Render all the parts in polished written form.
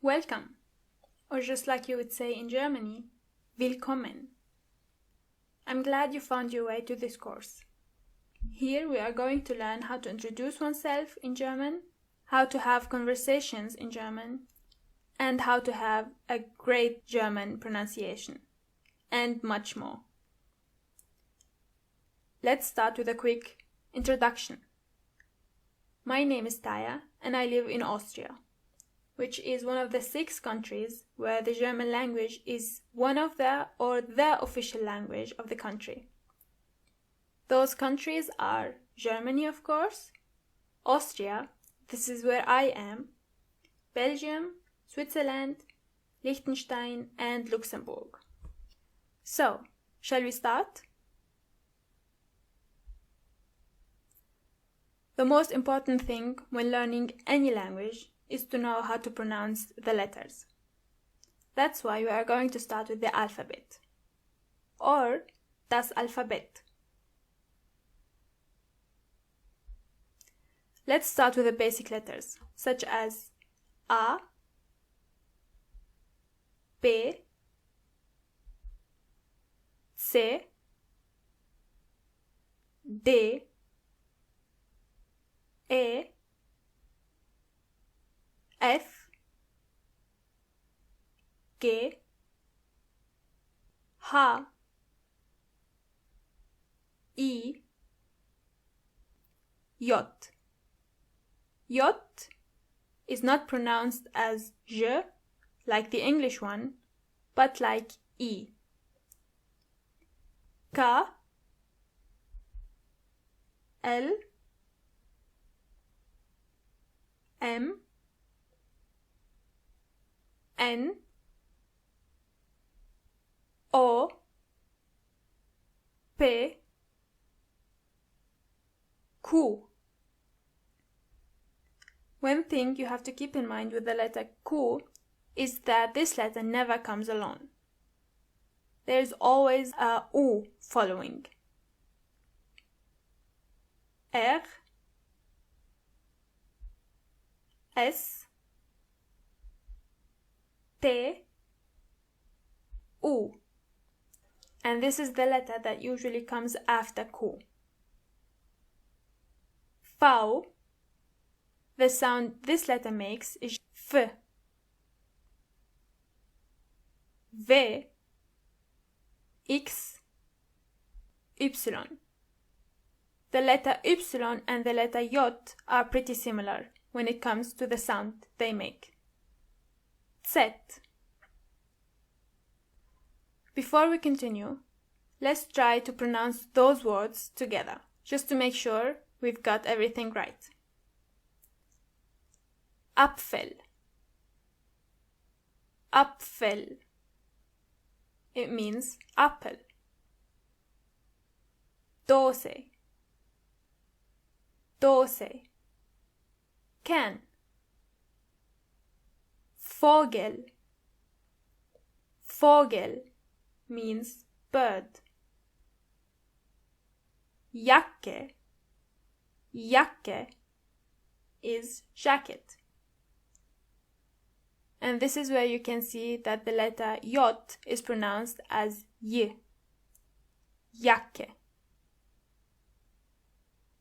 Welcome, or just like you would say in Germany, willkommen. I'm glad you found your way to this course. Here we are going to learn how to introduce oneself in German, how to have conversations in German, and how to have a great German pronunciation, and much more. Let's start with a quick introduction. My name is Taya and I live in Austria, which is one of the 6 countries where the German language is one of the official language of the country. Those countries are Germany, of course, Austria, this is where I am, Belgium, Switzerland, Liechtenstein, and Luxembourg. So, shall we start? The most important thing when learning any language is to know how to pronounce the letters. That's why we are going to start with the alphabet, or das Alphabet. Let's start with the basic letters, such as A, B, C, D, E, F, G, H, I, J. J is not pronounced as je, like the English one, but like I. K, L, M, N, O, P, Q. One thing you have to keep in mind with the letter Q is that this letter never comes alone. There is always a U following. R, S, T, U. And this is the letter that usually comes after Q. V, the sound this letter makes is F. V, X, Y. The letter Y and the letter J are pretty similar when it comes to the sound they make. Z. Before we continue, let's try to pronounce those words together, just to make sure we've got everything right. Apfel. Apfel. It means apple. Dose. Dose. Can. Vogel. Vogel means bird. Jacke. Jacke is jacket. And this is where you can see that the letter J is pronounced as Y. Jacke.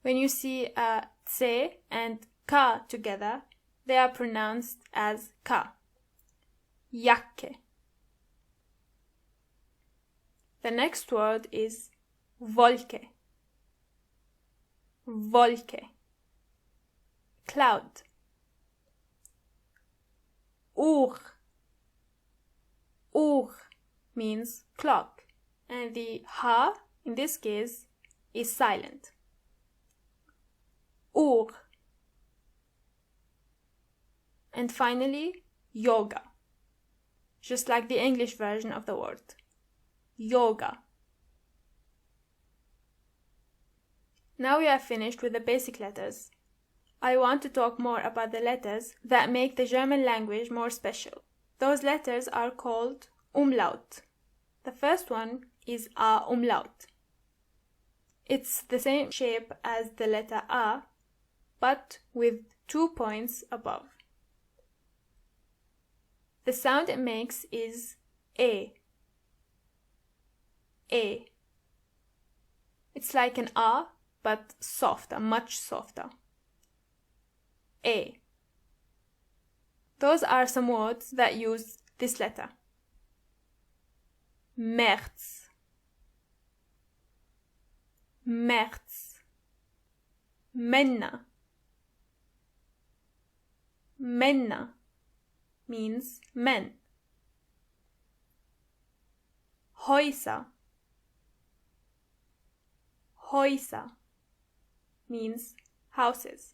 When you see a C and K together, they are pronounced as K. Jacke. The next word is Wolke. Wolke. Cloud. Uhr. Uhr means clock, and the H in this case is silent. Uhr. And finally, yoga, just like the English version of the word. Yoga. Now we are finished with the basic letters. I want to talk more about the letters that make the German language more special. Those letters are called Umlaut. The first one is A umlaut. It's the same shape as the letter A, but with 2 points above. The sound it makes is A. A. It's like an A, but softer, much softer. A. Those are some words that use this letter. März. März. Männer. Männer means men. Häuser. Häuser means houses.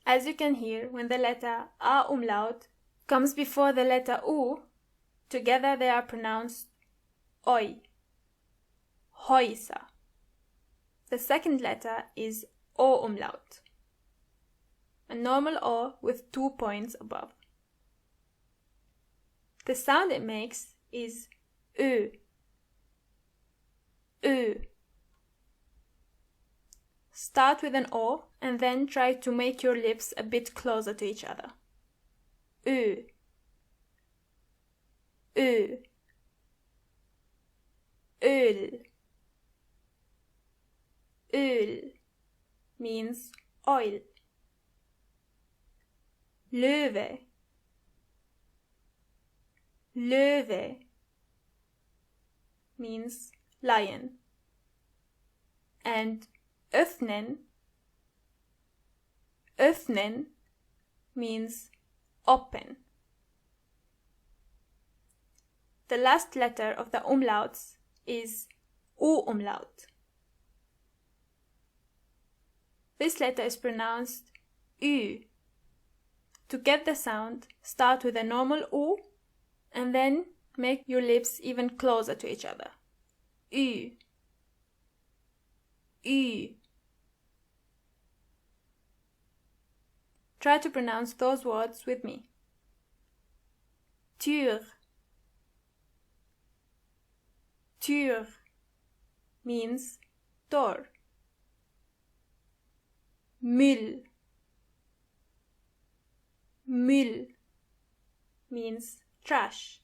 As you can hear, when the letter A umlaut comes before the letter U, together they are pronounced Oi. Häuser. The second letter is O umlaut, a normal O with 2 points above. The sound it makes is Ö. Ö. Start with an O and then try to make your lips a bit closer to each other. Ö. Ö. Öl. Öl means oil. Löwe. Löwe means lion. And öffnen. Öffnen means open. The last letter of the umlauts is U umlaut. This letter is pronounced Ü. To get the sound, start with a normal U and then make your lips even closer to each other. Ü. Ü. Try to pronounce those words with me. Tür. Tür means door. Müll. Müll means trash.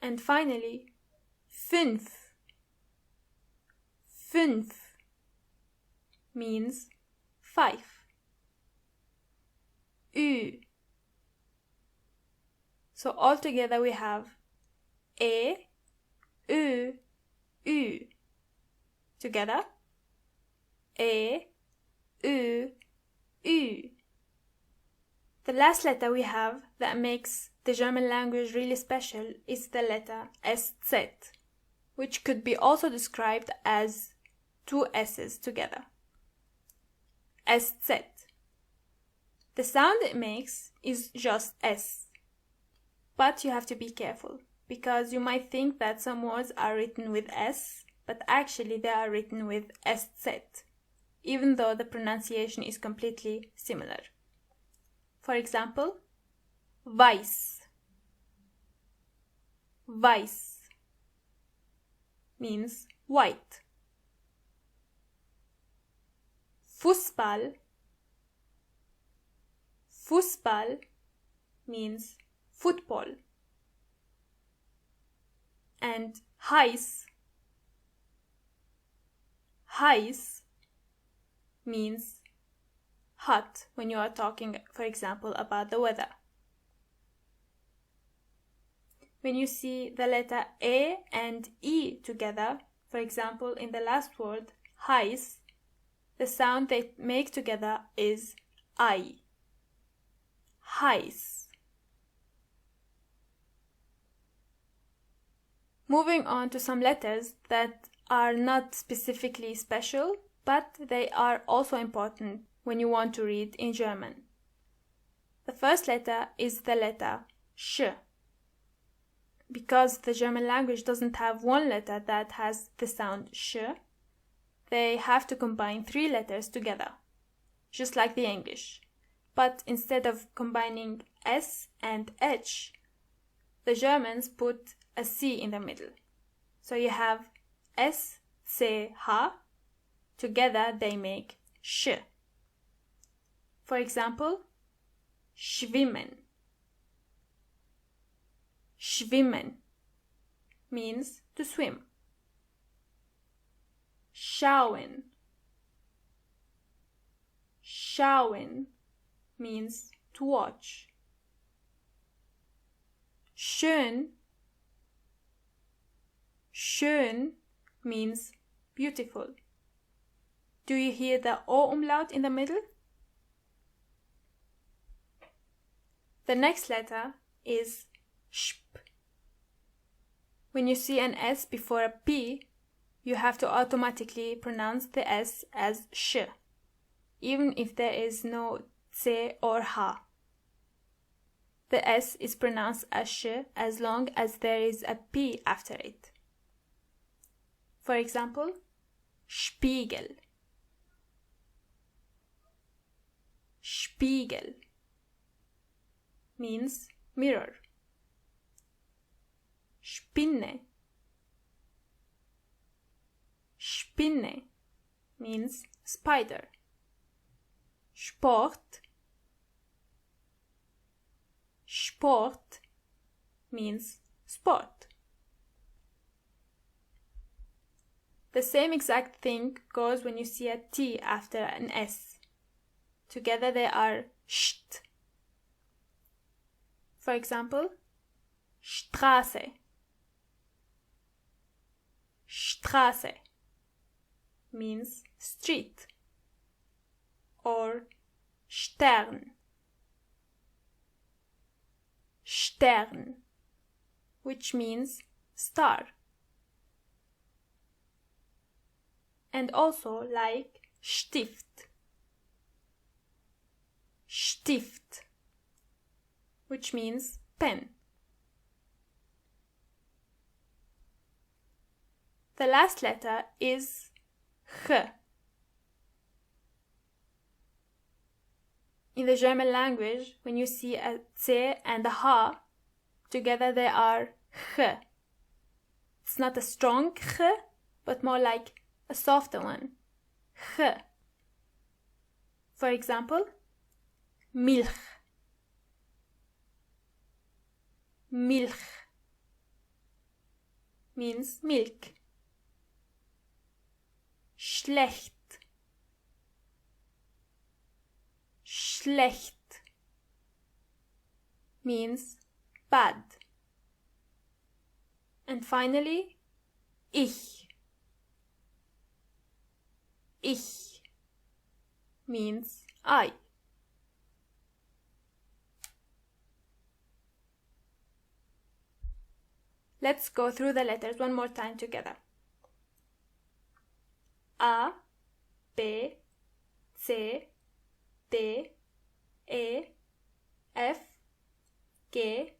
And finally, fünf. Fünf means 5. Ü. So altogether we have E, Ö, Ü. Together, E, Ö, Ü. The last letter we have that makes the German language really special is the letter SZ, which could be also described as 2 S's together. SZ. The sound it makes is just S. But you have to be careful, because you might think that some words are written with S, but actually they are written with SZ, even though the pronunciation is completely similar. For example, weiß. Weiß means white. Fußball. Fußball means football. And heiß. Heiß means hot when you are talking, for example, about the weather. When you see the letter E and I together, for example, in the last word, heiß, the sound they make together is I. Heiß. Moving on to some letters that are not specifically special, but they are also important when you want to read in German. The first letter is the letter Sch. Because the German language doesn't have one letter that has the sound Sch, they have to combine 3 letters together, just like the English. But instead of combining S and H, the Germans put a C in the middle. So you have S, C, H. Together they make Sch. For example, schwimmen. Schwimmen means to swim. Schauen. Schauen means to watch. Schön. Schön means beautiful. Do you hear the O umlaut in the middle? The next letter is sp. When you see an S before a P, you have to automatically pronounce the S as sh, even if there is no C or H. The S is pronounced as sh as long as there is a P after it. For example, Spiegel. Spiegel means mirror. Spinne. Spinne means spider. Sport. Sport means sport. The same exact thing goes when you see a T after an S. Together they are st. For example, Straße. Straße means street. Or Stern. Stern, which means star. And also like Stift. Stift, which means pen. The last letter is H. In the German language, when you see a C and a H, together they are H. It's not a strong H, but more like a softer one. H. For example, Milch. Milch means milk. Schlecht. Schlecht means bad. And finally, ich. Ich means I. Let's go through the letters one more time together. A, B, C, D, E, F, G, H,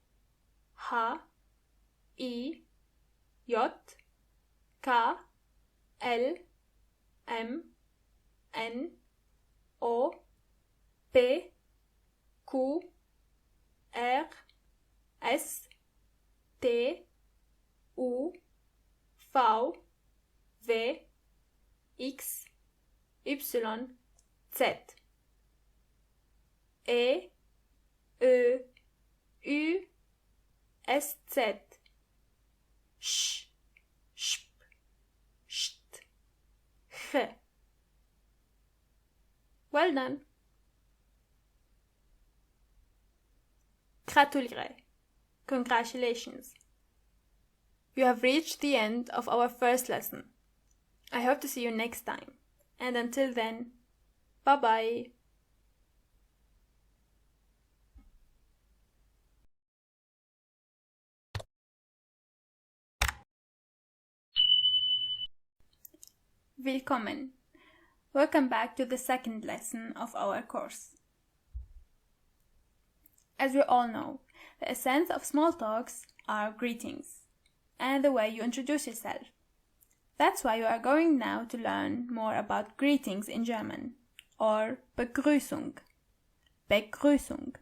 I, J, K, L, M, N, O, P, Q, R, S, T, U, V, W, X, Y, Z. E, Ö, Ü, SZ. Sch, Sp, St, Ch. Well done. Gratuliere. Congratulations. You have reached the end of our first lesson. I hope to see you next time. And until then, bye-bye. Willkommen. Welcome back to the second lesson of our course. As we all know, the essence of small talks are greetings and the way you introduce yourself. That's why you are going now to learn more about greetings in German, or Begrüßung. Begrüßung.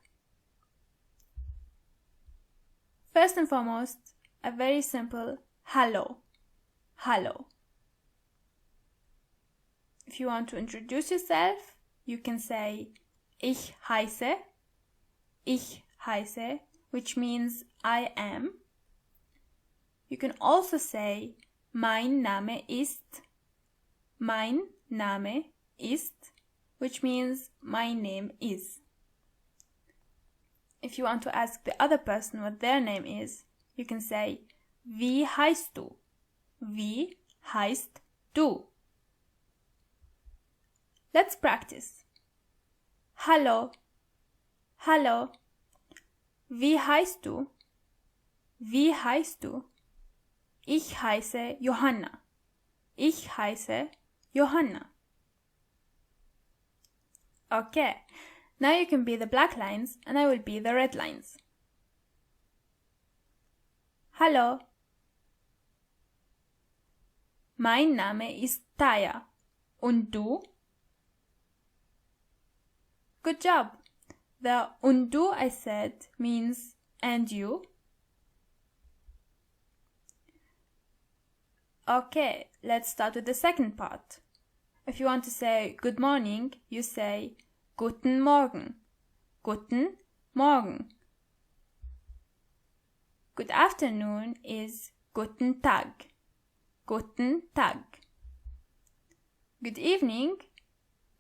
First and foremost, a very simple Hallo. Hallo. If you want to introduce yourself, you can say Ich heiße, ich heiße, which means I am. You can also say mein Name ist, which means my name is. If you want to ask the other person what their name is, you can say wie heißt du? Wie heißt du? Let's practice. Hallo, hallo. Wie heißt du? Wie heißt du? Ich heiße Johanna. Ich heiße Johanna. Okay, now you can be the black lines and I will be the red lines. Hallo. Mein Name ist Taya. Und du? Good job. The und du I said means and you. Okay, let's start with the second part. If you want to say good morning, you say guten Morgen. Guten Morgen. Good afternoon is guten Tag. Guten Tag. Good evening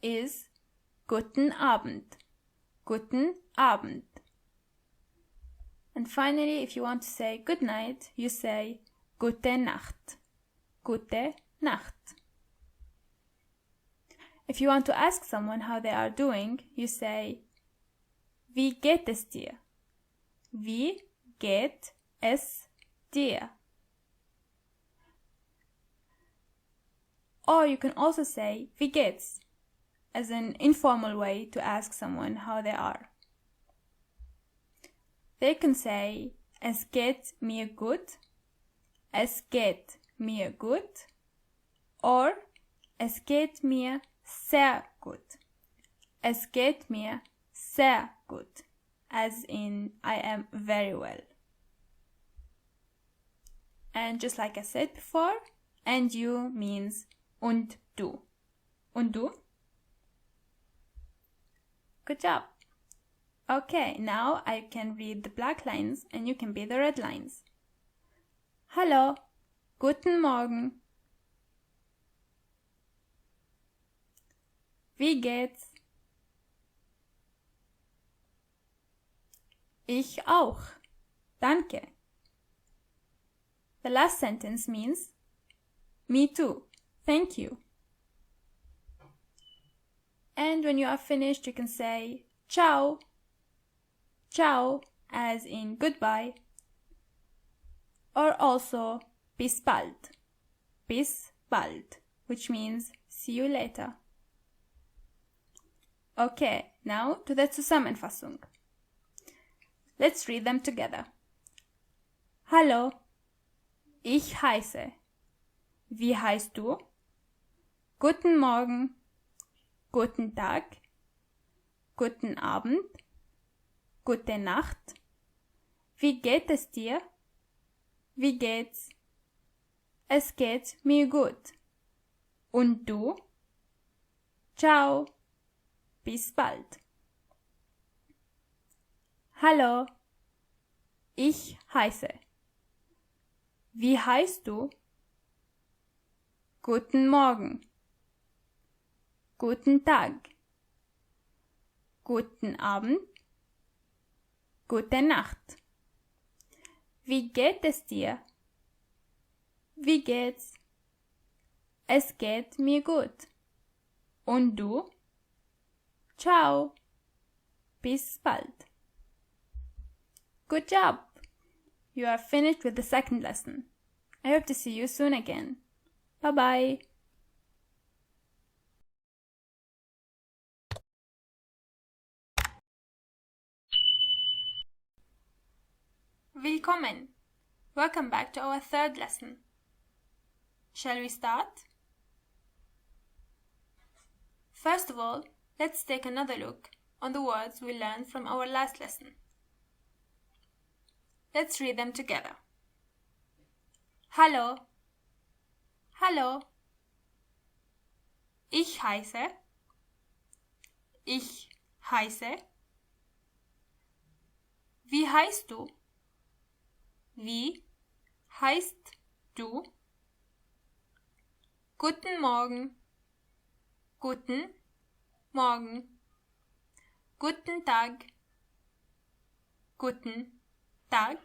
is guten Abend. Guten Abend. And finally, if you want to say good night, you say gute Nacht. Gute Nacht. If you want to ask someone how they are doing, you say wie geht es dir? Wie geht es dir? Or you can also say wie geht's as an informal way to ask someone how they are. They can say es geht mir gut, es geht mir gut, or es geht mir sehr gut. Es geht mir sehr gut, as in I am very well. And just like I said before, and you means und du. Und du? Good job. Okay, now I can read the black lines and you can be the red lines. Hallo, guten Morgen. Wie geht's? Ich auch. Danke. The last sentence means me too. Thank you. And when you are finished, you can say ciao. Ciao, as in goodbye. Or also bis bald. Bis bald, which means see you later. Okay, now to the Zusammenfassung. Let's read them together. Hallo, ich heiße. Wie heißt du? Guten Morgen, guten Tag, guten Abend, gute Nacht. Wie geht es dir? Wie geht's? Es geht mir gut. Und du? Ciao. Bis bald. Hallo. Ich heiße. Wie heißt du? Guten Morgen. Guten Tag. Guten Abend. Gute Nacht. Wie geht es dir? Wie geht's? Es geht mir gut. Und du? Ciao. Bis bald. Good job. You are finished with the second lesson. I hope to see you soon again. Bye bye. Willkommen. Welcome back to our third lesson. Shall we start? First of all, let's take another look on the words we learned from our last lesson. Let's read them together. Hallo. Hallo. Ich heiße. Ich heiße. Wie heißt du? Wie heißt du? Guten Morgen. Guten Morgen. Guten Tag. Guten Tag.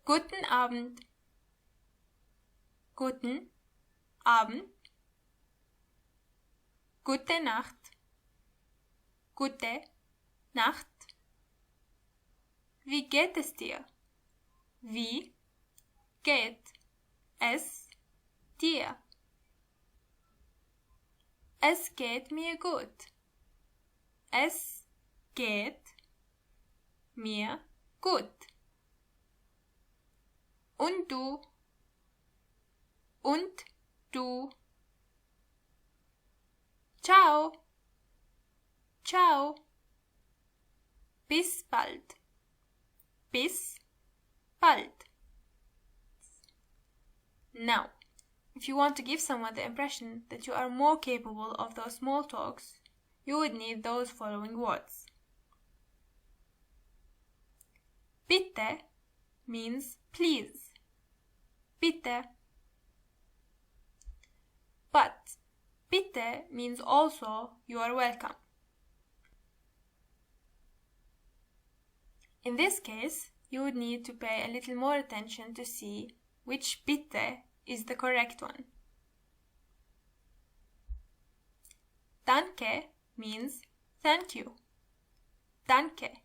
Guten Abend. Guten Abend. Gute Nacht. Gute Nacht. Wie geht es dir? Wie geht es dir? Es geht mir gut. Es geht mir gut. Und du? Und du? Ciao. Ciao. Bis bald. Bis bald. Now, if you want to give someone the impression that you are more capable of those small talks, you would need those following words. Bitte means please. Bitte. But bitte means also you are welcome. In this case, you would need to pay a little more attention to see which bitte is the correct one. Danke means thank you. Danke.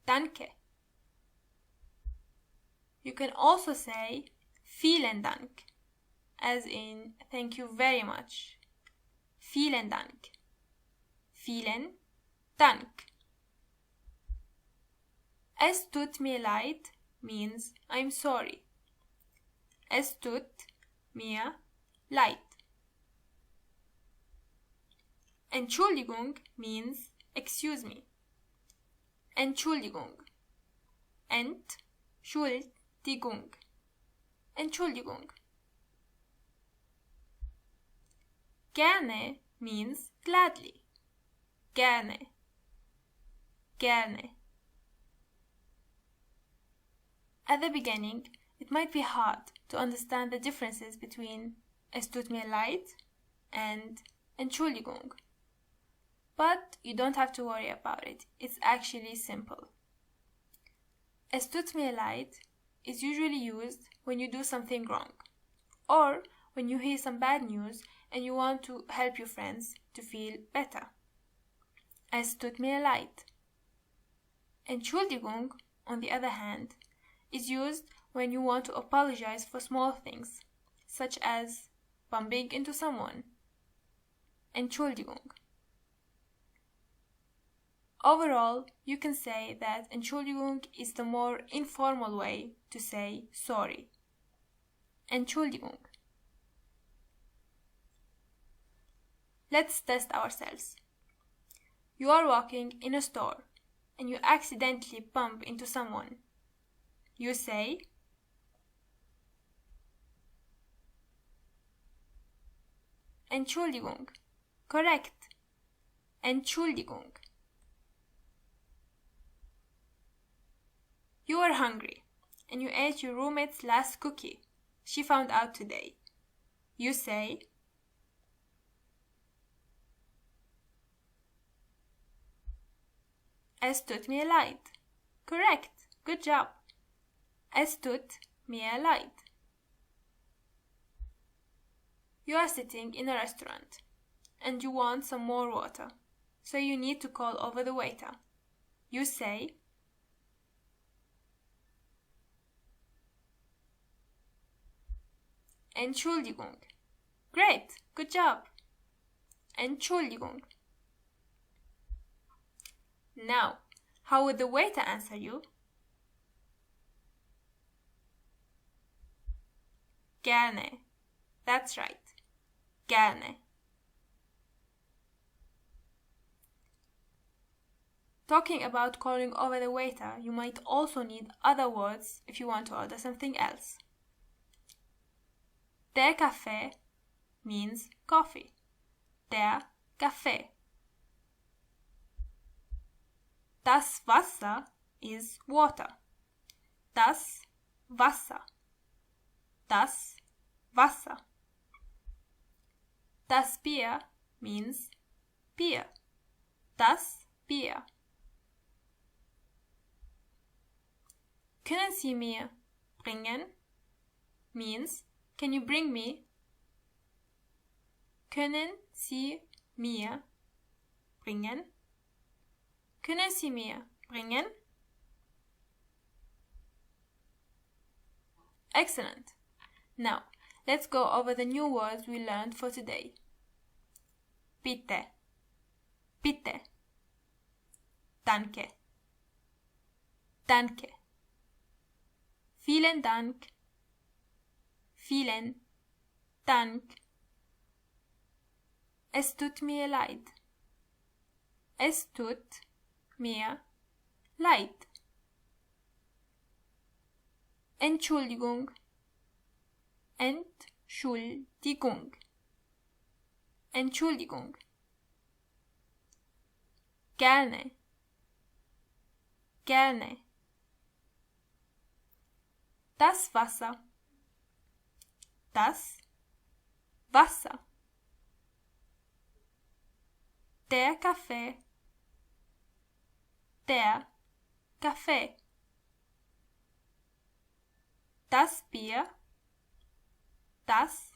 Danke. You can also say vielen Dank, as in thank you very much. Vielen Dank. Vielen Dank. Es tut mir leid means I'm sorry. Es tut mir leid. Entschuldigung means excuse me. Entschuldigung. Entschuldigung. Entschuldigung. Gerne means gladly. Gerne. Gerne. At the beginning, it might be hard to understand the differences between es tut mir leid and Entschuldigung. But you don't have to worry about it. It's actually simple. Es tut mir leid is usually used when you do something wrong, or when you hear some bad news and you want to help your friends to feel better. Es tut mir leid. Entschuldigung, on the other hand, is used when you want to apologize for small things, such as bumping into someone. Entschuldigung. Overall, you can say that Entschuldigung is the more informal way to say sorry. Entschuldigung. Let's test ourselves. You are walking in a store and you accidentally bump into someone. You say, Entschuldigung. Correct. Entschuldigung. You are hungry and you ate your roommate's last cookie. She found out today. You say, Es tut mir leid. Correct. Good job. Es tut mir leid. You are sitting in a restaurant and you want some more water, so you need to call over the waiter. You say, Entschuldigung. Great. Good job. Entschuldigung. Now, how would the waiter answer you? Gerne. That's right. Gerne. Talking about calling over the waiter, you might also need other words if you want to order something else. Der Kaffee means coffee. Der Kaffee. Das Wasser is water. Das Wasser. Das Wasser. Das Bier means beer. Das Bier. Können Sie mir bringen means can you bring me? Können Sie mir bringen? Können Sie mir bringen? Excellent. Now, let's go over the new words we learned for today. Bitte. Bitte. Danke. Danke. Vielen Dank. Vielen Dank. Es tut mir leid. Es tut mir leid. Entschuldigung. Entschuldigung. Entschuldigung. Gerne. Gerne. Das Wasser. Das Wasser. Der Kaffee. Der Kaffee. Das Bier. Das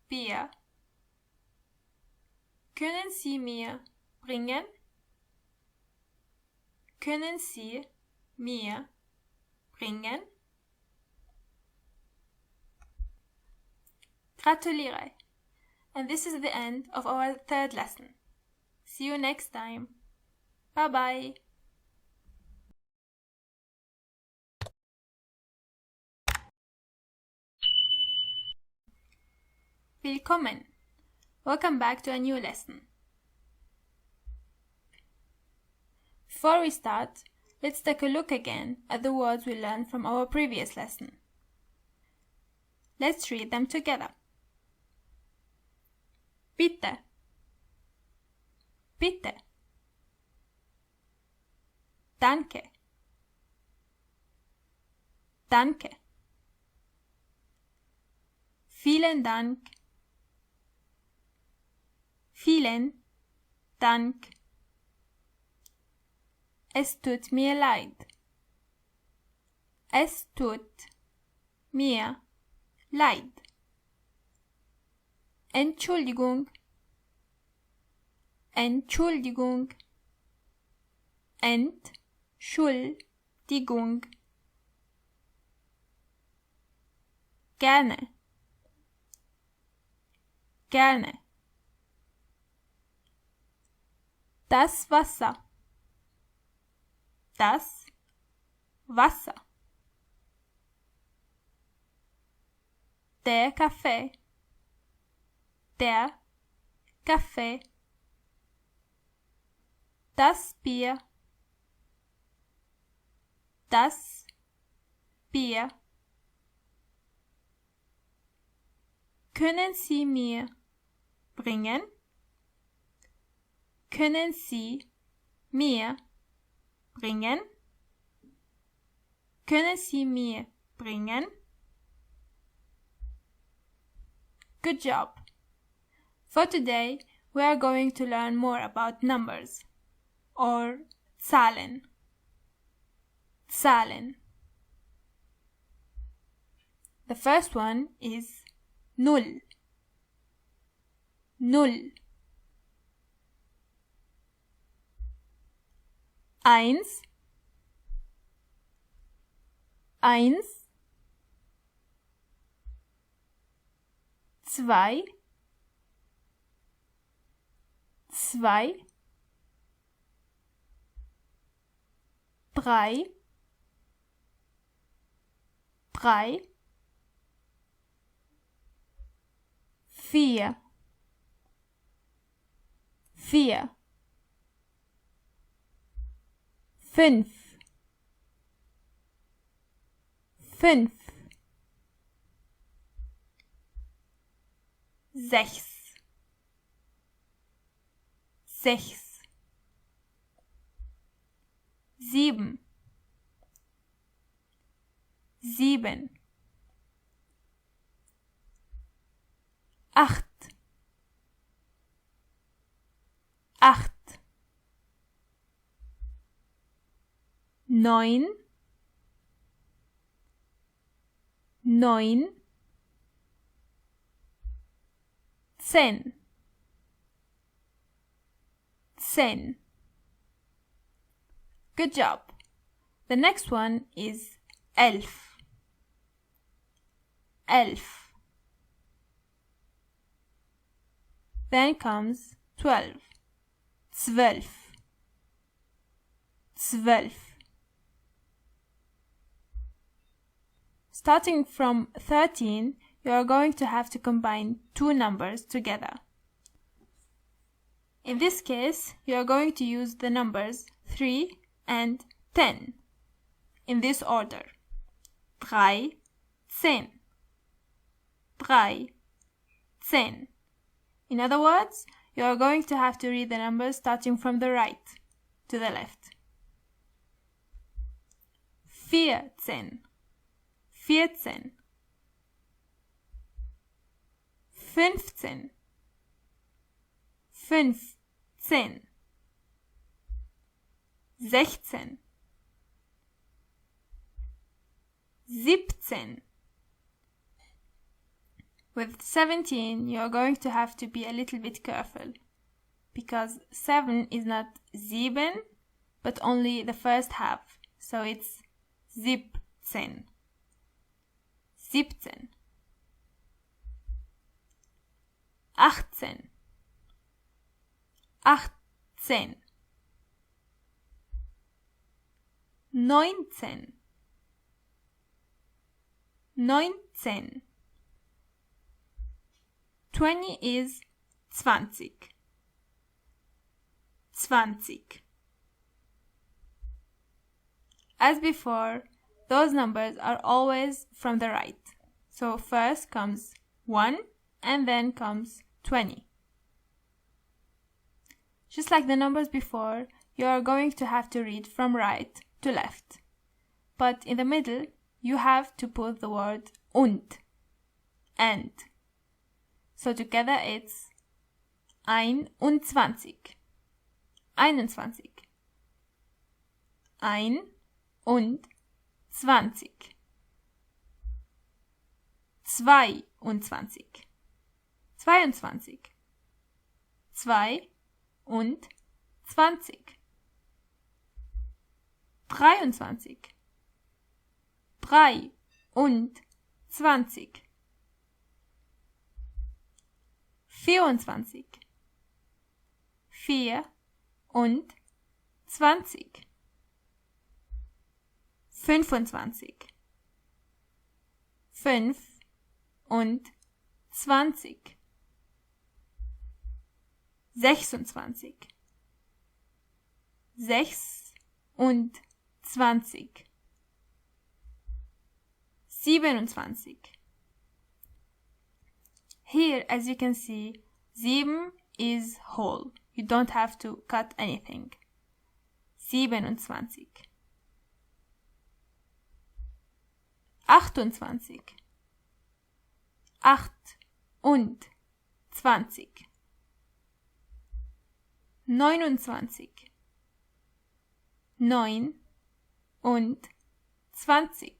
Bier. Können Sie mir bringen? Können Sie mir bringen? Gratuliere. And this is the end of our third lesson. See you next time. Bye bye. Willkommen. Welcome back to a new lesson. Before we start, let's take a look again at the words we learned from our previous lesson. Let's read them together. Bitte. Bitte. Danke. Danke. Vielen Dank. Vielen Dank. Es tut mir leid. Es tut mir leid. Entschuldigung. Entschuldigung. Entschuldigung. Gerne. Gerne. Das Wasser. Das Wasser. Der Kaffee. Der Kaffee. Das Bier. Das Bier. Können Sie mir bringen? Können Sie mir bringen? Können Sie mir bringen? Good job! For today, we are going to learn more about numbers, or Zahlen. Zahlen. The first one is null. Null. Eins. Eins. Zwei. Zwei. Drei. Drei. Vier. Vier. Fünf. Fünf. Sechs. Sechs. 7, 7, 8, 8, 9, 9, 10, 10. Good job. The next one is elf. Elf. Then comes 12. 12. 12. Starting from 13, you are going to have to combine two numbers together. In this case, you are going to use the numbers 3 and 10 in this order. 3, 10. 3, 10. In other words, you are going to have to read the numbers starting from the right to the left. 14, 14, 15, 15, 16, 17. With 17, you are going to have to be a little bit careful, because 7 is not 7, but only the first half, so it's 17. 17, 18, 18, 19, 19. 20 is 20. 20. As before, those numbers are always from the right. So first comes 1 and then comes 20. Just like the numbers before, you are going to have to read from right to left. But in the middle, you have to put the word und, and. So together it's 21, 21, 21, 22, 22, 22, 22, 23, 23, 24, 24, 25, 25, 26, 26, 27. Here, as you can see, 7 is whole. You don't have to cut anything. 27. 28. 28. 29. 29.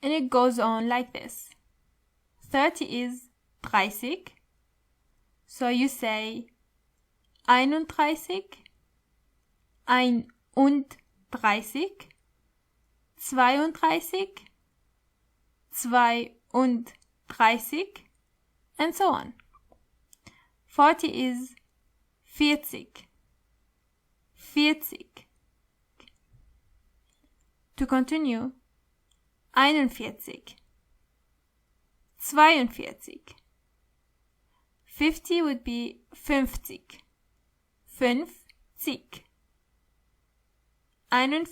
And it goes on like this. 30 is 30. So you say 31, 31, 32, 32, and so on. 40 is 40, 40. To continue, 41, 42. 50 would be 50, 50. 51,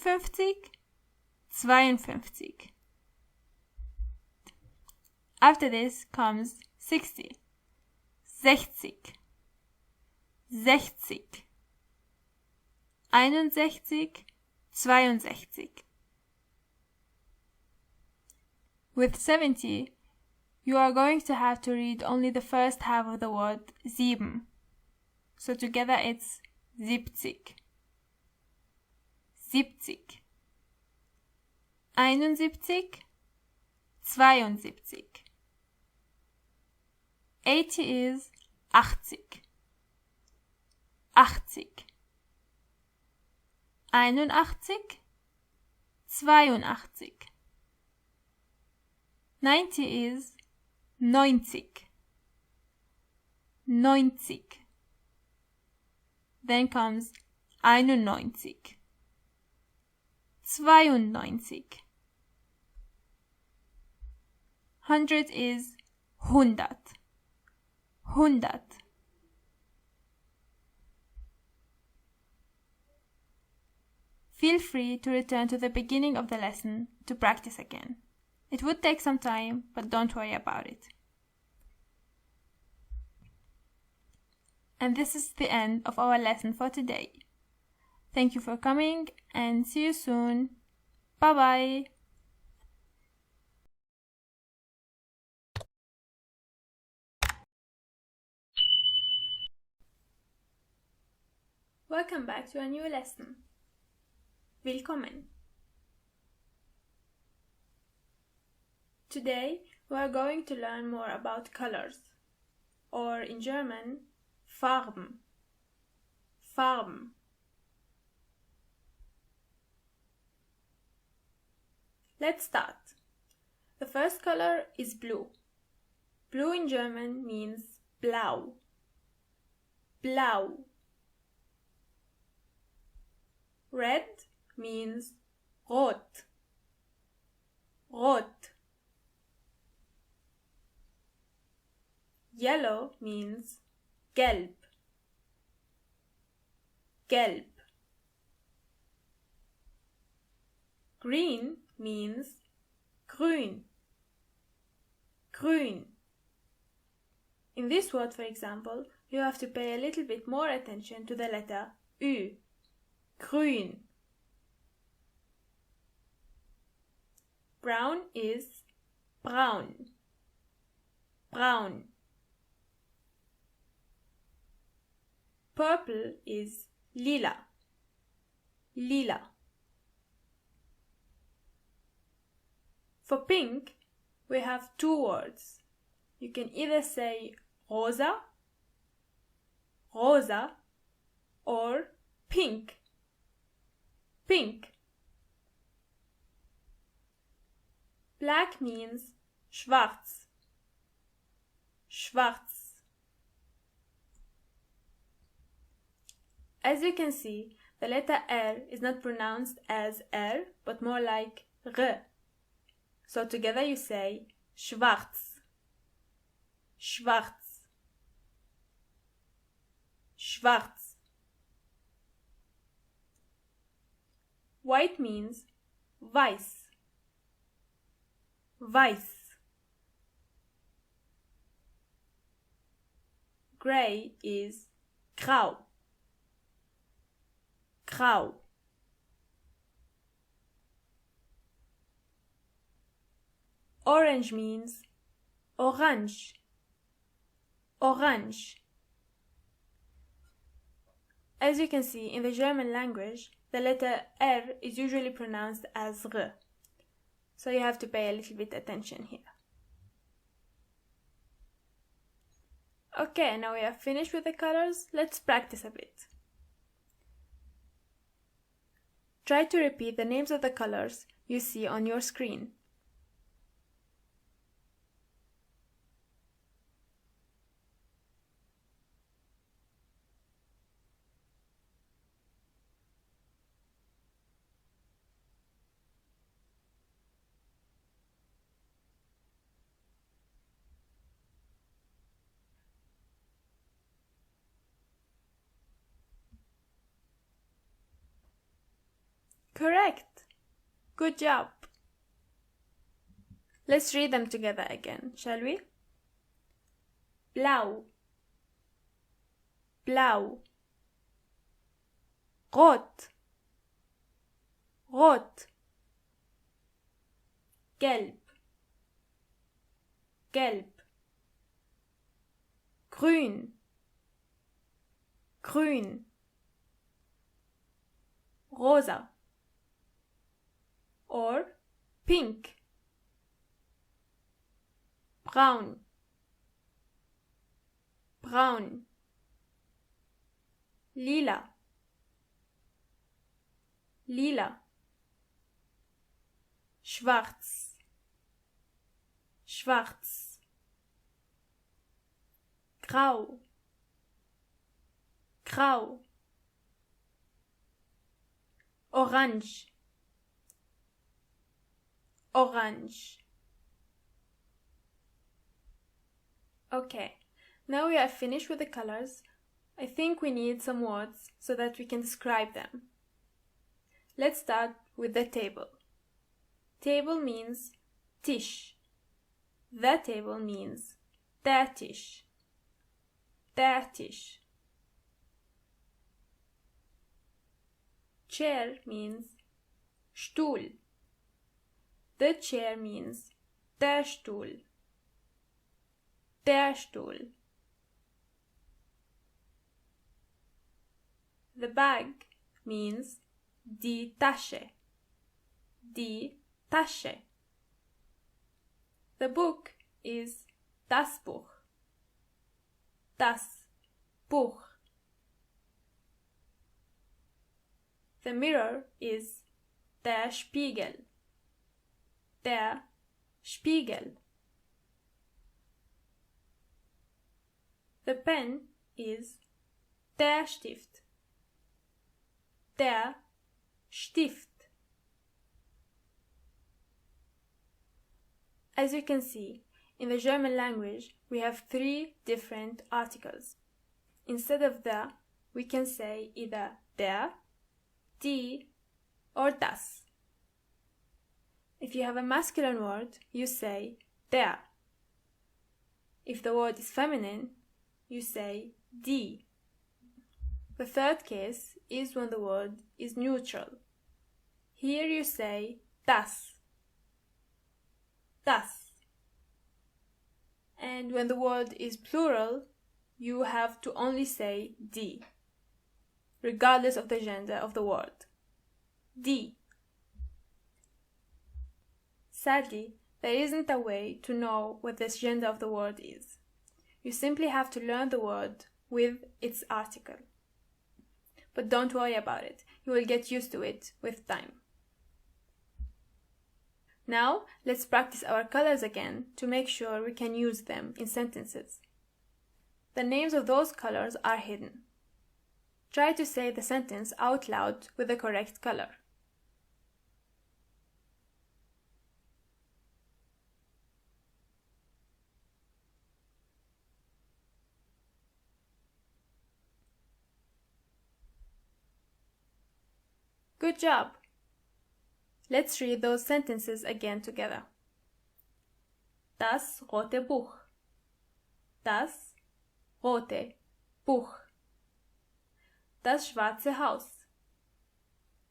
52. After this comes 60, 60, 60, 61, 62. With 70, you are going to have to read only the first half of the word sieben. So together it's 70, 70, 71, 72. 80 is 80, 80, 81, 82. 90 is 90, 90. Then comes 91, 92. 100 is 100, 100. Feel free to return to the beginning of the lesson to practice again. It would take some time, but don't worry about it. And this is the end of our lesson for today. Thank you for coming and see you soon. Bye bye. Welcome back to a new lesson. Willkommen. Today we are going to learn more about colors, or in German, Farben. Farben. Let's start. The first color is blue. Blue in German means blau. Blau. Red means rot. Rot. Yellow means gelb. Gelb. Green means grün. Grün. In this word, for example, you have to pay a little bit more attention to the letter Ü. Grün. Brown is braun. Braun. Purple is lila. Lila. For pink, we have two words. You can either say rosa, rosa, or pink, pink. Black means schwarz, schwarz. As you can see, the letter R is not pronounced as R, but more like R. So together you say schwarz, schwarz, schwarz. White means weiß, weiß. Gray is grau, grau. Orange means orange, orange. As you can see, in the German language, the letter R is usually pronounced as R. So you have to pay a little bit attention here. Okay, now we are finished with the colors. Let's practice a bit. Try to repeat the names of the colors you see on your screen. Correct! Good job! Let's read them together again, shall we? Blau, blau, rot, rot, gelb, gelb, grün, grün, rosa, or pink, braun, braun, lila, lila, schwarz, schwarz, grau, grau, orange, orange. Okay, now we are finished with the colors. I think we need some words so that we can describe them. Let's start with the table. Table means tisch. The table means der Tisch. Der Tisch. Chair means Stuhl. The chair means der Stuhl. Der Stuhl. The bag means die Tasche. Die Tasche. The book is das Buch. Das Buch. The mirror is der Spiegel. Der Spiegel. The pen is der Stift. Der Stift. As you can see, in the German language, we have 3 different articles. Instead of the, we can say either der, die, or das. If you have a masculine word, you say der. If the word is feminine, you say die. The third case is when the word is neutral. Here you say das. Das. And when the word is plural, you have to only say die, regardless of the gender of the word. Die. Sadly, there isn't a way to know what the gender of the word is. You simply have to learn the word with its article. But don't worry about it, you will get used to it with time. Now, let's practice our colors again to make sure we can use them in sentences. The names of those colors are hidden. Try to say the sentence out loud with the correct color. Good job! Let's read those sentences again together. Das rote Buch. Das rote Buch. Das schwarze Haus.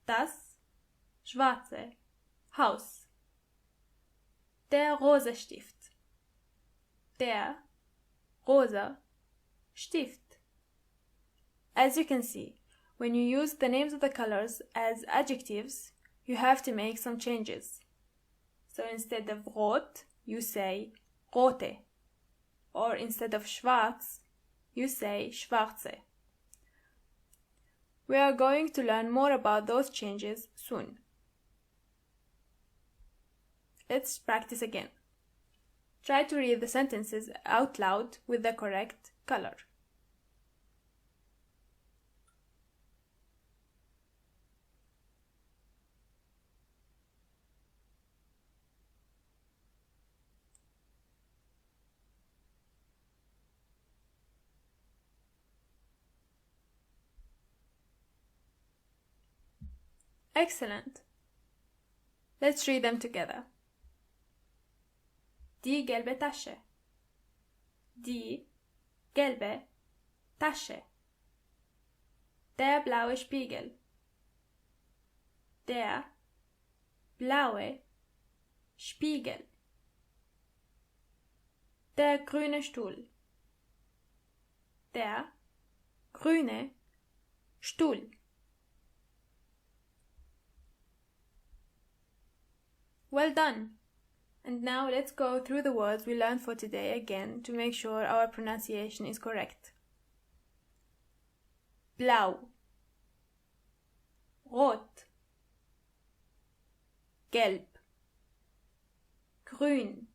Das schwarze Haus. Der rosa Stift. Der rosa Stift. As you can see, when you use the names of the colors as adjectives, you have to make some changes. So instead of rot, you say rote. Or instead of schwarz, you say schwarze. We are going to learn more about those changes soon. Let's practice again. Try to read the sentences out loud with the correct color. Excellent. Let's read them together. Die gelbe Tasche. Die gelbe Tasche. Der blaue Spiegel. Der blaue Spiegel. Der grüne Stuhl. Der grüne Stuhl. Well done! And now let's go through the words we learned for today again to make sure our pronunciation is correct. Blau, Rot, Gelb, Grün,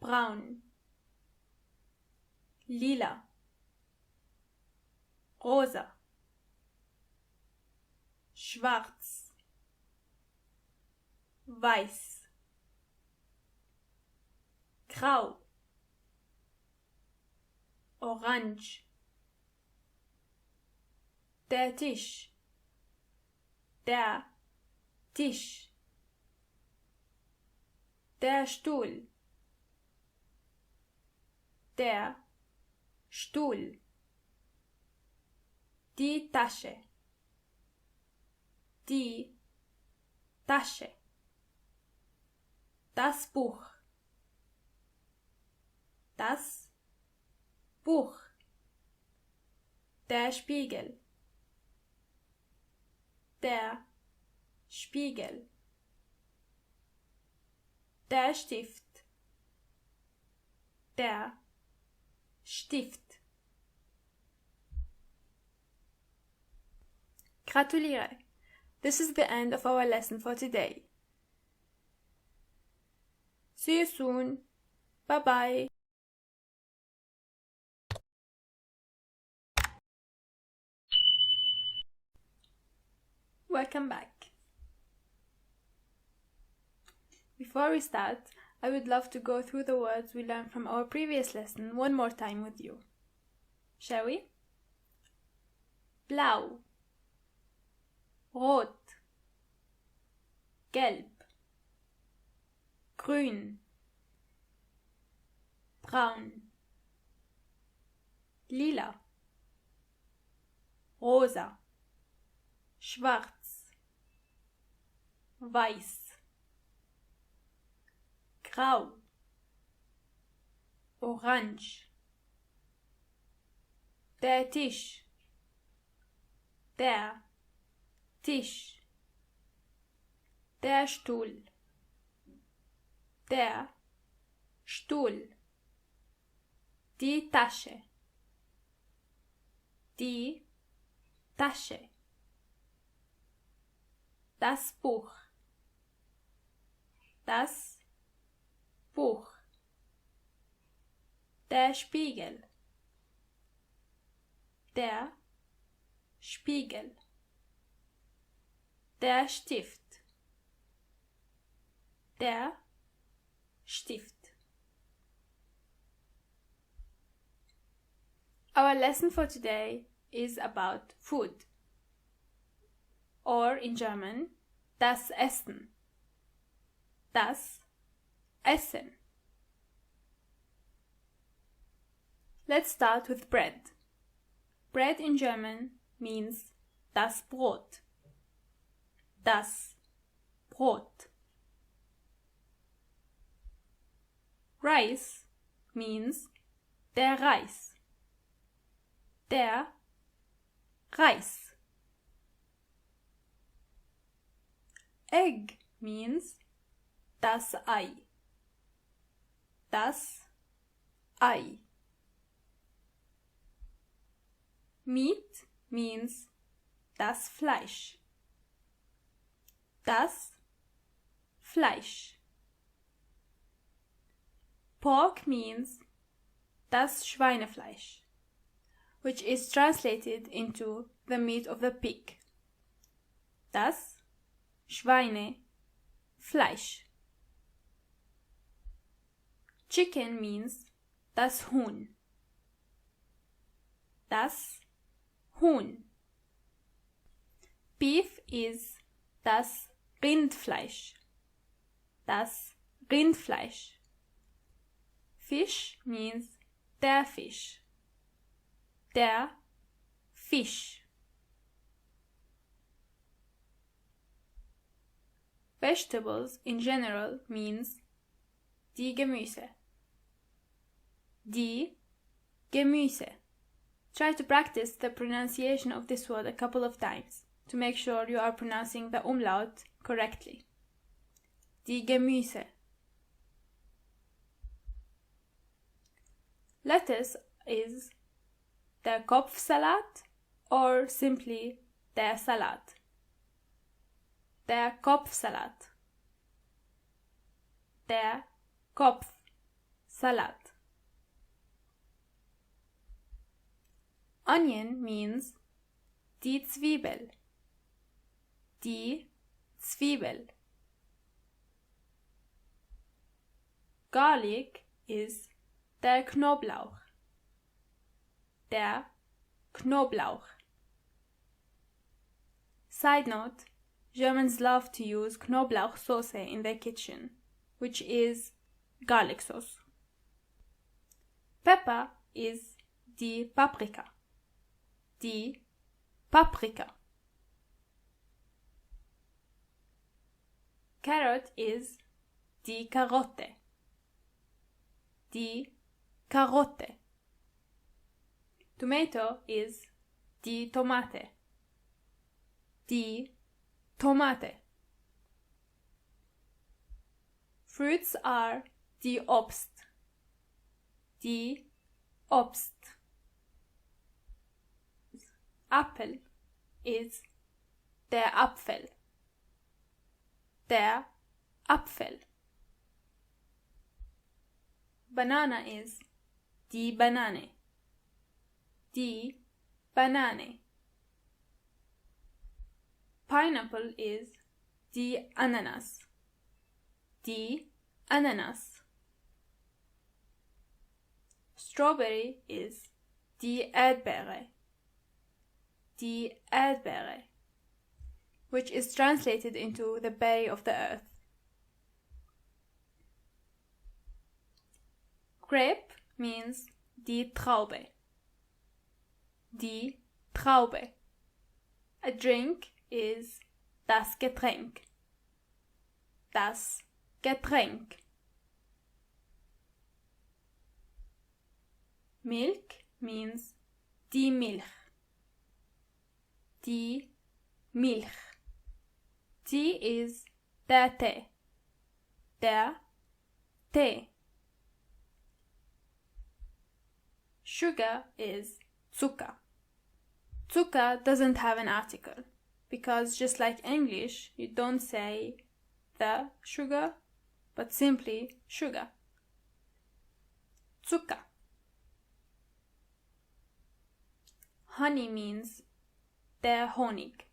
Braun, Lila, Rosa, Schwarz, Weiß, Grau, Orange. Der Tisch, der Tisch, der Stuhl, der Stuhl, die Tasche, die Tasche, das Buch, das Buch, der Spiegel, der Spiegel, der Stift, der Stift. Gratuliere! This is the end of our lesson for today. See you soon. Bye bye. Welcome back. Before we start, I would love to go through the words we learned from our previous lesson one more time with you. Shall we? Blau, Rot, Gelb, Grün, Braun, Lila, Rosa, Schwarz, Weiß, Grau, Orange. Der Tisch, der Tisch, der Stuhl, der Stuhl, die Tasche, die Tasche, das Buch, das Buch, der Spiegel, der Spiegel, der Stift, der Stift. Our lesson for today is about food, or in German, das Essen. Das Essen. Let's start with bread. Bread in German means das Brot. Das Brot. Rice means der Reis. Der Reis. Egg means das Ei. Das Ei. Meat means das Fleisch. Das Fleisch. Pork means das Schweinefleisch, which is translated into the meat of the pig. Das Schweinefleisch. Chicken means das Huhn. Das Huhn. Beef is das Rindfleisch. Das Rindfleisch. Fish means der Fisch. Der Fisch. Vegetables in general means die Gemüse. Die Gemüse. Try to practice the pronunciation of this word a couple of times to make sure you are pronouncing the umlaut correctly. Die Gemüse. Lettuce is der Kopfsalat or simply der Salat. Der Kopfsalat. Der Kopfsalat. Onion means die Zwiebel. Die Zwiebel. Garlic is der Knoblauch. Der Knoblauch. Side note, Germans love to use Knoblauchsoße in their kitchen, which is garlic sauce. Pepper is die Paprika. Die Paprika. Carrot is die Karotte. Die Karotte. Tomato is die Tomate. Die Tomate. Fruits are die Obst. Die Obst. Apple is der Apfel. Der Apfel. Banana is die Banane. Die Banane. Pineapple is die Ananas. Die Ananas. Strawberry is die Erdbeere. Die Erdbeere, which is translated into the berry of the earth. Grape means die Traube. Die Traube. A drink is das Getränk. Das Getränk. Milk means die Milch. Die Milch. Tea is der Tee. Der Tee. Sugar is Zucker. Zucker doesn't have an article because just like English, you don't say the sugar, but simply sugar. Zucker. Honey means der Honig.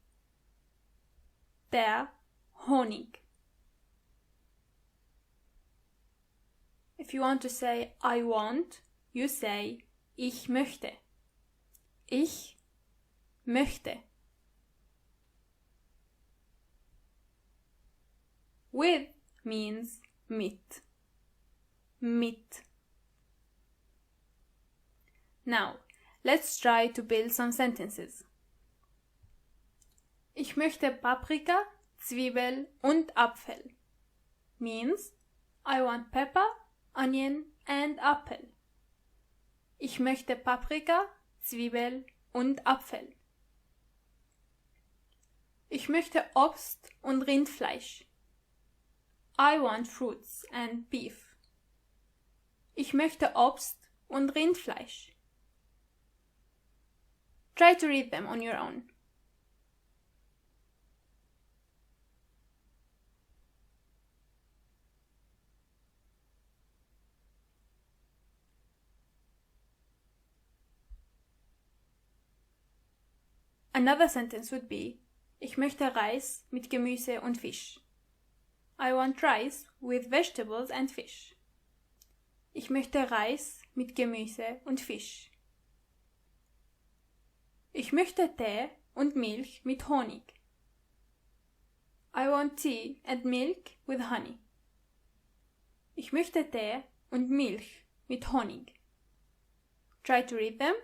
Der Honig. If you want to say I want, you say ich möchte. Ich möchte. With means mit. Mit. Now, let's try to build some sentences. Ich möchte Paprika, Zwiebel und Apfel. Means, I want pepper, onion and apple. Ich möchte Paprika, Zwiebel und Apfel. Ich möchte Obst und Rindfleisch. I want fruits and beef. Ich möchte Obst und Rindfleisch. Try to read them on your own. Another sentence would be, ich möchte Reis mit Gemüse und Fisch. I want rice with vegetables and fish. Ich möchte Reis mit Gemüse und Fisch. Ich möchte Tee und Milch mit Honig. I want tea and milk with honey. Ich möchte Tee und Milch mit Honig. Try to read them.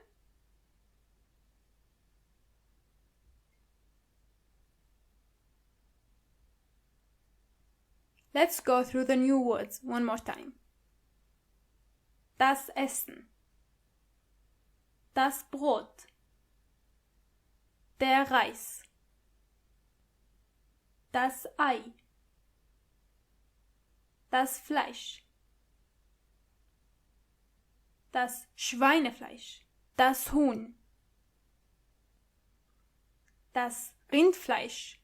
Let's go through the new words one more time. Das Essen, das Brot, der Reis, das Ei, das Fleisch, das Schweinefleisch, das Huhn, das Rindfleisch,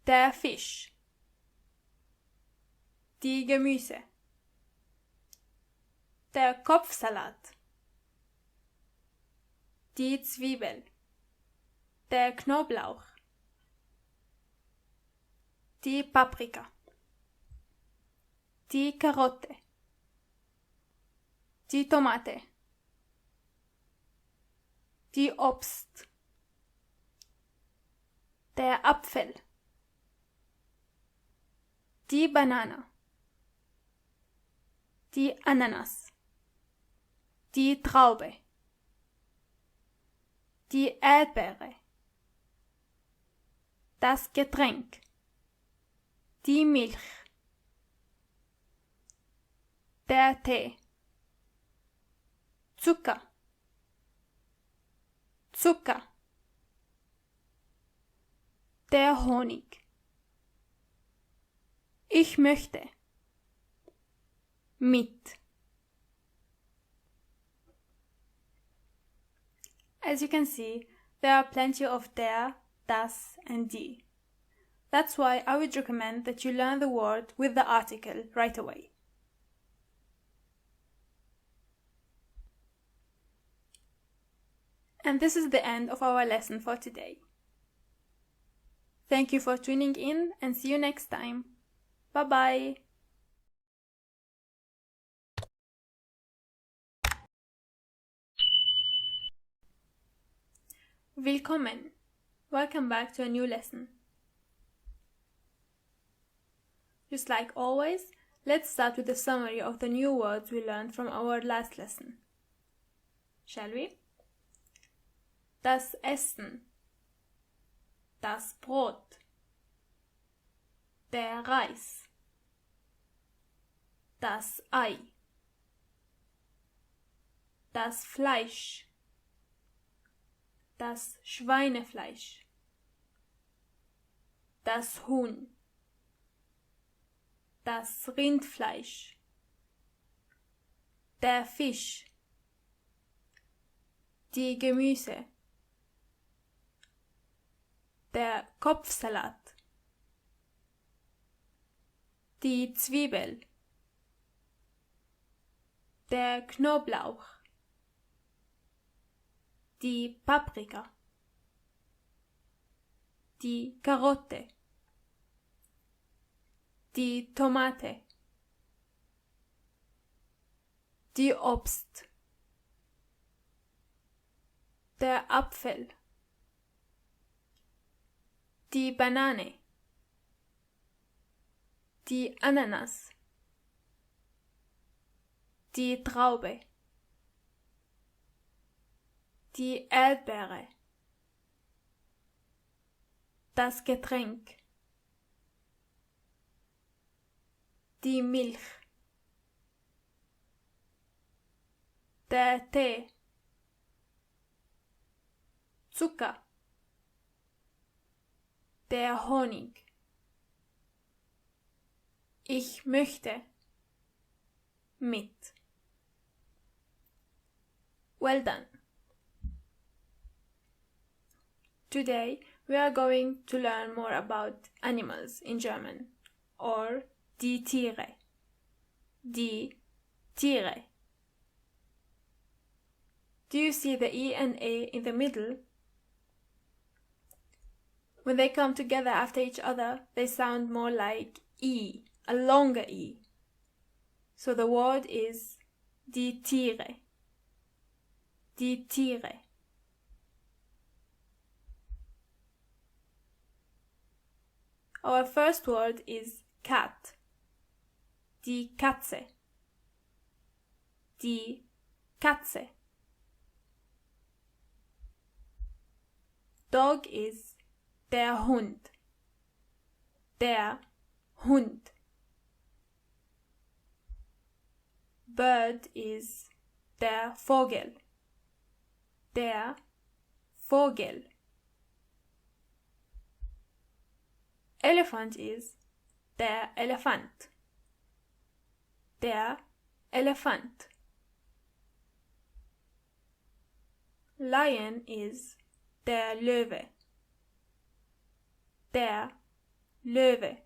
der Fisch, die Gemüse, der Kopfsalat, die Zwiebel, der Knoblauch, die Paprika, die Karotte, die Tomate, die Obst, der Apfel, die Banane, die Ananas, die Traube, die Erdbeere, das Getränk, die Milch, der Tee, Zucker, der Honig. Ich möchte. Mit. As you can see, there are plenty of der, das, and die. That's why I would recommend that you learn the word with the article right away. And this is the end of our lesson for today. Thank you for tuning in and see you next time. Bye bye! Willkommen! Welcome back to a new lesson. Just like always, let's start with a summary of the new words we learned from our last lesson. Shall we? Das Essen, das Brot, der Reis, das Ei, das Fleisch, das Schweinefleisch, das Huhn, das Rindfleisch, der Fisch, die Gemüse, der Kopfsalat, die Zwiebel, der Knoblauch, die Paprika, die Karotte, die Tomate, die Obst, der Apfel, die Banane, die Ananas, die Traube, die Erdbeere, das Getränk, die Milch, der Tee, Zucker, der Honig. Ich möchte. Mit. Well done. Today we are going to learn more about animals in German, or die Tiere. Die Tiere. Do you see the E and A in the middle? When they come together after each other, they sound more like E, a longer E. So the word is die Tiere. Die Tiere. Our first word is cat. Die Katze. Die Katze. Dog is der Hund. Der Hund. Bird is der Vogel. Der Vogel. Elephant is der Elefant. Der Elefant. Lion is der Löwe. Der Löwe.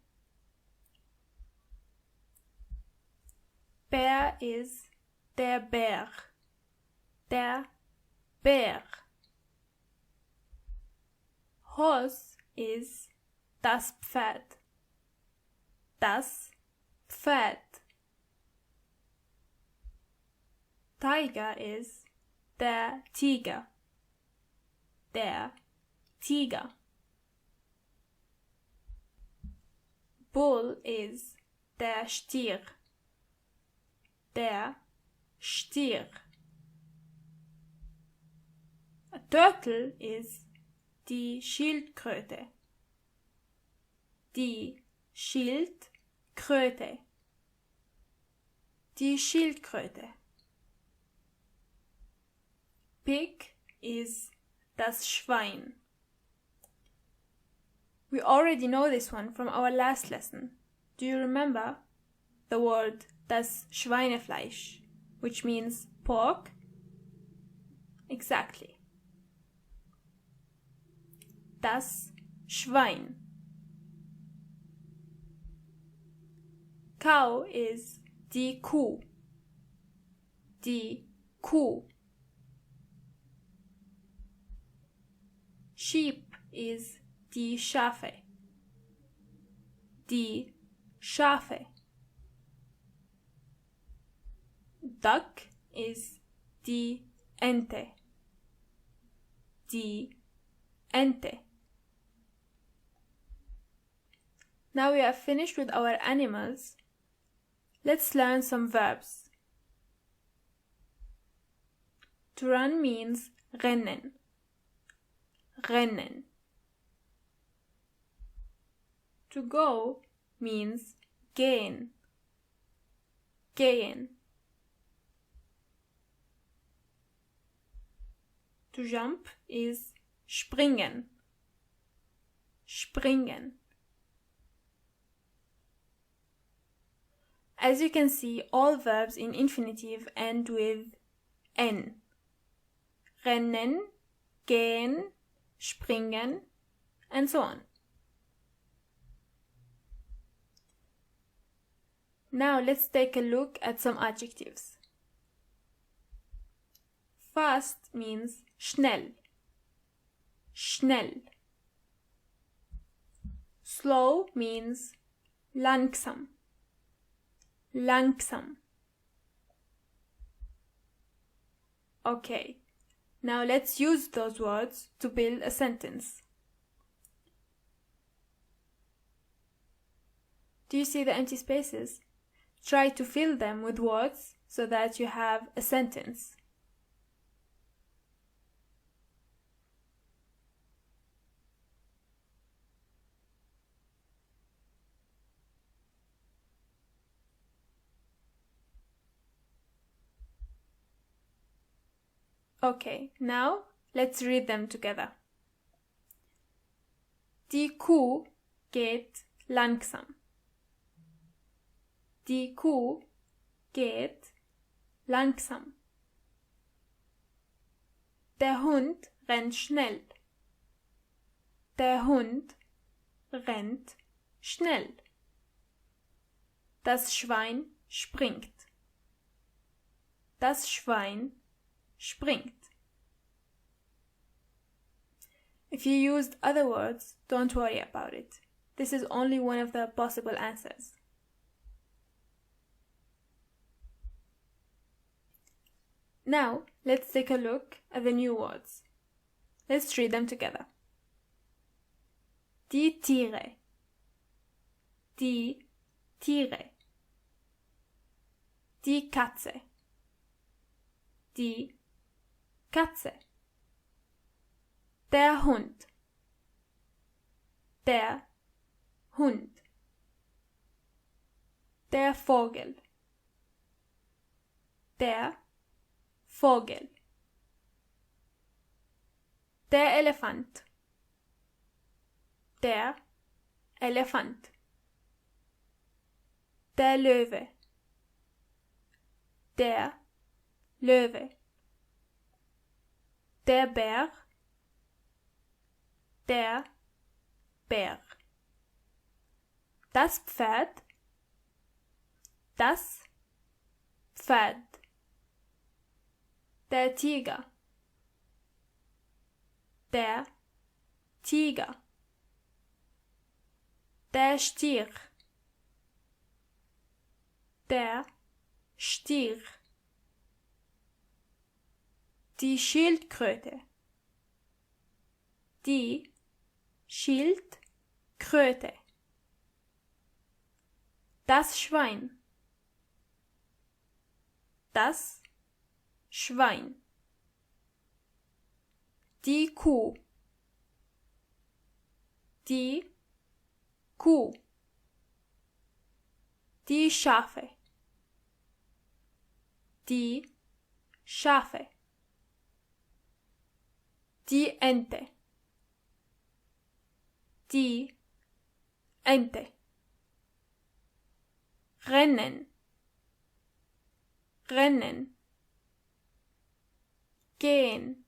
Bear is der Bär. Der Bär. Horse is das Pferd. Das Pferd. Tiger is der Tiger. Der Tiger. Bull is der Stier. Der Stier. A turtle is die Schildkröte. Die Schildkröte. Die Schildkröte. Pig is das Schwein. We already know this one from our last lesson. Do you remember the word das Schweinefleisch, which means pork? Exactly. Das Schwein. Cow is die Kuh. Die Kuh. Sheep is die Schafe. Die Schafe. Duck is die Ente. Die Ente. Now we are finished with our animals. Let's learn some verbs. To run means rennen. Rennen. To go means gehen. Gehen. To jump is springen. Springen. As you can see, all verbs in infinitive end with n. Rennen, gehen, springen, and so on. Now let's take a look at some adjectives. Fast means schnell. Schnell. Slow means langsam. Langsam. Okay, now let's use those words to build a sentence. Do you see the empty spaces? Try to fill them with words so that you have a sentence. Okay, now let's read them together. Die Kuh geht langsam. Die Kuh geht langsam. Der Hund rennt schnell. Der Hund rennt schnell. Das Schwein springt. Das Schwein springt. If you used other words, don't worry about it. This is only one of the possible answers. Now, let's take a look at the new words. Let's read them together. Die Tiere. Die Tiere. Die Katze. Die Katze. Der Hund. Der Hund. Der Vogel. Der Vogel. Der Elefant. Der Elefant. Der Löwe. Der Löwe. Der Bär. Der Bär. Das Pferd. Das Pferd. Der Tiger. Der Tiger. Der Stier. Der Stier. Die Schildkröte. Die Schildkröte. Das Schwein. Das Schwein. Die Kuh. Die Kuh. Die Schafe. Die Schafe. Die Ente. Die Ente. Rennen. Rennen. Gehen.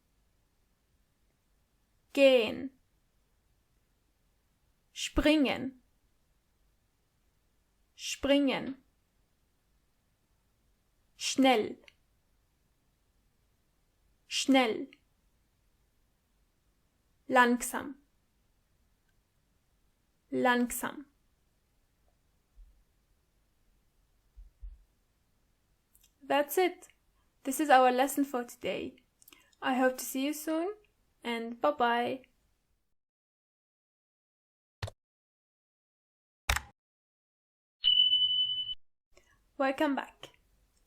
Gehen. Springen. Springen. Schnell. Schnell. Langsam. Langsam. That's it. This is our lesson for today. I hope to see you soon, and bye-bye. Welcome back.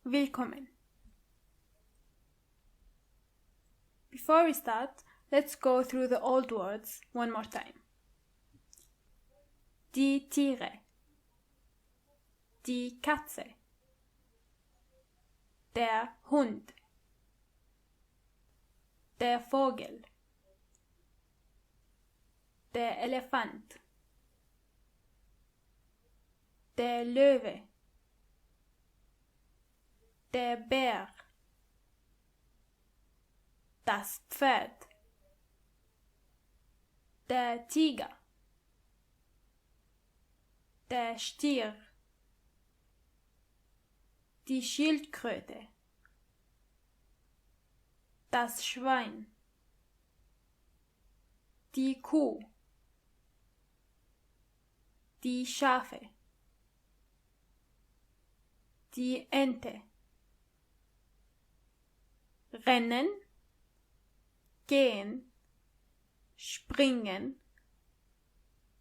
Willkommen. Before we start, let's go through the old words one more time. Die Tiere. Die Katze. Der Hund. Der Vogel. Der Elefant. Der Löwe. Der Bär. Das Pferd. Der Tiger. Der Stier. Die Schildkröte. Das Schwein. Die Kuh. Die Schafe. Die Ente. Rennen, gehen, springen,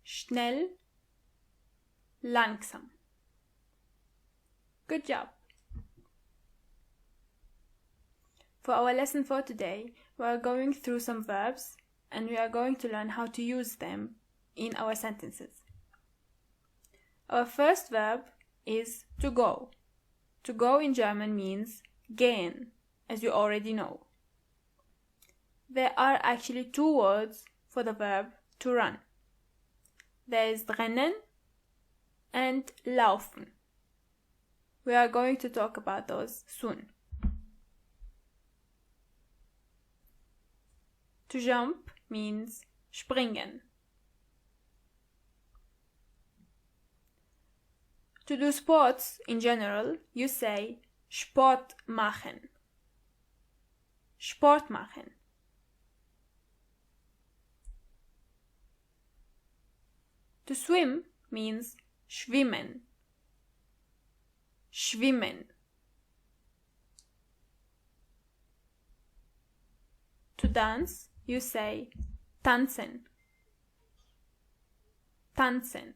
schnell, langsam. Good job. For our lesson for today, we are going through some verbs and we are going to learn how to use them in our sentences. Our first verb is to go. To go in German means gehen, as you already know. There are actually two words for the verb to run. There is rennen and laufen. We are going to talk about those soon. To jump means springen. To do sports in general, you say Sport machen. Sport machen. To swim means schwimmen. Schwimmen. To dance, you say tanzen. Tanzen.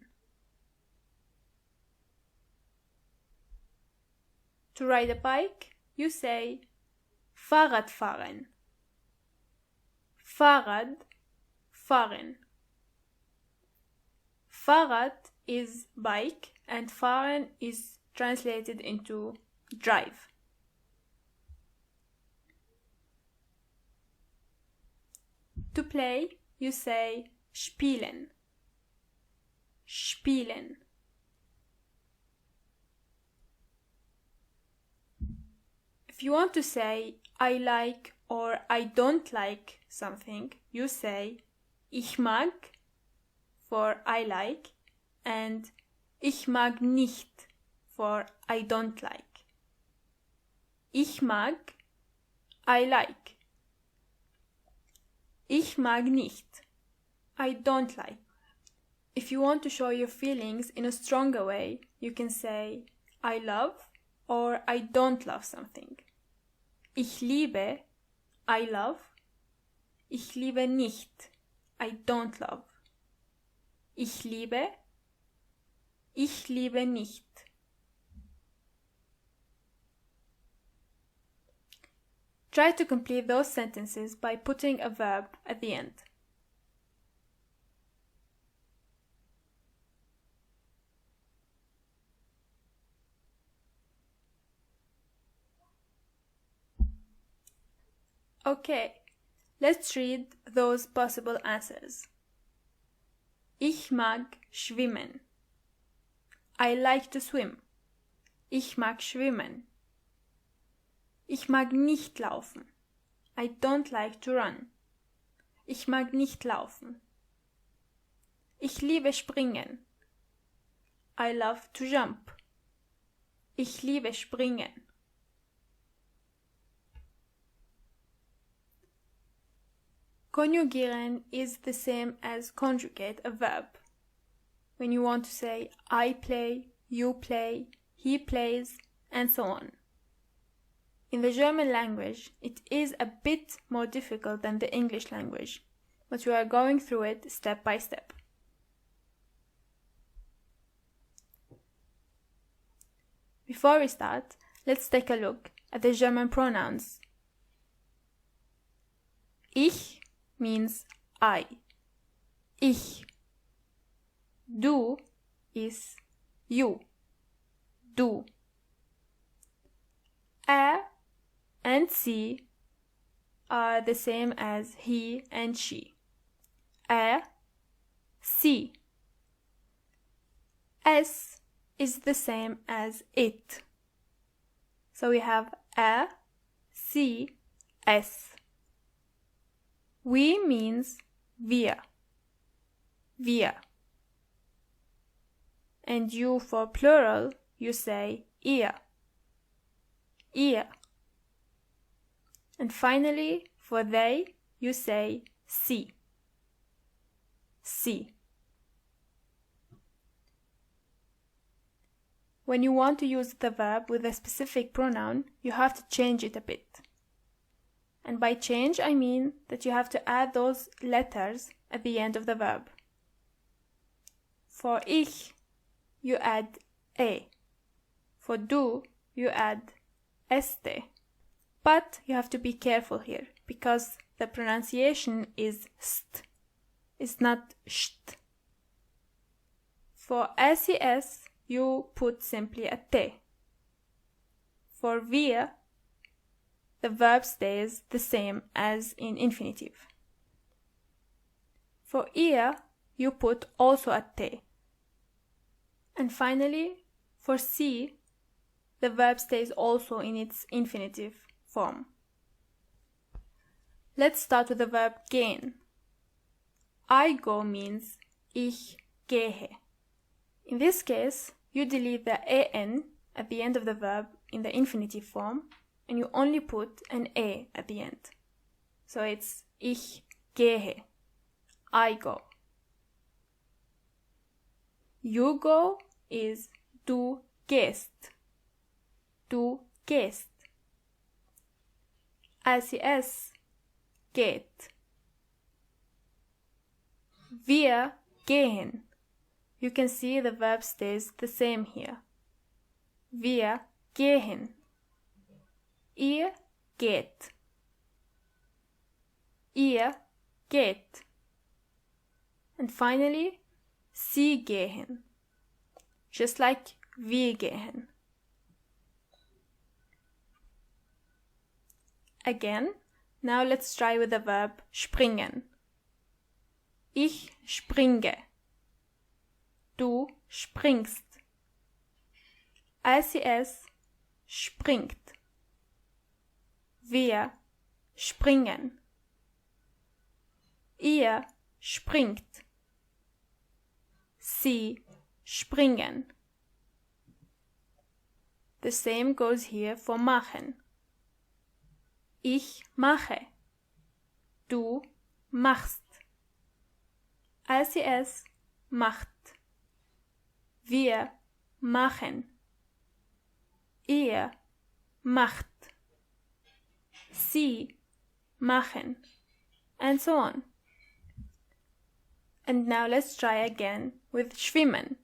To ride a bike, you say Fahrrad fahren. Fahrrad fahren. Fahrrad is bike and fahren is translated into drive. To play, you say spielen. Spielen. If you want to say I like or I don't like something, you say ich mag for I like and ich mag nicht for I don't like. Ich mag, I like. Ich mag nicht, I don't like. If you want to show your feelings in a stronger way, you can say I love or I don't love something. Ich liebe, I love. Ich liebe nicht, I don't love. Ich liebe nicht. Try to complete those sentences by putting a verb at the end. Okay, let's read those possible answers. Ich mag schwimmen. I like to swim. Ich mag schwimmen. Ich mag nicht laufen. I don't like to run. Ich mag nicht laufen. Ich liebe springen. I love to jump. Ich liebe springen. Konjugieren is the same as conjugate a verb. When you want to say I play, you play, he plays, and so on. In the German language, it is a bit more difficult than the English language, but we are going through it step by step. Before we start, let's take a look at the German pronouns. Ich means I. Ich. Du is you. Du. And sie are the same as he and she. Sie. Es is the same as it. So we have sie, es. We means wir. Wir. And you for plural, you say ihr. Ihr. And finally, for they, you say sie. Sie. When you want to use the verb with a specific pronoun, you have to change it a bit. And by change, I mean that you have to add those letters at the end of the verb. For ich, you add e. For du, you add este. But you have to be careful here, because the pronunciation is st. It's not sht. For ses, you put simply a t. For wir, the verb stays the same as in infinitive. For ihr, you put also a t. And finally, for sie, the verb stays also in its infinitive form. Let's start with the verb gehen. I go means ich gehe. In this case, you delete the en at the end of the verb in the infinitive form and you only put an e at the end. So it's ich gehe. I go. You go is du gehst. Du gehst. Ses geht. Wir gehen. You can see the verb stays the same here. Wir gehen. Ihr geht. Ihr geht. And finally, sie gehen. Just like wir gehen. Again, now let's try with the verb springen. Ich springe. Du springst. ICS springt. Wir springen. Ihr springt. Sie springen. The same goes here for machen. Ich mache. Du machst. ICS macht. Wir machen. Ihr macht. Sie machen. And so on. And now let's try again with schwimmen.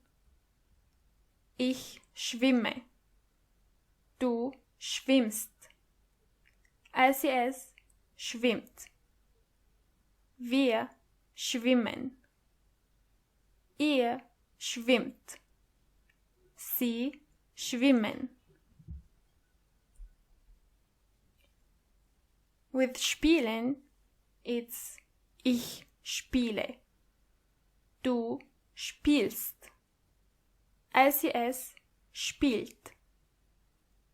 Ich schwimme. Du schwimmst. ICS schwimmt. Wir schwimmen. Ihr schwimmt. Sie schwimmen. With spielen, it's ich spiele. Du spielst. ICS spielt.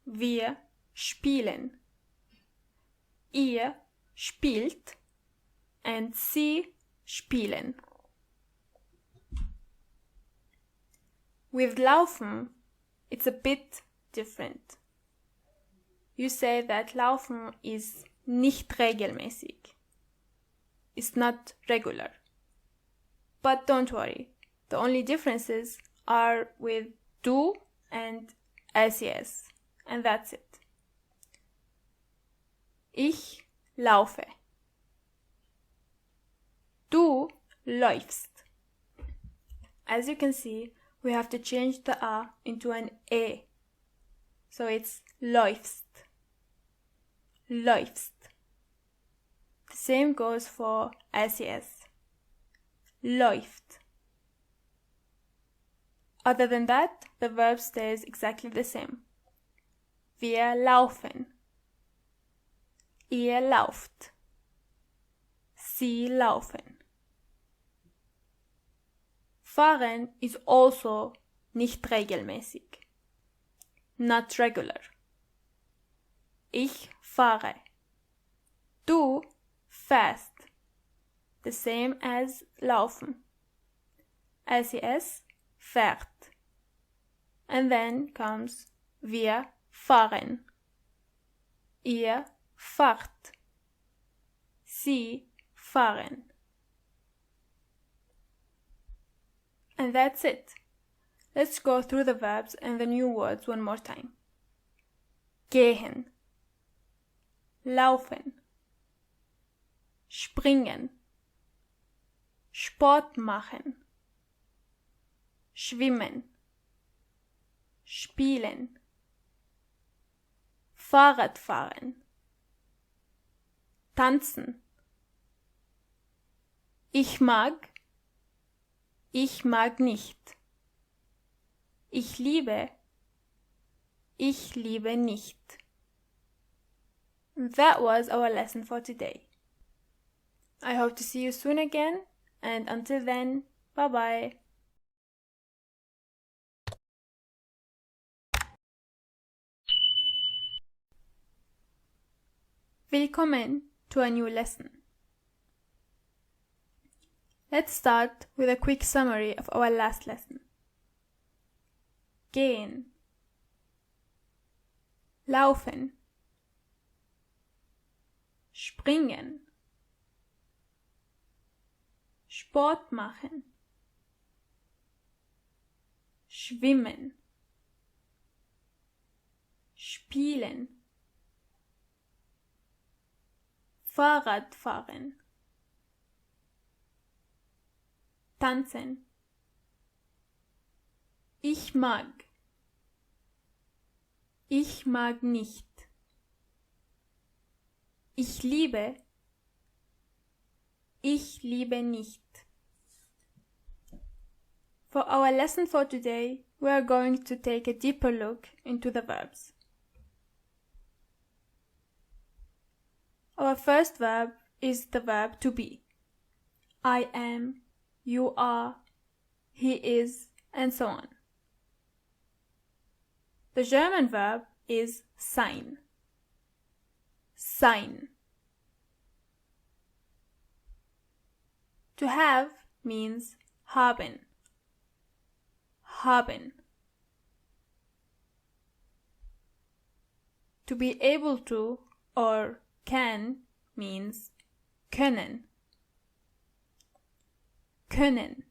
Wir spielen. Ihr spielt. And sie spielen. With laufen, it's a bit different. You say that laufen is nicht regelmäßig. It's not regular. But don't worry, the only differences are with du and ICS, and that's it. Ich laufe. Du läufst. As you can see, we have to change the A into an E. So it's läufst. Läufst. The same goes for ICS. Läuft. Other than that, the verb stays exactly the same. Wir laufen. Ihr lauft. Sie laufen. Fahren is also nicht regelmäßig. Not regular. Ich fahre. Du fährst. The same as laufen. ICS fährt. And then comes wir fahren. Ihr fahrt. Sie fahren. And that's it. Let's go through the verbs and the new words one more time. Gehen. Laufen. Springen. Sport machen. Schwimmen. Spielen. Fahrrad fahren. Tanzen. Ich mag. Ich mag nicht. Ich liebe. Ich liebe nicht. That was our lesson for today. I hope to see you soon again, and until then, bye bye. Willkommen to a new lesson. Let's start with a quick summary of our last lesson. Gehen. Laufen. Springen. Sport machen. Schwimmen. Spielen. Fahrrad fahren. Tanzen. Ich mag. Ich mag nicht. Ich liebe. Ich liebe nicht. For our lesson for today, we are going to take a deeper look into the verbs. Our first verb is the verb to be. I am, you are, he is, and so on. The German verb is sein. Sein. To have means haben. Haben. To be able to or can means können. Können.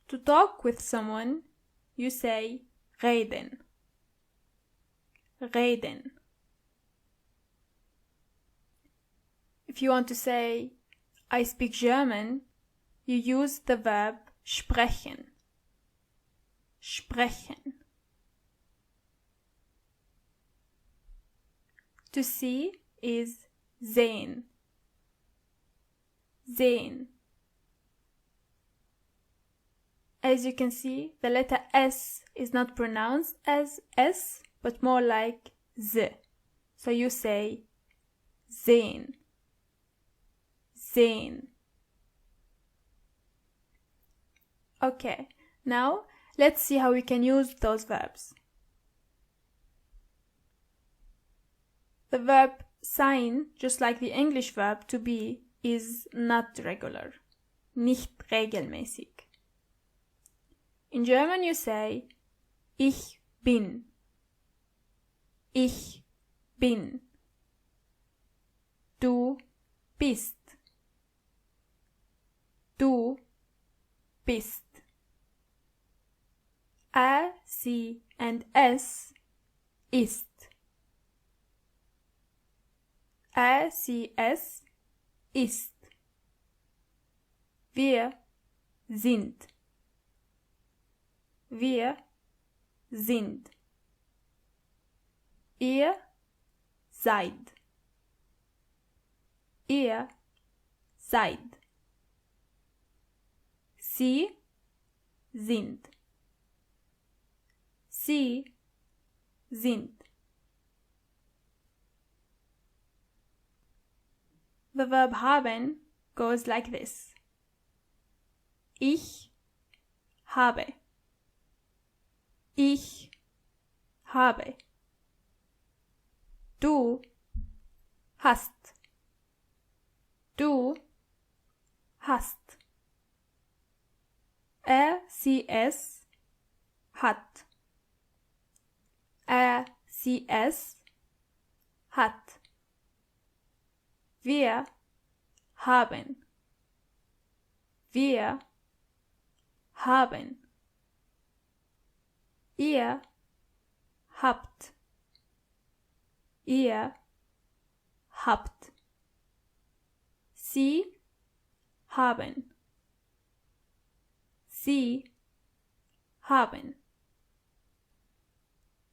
To talk with someone, you say reden. Reden. If you want to say I speak German, you use the verb sprechen. Sprechen. To see is sehen. Sehen. As you can see, the letter S is not pronounced as S, but more like Z. So you say sehen. Sehen. Okay, now let's see how we can use those verbs. The verb sein, just like the English verb to be, is not regular. Nicht regelmäßig. In German you say ich bin. Ich bin. Du bist. Du bist. A, sie and es ist. A, sie, es ist. Wir sind. Wir sind. Ihr seid. Ihr seid. Sie sind. Sie sind. The verb haben goes like this. Ich habe. Ich habe. Du hast. Du hast. Er, sie, es hat. Er, sie, es hat. Wir haben. Wir haben. Ihr habt. Ihr habt. Sie haben. Sie haben.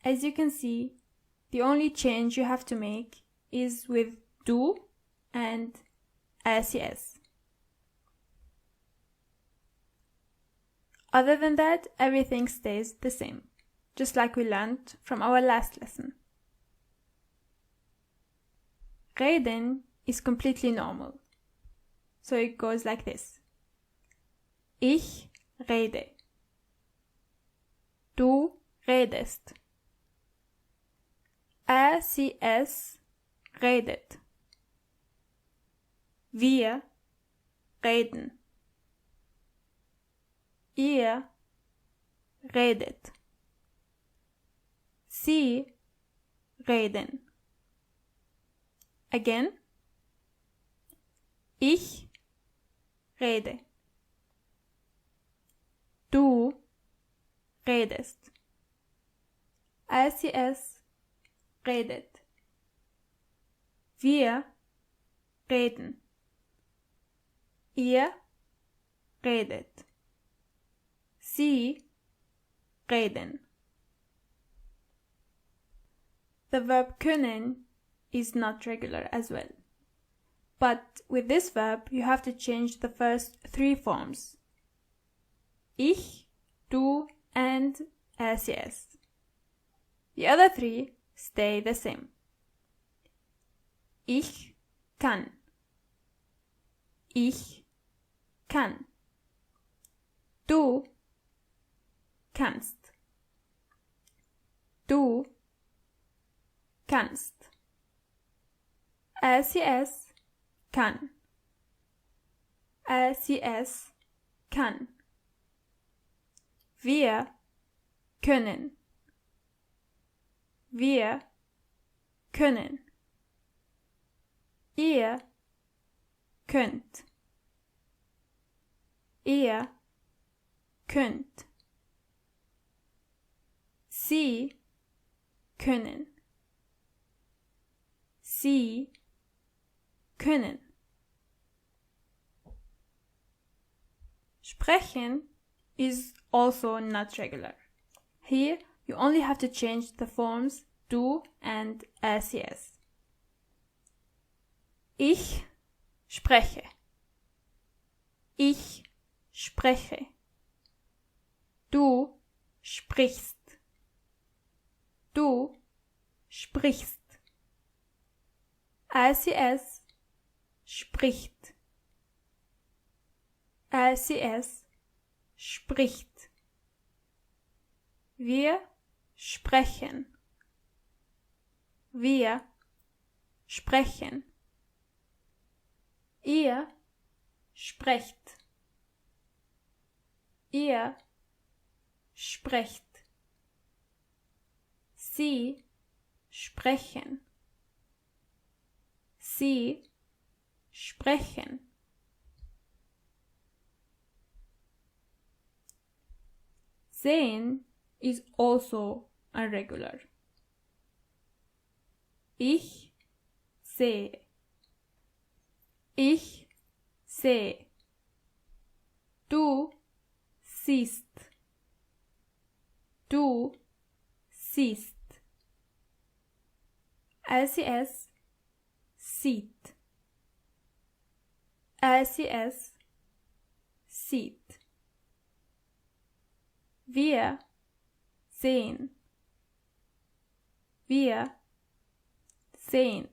As you can see, the only change you have to make is with du and SES. Other than that, everything stays the same, just like we learned from our last lesson. Reden is completely normal, so it goes like this. Ich rede. Du redest. Er, sie, es redet. Wir reden. Ihr redet. Sie reden. Again. Ich rede. Du redest. Er, sie, es redet. Wir reden. Ihr redet. Sie reden. The verb können is not regular as well. But with this verb, you have to change the first three forms. Ich, du, and es. The other three stay the same. Ich kann. Ich kann. Du kannst. Du kannst. Es kann. Es kann. Wir können. Wir können. Ihr könnt. Ihr könnt. Sie können. Sie können. Sprechen is also not regular. Here you only have to change the forms du and ses. Ich spreche. Ich spreche. Du sprichst. Du sprichst. ses spricht. ses spricht. Wir sprechen. Wir sprechen. Ihr sprecht. Ihr sprecht. Sie sprechen. Sie sprechen. Sehen is also irregular. Ich sehe. Ich sehe. Du siehst. Du siehst. ses sieht. ses sieht. Wir sehen. Wir sehen.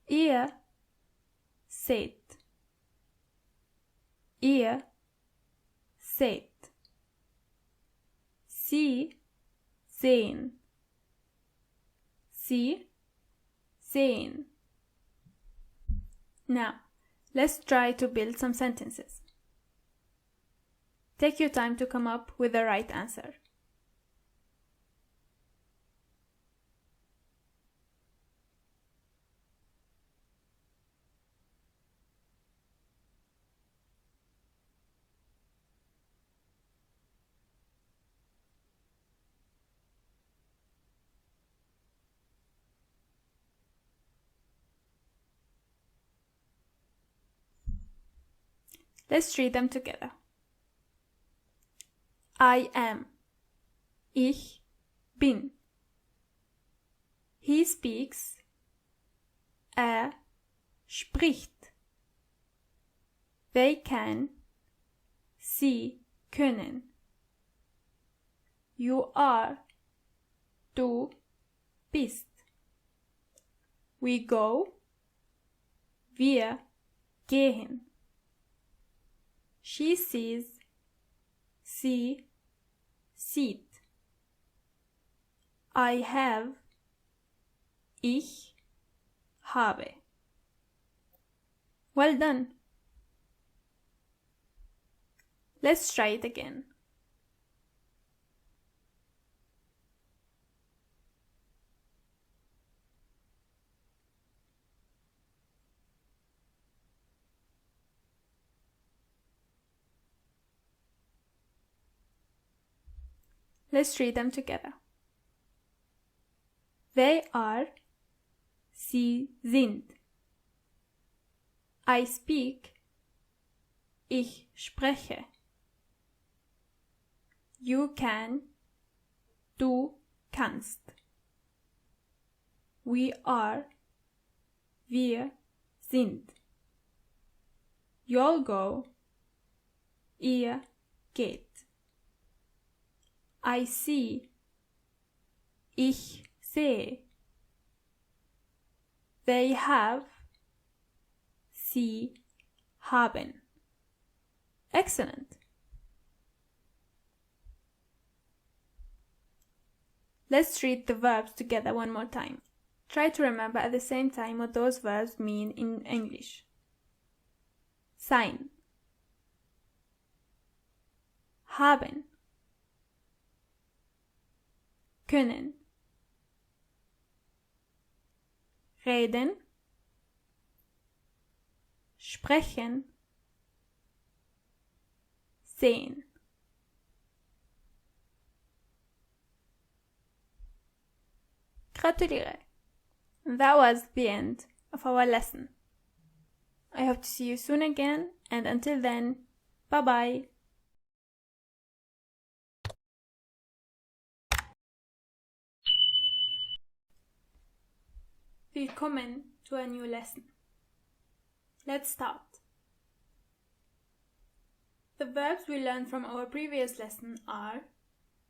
Ihr seht. Ihr seht. Sie sehen. Sie sehen. Now, let's try to build some sentences. Take your time to come up with the right answer. Let's read them together. I am. Ich bin. He speaks. Spricht. They can. Sie können. You are. Du bist. We go. Wir gehen. She sees. Sie sieht. I have. Ich habe. Well done. Let's try it again. Let's read them together. They are. Sie sind. I speak. Ich spreche. You can. Du kannst. We are. Wir sind. You'll go. Ihr geht. I see. Ich sehe. They have. Sie haben. Excellent. Let's read the verbs together one more time. Try to remember at the same time what those verbs mean in English. Sein. Haben. Können. Reden. Sprechen. Sehen. Gratuliere! That was the end of our lesson. I hope to see you soon again, and until then, bye bye! Willkommen to a new lesson. Let's start. The verbs we learned from our previous lesson are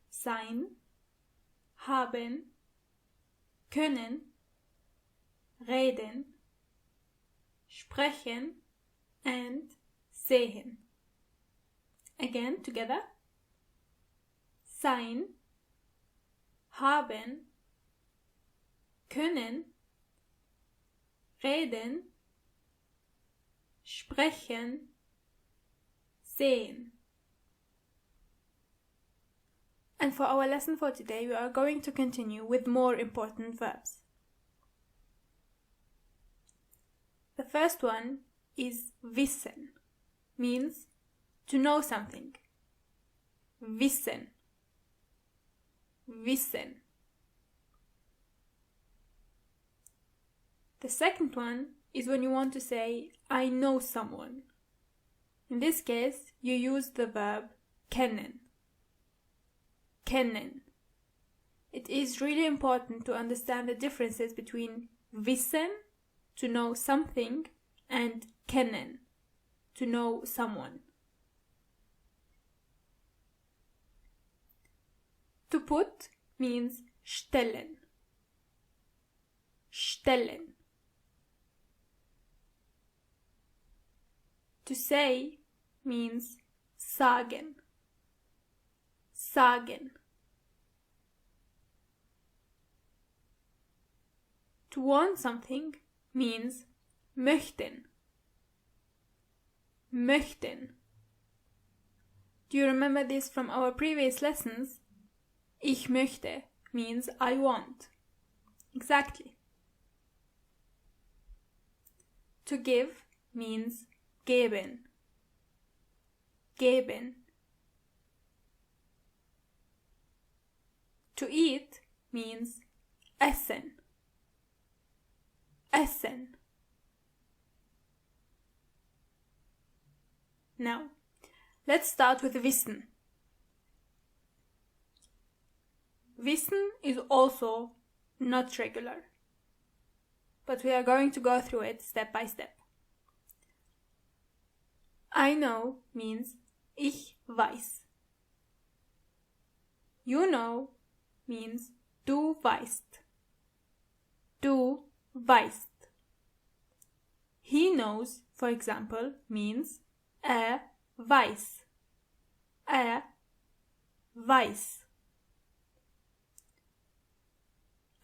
sein, haben, können, reden, sprechen, and sehen. Again, together. Sein, haben, können, reden, sprechen, sehen. And for our lesson for today, we are going to continue with more important verbs. The first one is wissen, means to know something. Wissen. Wissen. The second one is when you want to say, I know someone. In this case, you use the verb kennen. Kennen. It is really important to understand the differences between wissen, to know something, and kennen, to know someone. To put means stellen. Stellen. To say means sagen. Sagen. To want something means möchten. Möchten. Do you remember this from our previous lessons? Ich möchte means I want. Exactly. To give means geben. Geben. To eat means essen. Essen. Now, let's start with wissen. Wissen is also not regular, but we are going to go through it step by step. I know means ich weiß. You know means du weißt. Du weißt. He knows, for example, means weiß. Weiß.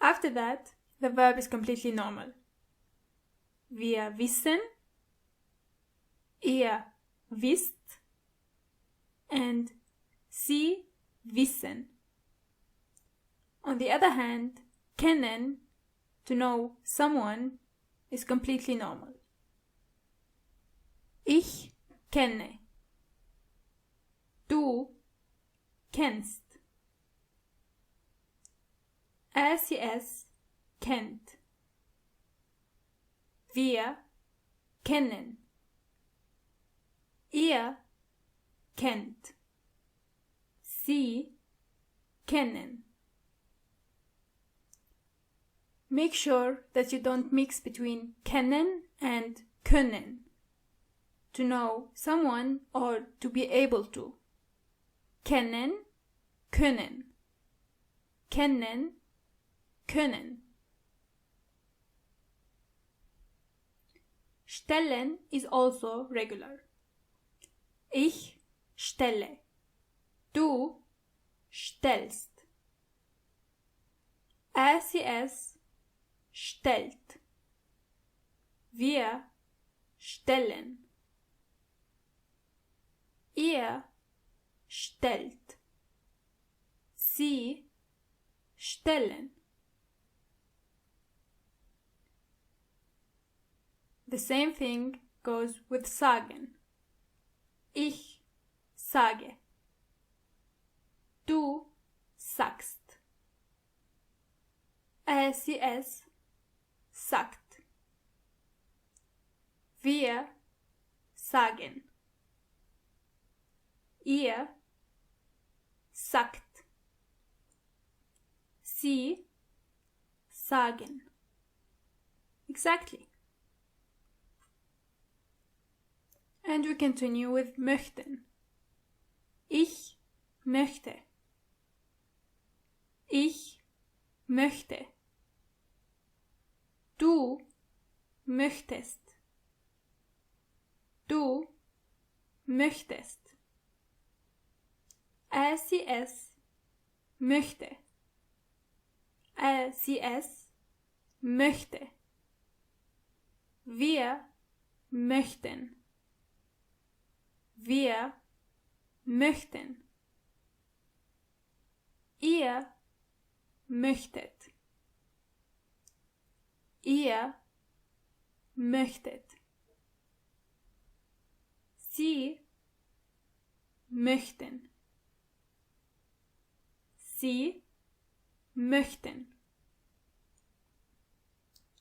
After that, the verb is completely normal. Wir wissen, ihr wisst, and Sie wissen. On the other hand, kennen, to know someone, is completely normal. Ich kenne. Du kennst. Sie kennt. Wir kennen. Ihr kennt. Sie kennen. Make sure that you don't mix between kennen and können. To know someone or to be able to. Kennen, können. Kennen, können. Stellen is also regular. Ich stelle. Du stellst. Sie stellt. Wir stellen. Ihr stellt. Sie stellen. The same thing goes with sagen. Ich sage. Du sagst. Sie sagt. Wir sagen. Ihr sagt. Sie sagen. Exactly. And we continue with möchten. Ich möchte. Ich möchte. Du möchtest. Du möchtest. Sie möchte. Sie möchte. Wir möchten. Wir möchten. Ihr möchtet. Ihr möchtet. Sie möchten. Sie möchten.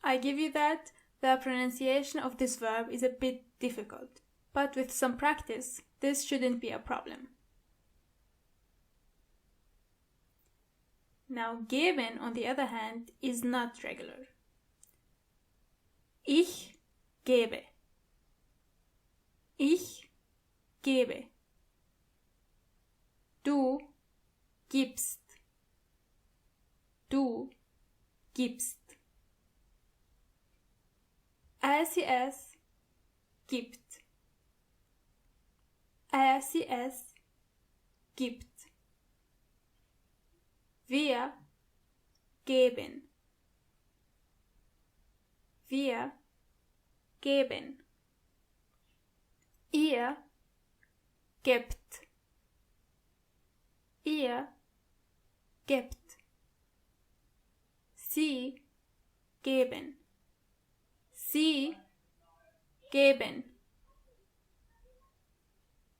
I give you that the pronunciation of this verb is a bit difficult, but with some practice, this shouldn't be a problem. Now, geben, on the other hand, is not regular. Ich gebe. Ich gebe. Du gibst. Du gibst. Sie gibt. Sie gibt. Wir geben. Wir geben. Ihr gebt. Ihr gebt. Sie geben. Sie geben.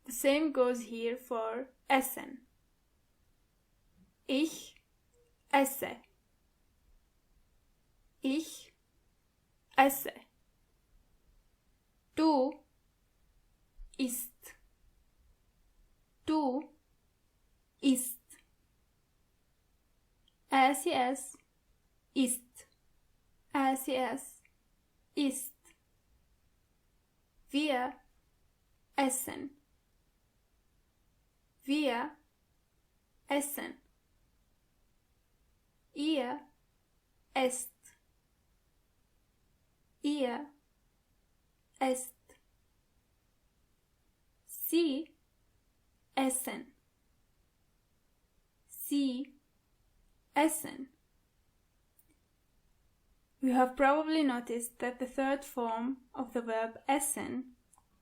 The same goes here for essen. Ich esse. Ich esse. Du isst. Du isst. Sie isst. Sie isst. Wir essen. Wir essen. Ihr esst. Ihr esst. Sie essen. Sie essen. You have probably noticed that the third form of the verb essen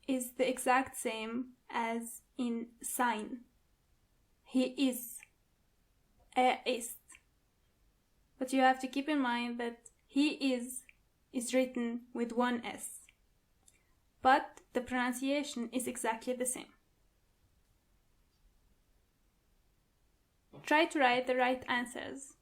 is the exact same as in sein. He is. Ist. But you have to keep in mind that he is written with one S. But the pronunciation is exactly the same. Try to write the right answers.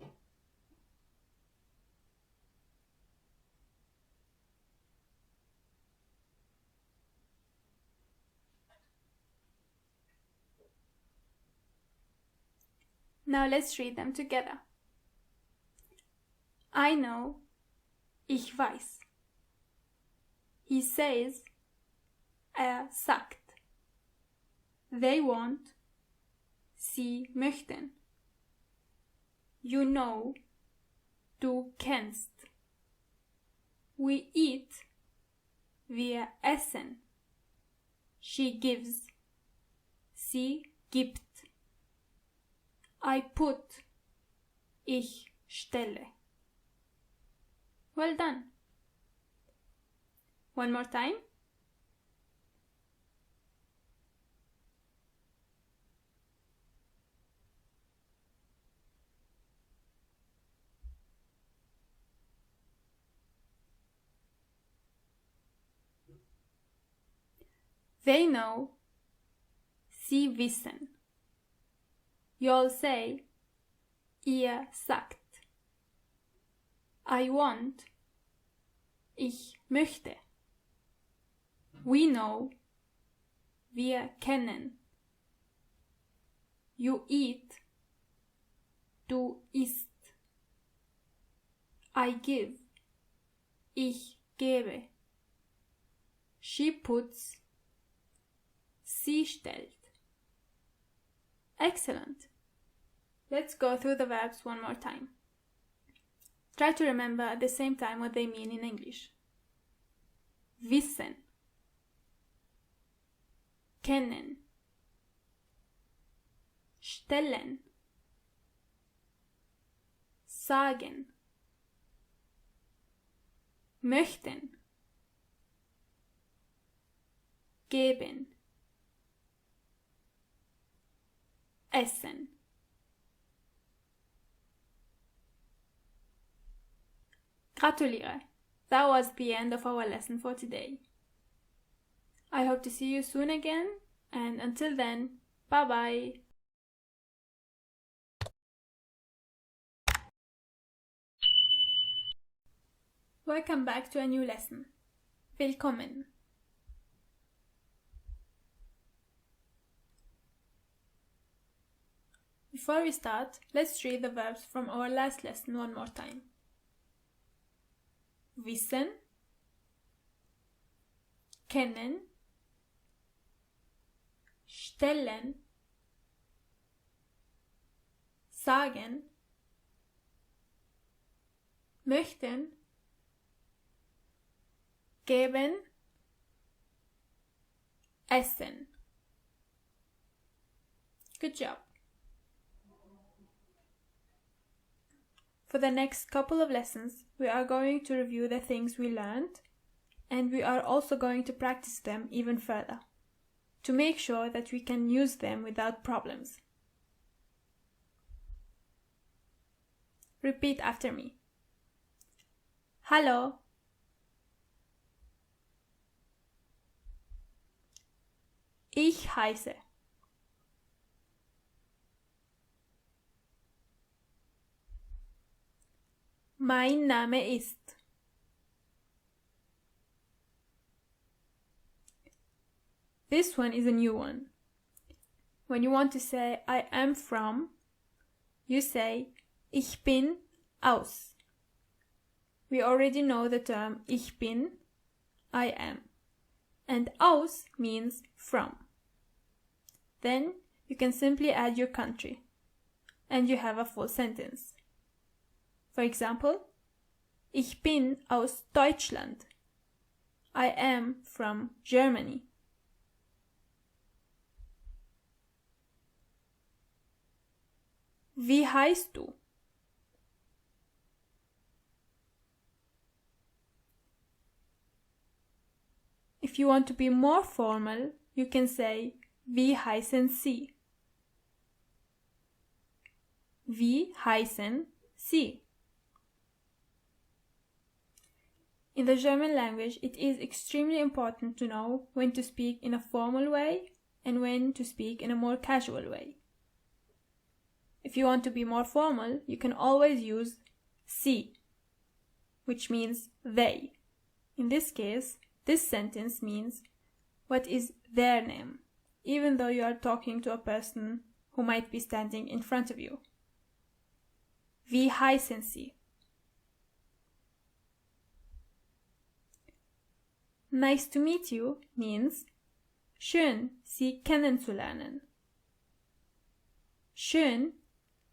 Now let's read them together. I know. Ich weiß. He says. Sagt. They want. Sie möchten. You know. Du kennst. We eat. Wir essen. She gives. Sie gibt. I put. Ich stelle. Well done. One more time. They know. Sie wissen. You'll say, ihr sagt. I want. Ich möchte. We know. Wir kennen. You eat. Du isst. I give. Ich gebe. She puts. Sie stellt. Excellent. Let's go through the verbs one more time. Try to remember at the same time what they mean in English. Wissen. Kennen. Stellen. Sagen. Möchten. Geben. Essen. Gratuliere! That was the end of our lesson for today. I hope to see you soon again, and until then, bye bye! Welcome back to a new lesson. Willkommen! Before we start, let's read the verbs from our last lesson one more time. Wissen, kennen, stellen, sagen, möchten, geben, essen. Good job. For the next couple of lessons, we are going to review the things we learned, and we are also going to practice them even further, to make sure that we can use them without problems. Repeat after me. Hallo. Ich heiße. Mein Name ist. This one is a new one. When you want to say I am from, you say Ich bin aus. We already know the term Ich bin, I am, and aus means from. Then you can simply add your country, and you have a full sentence. For example, Ich bin aus Deutschland. I am from Germany. Wie heißt du? If you want to be more formal, you can say Wie heißen Sie? Wie heißen Sie? In the German language, it is extremely important to know when to speak in a formal way and when to speak in a more casual way. If you want to be more formal, you can always use Sie, which means they. In this case, this sentence means what is their name, even though you are talking to a person who might be standing in front of you. Wie heißen Sie? Nice to meet you means schön, Sie kennenzulernen. Schön,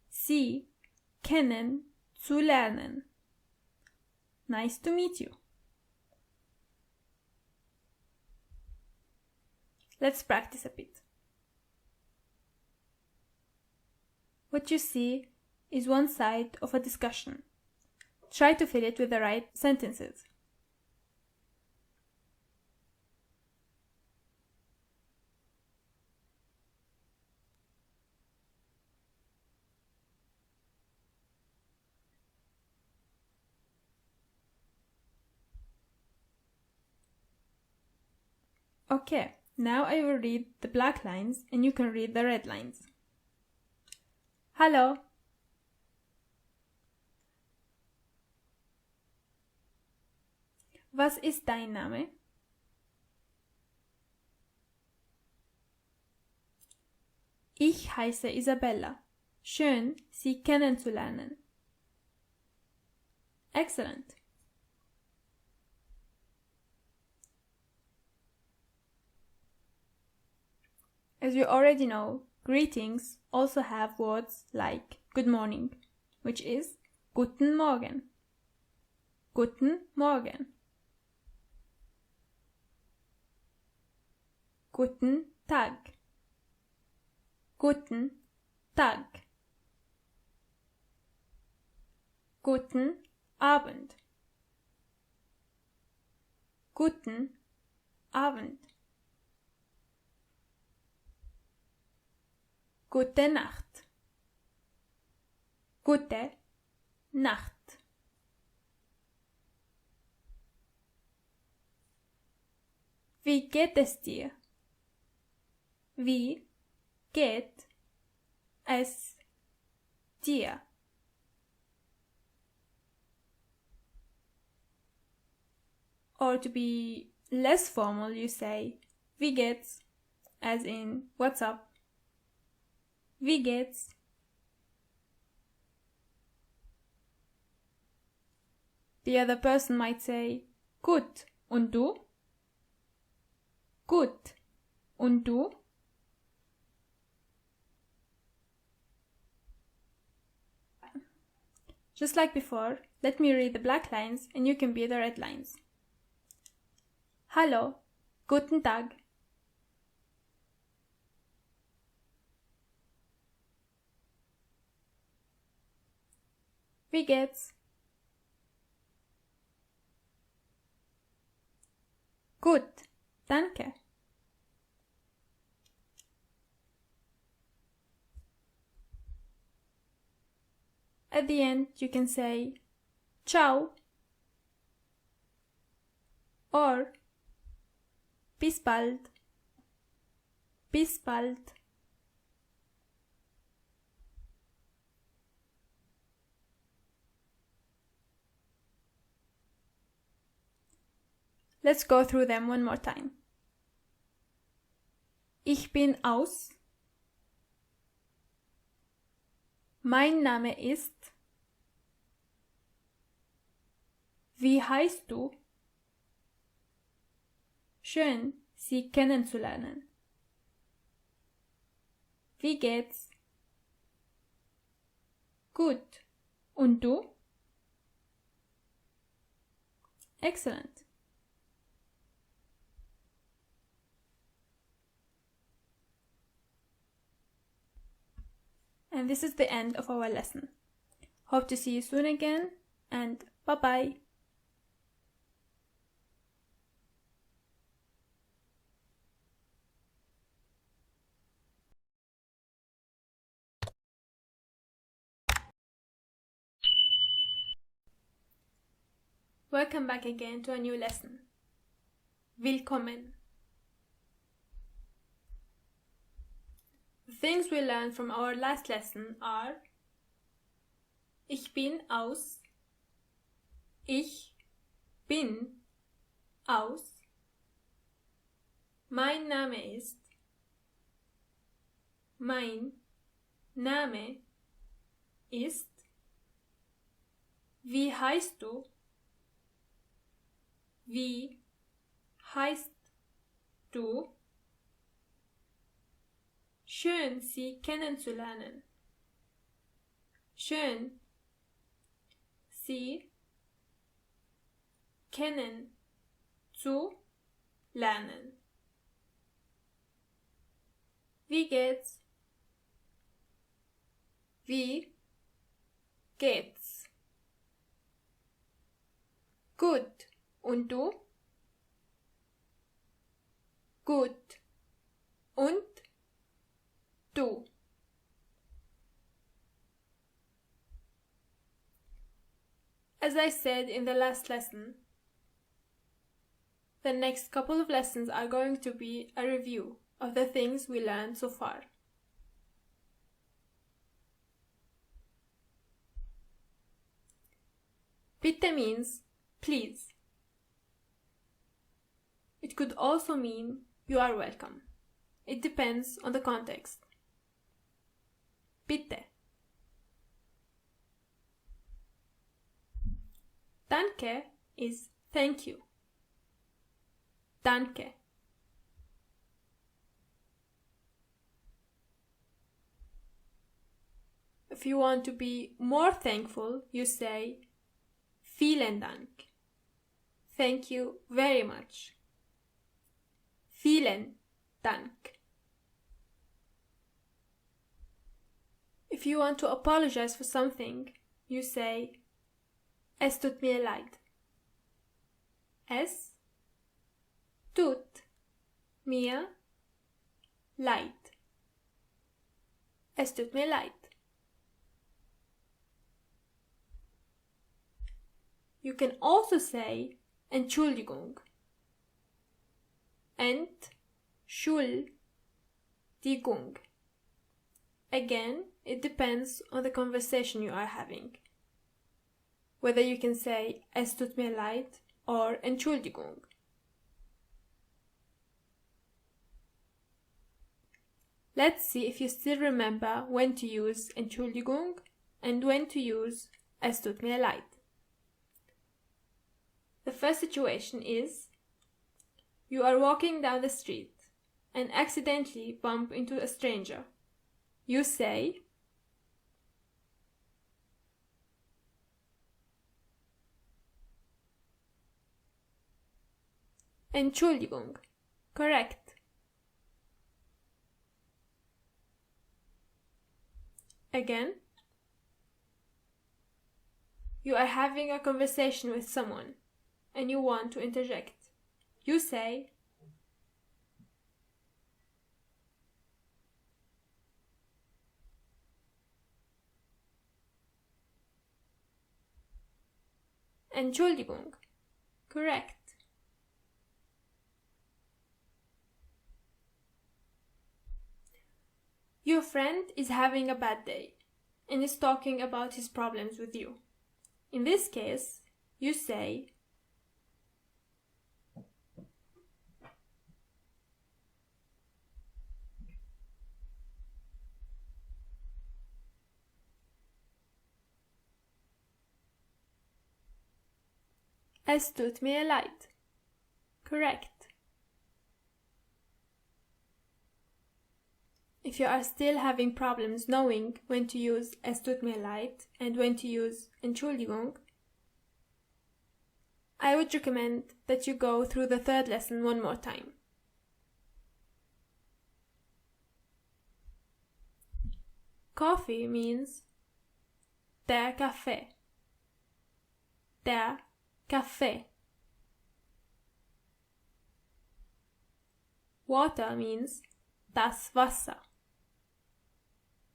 Sie kennenzulernen. Nice to meet you. Let's practice a bit. What you see is one side of a discussion. Try to fill it with the right sentences. Okay, now I will read the black lines and you can read the red lines. Hallo. Was ist dein Name? Ich heiße Isabella. Schön, Sie kennenzulernen. Excellent. As you already know, greetings also have words like good morning, which is Guten Morgen. Guten Morgen. Guten Tag. Guten Tag. Guten Abend. Guten Abend. Gute Nacht. Gute Nacht. Wie geht es dir? Wie geht es dir? Or to be less formal, you say wie geht's, as in what's up. Wie geht's? The other person might say gut und du? Gut und du? Just like before, let me read the black lines and you can be the red lines. Hallo, guten Tag. Wie geht's? Gut, danke. At the end, you can say ciao or bis bald. Bis bald. Let's go through them one more time. Ich bin aus. Mein Name ist. Wie heißt du? Schön, Sie kennenzulernen. Wie geht's? Gut. Und du? Excellent. And this is the end of our lesson. Hope to see you soon again, and bye-bye. Welcome back again to a new lesson. Willkommen. The things we learned from our last lesson are Ich bin aus, ich bin aus, mein Name ist, mein Name ist, wie heißt du, wie heißt du, schön Sie kennenzulernen, schön Sie kennen zu lernen. Wie geht's? Wie geht's? Gut. Und du? Gut. Und du? As I said in the last lesson, the next couple of lessons are going to be a review of the things we learned so far. Bitte means please. It could also mean you are welcome. It depends on the context. Bitte. Danke is thank you. Danke. If you want to be more thankful, you say vielen Dank. Thank you very much. Vielen Dank. If you want to apologize for something, you say es tut mir leid. Es tut mir leid. Es tut mir leid. You can also say Entschuldigung. Entschuldigung. Again, it depends on the conversation you are having. Whether you can say es tut mir leid or Entschuldigung. Let's see if you still remember when to use Entschuldigung and when to use es tut mir leid. The first situation is you are walking down the street and accidentally bump into a stranger. You say Entschuldigung. Correct. Again, you are having a conversation with someone and you want to interject. You say Entschuldigung. Correct. Your friend is having a bad day and is talking about his problems with you. In this case, you say es tut mir leid. Correct. If you are still having problems knowing when to use es tut mir leid and when to use Entschuldigung, I would recommend that you go through the third lesson one more time. Coffee means der Kaffee. Der Kaffee. Water means das Wasser.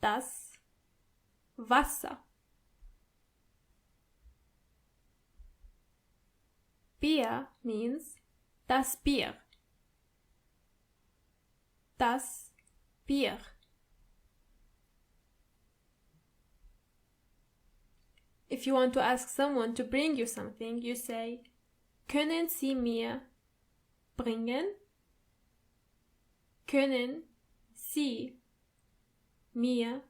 Das Wasser. Beer means das Bier. Das Bier. If you want to ask someone to bring you something, you say, können Sie mir bringen? Können Sie mir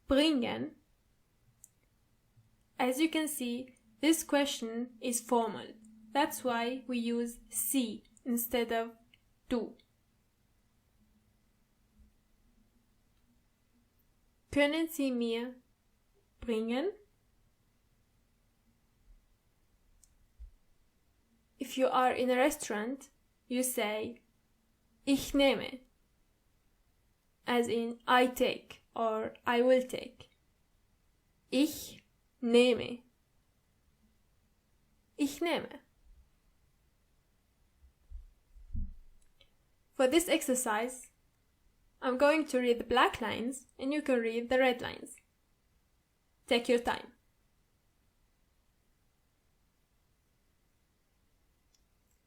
bringen? As you can see, this question is formal. That's why we use Sie instead of du. Können Sie mir bringen? If you are in a restaurant, you say, ich nehme. as in I take or I will take. Ich nehme. Ich nehme. For this exercise, I'm going to read the black lines and you can read the red lines. Take your time.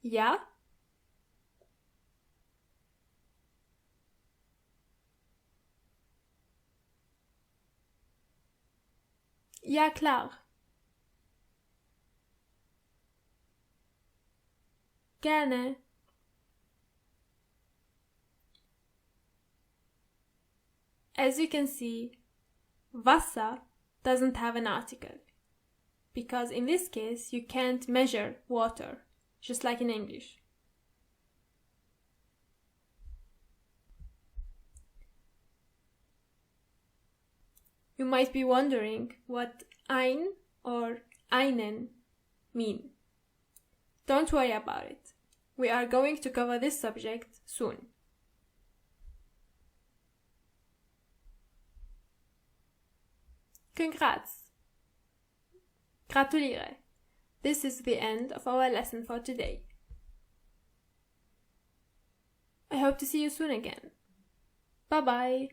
Ja. Ja, klar. Gerne. As you can see, Wasser doesn't have an article, because in this case you can't measure water, just like in English. You might be wondering what ein or einen mean. Don't worry about it. We are going to cover this subject soon. Congrats! Gratuliere! This is the end of our lesson for today. I hope to see you soon again. Bye bye!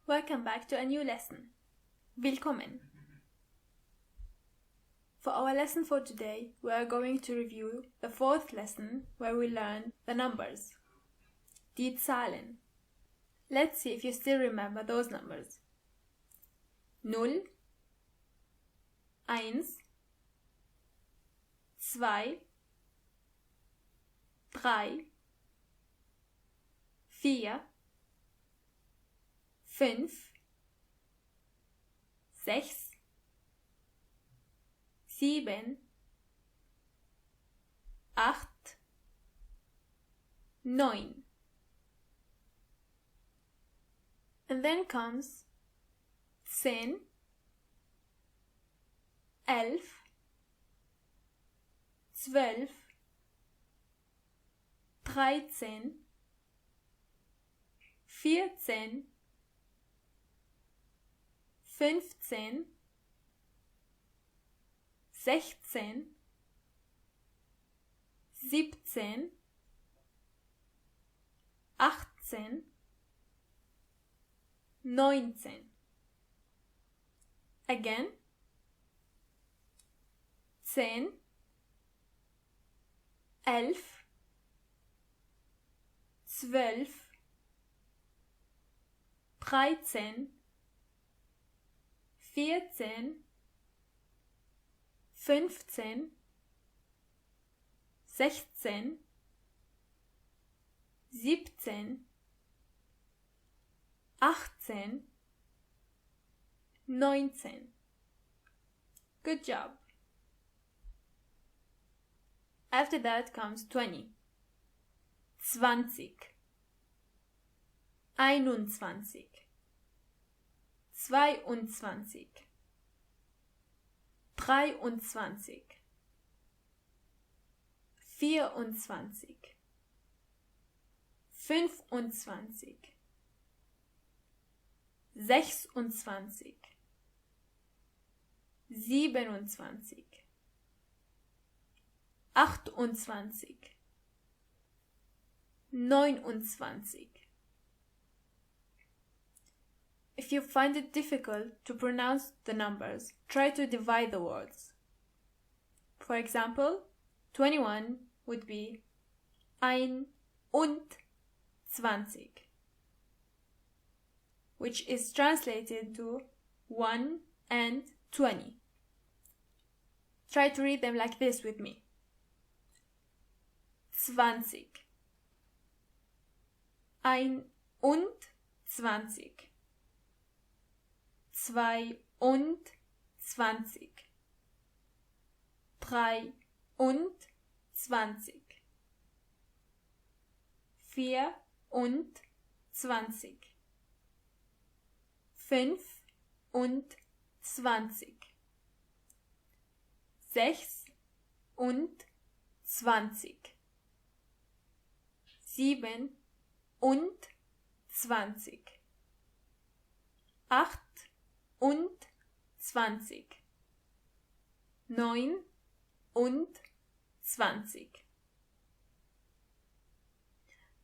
Welcome back to a new lesson. Willkommen! For our lesson for today, we are going to review the fourth lesson where we learn the numbers. Die Zahlen. Let's see if you still remember those numbers. 0, 1, 2, 3, 4, 5, 6, 7, 8, 9. And then comes 10, 11, 12, 13, 14, 15, 16, 17, 18, 19. Again. 10, 11, 12, 13, 14, 15, 16, 17, 18, 19. Good job. After that comes 20. 20. 21. 22. 23. 24. 25. 26. 27. 28, 29. If you find it difficult to pronounce the numbers, try to divide the words. For example, 21 would be ein und 20, which is translated to 1 and 20. Try to read them like this with me. 20. Ein und 20. 2 und 20. 3 und 20. 4 und 20. 25, 26, 27, 28, 29.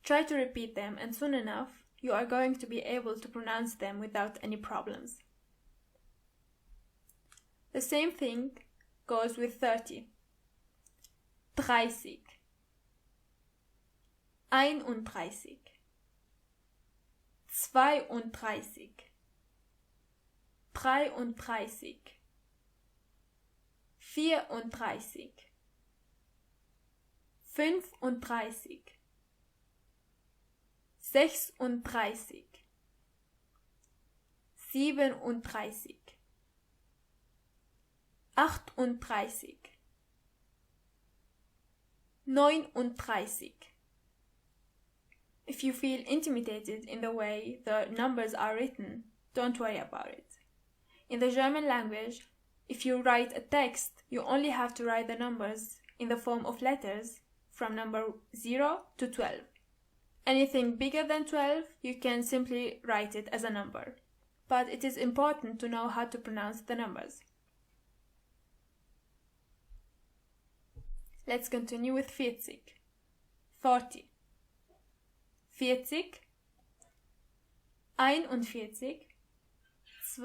Try to repeat them, and soon enough, you are going to be able to pronounce them without any problems. The same thing goes with 30. 30, 31, 32, 33, 34, 35, 36, 37, 38, 39. If you feel intimidated in the way the numbers are written, don't worry about it. In the German language, if you write a text, you only have to write the numbers in the form of letters from number 0 to 12. Anything bigger than 12, you can simply write it as a number. But it is important to know how to pronounce the numbers. Let's continue with 40. 40, 41, 42, 43, 44, 45,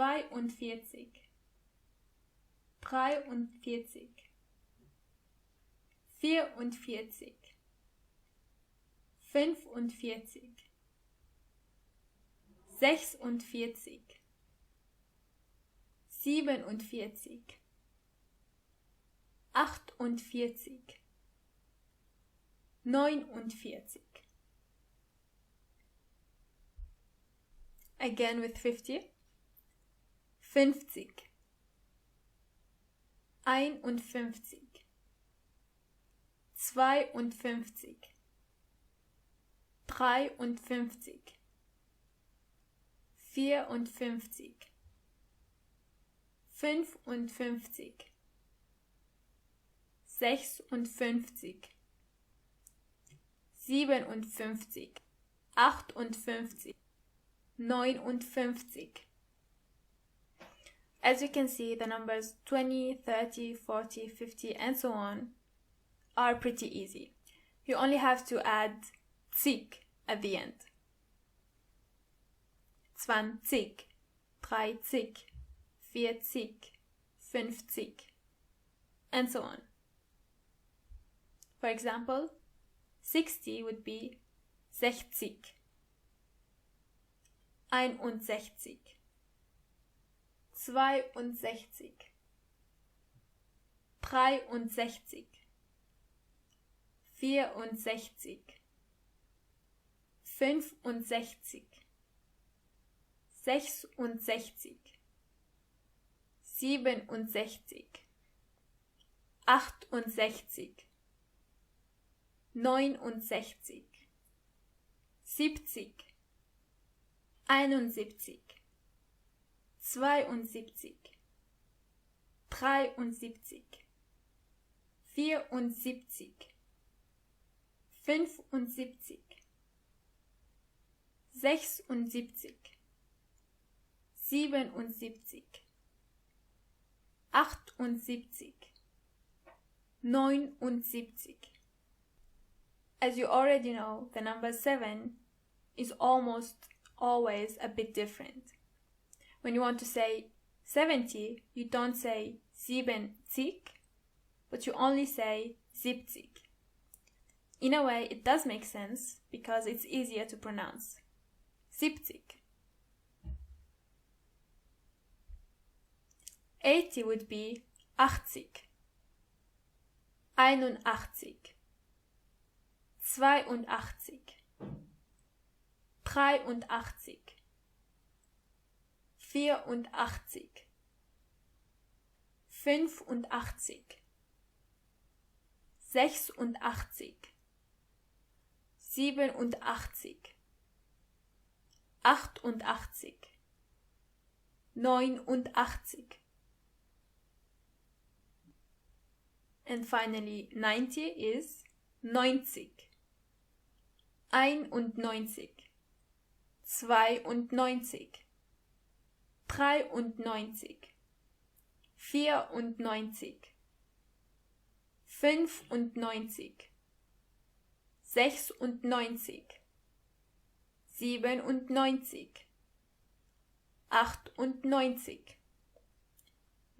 46, 47, 48, 49. Again with 50. 50, 51, 52, 53, 54, 55, 56, 57, 58, 59. As you can see, the numbers 20, 30, 40, 50, and so on are pretty easy. You only have to add zig at the end. 20, 30, 40, 50, and so on. For example, 60 would be 60, 61, 62, 63, 64, 65, 66, 67, 68, 69, 70, 71, 72, 73, 74, 75, 76, 77, 78, 79. As you already know, the number 7 is almost always a bit different. When you want to say 70, you don't say 70, but you only say 70. In a way, it does make sense because it's easier to pronounce. 70. 80 would be 80, 81, 82, 83, 84, 85, 86, 87, 88, 89. And finally, 90 is 90. 91, 92, 93, 94, 95, 96, 97,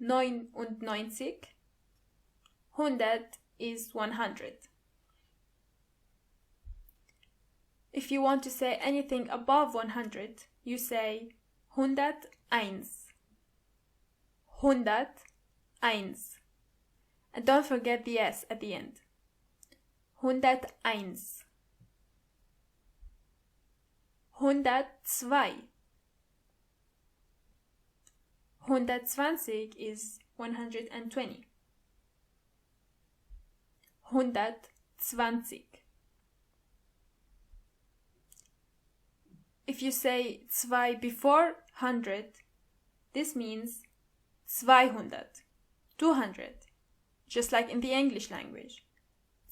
98, 99, 100 is 100. If you want to say anything above 100, you say 101. 101. And don't forget the S at the end. 101. 102. 120 is 120. 120. If you say 2 before 100, this means 200, 200, just like in the English language.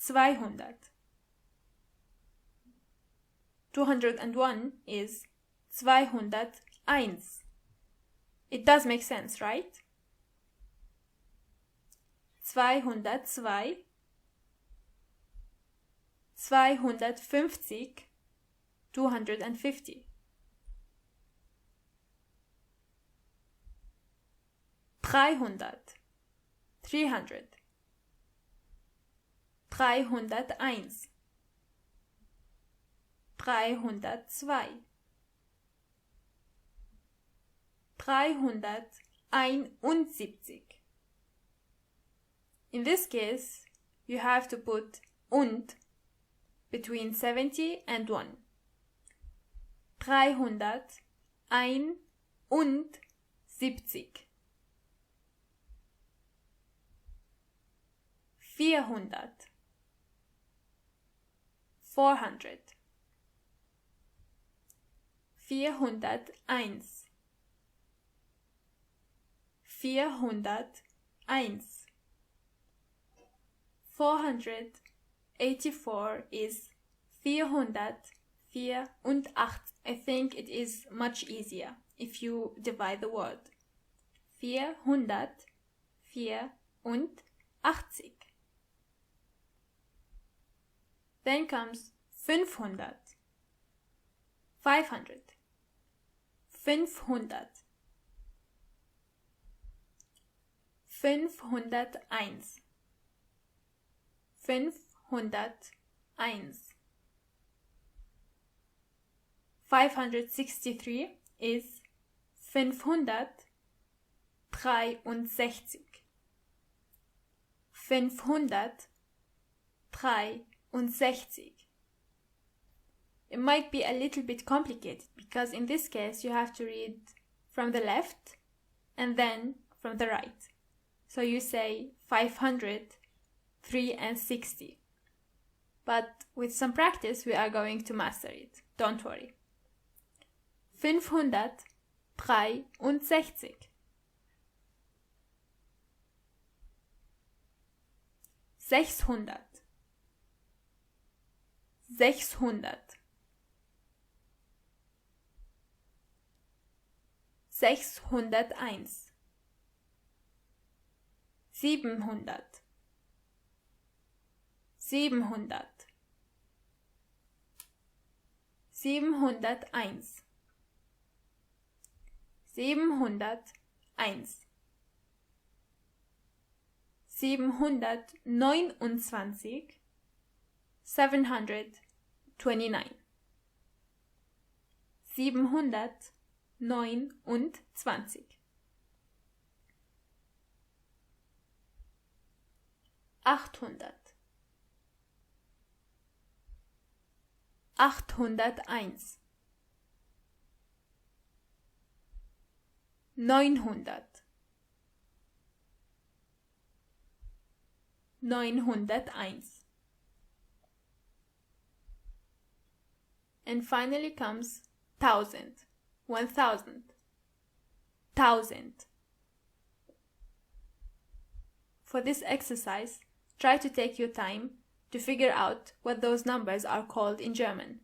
200. 201 is 201. It does make sense, right? 202, 250, 250. 300, 300. 301, 302, 371. In this case, you have to put und between 70 and 1. 371. 400. 400. 401. 401. 484 is 484. I think it is much easier if you divide the word. 484. Then comes 500. 500. 500. 501. 501. 563 is 563. 563. It might be a little bit complicated because in this case you have to read from the left and then from the right. So you say 563. But with some practice we are going to master it. Don't worry. 563. 600. 600. 601. 700. 700. 701. 701. 729. 729. 729. 800. 801. 900. 901. And finally comes 1000. 1000. 1000. For this exercise, try to take your time to figure out what those numbers are called in German.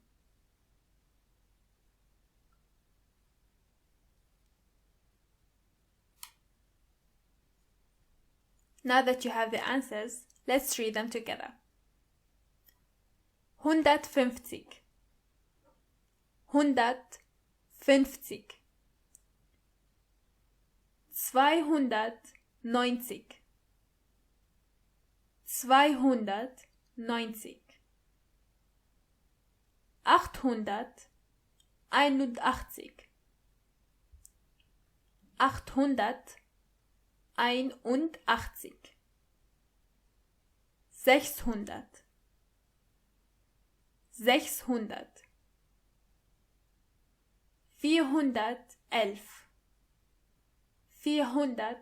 Now that you have the answers, let's read them together. 150 150 290 290 881 881 600 600 411 411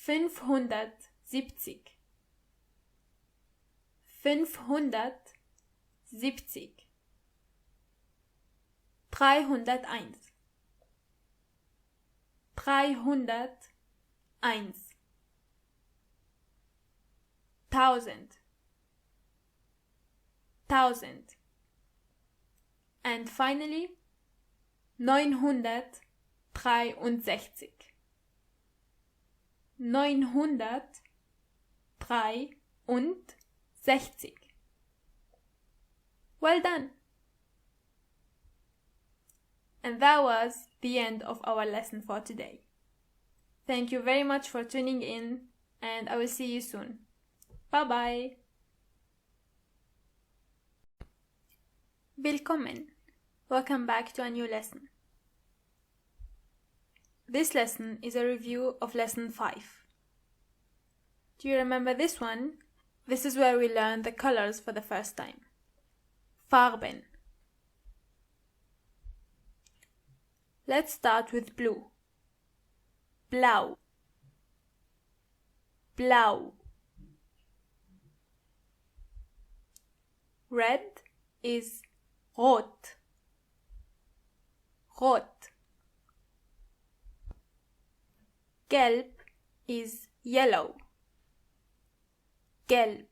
570 570 301 301 1000 1000 and finally 963 963. Well done! And that was the end of our lesson for today. Thank you very much for tuning in, and I will see you soon. Bye bye! Willkommen! Welcome back to a new lesson. This lesson is a review of lesson 5. Do you remember this one? This is where we learn the colors for the first time. Farben. Let's start with blue. Blau. Blau. Red is rot. Rot. Gelb is yellow. Gelb.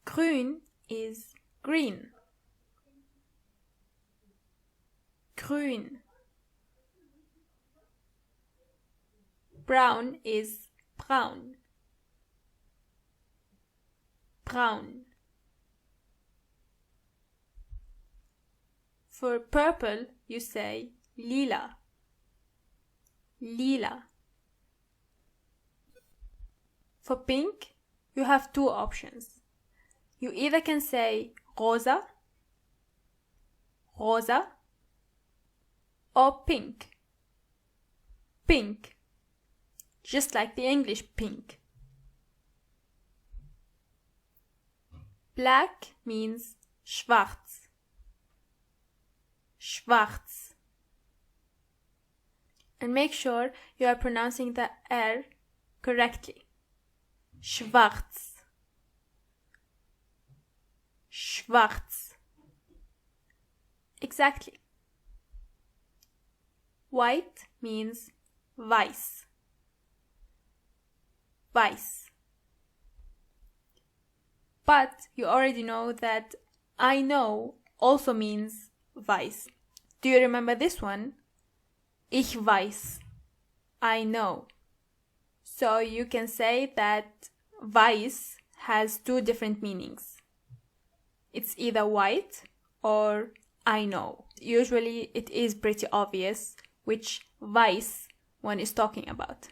Grün is green. Grün. Brown is braun. Braun. For purple, you say lila. Lila. For pink, you have two options. You either can say rosa, rosa, or pink, pink, just like the English pink. Black means schwarz, schwarz. And make sure you are pronouncing the R correctly. Schwarz. Schwarz. Exactly. White means weiß. Weiß. But you already know that I know also means weiß. Do you remember this one? Ich weiß. I know. So you can say that weiß has two different meanings. It's either white or I know. Usually it is pretty obvious which weiß one is talking about.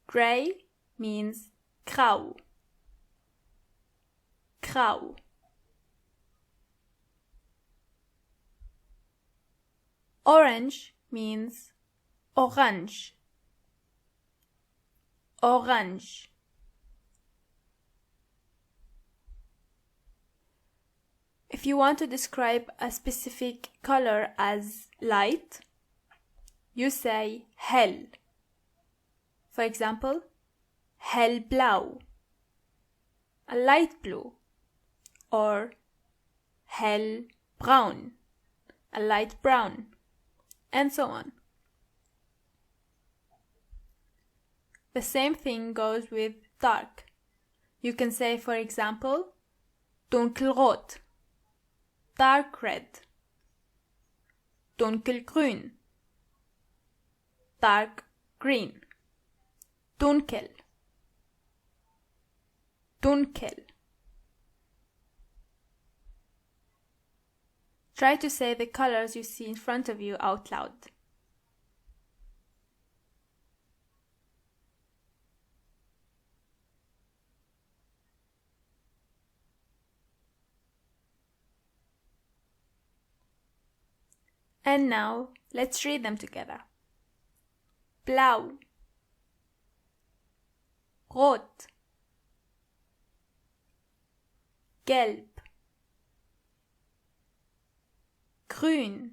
Gray means grau. Grau. Orange means orange. Orange. If you want to describe a specific color as light, you say hell. For example, hellblau, a light blue, or hellbraun, a light brown, and so on. The same thing goes with dark. You can say, for example, dunkelrot, dark red, dunkelgrün, dark green, dunkel, dunkel. Try to say the colors you see in front of you out loud. And now, let's read them together. Blau, Rot, Gelb, Grün,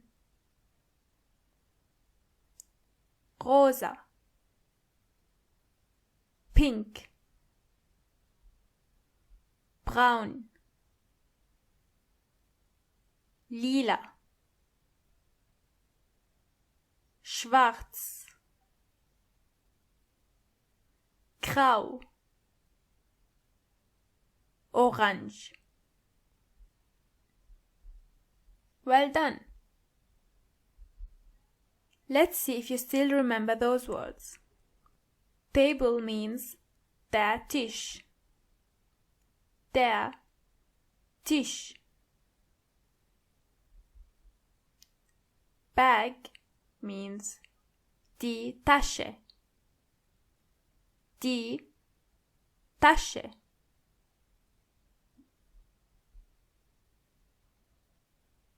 Rosa, Pink, Braun, Lila, Schwarz, Grau, Orange. Well done! Let's see if you still remember those words. Table means der Tisch. Der Tisch. Bag means die Tasche. Die Tasche.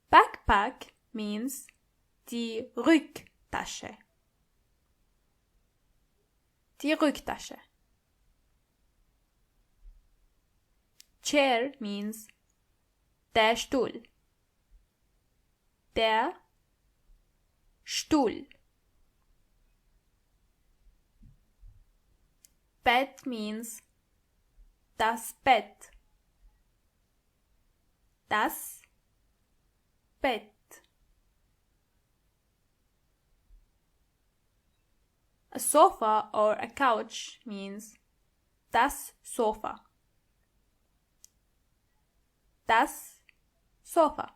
Backpack means die Rücktasche. Die Rücktasche. Chair means der Stuhl. Der Stuhl. Bed means das Bett. Das Bett. A sofa or a couch means das Sofa. Das Sofa.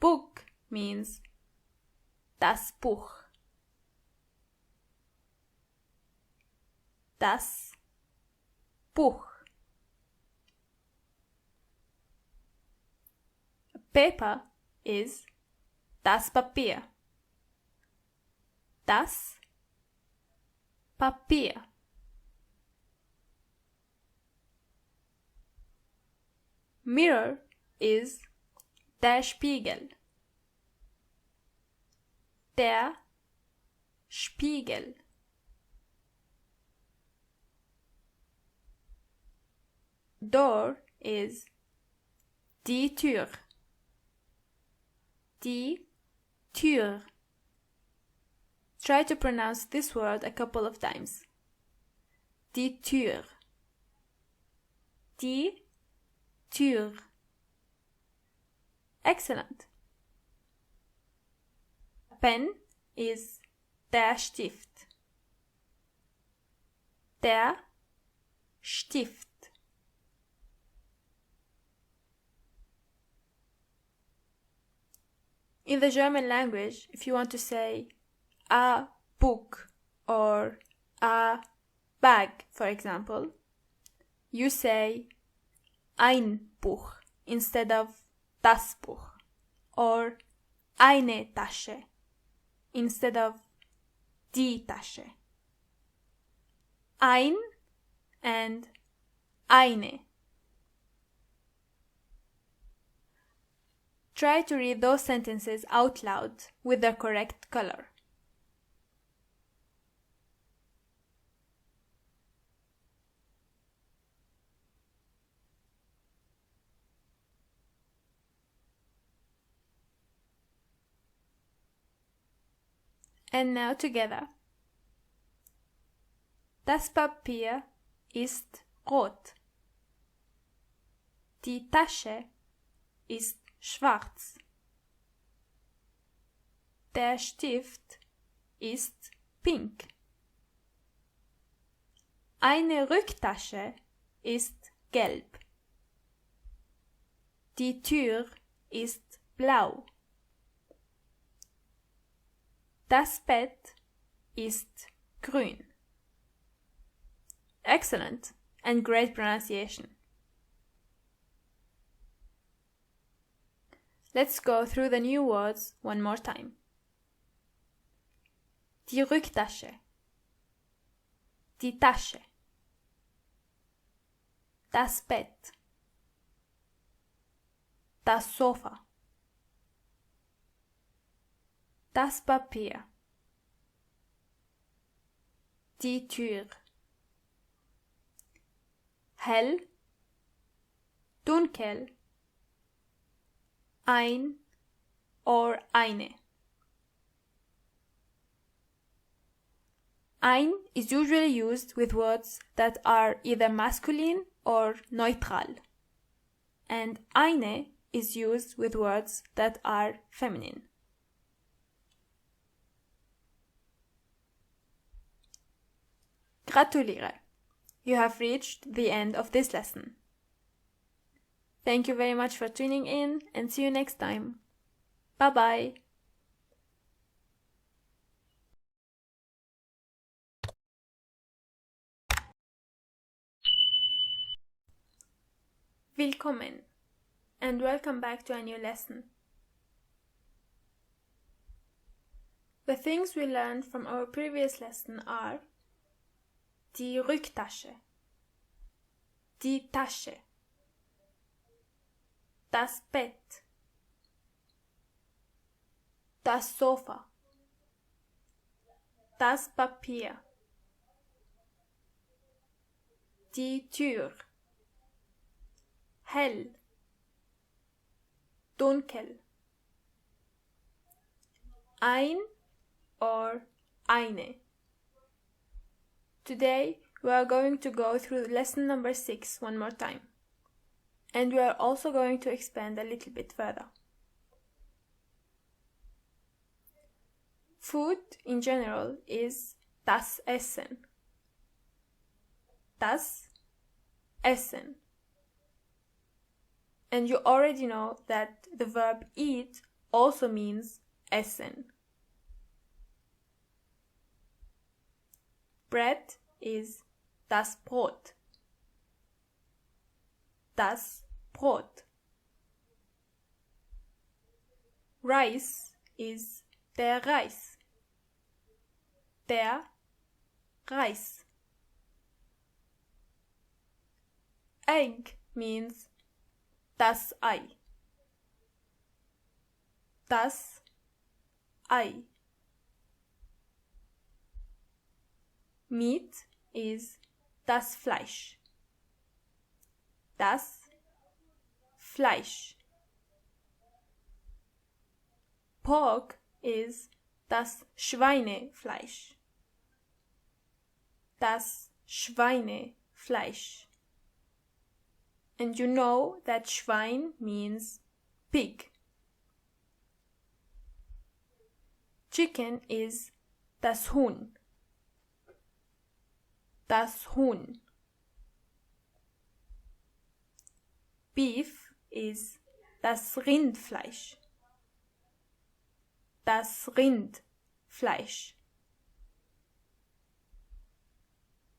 Book means das Buch. Das Buch. Paper is das Papier. Das Papier. Mirror is der Spiegel. Der Spiegel. Door is die Tür. Die Tür. Try to pronounce this word a couple of times. Die Tür. Die Tür. Excellent. A pen is der Stift. Der Stift. In the German language, if you want to say a book or a bag, for example, you say ein Buch instead of das Buch, or eine Tasche instead of die Tasche. Ein and eine. Try to read those sentences out loud with the correct color. And now together. Das Papier ist rot. Die Tasche ist schwarz. Der Stift ist pink. Eine Rücktasche ist gelb. Die Tür ist blau. Das Bett ist grün. Excellent and great pronunciation. Let's go through the new words one more time. Die Rücktasche. Die Tasche. Das Bett. Das Sofa. Das Papier. Die Tür. Hell, dunkel, ein or eine. Ein is usually used with words that are either masculine or neutral, and eine is used with words that are feminine. Gratuliere! You have reached the end of this lesson. Thank you very much for tuning in and see you next time. Bye bye! Willkommen and welcome back to a new lesson. The things we learned from our previous lesson are die Rücktasche, die Tasche, das Bett, das Sofa, das Papier, die Tür, hell, dunkel, ein or eine. Today we are going to go through lesson number 6 one more time, and we are also going to expand a little bit further. Food in general is das Essen. Das Essen. And you already know that the verb eat also means essen. Bread is das Brot. Das Brot. Rice is der Reis. Der Reis. Egg means das Ei. Das Ei. Meat is das Fleisch. Das Fleisch. Pork is das Schweinefleisch. Das Schweinefleisch. And you know that Schwein means pig. Chicken is das Huhn. Das Huhn. Beef is das Rindfleisch. Das Rindfleisch.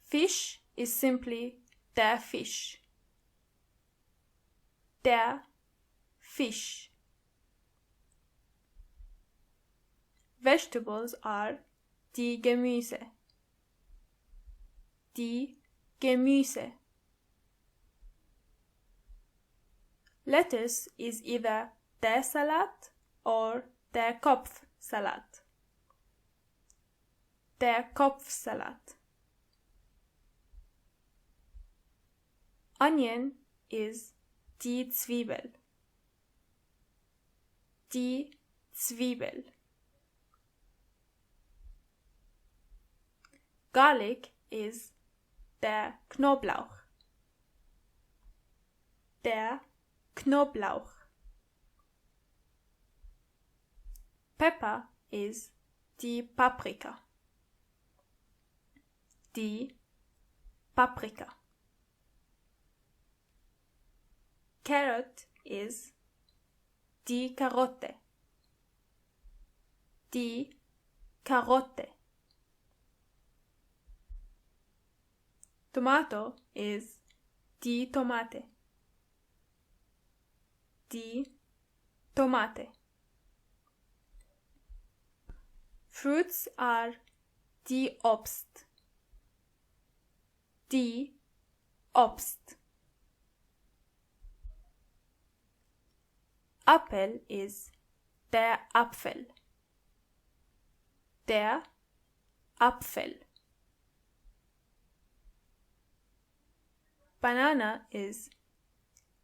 Fish is simply der Fisch. Der Fisch. Vegetables are die Gemüse. Die Gemüse. Lettuce is either der Salat or der Kopfsalat. Der Kopfsalat. Onion is die Zwiebel. Die Zwiebel. Garlic is der Knoblauch. Der Knoblauch. Pepper is die Paprika. Die Paprika. Carrot is die Karotte. Die Karotte. Tomato is die Tomate. Die Tomate. Fruits are die Obst. Die Obst. Apfel is der Apfel. Der Apfel. Banana is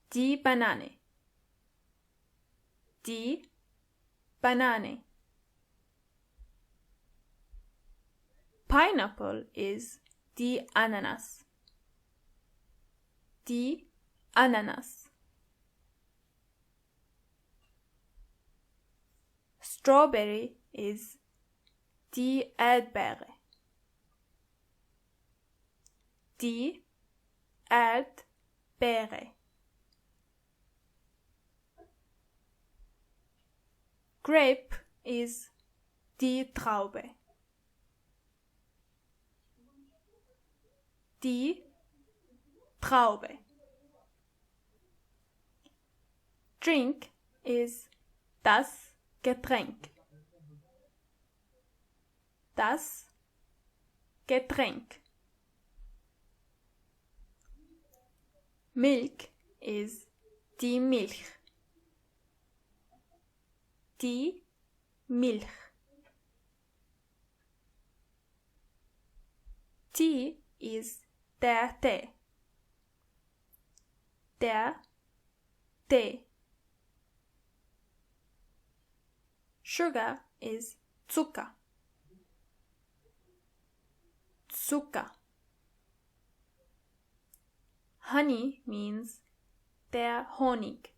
die Banane. Die Banane. Pineapple is die Ananas. Die Ananas. Strawberry is die Erdbeere. Die Erdbeere. Grape is die Traube. Die Traube. Drink is das Getränk. Das Getränk. Milk is die Milch. Die Milch. Tea is der Tee. Der Tee. Sugar is Zucker. Zucker. Honey means der Honig.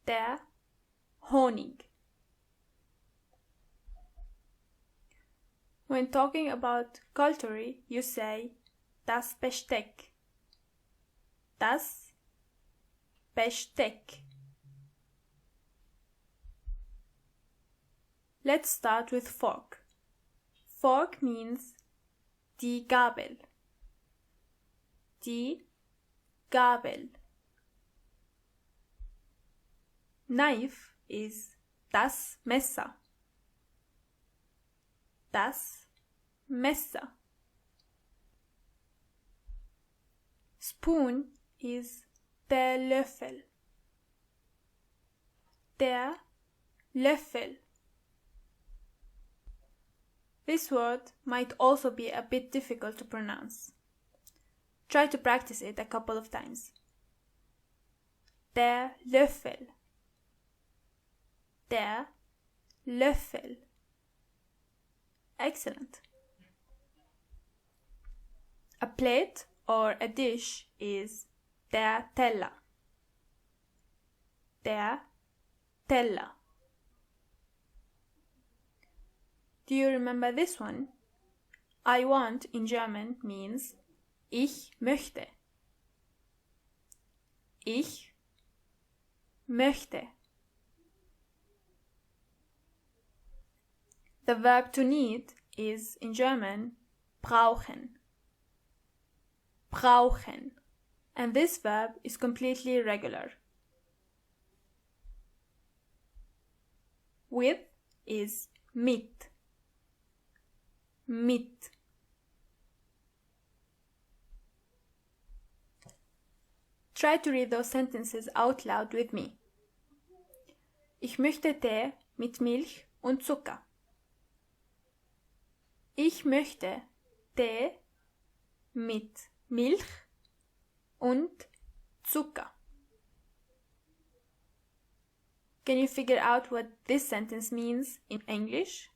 Der Honig. When talking about cutlery, you say das Besteck. Das Besteck. Let's start with fork. Fork means die Gabel. Die Gabel. Knife is das Messer. Das Messer. Spoon is der Löffel. Der Löffel. This word might also be a bit difficult to pronounce. Try to practice it a couple of times. Der Löffel. Der Löffel. Excellent. A plate or a dish is der Teller. Der Teller. Do you remember this one? I want in German means ich möchte. Ich möchte. The verb to need is in German brauchen. Brauchen. And this verb is completely irregular. With is mit. Mit. Try to read those sentences out loud with me. Ich möchte Tee mit Milch und Zucker. Ich möchte Tee mit Milch und Zucker. Can you figure out what this sentence means in English?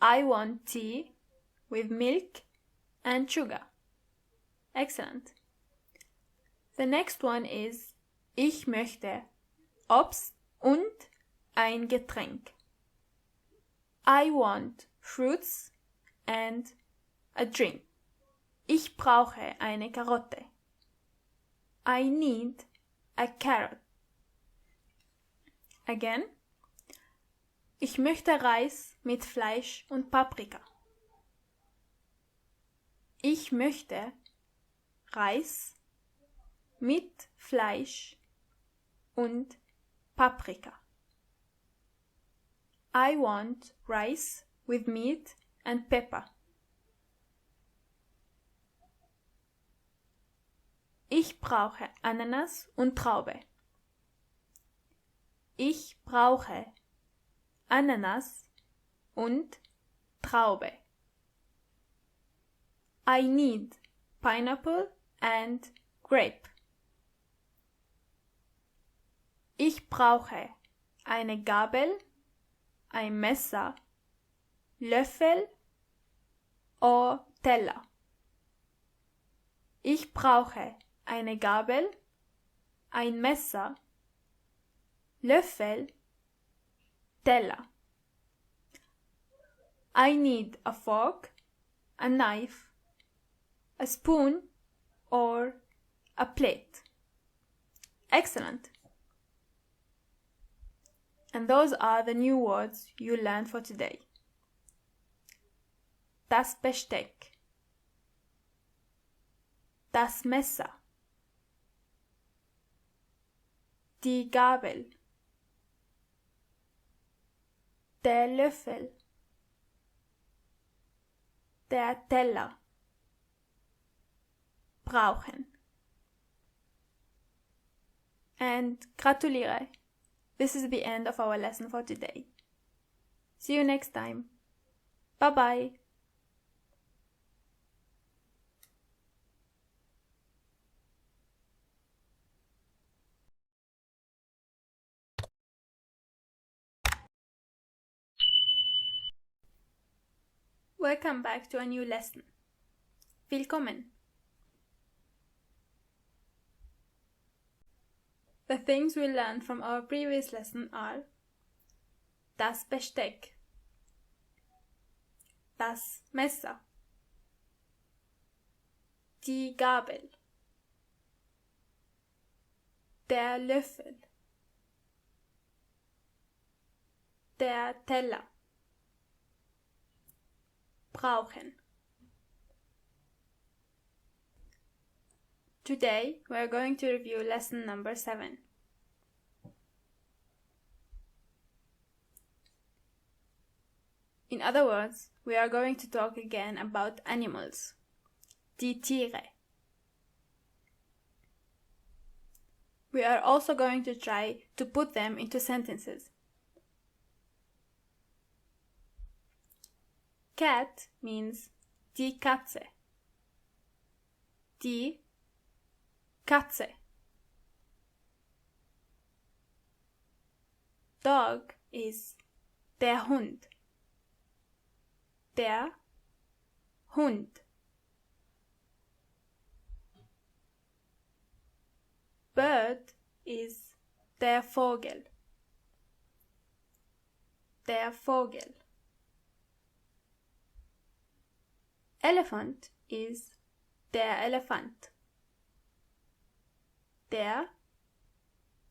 I want tea with milk and sugar. Excellent. The next one is ich möchte Obst und ein Getränk. I want fruits and a drink. Ich brauche eine Karotte. I need a carrot. Again. Ich möchte Reis mit Fleisch und Paprika. Ich möchte Reis mit Fleisch und Paprika. I want rice with meat and pepper. Ich brauche Ananas und Traube. Ich brauche Ananas und Traube. I need pineapple and grape. Ich brauche eine Gabel, ein Messer, Löffel oder Teller. Ich brauche eine Gabel, ein Messer, Löffel, Teller. I need a fork, a knife, a spoon or a plate. Excellent! And those are the new words you learned for today. Das Besteck, das Messer, die Gabel, der Löffel, der Teller, brauchen. And gratuliere! This is the end of our lesson for today. See you next time. Bye bye. Welcome back to a new lesson. Willkommen. The things we learned from our previous lesson are das Besteck, das Messer, die Gabel, der Löffel, der Teller, brauchen. Today we are going to review lesson number 7. In other words, we are going to talk again about animals, die Tiere. We are also going to try to put them into sentences. Cat means die Katze. Die Katze. Dog is der Hund. Der Hund. Bird is der Vogel. Der Vogel. Elephant is der Elefant. Der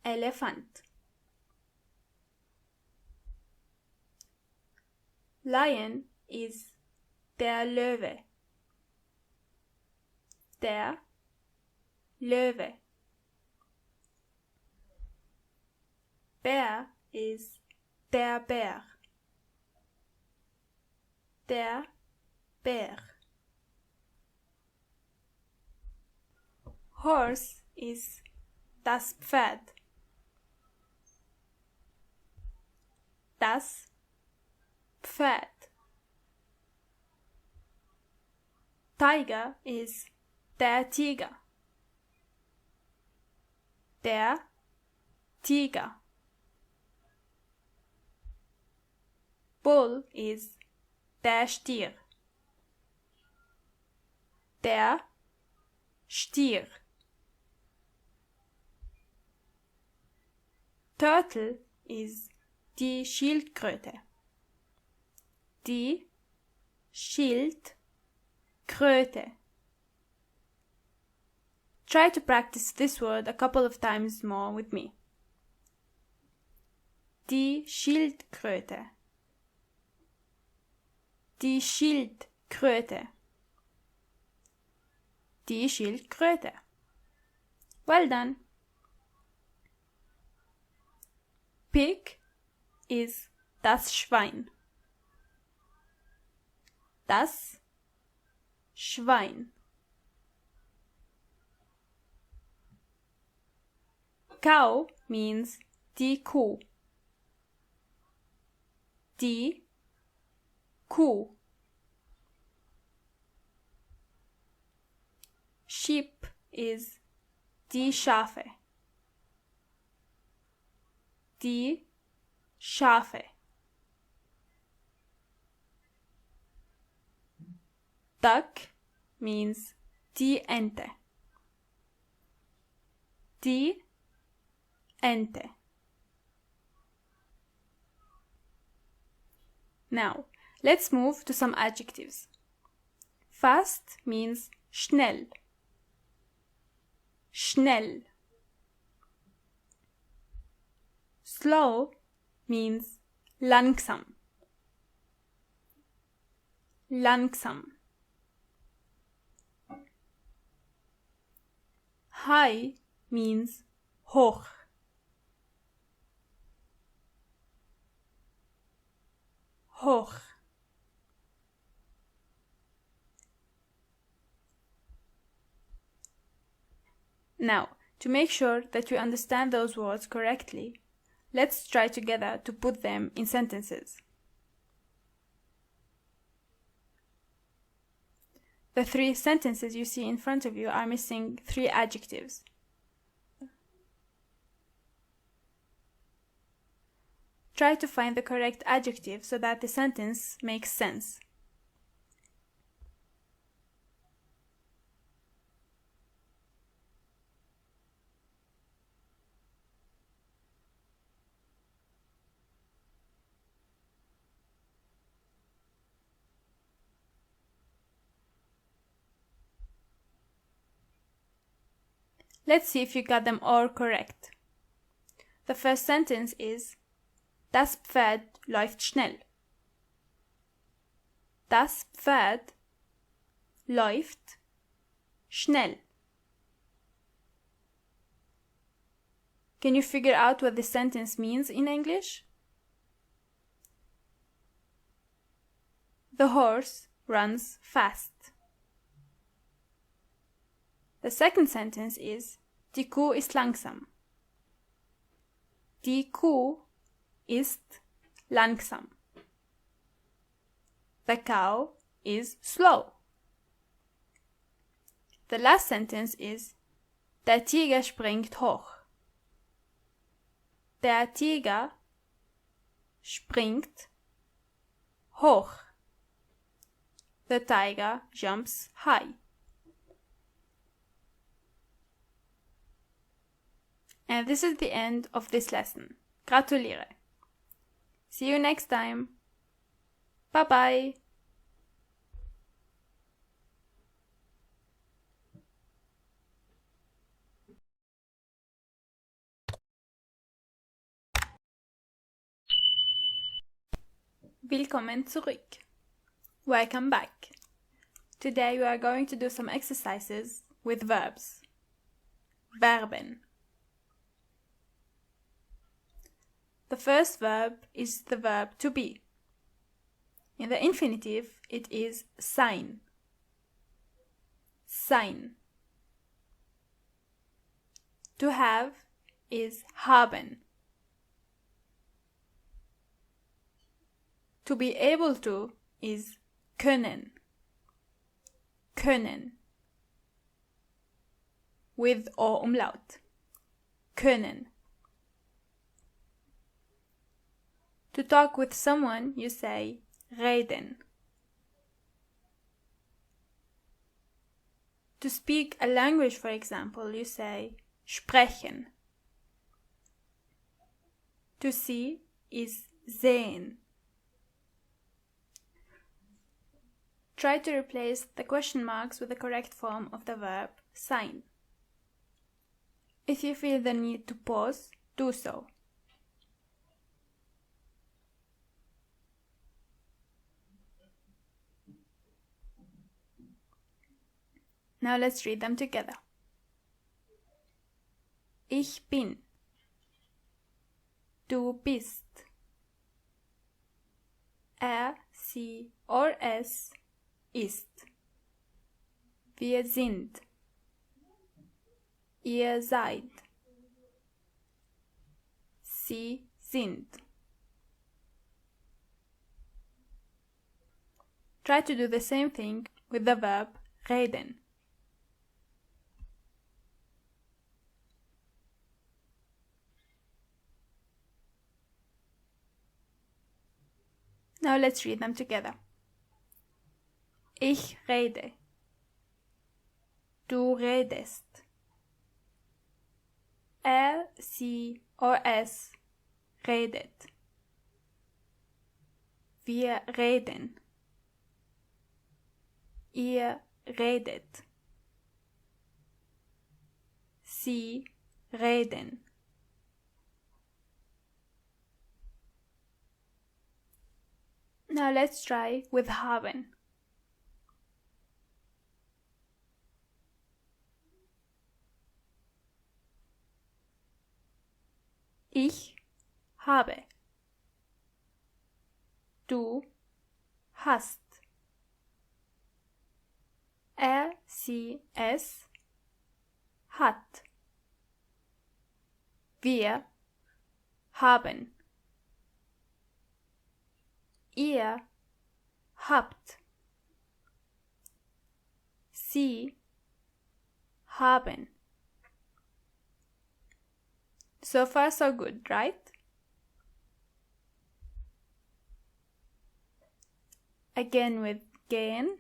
Elefant. Lion is der Löwe. Der Löwe. Bear is der Bär. Der Bär. Horse is das Pferd. Das Pferd. Tiger is der Tiger. Der Tiger. Bull is der Stier. Der Stier. turtle is die Schildkröte. Die Schildkröte. Try to practice this word a couple of times more with me. Die Schildkröte. Die Schildkröte. Die Schildkröte. Well done. Pig is das Schwein. Das Schwein. Cow means die Kuh. Die Kuh. Sheep is die Schafe. Die Schafe. Duck means die Ente. Die Ente. Now, let's move to some adjectives. Fast means schnell. Schnell. Slow means langsam. Langsam. High means hoch. Hoch. Now, to make sure that you understand those words correctly, let's try together to put them in sentences. The 3 sentences you see in front of you are missing 3 adjectives. Try to find the correct adjective so that the sentence makes sense. Let's see if you got them all correct. The first sentence is Das Pferd läuft schnell. Das Pferd läuft schnell. Can you figure out what this sentence means in English? The horse runs fast. The second sentence is Die Kuh ist langsam. Die Kuh ist langsam. The cow is slow. The last sentence is Der Tiger springt hoch. Der Tiger springt hoch. The tiger jumps high. And this is the end of this lesson. Gratuliere. See you next time. Bye bye. Willkommen zurück. Welcome back. Today we are going to do some exercises with verbs. Verben. The first verb is the verb to be. In the infinitive, it is sein. Sein. To have is haben. To be able to is können. Können. With or umlaut. Können. To talk with someone, you say reden. To speak a language, for example, you say sprechen. To see is sehen. Try to replace the question marks with the correct form of the verb sein. If you feel the need to pause, do so. Now let's read them together. Ich bin. Du bist. Sie or es ist. Wir sind. Ihr seid. Sie sind. Try to do the same thing with the verb reden. Now let's read them together. Ich rede. Du redest. Sie or es redet. Wir reden. Ihr redet. Sie reden. Now let's try with haben. Ich habe. Du hast. Sie, es hat. Wir haben. Ihr habt. Sie haben. So far so good, right? Again with gehen.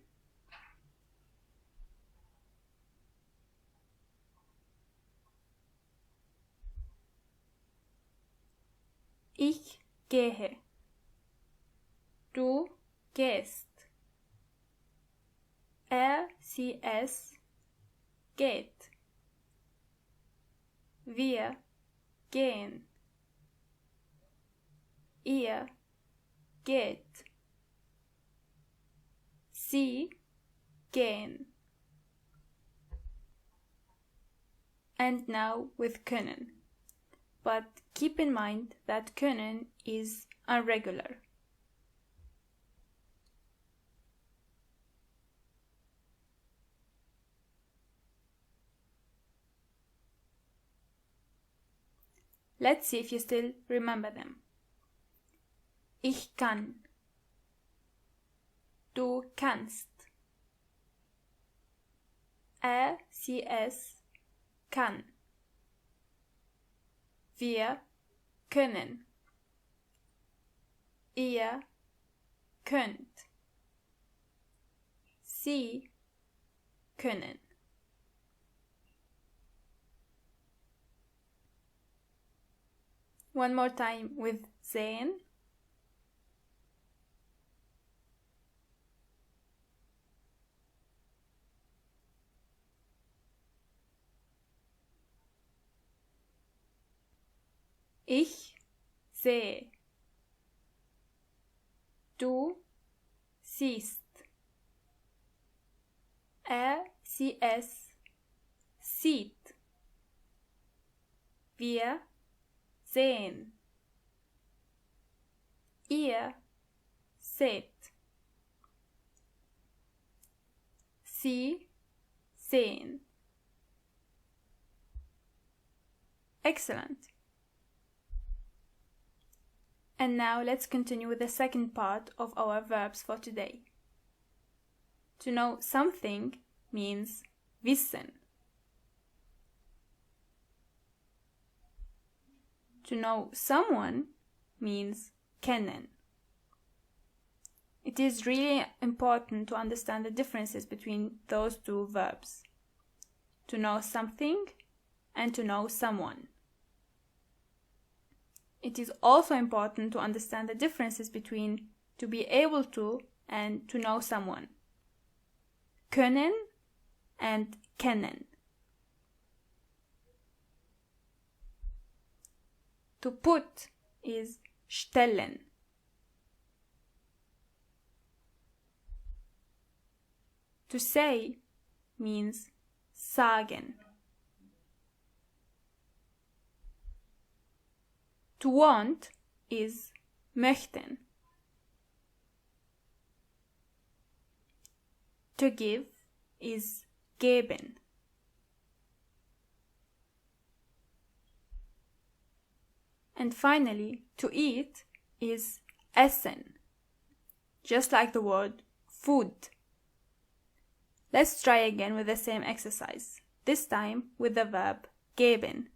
Ich gehe. Du gehst. Sie, es geht. Wir gehen. Ihr geht. Sie gehen. And now with können. But keep in mind that können is irregular. Let's see if you still remember them. Ich kann. Du kannst. Sie, es kann. Wir können. Ihr könnt. Sie können. One more time with sehen. Ich sehe. Du siehst. Sie, es sieht. Wir sehen. Ihr seht. Sie sehen. Excellent. And now let's continue with the second part of our verbs for today. To know something means wissen. To know someone means kennen. It is really important to understand the differences between those two verbs. To know something and to know someone. it is also important to understand the differences between to be able to and to know someone. Können and kennen. To put is stellen. To say means sagen. To want is möchten. To give is geben. And finally, to eat is essen, just like the word food. Let's try again with the same exercise, this time with the verb geben.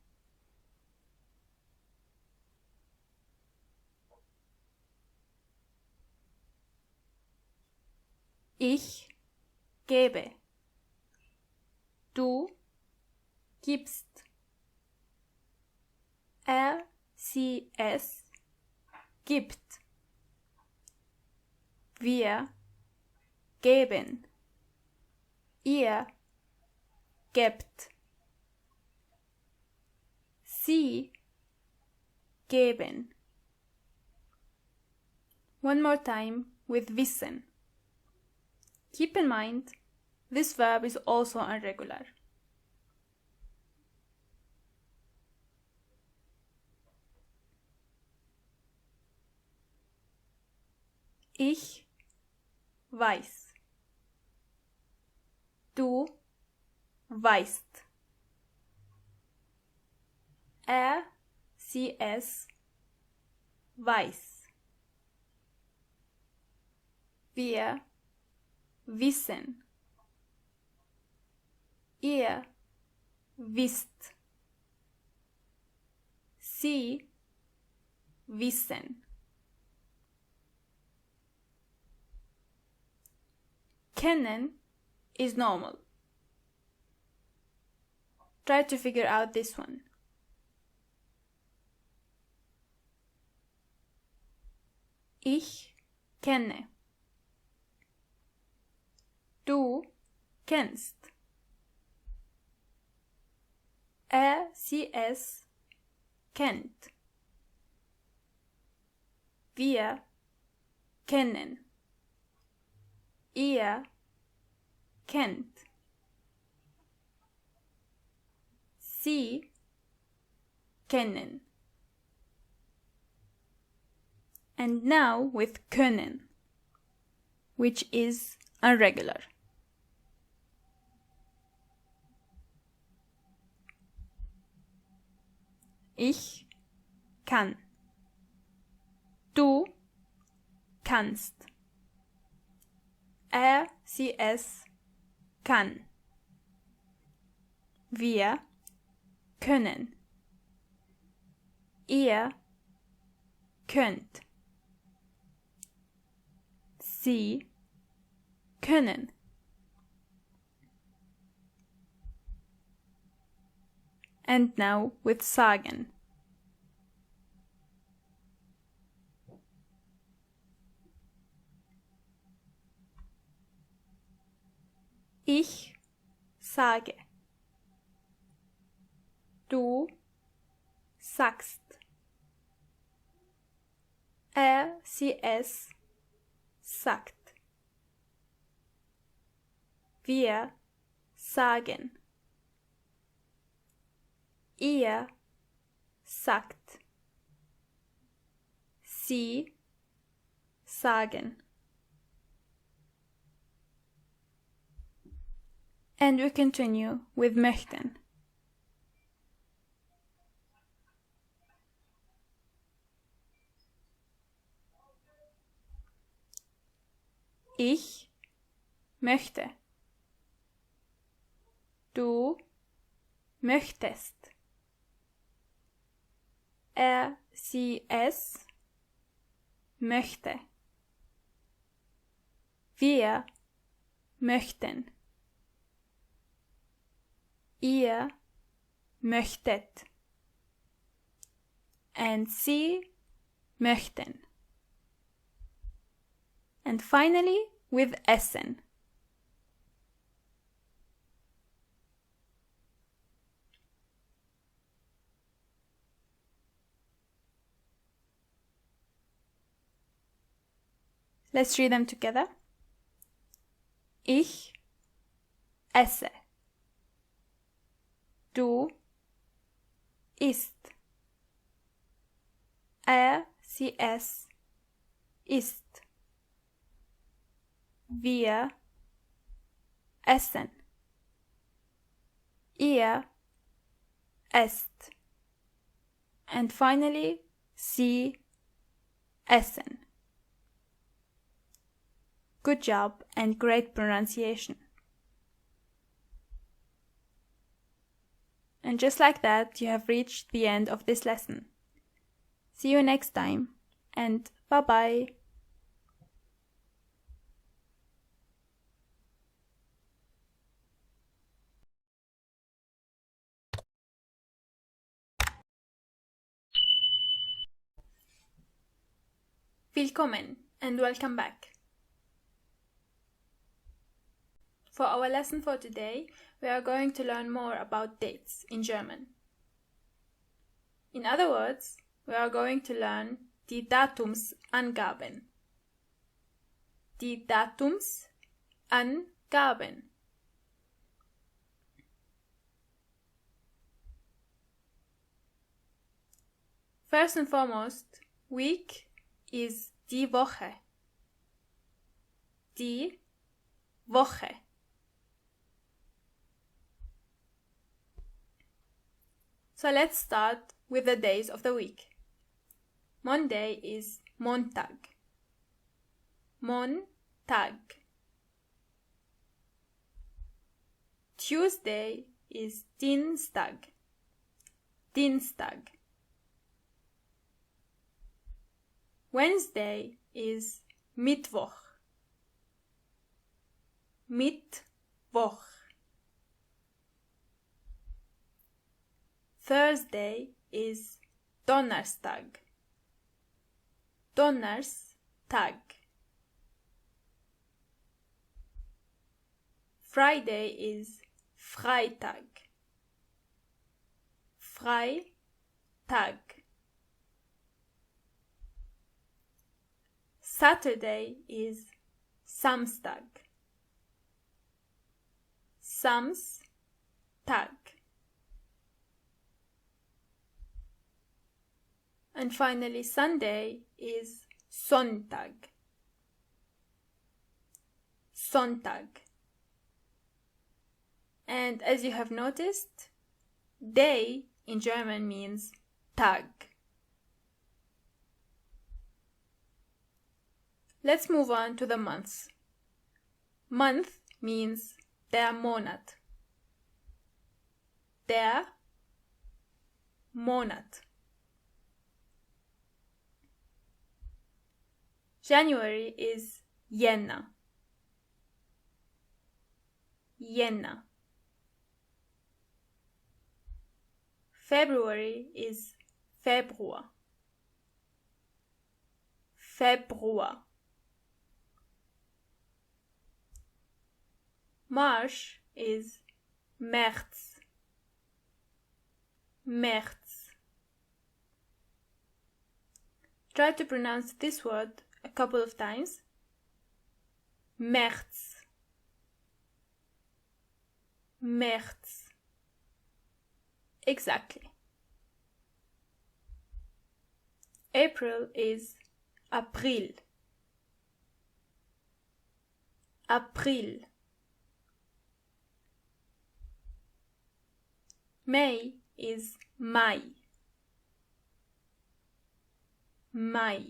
Ich gebe. Du gibst. Sie, es gibt. Wir geben. Ihr gebt. Sie geben. One more time with wissen. Keep in mind, this verb is also irregular. Ich weiß. Du weißt. Sie, es weiß. Wir wissen. Ihr wisst. Sie wissen. Kennen is normal. Try to figure out this one. Ich kenne. Du kennst. Sie, es kennt. Wir kennen. Ihr kennt. Sie kennen. And now with können, which is irregular. Ich kann. Du kannst. Sie, es kann. Wir können. Ihr könnt. Sie können. And now with sagen. Ich sage. Du sagst. Sie, es sagt. Wir sagen. Ihr sagt. Sie sagen. And we continue with möchten. Ich möchte. Du möchtest. Sie, es möchte. Wir möchten. Ihr möchtet. and Sie möchten. And finally, with essen. Let's read them together. Ich esse. Du isst. Sie, es isst. Wir essen. Ihr esst. And finally, Sie essen. Good job and great pronunciation. And just like that, you have reached the end of this lesson. See you next time, and bye-bye. Willkommen and welcome back. For our lesson for today, we are going to learn more about dates in German. In other words, we are going to learn die Datumsangaben. Die Datumsangaben. First and foremost, week is die Woche. Die Woche. So let's start with the days of the week. Monday is Montag. Montag. Tuesday is Dienstag. Dienstag. Wednesday is Mittwoch. Mittwoch. Thursday is Donnerstag. Donnerstag. Friday is Freitag. Freitag. Saturday is Samstag. Samstag. And finally, Sunday is Sonntag. Sonntag. And as you have noticed, day in German means Tag. Let's move on to the months. Month means der Monat. Der Monat. January is Jänner. Jänner. February is Februar. Februar. March is März. März. Try to pronounce this word a couple of times. März. März. Exactly. April is April. April. May is Mai. Mai.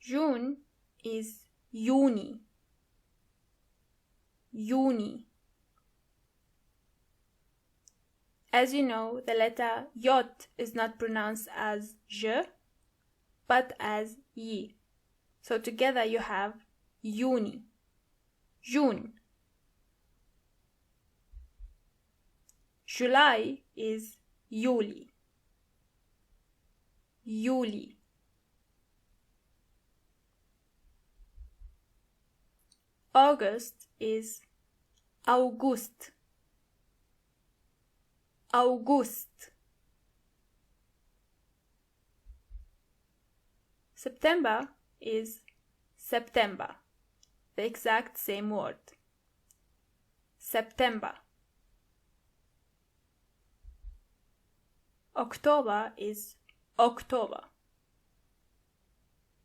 June is Juni. Juni. As you know, the letter J is not pronounced as J, but as Y. So together you have Juni. June. July is Juli. Juli. August is August. August. September is September. The exact same word. September. October is October.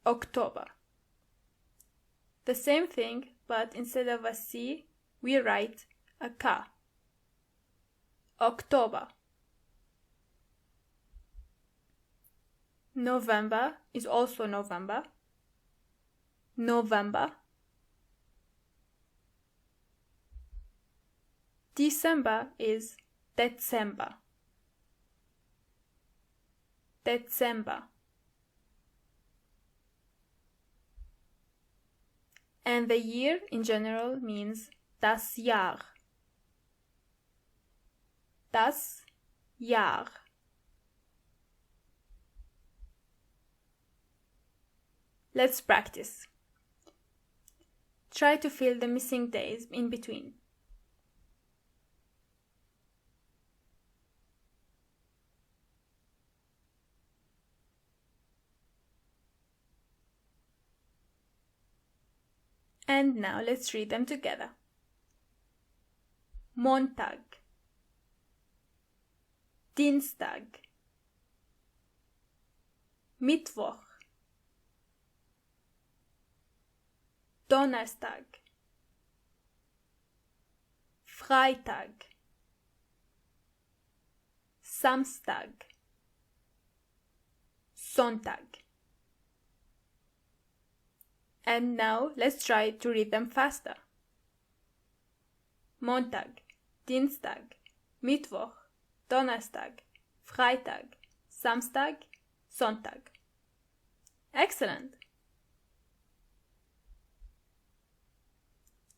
October. The same thing, but instead of a C, we write a K. October. November is also November. November. December is December. December. And the year in general means das Jahr. Das Jahr. Let's practice. Try to fill the missing days in between. And now let's read them together. Montag, Dienstag, Mittwoch, Donnerstag, Freitag, Samstag, Sonntag. And now let's try to read them faster. Montag, Dienstag, Mittwoch, Donnerstag, Freitag, Samstag, Sonntag. Excellent!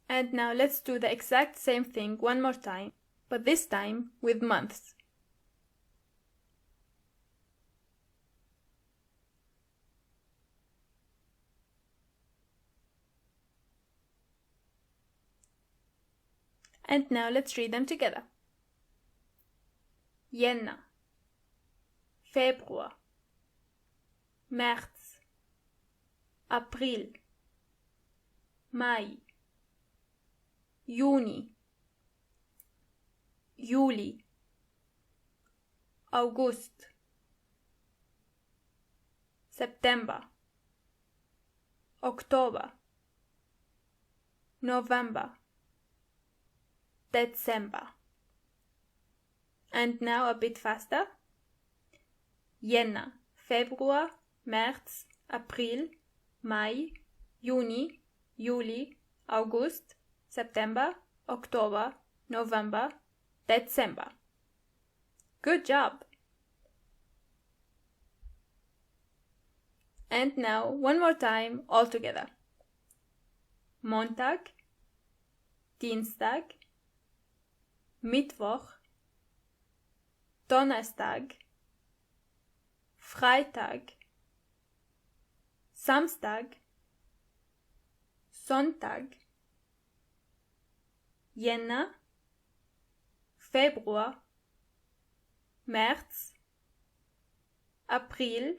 And now let's do the exact same thing one more time, but this time with months. And now let's read them together. Jänner, Februar, März, April, Mai, Juni, Juli, August, September, Oktober, November, December. And now a bit faster. Jänner, Februar, März, April, Mai, Juni, Juli, August, September, October, November, December. Good job! And now one more time all together. Montag, Dienstag, Mittwoch, Donnerstag, Freitag, Samstag, Sonntag, Jänner, Februar, März, April,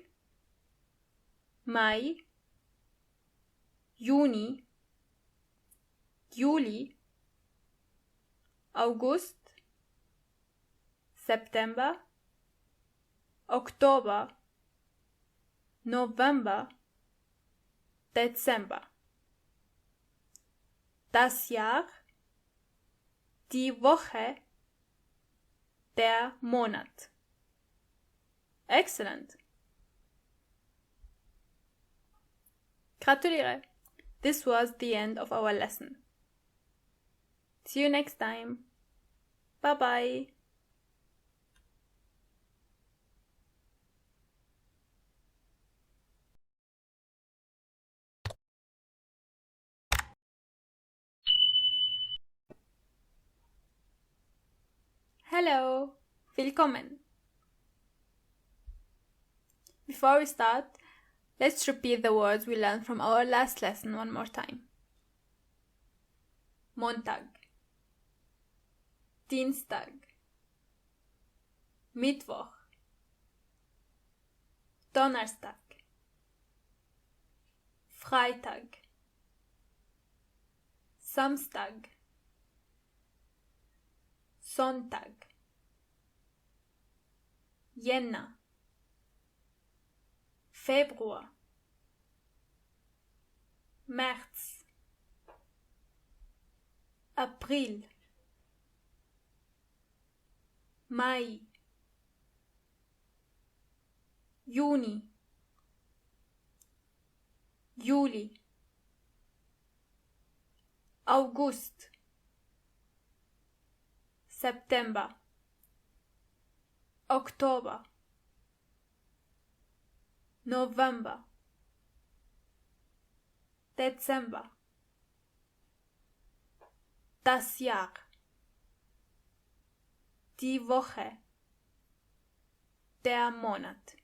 Mai, Juni, Juli, August, September, Oktober, November, Dezember. Das Jahr, die Woche, der Monat. Excellent! Gratuliere! This was the end of our lesson. See you next time. Bye bye. Hello, willkommen. Before we start, let's repeat the words we learned from our last lesson one more time. Montag, Dienstag, Mittwoch, Donnerstag, Freitag, Samstag, Sonntag, Jänner, Februar, März, April, Mai, Juni, Juli, August, September, Oktober, November, Dezember. Das Jahr, die Woche, der Monat.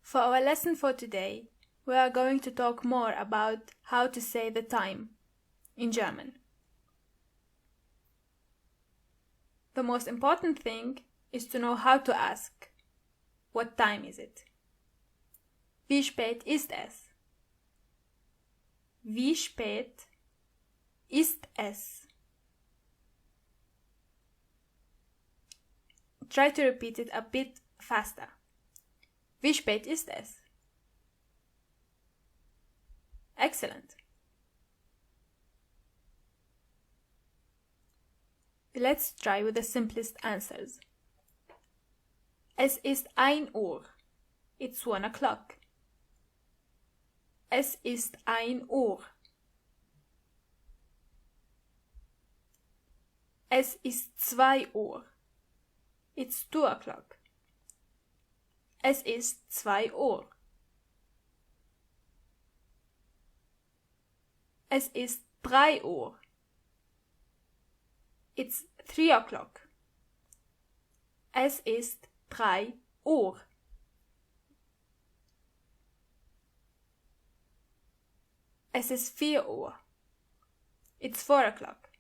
For our lesson for today, we are going to talk more about how to say the time in German. The most important thing is to know how to ask. What time is it? Wie spät ist es? Wie spät ist es? Try to repeat it a bit faster. Wie spät ist es? Excellent. Let's try with the simplest answers. Es ist 1 Uhr. It's 1 o'clock. Es ist 1 Uhr. Es ist 2 Uhr. It's 2 o'clock. Es ist 2 Uhr. Es ist 3 Uhr. It's 3 o'clock. Es ist 3 Uhr. Es ist 4 Uhr. It's 4 o'clock.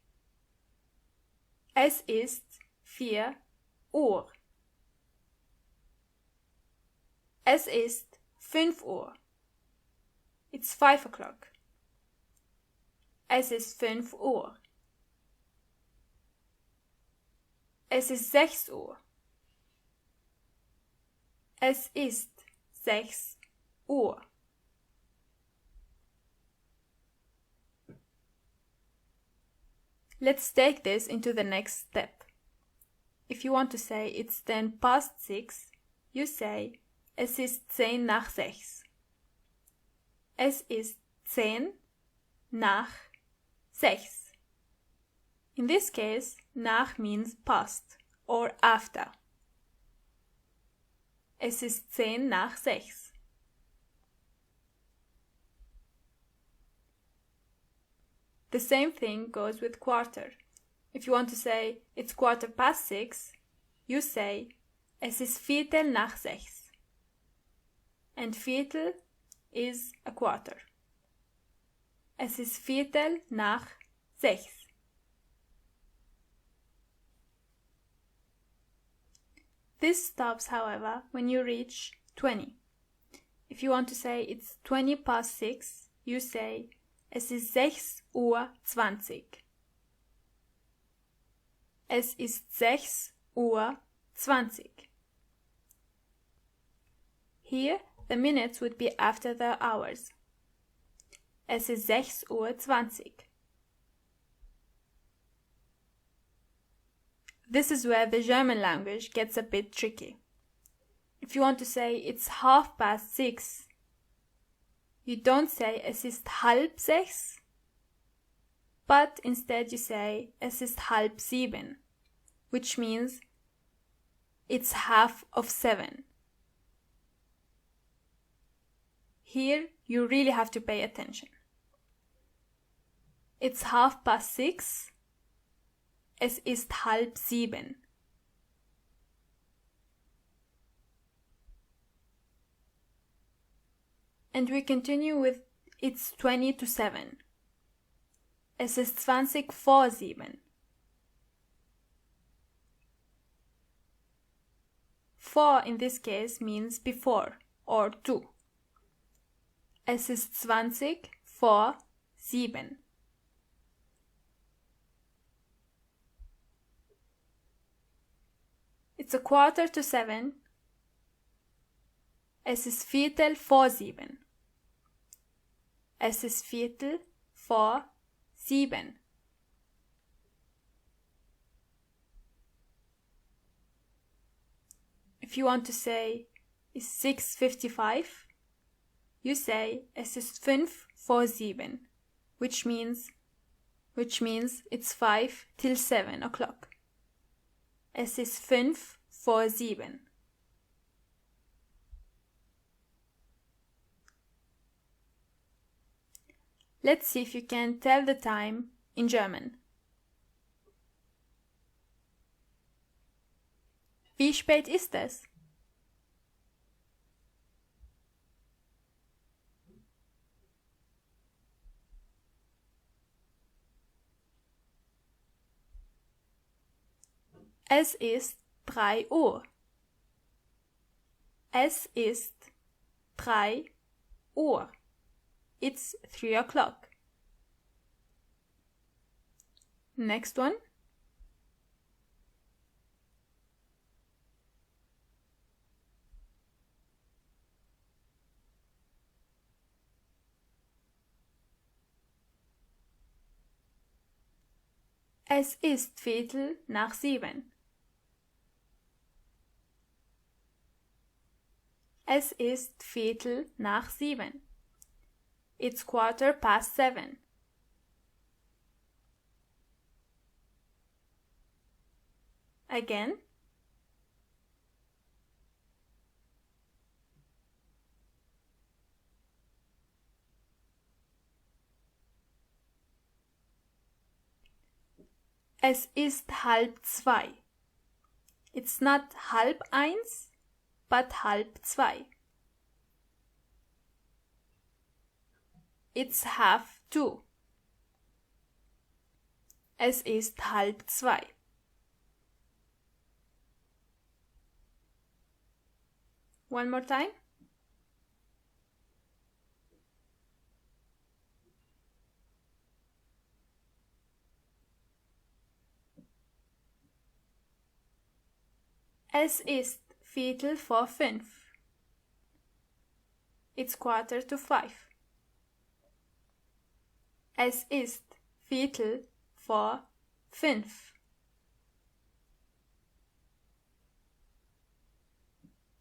Es ist 4 Uhr. Es ist 5 Uhr. It's 5 o'clock. Es ist 5 Uhr. Es ist 6 Uhr. Es ist 6 Uhr. Let's take this into the next step. If you want to say it's 10 past 6, you say es ist 10 nach 6. Es ist 10 nach 6. In this case, nach means past or after. Es ist 10 nach 6. The same thing goes with quarter. If you want to say it's 6:15, you say es ist Viertel nach 6. And Viertel is a quarter. Es ist Viertel nach 6. This stops, however, when you reach 20. If you want to say it's 20 past 6, you say es ist 6:20 Uhr. Es ist 6:20 Uhr. Here, the minutes would be after the hours. Es ist 6:20 Uhr. This is where the German language gets a bit tricky. If you want to say it's 6:30, you don't say es ist 6:30, but instead you say es ist 6:30, which means it's 6:30. Here you really have to pay attention. It's 6:30. Es ist 6:30. And we continue with it's 20 to 7. Es ist 20 vor 7. Vor in this case means before or to. Es ist 20 vor 7. It's 6:45. Es ist 6:15. Es ist 6:15. If you want to say it's 6:55, you say es ist 5:07, which means it's 5 till 7 o'clock. Es ist 5:07. Let's see if you can tell the time in German. Wie spät ist es? Es ist 3 Uhr. Es ist 3 Uhr. It's 3 o'clock. Next one. Es ist 7:15. Es ist 7:15. It's 7:15. Again. Es ist 1:30. It's not 1:30, but 1:30. It's 1:30. Es ist 1:30. One more time. Es ist 4:45. It's 4:45. Es ist 4:45.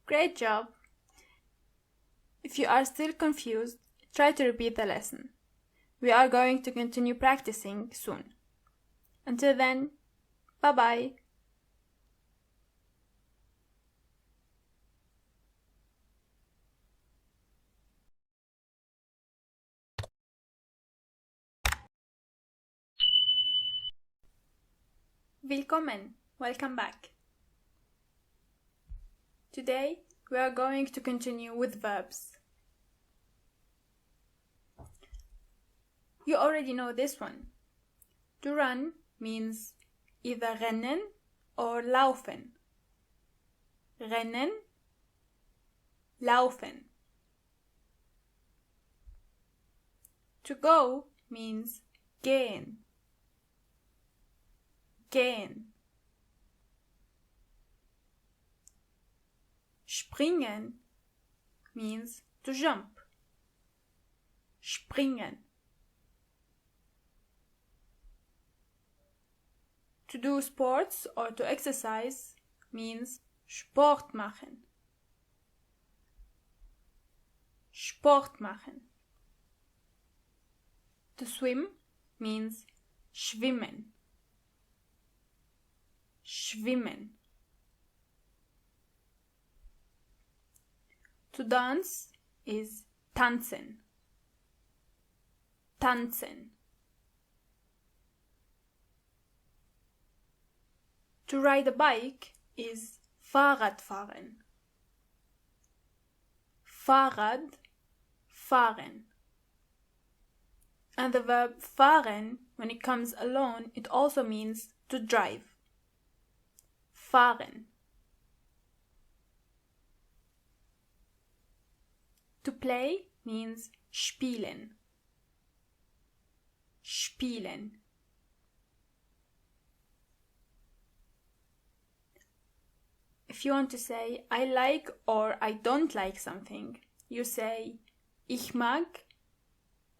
Great job! If you are still confused, try to repeat the lesson. We are going to continue practicing soon. Until then, bye-bye! Willkommen! Welcome back! Today, we are going to continue with verbs. You already know this one. To run means either rennen or laufen. Rennen, laufen. To go means gehen. Gehen. Springen means to jump. Springen. To do sports or to exercise means Sport machen. Sport machen. To swim means schwimmen. Schwimmen. To dance is tanzen. Tanzen. To ride a bike is Fahrradfahren. Fahrrad, fahren. And the verb fahren, when it comes alone, it also means to drive. Fahren. To play means spielen. Spielen. If you want to say I like or I don't like something, you say ich mag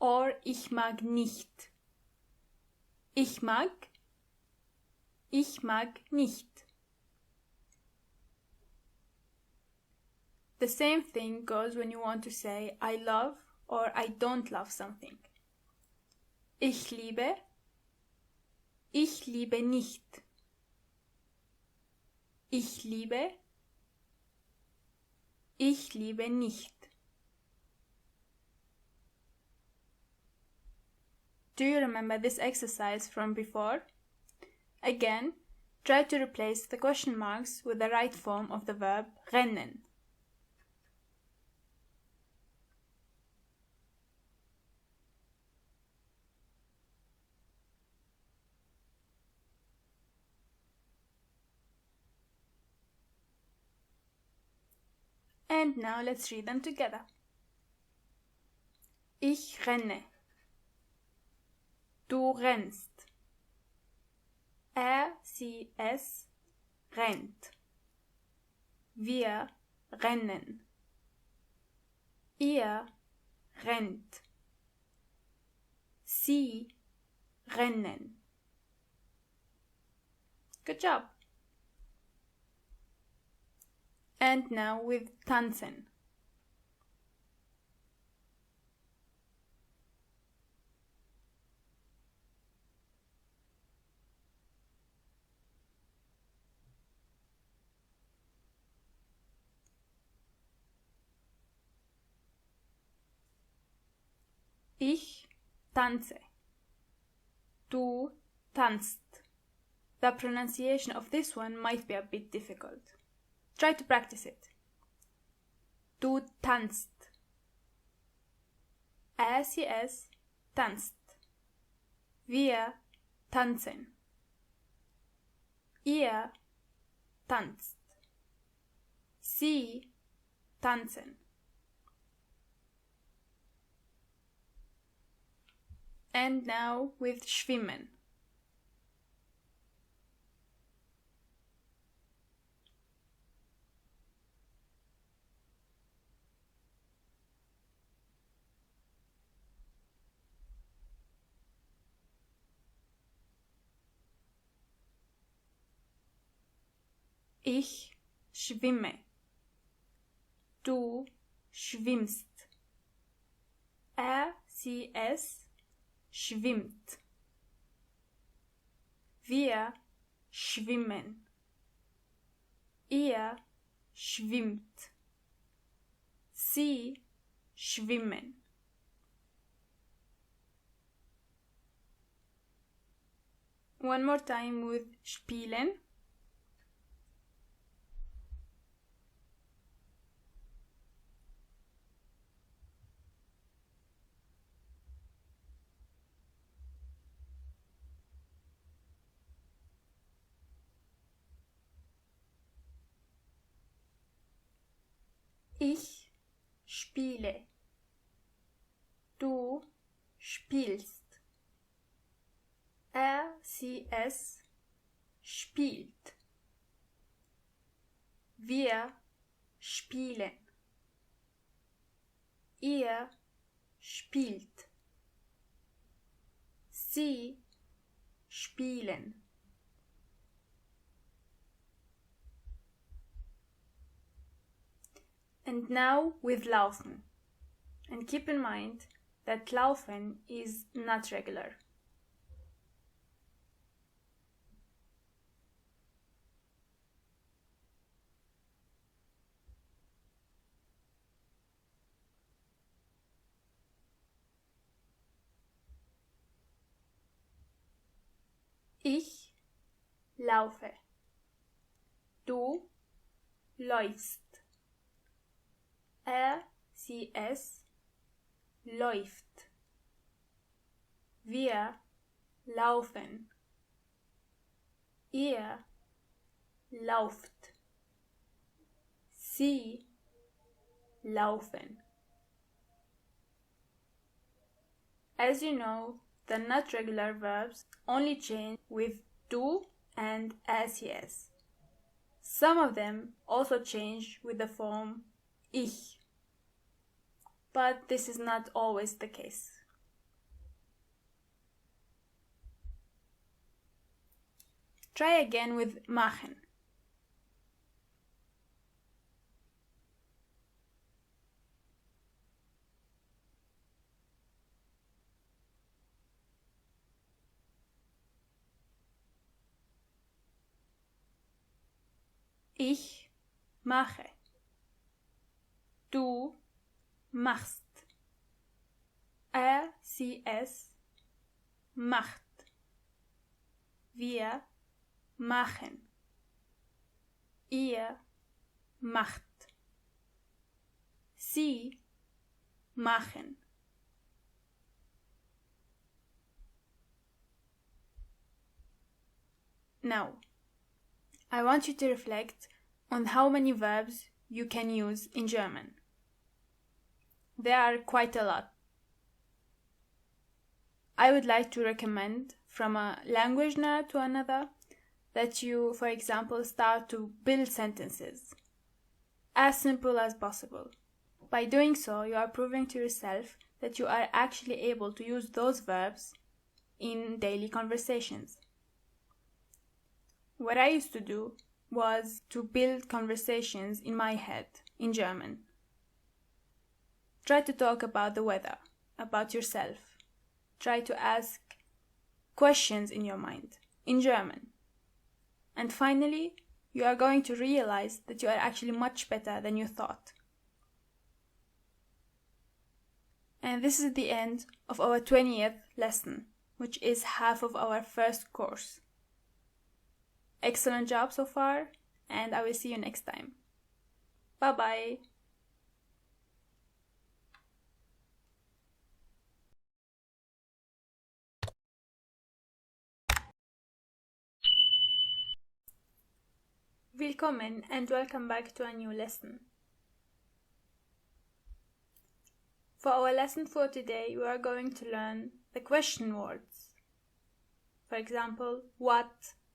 or ich mag nicht. Ich mag nicht. The same thing goes when you want to say I love or I don't love something. Ich liebe nicht. Ich liebe nicht. Do you remember this exercise from before? Again, try to replace the question marks with the right form of the verb rennen. And now let's read them together. Ich renne. Du rennst. Er, sie, es rennt. Wir rennen. Ihr rennt. Sie rennen. Good job. And now with tanzen. Ich tanze. Du tanzt. The pronunciation of this one might be a bit difficult. Try to practice it. Du tanzt. Er, sie, es tanzt. Wir tanzen. Ihr tanzt. Sie tanzen. And now with schwimmen. Ich schwimme. Du schwimmst. Er, sie, es schwimmt. Wir schwimmen. Ihr schwimmt. Sie schwimmen. One more time with spielen. Ich spiele. Du spielst. Er, sie, es spielt. Wir spielen. Ihr spielt. Sie spielen. And now with laufen. And keep in mind that laufen is not regular. Ich laufe. Du läufst. Sie, es läuft. Wir laufen. Ihr lauft. Sie laufen. As you know, the not regular verbs only change with du and ses. Some of them also change with the form ich, but this is not always the case. Try again with machen. Ich mache. Du machst. Sie, es macht. Wir machen. Ihr macht. Sie machen. Now, I want you to reflect on how many verbs you can use in German. There are quite a lot. I would like to recommend, from a language nerd to another, that you, for example, start to build sentences. As simple as possible. By doing so, you are proving to yourself that you are actually able to use those verbs in daily conversations. What I used to do was to build conversations in my head in German. Try to talk about the weather, about yourself. Try to ask questions in your mind in German. And finally, you are going to realize that you are actually much better than you thought. And this is the end of our 20th lesson, which is half of our first course. Excellent job so far, and I will see you next time. Bye-bye. Willkommen and welcome back to a new lesson. For our lesson for today, we are going to learn the question words. For example, what,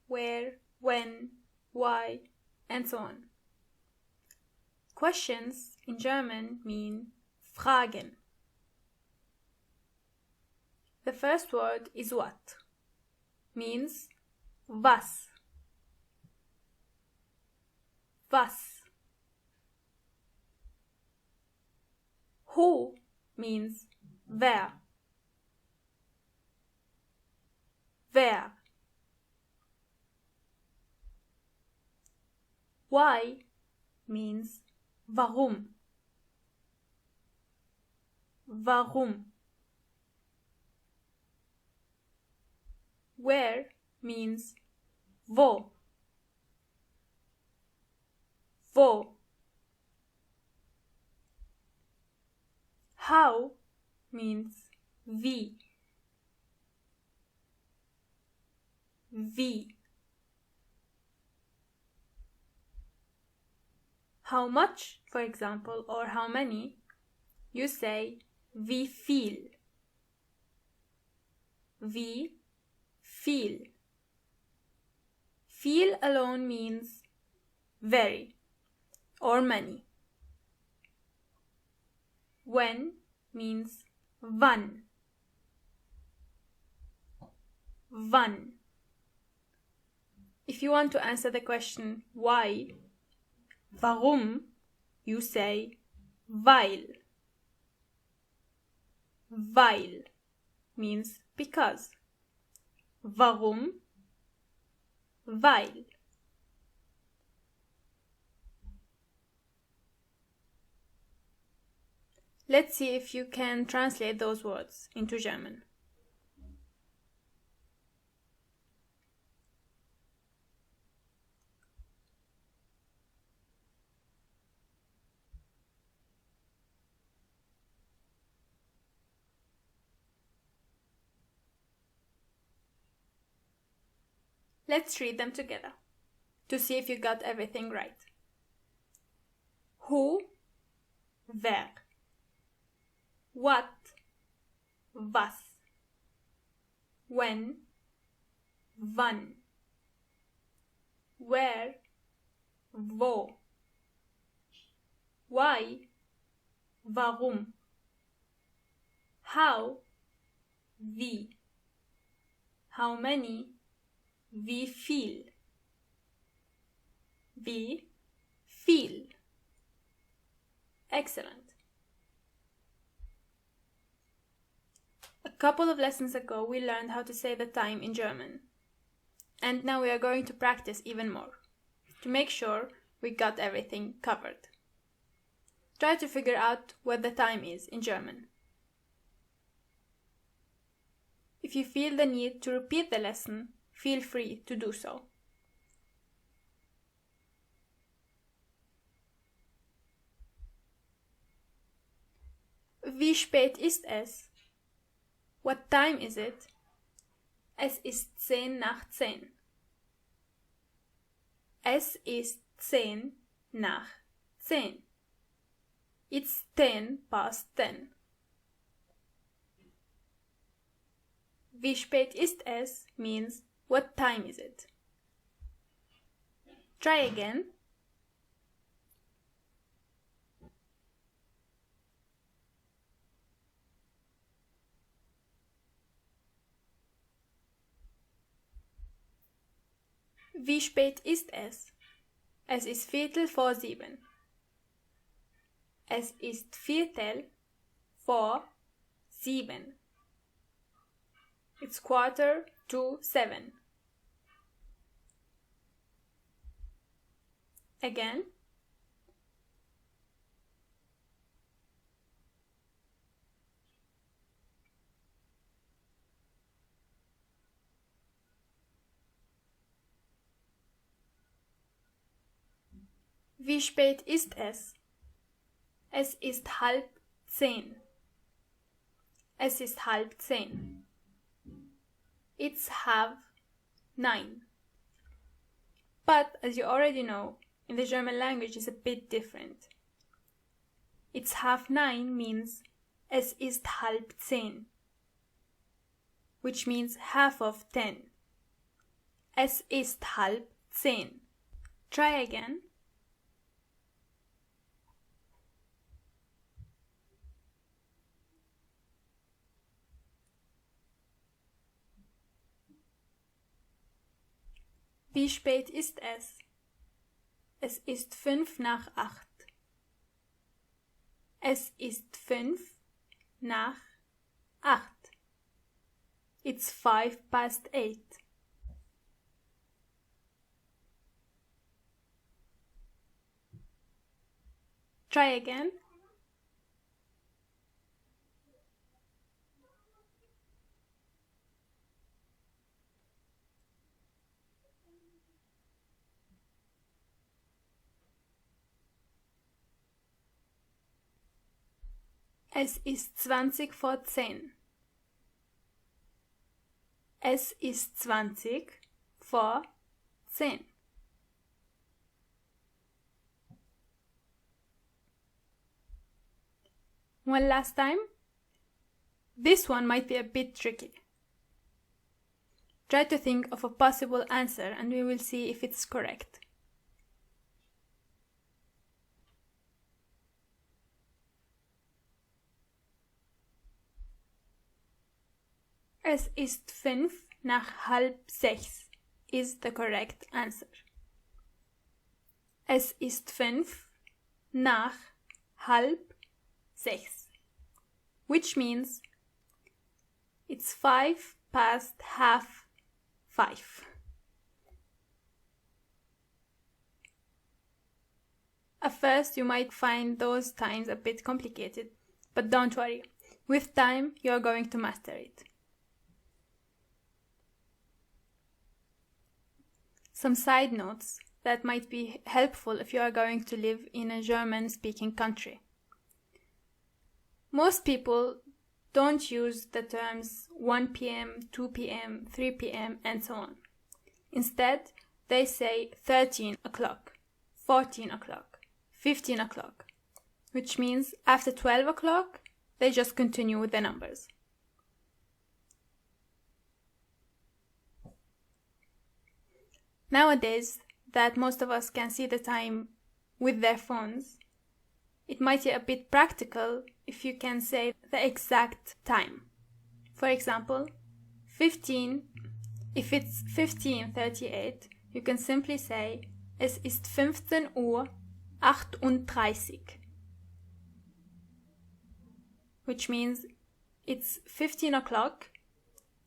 where, when, why, and so on. Questions in German mean Fragen. The first word is what, means was. Was. Who means wer. Wer. Why means warum. Warum. Where means wo. Wo. How means wie. Wie. How much, for example, or how many, you say wie viel. Wie viel. Viel alone means very or many. When means wann. Wann. If you want to answer the question why, warum, you say weil. Weil means because. Warum? Weil. Let's see if you can translate those words into German. Let's read them together to see if you got everything right. Who, wer. What, was. When, wann. Where, wo. Why, warum. How, wie. How many, wie viel. Wie viel. Excellent. A couple of lessons ago, we learned how to say the time in German. And now we are going to practice even more, to make sure we got everything covered. Try to figure out what the time is in German. If you feel the need to repeat the lesson, feel free to do so. Wie spät ist es? What time is it? Es ist 10 nach 10. Es ist 10 nach 10. It's 10 past 10. Wie spät ist es means what time is it? Try again. Wie spät ist es? Es ist 7:15. Es ist 7:15. It's 6:45. Again. Wie spät ist es? Es ist 9:30. Es ist 9:30. It's 9:30. But, as you already know, in the German language is a bit different. It's 9:30 means es ist 9:30, which means half of 10. Es ist 9:30. Try again. Wie spät ist es? Es ist 7:55. Es ist 7:55. It's 8:05. Try again. Es ist 10:20. Es ist 10:20. One last time. This one might be a bit tricky. Try to think of a possible answer and we will see if it's correct. Es ist 5:30 is the correct answer. Es ist 5:30, which means it's 5:05. At first you might find those times a bit complicated, but don't worry. With time you are going to master it. Some side notes that might be helpful if you are going to live in a German-speaking country. Most people don't use the terms 1 p.m., 2 p.m., 3 p.m., and so on. Instead, they say 13 o'clock, 14 o'clock, 15 o'clock, which means after 12 o'clock, they just continue with the numbers. Nowadays, that most of us can see the time with their phones, it might be a bit practical if you can say the exact time. For example, 15, if it's 15:38, you can simply say, es ist 15:38, which means it's 15 o'clock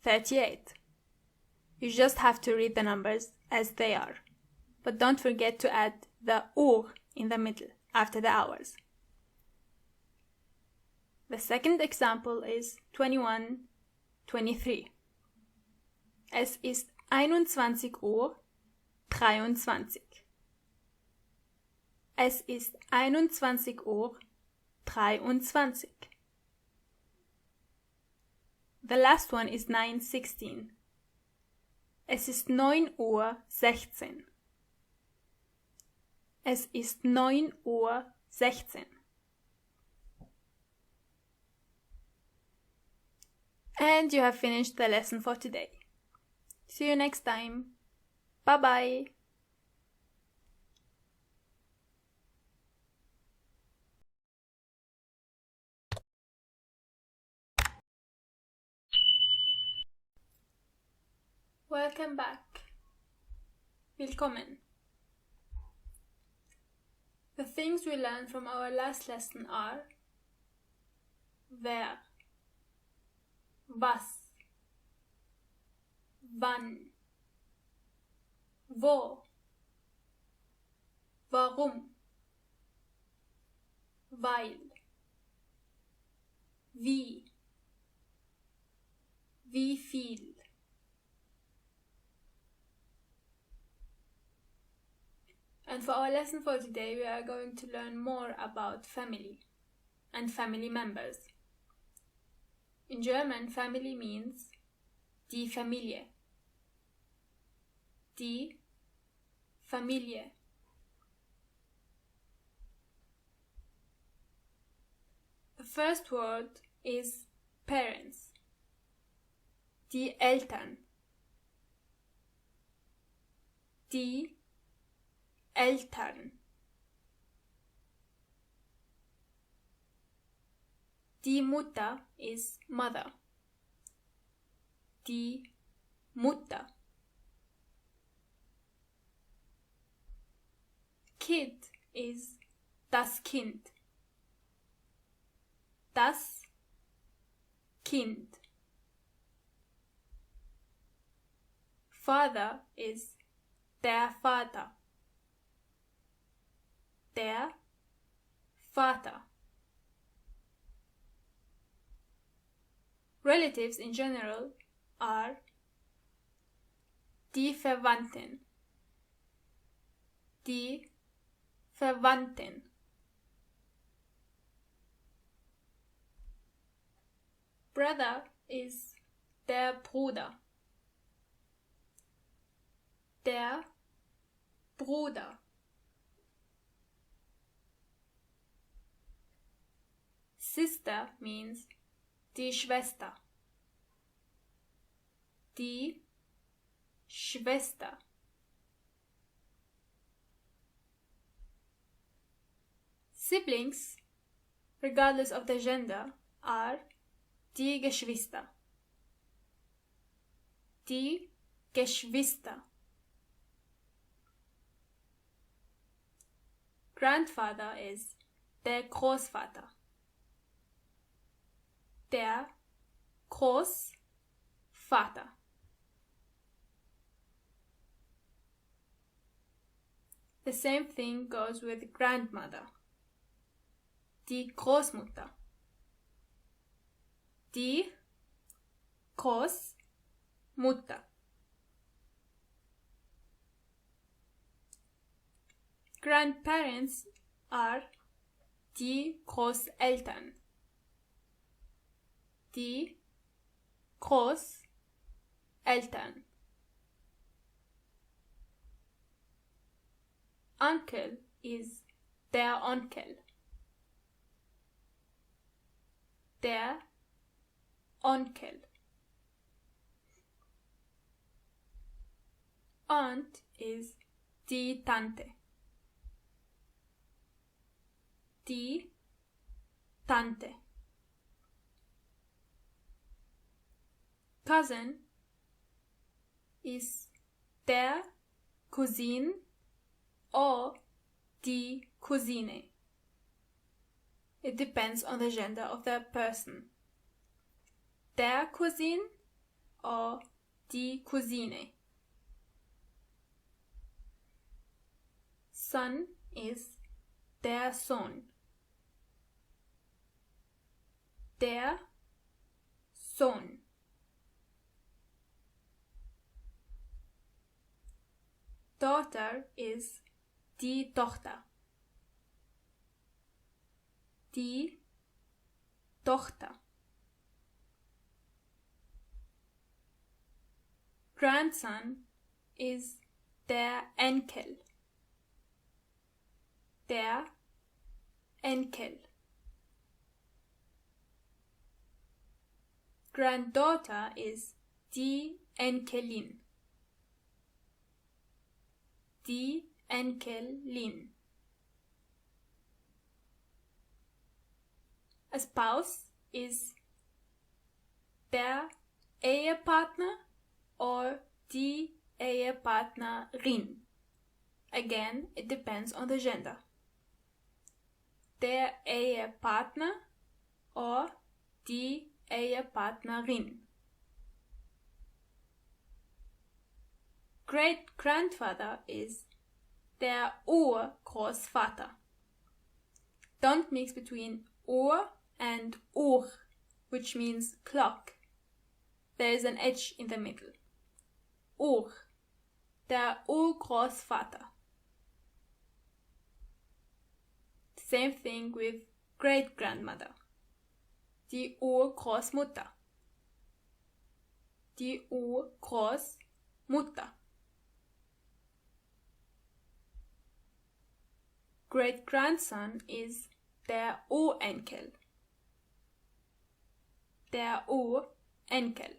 38. You just have to read the numbers as they are, but don't forget to add the Uhr in the middle after the hours. The second example is 21:23. Es ist 21:23. Es ist 21:23. The last one is 9:16. Es ist 9:16. Es ist 9:16. And you have finished the lesson for today. See you next time. Bye bye. Welcome back. Willkommen. The things we learned from our last lesson are wer, was, wann, wo, warum, weil, wie viel. And for our lesson for today, we are going to learn more about family and family members. In German, family means die Familie. Die Familie. The first word is parents. Die Eltern. Die Eltern. Die Mutter is mother. Die Mutter. Kid is das Kind. Das Kind. Father is der Vater. Der Vater. Relatives in general are die Verwandten. Die Verwandten. Brother is der Bruder. Der Bruder. Sister means die Schwester. Die Schwester. Siblings, regardless of the gender, are die Geschwister. Die Geschwister. Grandfather is der Großvater. Der Großvater. The same thing goes with grandmother. Die Großmutter. Die Großmutter. Grandparents are die Großeltern. Die Großeltern. Uncle is der Onkel. Der Onkel. Aunt is die Tante. Die Tante. Cousin is der Cousin or die Cousine. It depends on the gender of the person. Der Cousin or die Cousine. Son is der Sohn. Der Sohn. Daughter is die Tochter. Die Tochter. Grandson is der Enkel. Der Enkel. Granddaughter is die Enkelin. Die Enkelin. A spouse is der Ehepartner or die Ehepartnerin. Again, it depends on the gender. Der Ehepartner or die Ehepartnerin. Great-grandfather is der Urgroßvater. Don't mix between Ur and Uhr, which means clock. There is an H in the middle. Uhr, der Urgroßvater. Same thing with great-grandmother. Die Urgroßmutter. Die Urgroßmutter. Great-grandson is der Urenkel. Der Urenkel.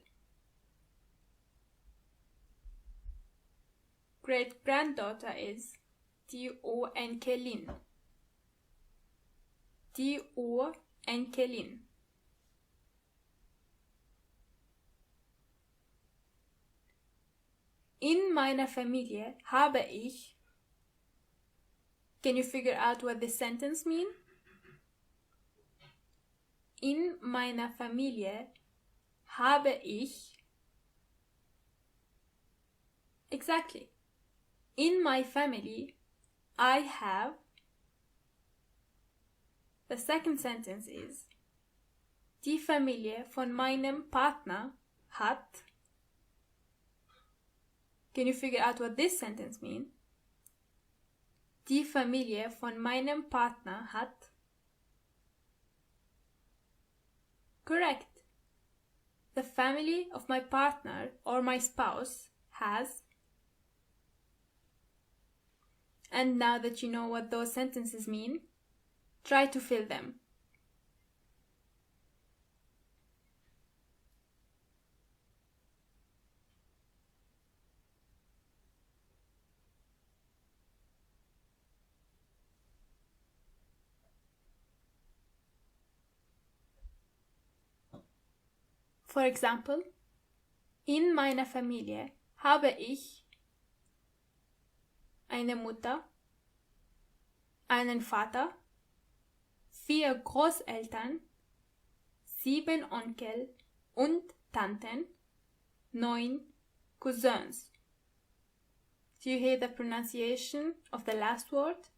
Great-granddaughter is die Urenkelin. Die Urenkelin. In meiner Familie habe ich. Can you figure out what this sentence means? In meiner Familie habe ich. Exactly. In my family, I have. The second sentence is die Familie von meinem Partner hat. Can you figure out what this sentence means? Die Familie von meinem Partner hat. Correct. The family of my partner or my spouse has. And now that you know what those sentences mean, try to fill them. For example, in meiner Familie habe ich eine Mutter, einen Vater, 4 Großeltern, 7 Onkel und Tanten, 9 Cousins. Do you hear the pronunciation of the last word?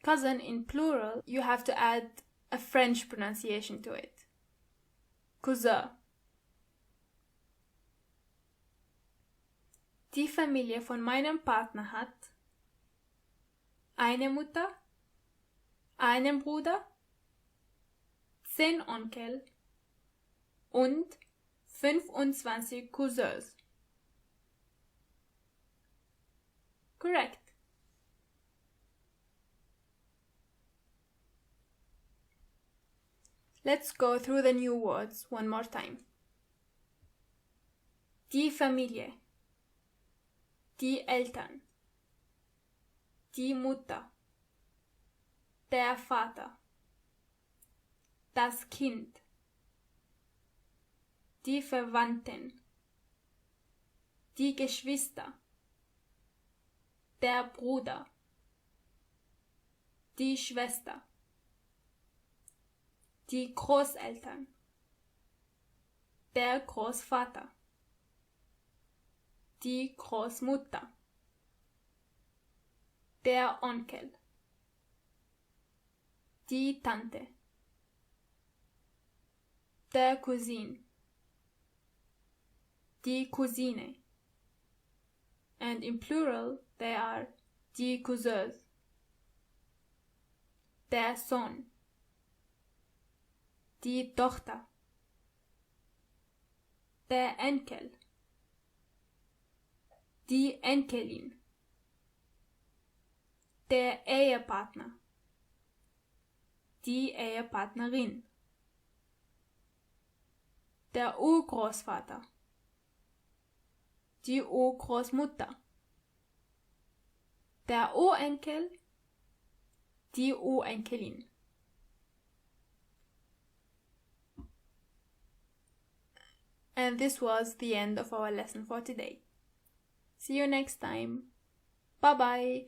Cousin in plural, you have to add a French pronunciation to it. Cousin. Die Familie von meinem Partner hat eine Mutter, einen Bruder, 10 Onkel und 25 Cousins. Correct. Let's go through the new words one more time. Die Familie, die Eltern, die Mutter, der Vater, das Kind, die Verwandten, die Geschwister, der Bruder, die Schwester, die Großeltern, der Großvater, die Großmutter, der Onkel, die Tante, der Cousin, die Cousine, and in plural they are die Cousins, der Sohn, die Tochter, der Enkel, die Enkelin, der Ehepartner, die Ehepartnerin, der Urgroßvater, die Urgroßmutter, der Urenkel, die Urenkelin. And this was the end of our lesson for today. See you next time. Bye bye.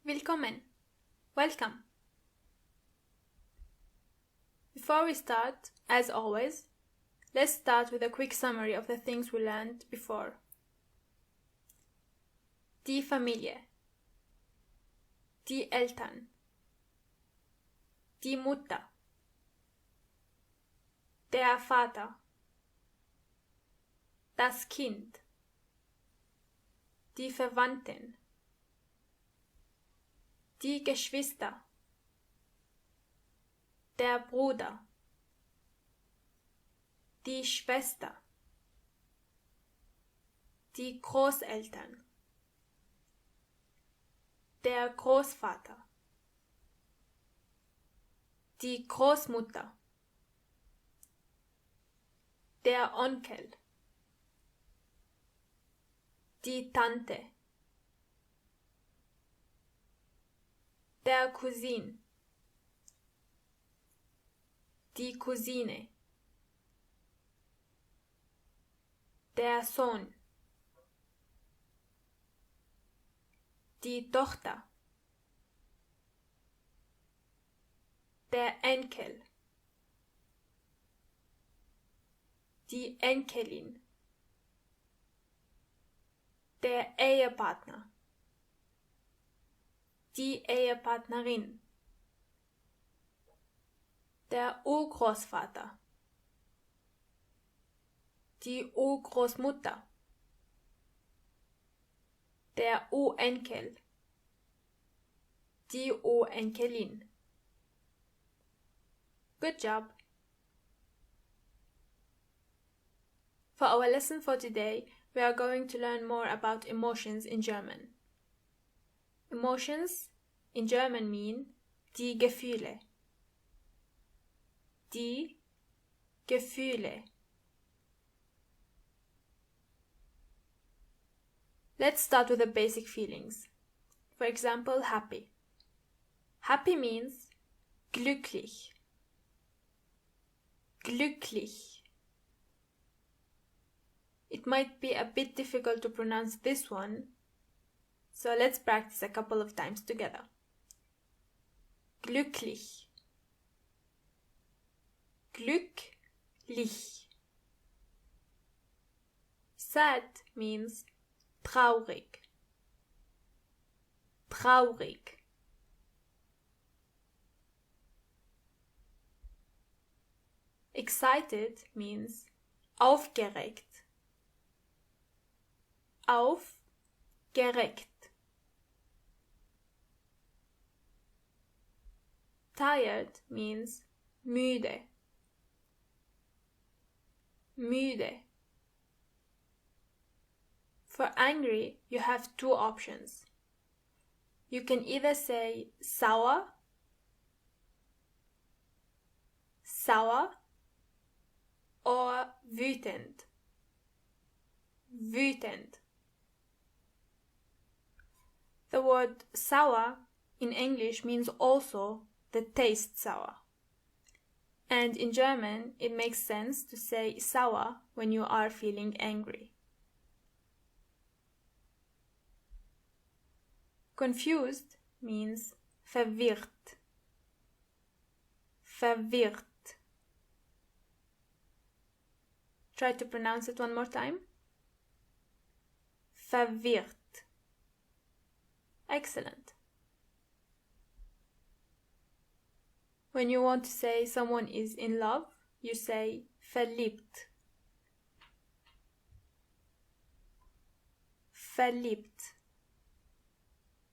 Willkommen. Welcome. Before we start, as always, let's start with a quick summary of the things we learned before. Die Familie, die Eltern, die Mutter, der Vater, das Kind, die Verwandten, die Geschwister, der Bruder, die Schwester, die Großeltern, der Großvater, die Großmutter, der Onkel, die Tante, der Cousin, die Cousine, der Sohn, die Tochter, der Enkel, die Enkelin, der Ehepartner, die Ehepartnerin, der Urgroßvater, die Urgroßmutter, der Urenkel, die Urenkelin. Good job! For our lesson for today, we are going to learn more about emotions in German. Emotions in German mean die Gefühle. Die Gefühle. Let's start with the basic feelings. For example, happy. Happy means glücklich. Glücklich. It might be a bit difficult to pronounce this one, so let's practice a couple of times together. Glücklich. Glücklich. Sad means traurig. Traurig. Excited means aufgeregt. Aufgeregt. Tired means müde. müde. For angry, you have two options. You can either say sauer, or wütend, wütend. The word sour in English means also the taste sour. And in German, it makes sense to say sauer when you are feeling angry. Confused means verwirrt, verwirrt. Try to pronounce it one more time. Verwirrt. Excellent. When you want to say someone is in love, you say verliebt. Verliebt,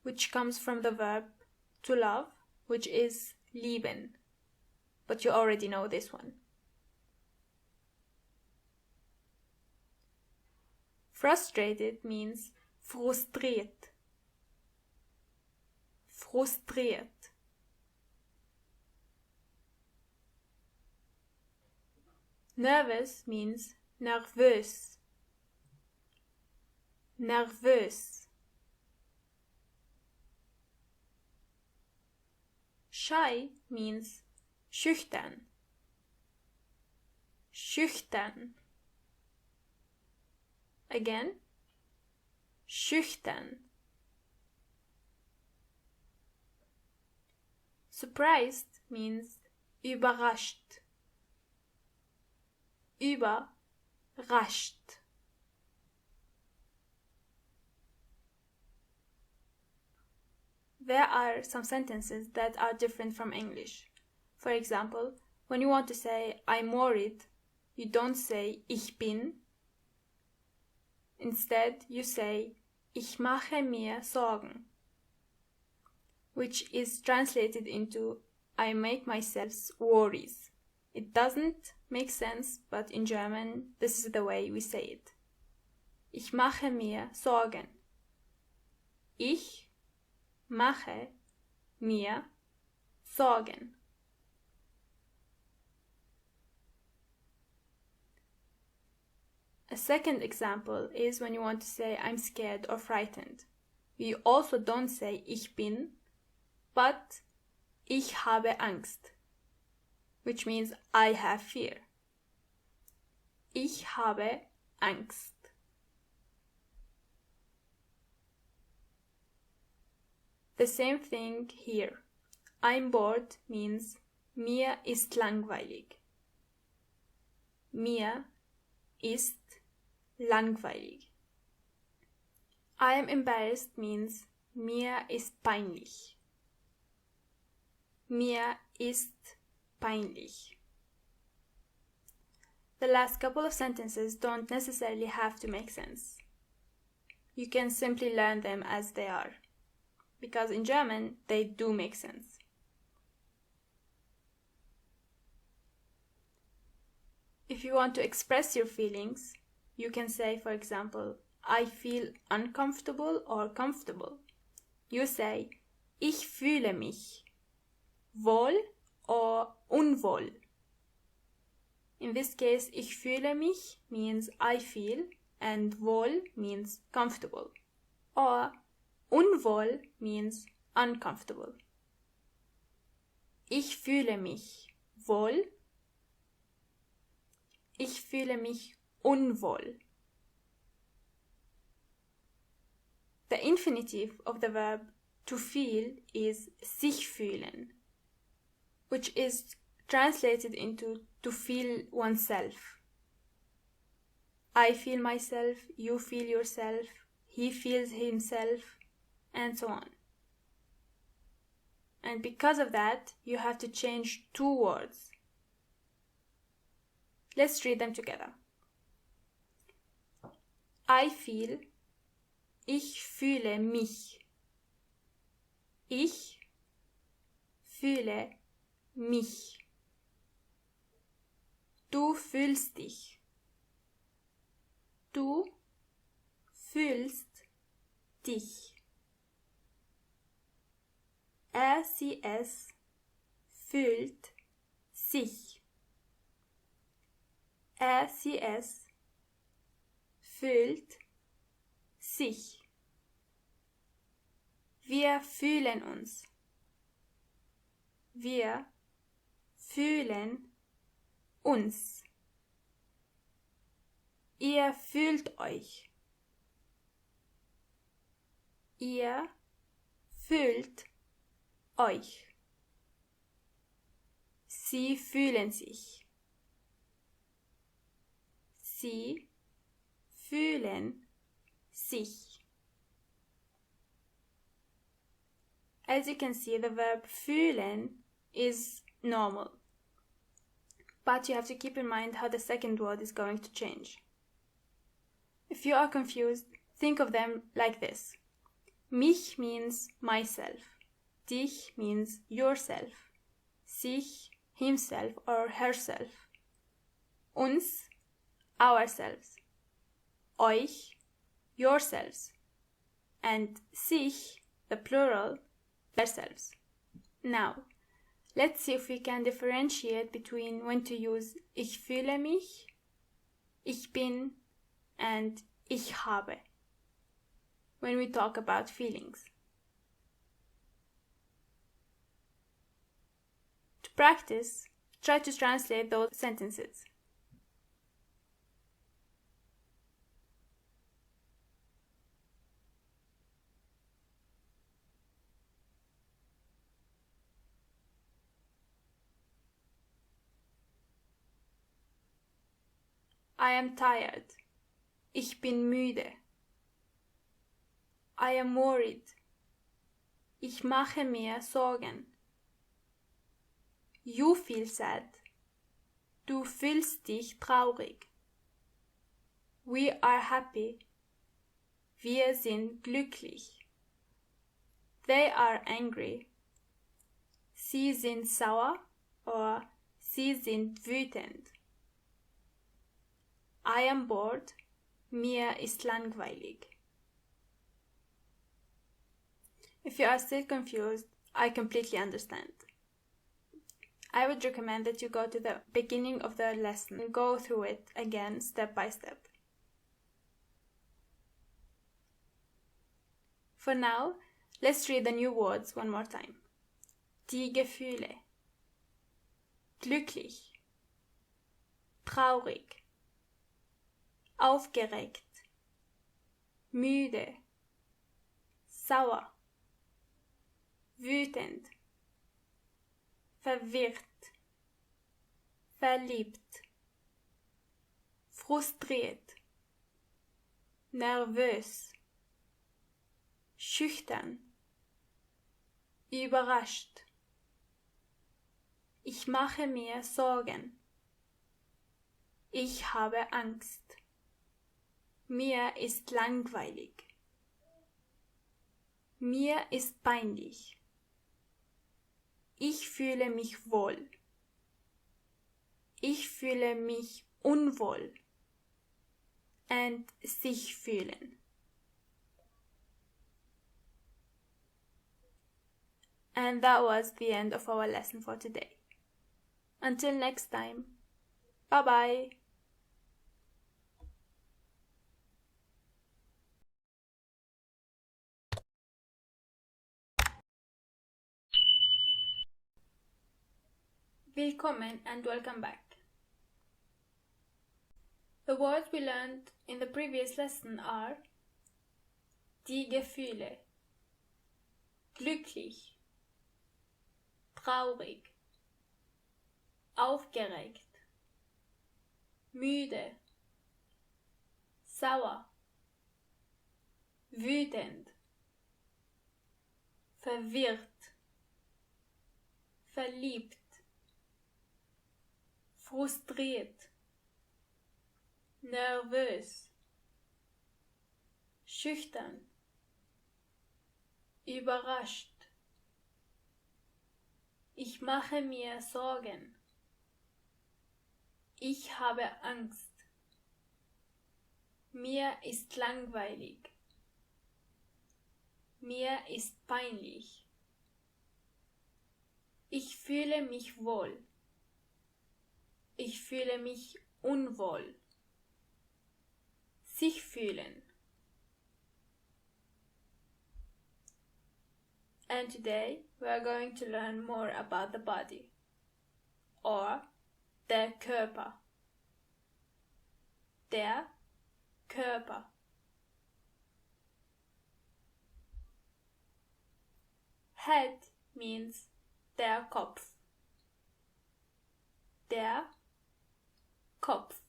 which comes from the verb to love, which is lieben. But you already know this one. Frustrated means frustriert. Frustriert. Nervous means nervös. Nervös. Shy means schüchtern. Schüchtern. Again, schüchtern. Surprised means überrascht. Überrascht. There are some sentences that are different from English. For example, when you want to say I'm worried, you don't say ich bin. Instead, you say ich mache mir Sorgen, which is translated into I make myself worries. It doesn't make sense, but in German, this is the way we say it. Ich mache mir Sorgen. Ich mache mir Sorgen. A second example is when you want to say I'm scared or frightened. You also don't say ich bin, but ich habe Angst, which means I have fear. Ich habe Angst. The same thing here. I'm bored means mir ist langweilig. Mir ist langweilig. I am embarrassed means mir ist peinlich. Mir ist peinlich. The last couple of sentences don't necessarily have to make sense. You can simply learn them as they are, because in German they do make sense. If you want to express your feelings, you can say, for example, I feel uncomfortable or comfortable. You say, ich fühle mich wohl or unwohl. In this case, ich fühle mich means I feel and wohl means comfortable. Or unwohl means uncomfortable. Ich fühle mich wohl. Ich fühle mich unwohl. The infinitive of the verb to feel is sich fühlen, which is translated into to feel oneself. I feel myself, you feel yourself, he feels himself, and so on. And because of that, you have to change two words. Let's read them together. I feel, ich fühle mich. Ich fühle mich. Du fühlst dich. Du fühlst dich. Er, sie, es fühlt sich. Er, sie, es fühlt sich. Wir fühlen uns. Wir fühlen uns. Ihr fühlt euch. Ihr fühlt euch. Sie fühlen sich. Sie fühlen sich. As you can see, the verb fühlen is normal, but you have to keep in mind how the second word is going to change. If you are confused, think of them like this. Mich means myself. Dich means yourself. Sich, himself or herself. Uns, ourselves. Euch, yourselves. And sich, the plural, themselves. Now, let's see if we can differentiate between when to use ich fühle mich, ich bin, and ich habe when we talk about feelings. To practice, try to translate those sentences. I am tired. Ich bin müde. I am worried. Ich mache mir Sorgen. You feel sad. Du fühlst dich traurig. We are happy. Wir sind glücklich. They are angry. Sie sind sauer or sie sind wütend. I am bored. Mir ist langweilig. If you are still confused, I completely understand. I would recommend that you go to the beginning of the lesson and go through it again step by step. For now, let's read the new words one more time. Die Gefühle. Glücklich. Traurig. Aufgeregt. Müde. Sauer. Wütend. Verwirrt. Verliebt. Frustriert. Nervös. Schüchtern. Überrascht. Ich mache mir Sorgen. Ich habe Angst. Mir ist langweilig. Mir ist peinlich. Ich fühle mich wohl. Ich fühle mich unwohl. And sich fühlen. And that was the end of our lesson for today. Until next time. Bye bye. Willkommen and welcome back. The words we learned in the previous lesson are die Gefühle, glücklich, traurig, aufgeregt, müde, sauer, wütend, verwirrt, verliebt, frustriert, nervös, schüchtern, überrascht. Ich mache mir Sorgen. Ich habe Angst. Mir ist langweilig. Mir ist peinlich. Ich fühle mich wohl. Ich fühle mich unwohl. Sich fühlen. And today we are going to learn more about the body, or der Körper. Der Körper. Head means der Kopf. Der Kopf.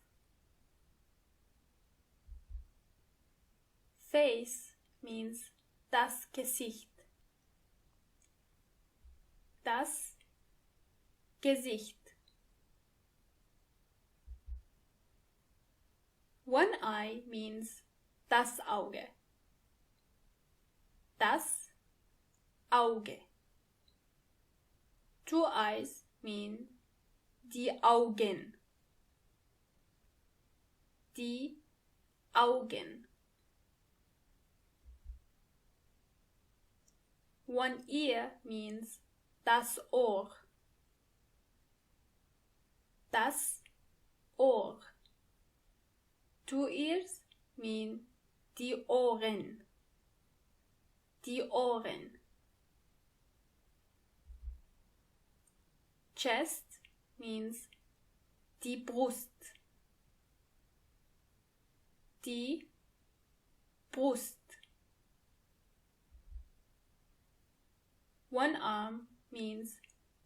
Face means das Gesicht. Das Gesicht. One eye means das Auge. Das Auge. Two eyes mean die Augen. Die Augen. One ear means das Ohr. Das Ohr. Two ears mean die Ohren. Die Ohren. Chest means die Brust. Die Brust. One arm means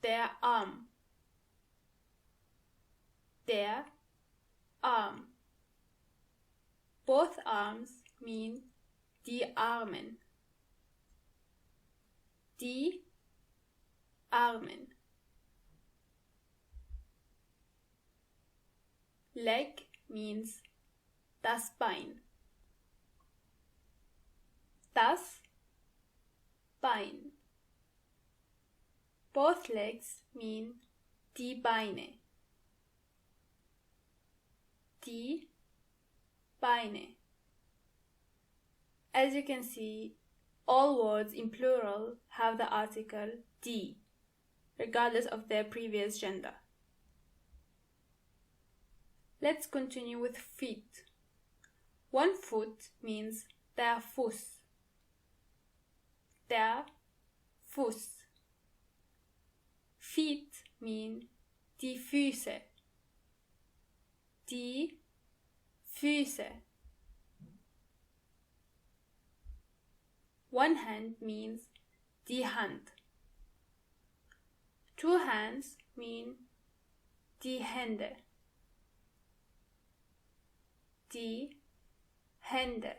der Arm. Der Arm. Both arms mean die Armen. Die Armen. Leg means das Bein. Das Bein. Both legs mean die Beine. Die Beine. As you can see, all words in plural have the article die, regardless of their previous gender. Let's continue with feet. One foot means der Fuß. Der Fuß. Feet mean die Füße. Die Füße. One hand means die Hand. Two hands mean die Hände. Die Hände.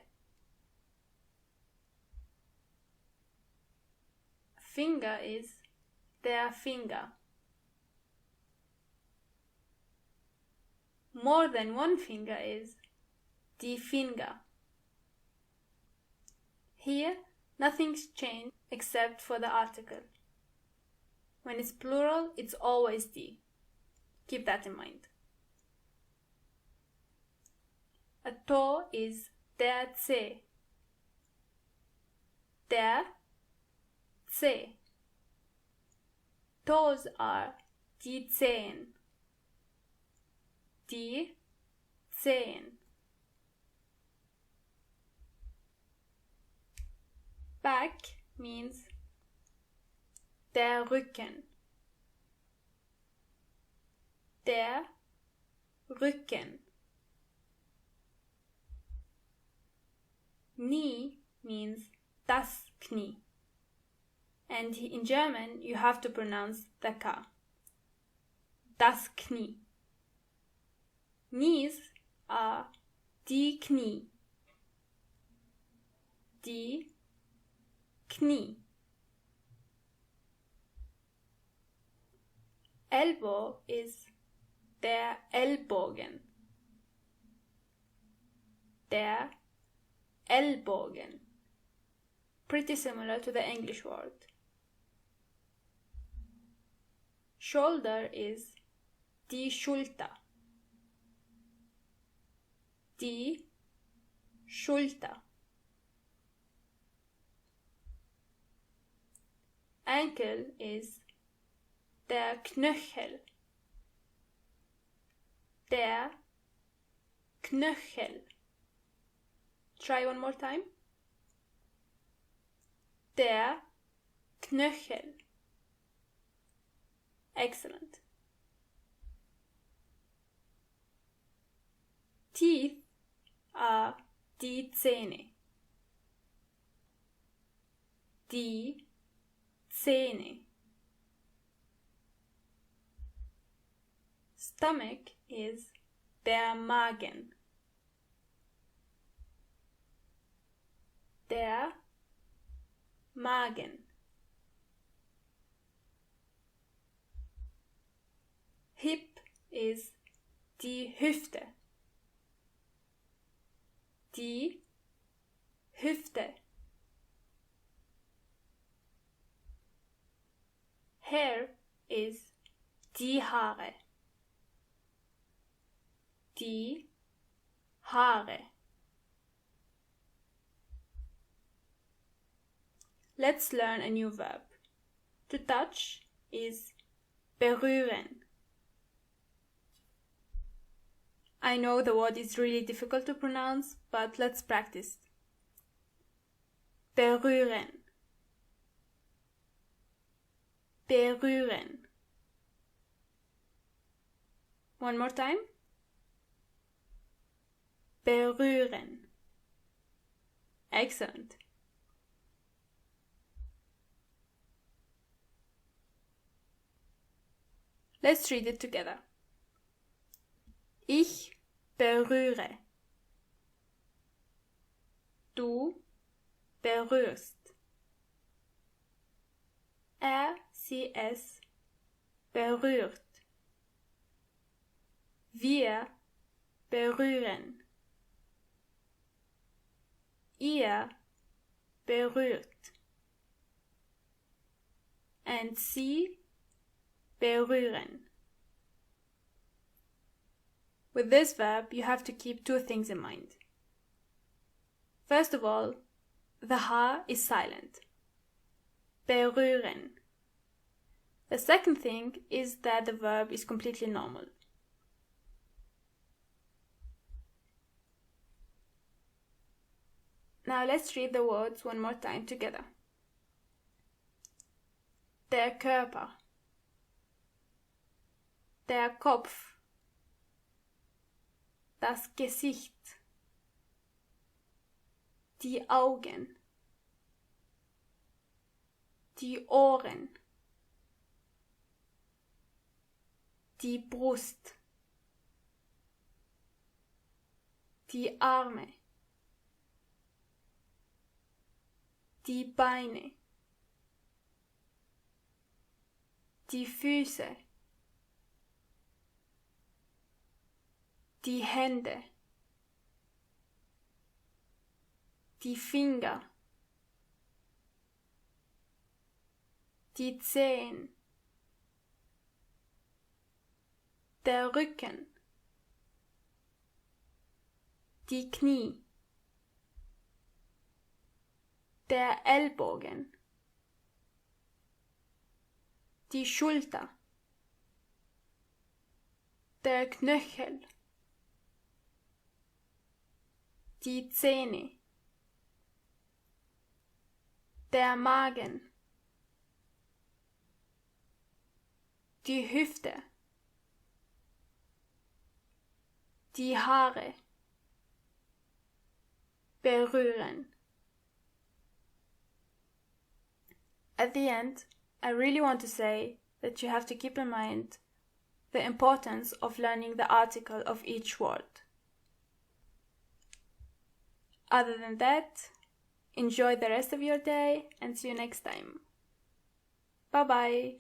Finger is der Finger. More than one finger is die Finger. Here, nothing's changed except for the article. When it's plural, it's always die. Keep that in mind. A toe is der Zeh. Der Zeh. Toes are die Zehen. Die Zehen. Back means der Rücken. Der Rücken. Knee means das Knie. And in German, you have to pronounce the K. Das Knie. Knees are die Knie. Die Knie. Elbow is der Ellbogen. Der Ellbogen. Pretty similar to the English word. Shoulder is die Schulter. Die Schulter. Ankle is der Knöchel. Der Knöchel. Try one more time. Der Knöchel. Excellent. Teeth are die Zähne. Die Zähne. Stomach is der Magen. Der Magen. Hip is die Hüfte. Die Hüfte. Hair is die Haare. Die Haare. Let's learn a new verb. To touch is berühren. I know the word is really difficult to pronounce, but let's practice. Berühren. Berühren. One more time. Berühren. Excellent. Let's read it together. Ich berühre. Du berührst. Sie, es berührt. Wir berühren. Ihr berührt. And sie berühren. With this verb, you have to keep two things in mind. First of all, the H is silent. Berühren. The second thing is that the verb is completely normal. Now let's read the words one more time together. Der Körper. Der Kopf. Das Gesicht. Die Augen. Die Ohren. Die Brust. Die Arme. Die Beine. Die Füße. Die Hände. Die Finger. Die Zehen. Der Rücken. Die Knie. Der Ellbogen. Die Schulter. Der Knöchel. Die Zähne. Der Magen. Die Hüfte. Die Haare. Berühren. At the end, I really want to say that you have to keep in mind the importance of learning the article of each word. Other than that, enjoy the rest of your day and see you next time. Bye bye.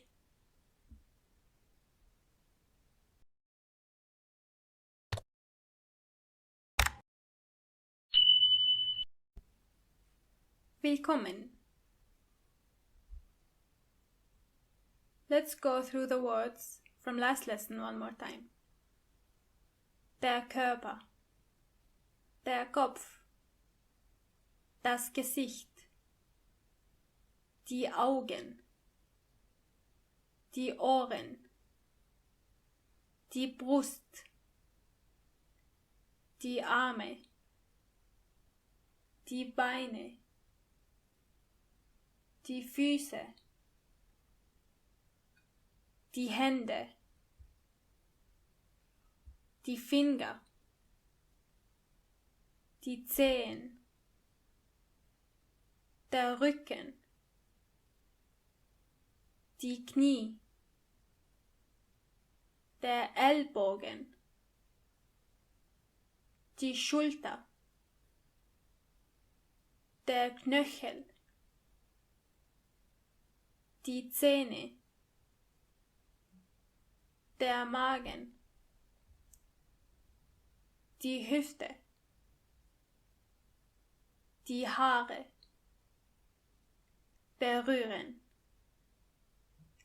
Willkommen. Let's go through the words from last lesson one more time. Der Körper. Der Kopf. Das Gesicht, die Augen, die Ohren, die Brust, die Arme, die Beine, die Füße, die Hände, die Finger, die Zehen, der Rücken, die Knie, der Ellbogen, die Schulter, der Knöchel, die Zähne, der Magen, die Hüfte, die Haare, berühren.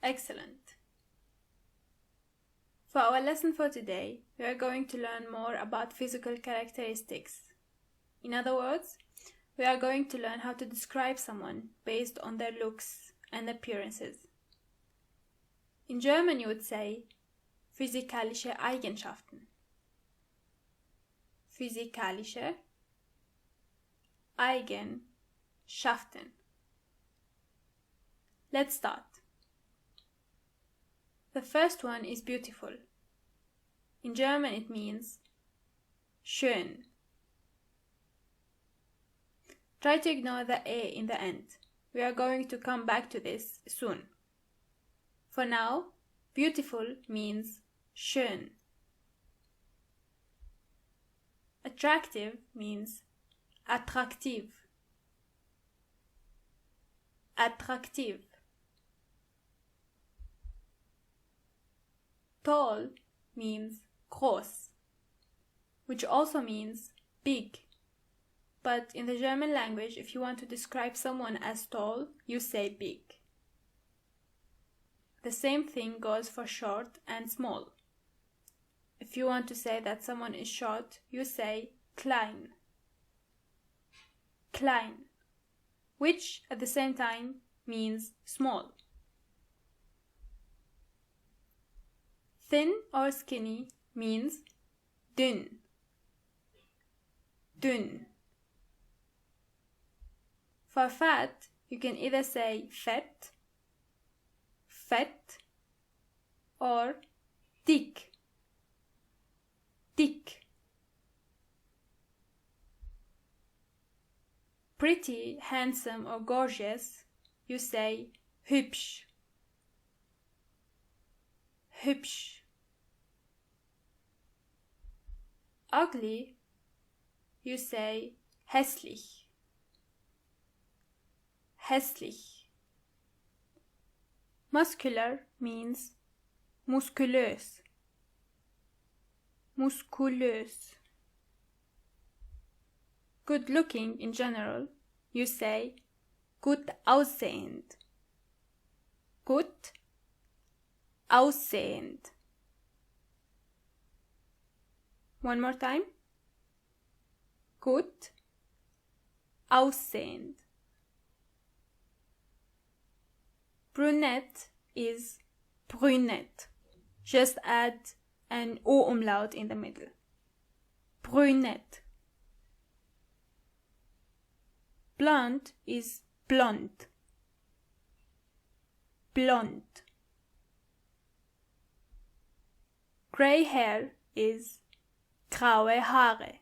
Excellent. For our lesson for today, we are going to learn more about physical characteristics. In other words, we are going to learn how to describe someone based on their looks and appearances. In German you would say physikalische Eigenschaften. Physikalische Eigenschaften. Let's start. The first one is beautiful. In German it means schön. Try to ignore the A in the end. We are going to come back to this soon. For now, beautiful means schön. Attractive means attraktiv. Attraktiv. Tall means groß, which also means big. But in the German language, if you want to describe someone as tall, you say big. The same thing goes for short and small. If you want to say that someone is short, you say klein. Klein, which at the same time means small. Thin or skinny means dünn. Dünn. For fat, you can either say fett, fett, or dick, dick. Pretty, handsome, or gorgeous, you say hübsch, hübsch. Ugly, you say hässlich, hässlich. Muscular means muskulös, muskulös. Good looking in general, you say gut aussehend, gut aussehend. One more time. Gut aussehend. Brunette is brünett. Just add an O-umlaut in the middle. Brünett. Blonde is blond. Blond. Grey hair is graue Haare.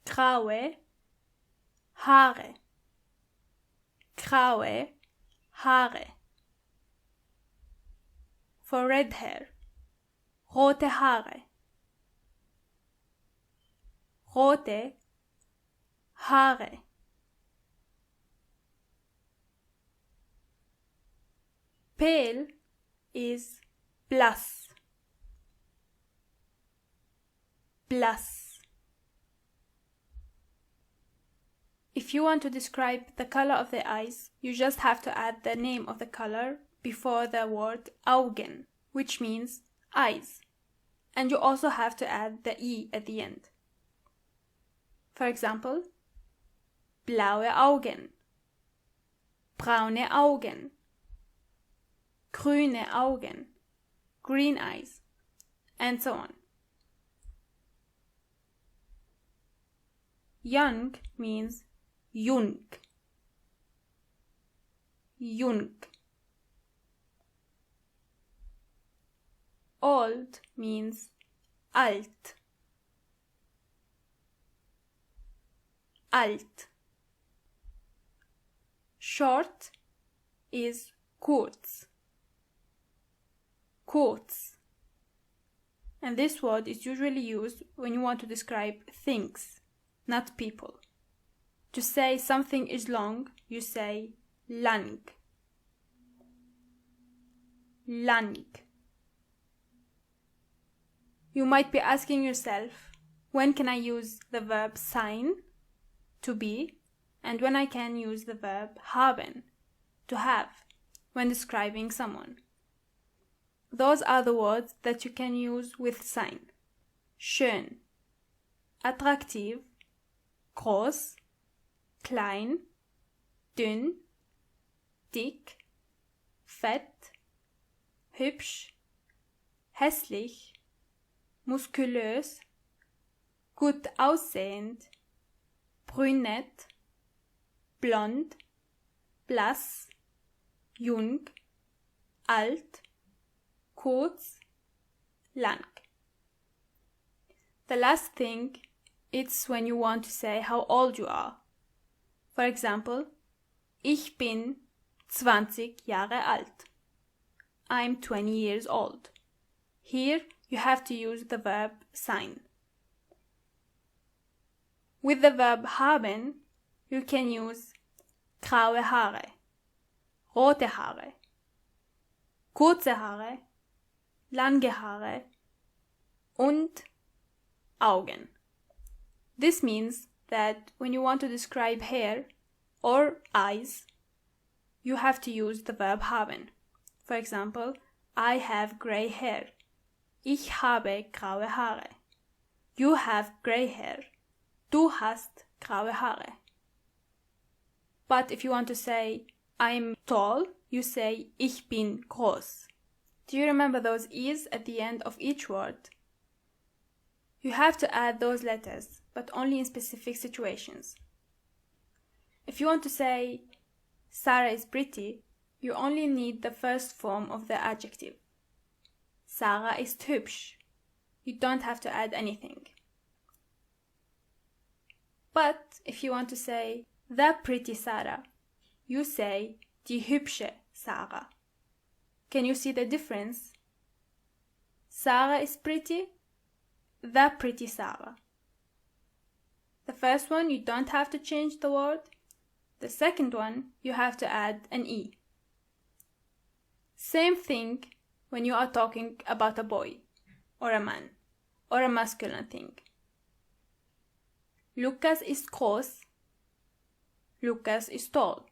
Graue Haare. Graue Haare. For red hair, rote Haare. Rote Haare. Pale is blass. Blass. If you want to describe the color of the eyes, you just have to add the name of the color before the word Augen, which means eyes. And you also have to add the E at the end. For example, blaue Augen, braune Augen, grüne Augen, green eyes, and so on. Young means jung, jung. Old means alt, alt. Short is kurz, kurz. And this word is usually used when you want to describe things, not people. To say something is long, you say lang, lang. You might be asking yourself, when can I use the verb sein, to be, and when I can use the verb haben, to have, when describing someone. Those are the words that you can use with sein. Schön, attraktiv, groß, klein, dünn, dick, fett, hübsch, hässlich, muskulös, gut aussehend, brünett, blond, blass, jung, alt, kurz, lang. The last thing, it's when you want to say how old you are. For example, ich bin 20 Jahre alt. I'm 20 years old. Here you have to use the verb sein. With the verb haben, you can use graue Haare, rote Haare, kurze Haare, lange Haare und Augen. This means that when you want to describe hair or eyes, you have to use the verb haben. For example, I have gray hair. Ich habe graue Haare. You have gray hair. Du hast graue Haare. But if you want to say I'm tall, you say ich bin groß. Do you remember those E's at the end of each word? You have to add those letters, but only in specific situations. If you want to say Sarah is pretty, you only need the first form of the adjective. Sarah ist hübsch. You don't have to add anything. But if you want to say the pretty Sarah, you say die hübsche Sarah. Can you see the difference? Sarah is pretty, the pretty Sarah. The first one, you don't have to change the word. The second one, you have to add an E. Same thing when you are talking about a boy, or a man, or a masculine thing. Lukas ist groß. Lukas ist tall.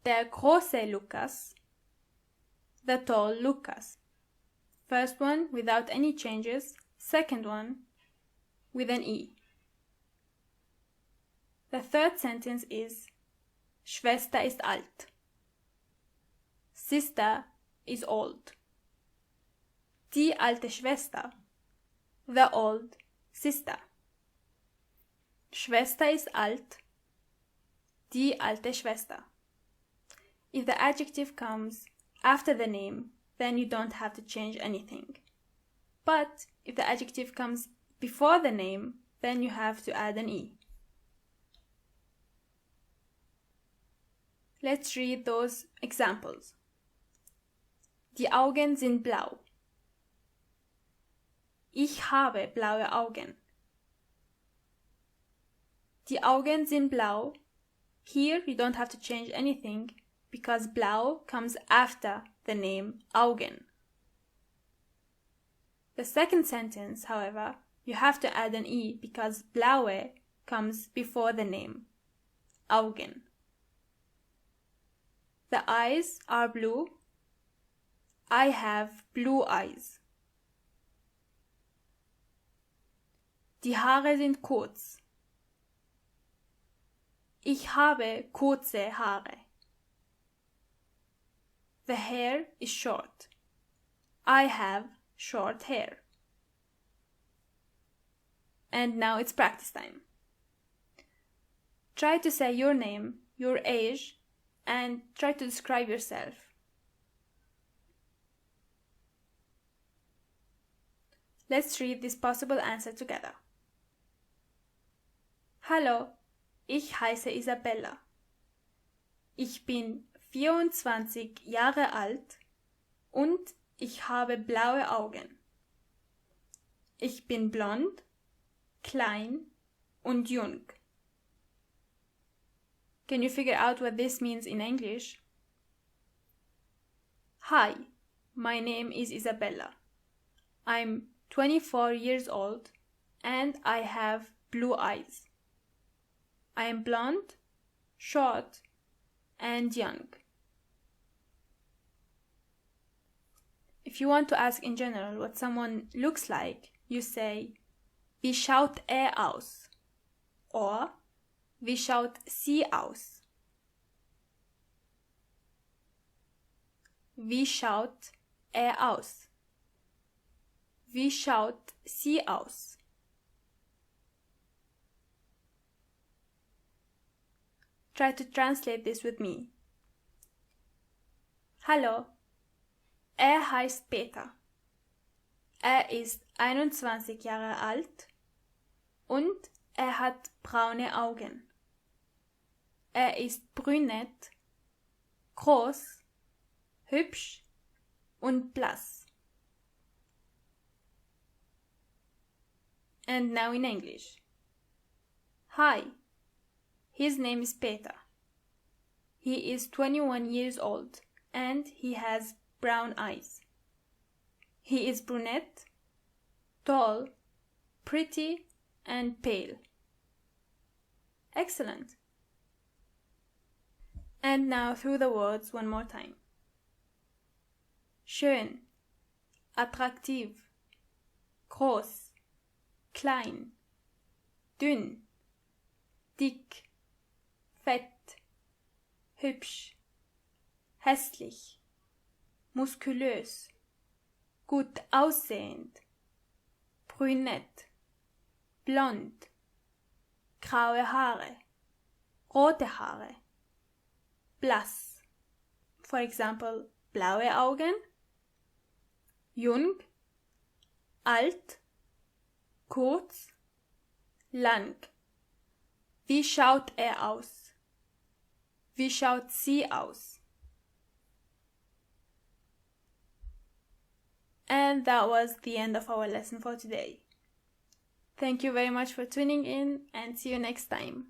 Der große Lukas. The tall Lukas. First one without any changes. Second one with an E. The third sentence is Schwester ist alt. Sister is old. Die alte Schwester. The old sister. Schwester ist alt. Die alte Schwester. If the adjective comes after the name, then you don't have to change anything. But if the adjective comes before the name, then you have to add an E. Let's read those examples. Die Augen sind blau. Ich habe blaue Augen. Die Augen sind blau. Here you don't have to change anything because blau comes after the name Augen. The second sentence, however, you have to add an E because blaue comes before the name Augen. The eyes are blue. I have blue eyes. Die Haare sind kurz. Ich habe kurze Haare. The hair is short. I have short hair. And now it's practice time. Try to say your name, your age, and try to describe yourself. Let's read this possible answer together. Hallo, ich heiße Isabella. Ich bin 24 Jahre alt und ich habe blaue Augen. Ich bin blond, klein und jung. Can you figure out what this means in English? Hi, my name is Isabella. I'm 24 years old and I have blue eyes. I am blonde, short, and young. If you want to ask in general what someone looks like, you say, wie schaut aus? Or, wie schaut sie aus? Wie schaut aus? Wie schaut sie aus? Try to translate this with me. Hallo, heißt Peter. Ist 21 Jahre alt und hat braune Augen. Ist brünett, groß, hübsch und blass. And now in English. Hi, his name is Peter. He is 21 years old and he has brown eyes. He is brunette, tall, pretty, and pale. Excellent. And now through the words one more time. Schön, attraktiv, groß, klein, dünn, dick, fett, hübsch, hässlich, muskulös, gut aussehend, brünett, blond, graue Haare, rote Haare, blass. For example, blaue Augen, jung, alt, kurz, lang. Wie schaut aus? Wie schaut sie aus? And that was the end of our lesson for today. Thank you very much for tuning in and see you next time.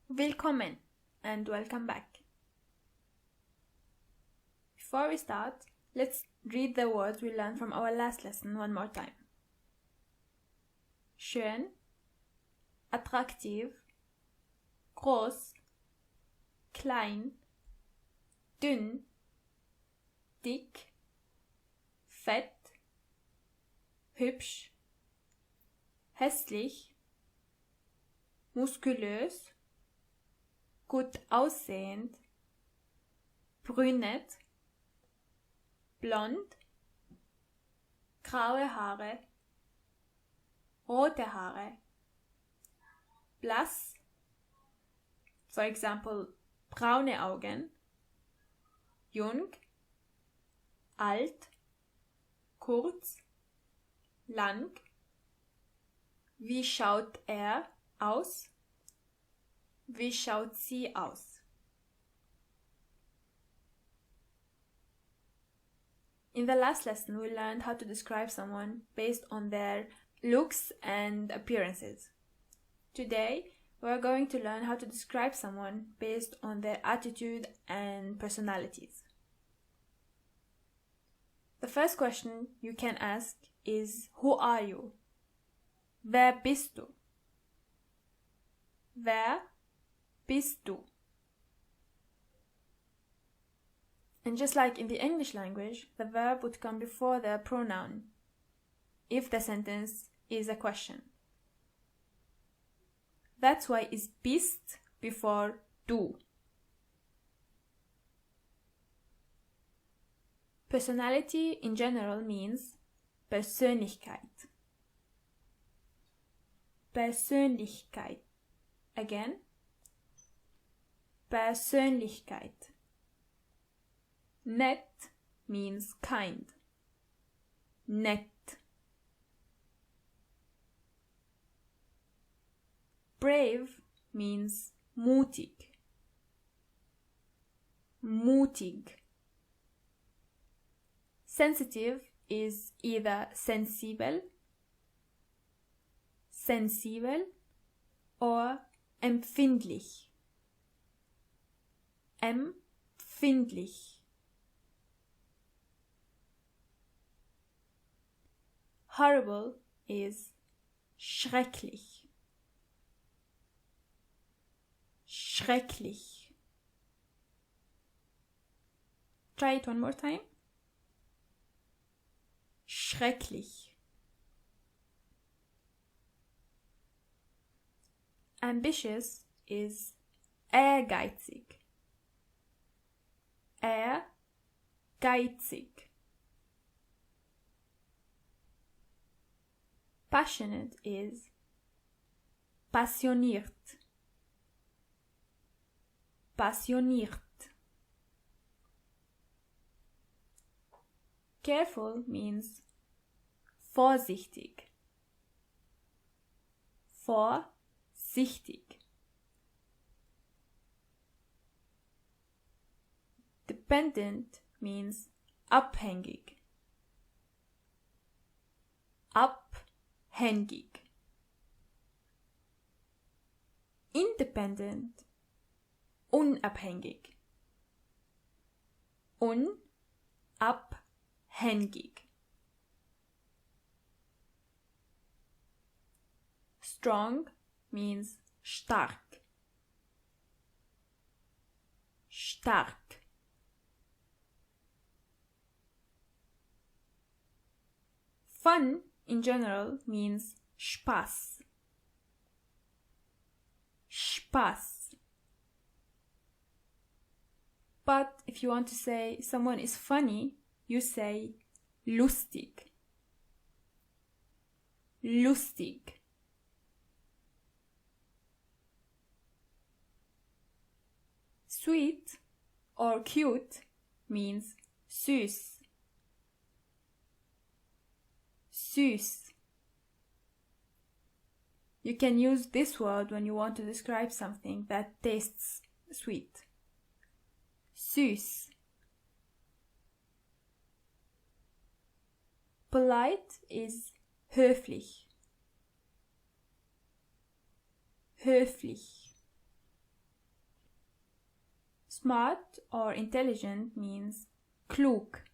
Willkommen and welcome back. Before we start, let's read the words we learned from our last lesson one more time. Schön, attraktiv, groß, klein, dünn, dick, fett, hübsch, hässlich, muskulös, gut aussehend, brünett, blond, graue Haare, rote Haare, blass, for example, braune Augen, jung, alt, kurz, lang. Wie schaut aus? Wie schaut sie aus? In the last lesson, we learned how to describe someone based on their looks and appearances. Today, we are going to learn how to describe someone based on their attitude and personalities. The first question you can ask is, who are you? Wer bist du? Wer bist du? And just like in the English language, the verb would come before the pronoun if the sentence is a question. That's why is bist before du. Personality in general means Persönlichkeit. Persönlichkeit. Again. Persönlichkeit. Nett means kind. Nett. Brave means mutig. Mutig. Sensitive is either sensibel, sensibel, or empfindlich. Empfindlich. Horrible is schrecklich. Schrecklich. Try it one more time. Schrecklich. Ambitious is ehrgeizig. Ehrgeizig. Passionate is passioniert. Passioniert. Careful means vorsichtig. Vorsichtig. Dependent means abhängig. Abhängig. Independent, unabhängig. Unabhängig. Strong means stark. Stark. Fun in general means Spaß. Spaß. But if you want to say someone is funny, you say lustig. Lustig. Sweet or cute means süß. Süß. You can use this word when you want to describe something that tastes sweet. Süß. Polite is höflich. Höflich. Smart or intelligent means klug.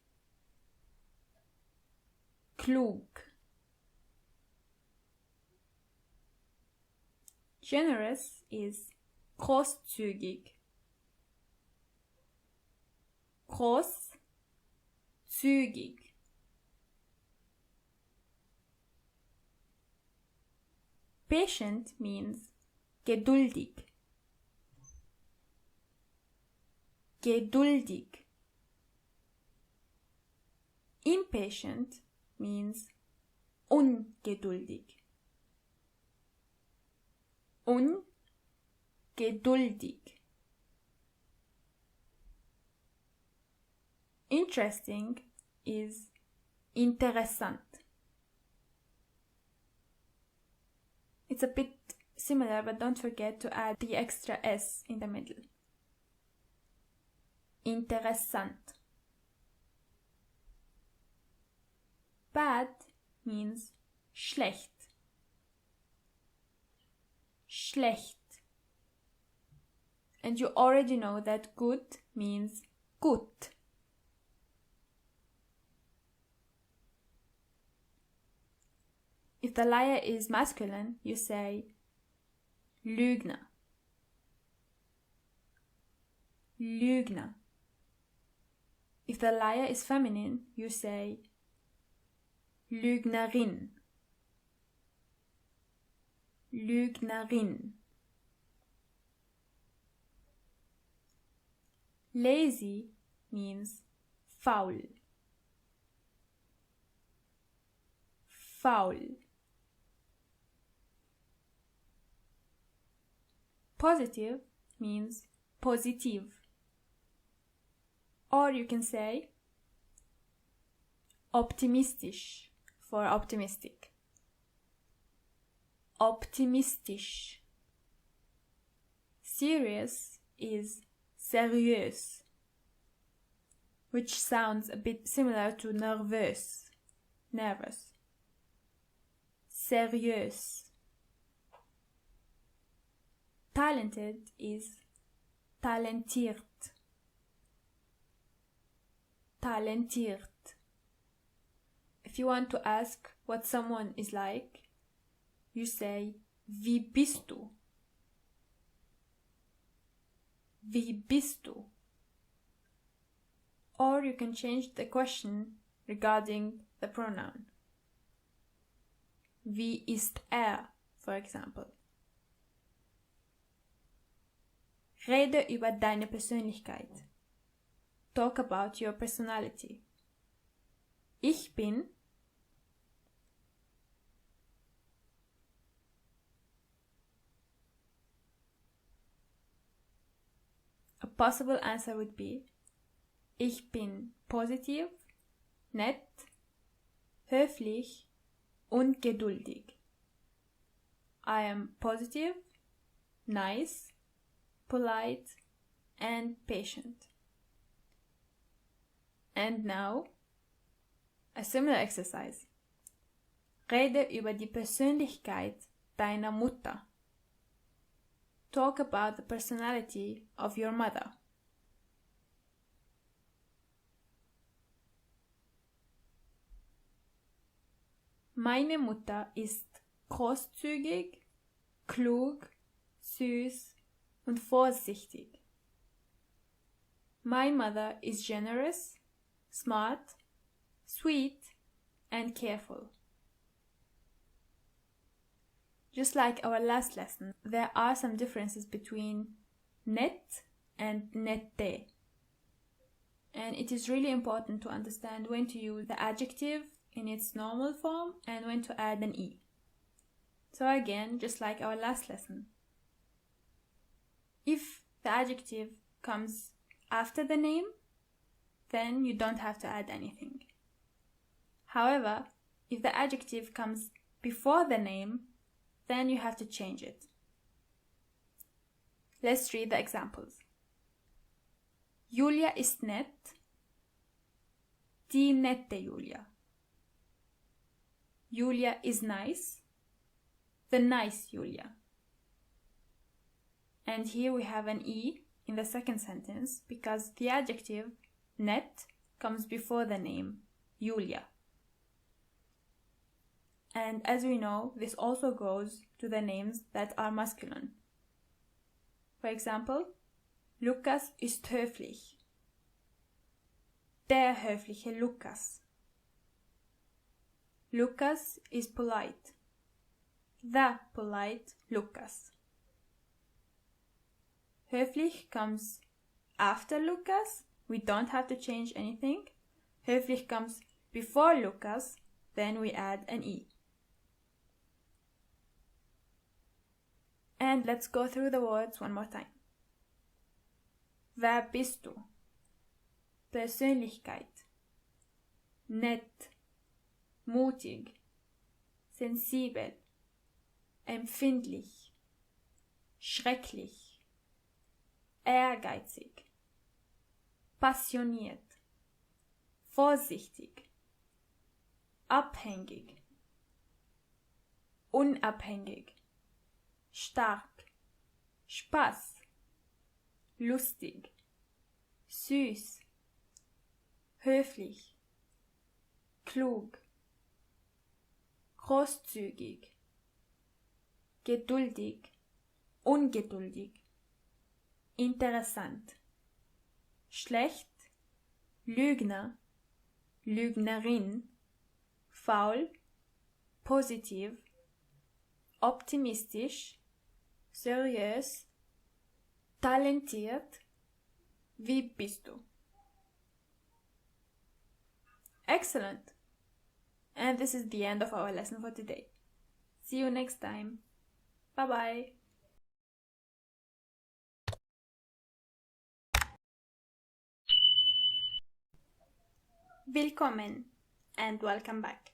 Klug. Generous is großzügig. Großzügig. Patient means geduldig. Geduldig. Impatient means ungeduldig. Ungeduldig. Interesting is interessant. It's a bit similar, but don't forget to add the extra S in the middle. Interessant. Bad means schlecht. Schlecht. And you already know that good means gut. If the liar is masculine, you say Lügner. Lügner. If the liar is feminine, you say Lügnerin. Lügnerin. Lazy means faul. Faul. Positive means positiv. Or you can say optimistisch for optimistic. Optimistisch. Serious is sérieux, which sounds a bit similar to nervös, nervous. Sérieux. Talented is talentiert. Talentiert. If you want to ask what someone is like, you say, wie bist du? Wie bist du? Or you can change the question regarding the pronoun. Wie ist for example. Rede über deine Persönlichkeit. Talk about your personality. Ich bin a possible answer would be ich bin positiv, nett, höflich und geduldig. I am positive, nice, polite and patient. And now, a similar exercise. Rede über die Persönlichkeit deiner Mutter. Talk about the personality of your mother. Meine Mutter ist großzügig, klug, süß und vorsichtig. My mother is generous, smart, sweet, and careful. Just like our last lesson, there are some differences between nett and nette. And it is really important to understand when to use the adjective in its normal form and when to add an e. So again, just like our last lesson, if the adjective comes after the name, then you don't have to add anything. However, if the adjective comes before the name, then you have to change it. Let's read the examples. Julia ist nett. Die nette Julia. Julia is nice. The nice Julia. And here we have an E in the second sentence because the adjective nett comes before the name Julia. And as we know, this also goes to the names that are masculine. For example, Lukas ist höflich. Der höfliche Lukas. Lukas is polite. The polite Lukas. Höflich comes after Lukas. We don't have to change anything. Höflich comes before Lukas. Then we add an E. And let's go through the words one more time. Wer bist du? Persönlichkeit. Nett. Mutig. Sensibel. Empfindlich. Schrecklich. Ehrgeizig. Passioniert. Vorsichtig. Abhängig. Unabhängig. Stark. Spaß. Lustig. Süß. Höflich. Klug. Großzügig. Geduldig. Ungeduldig. Interessant. Schlecht. Lügner, Lügnerin, faul, positiv, optimistisch, seriös, talentiert. Wie bist du? Excellent! And this is the end of our lesson for today. See you next time. Bye bye! Willkommen and welcome back.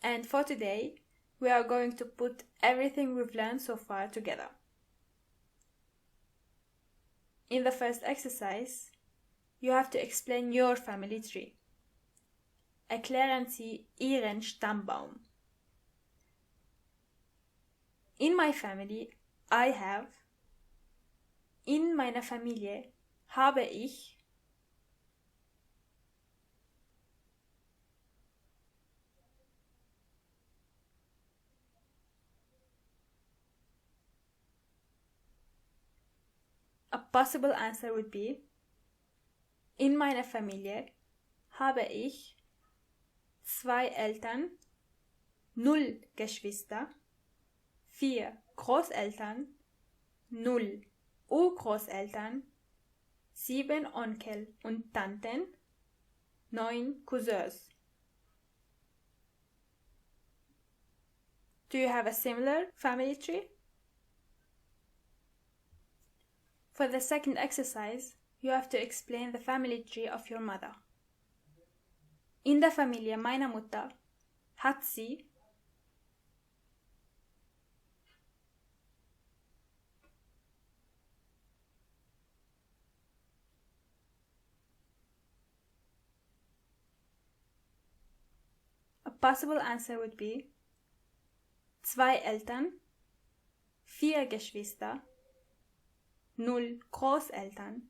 And for today, we are going to put everything we've learned so far together. In the first exercise, you have to explain your family tree. Erklären Sie Ihren Stammbaum. In my family, I have. In meiner Familie habe ich. A possible answer would be: in meiner Familie habe ich 2 Eltern, 0 Geschwister, 4 Großeltern, 0 Urgroßeltern, 7 Onkel und Tanten, 9 Cousins. Do you have a similar family tree? For the second exercise, you have to explain the family tree of your mother. In der Familie meiner Mutter hat sie A possible answer would be 2 Eltern, 4 Geschwister, 0 Großeltern,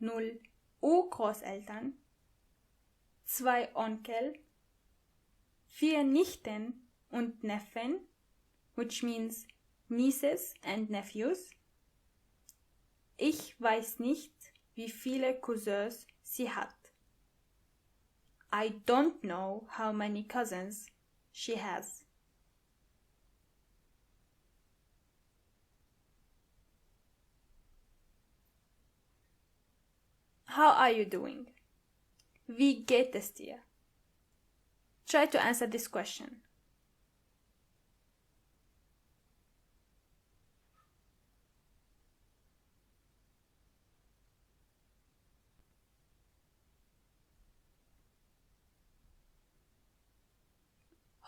0 Urgroßeltern, 2 Onkel, 4 Nichten und Neffen, which means nieces and nephews. Ich weiß nicht, wie viele Cousins sie hat. I don't know how many cousins she has. How are you doing? Wie geht es dir? Try to answer this question.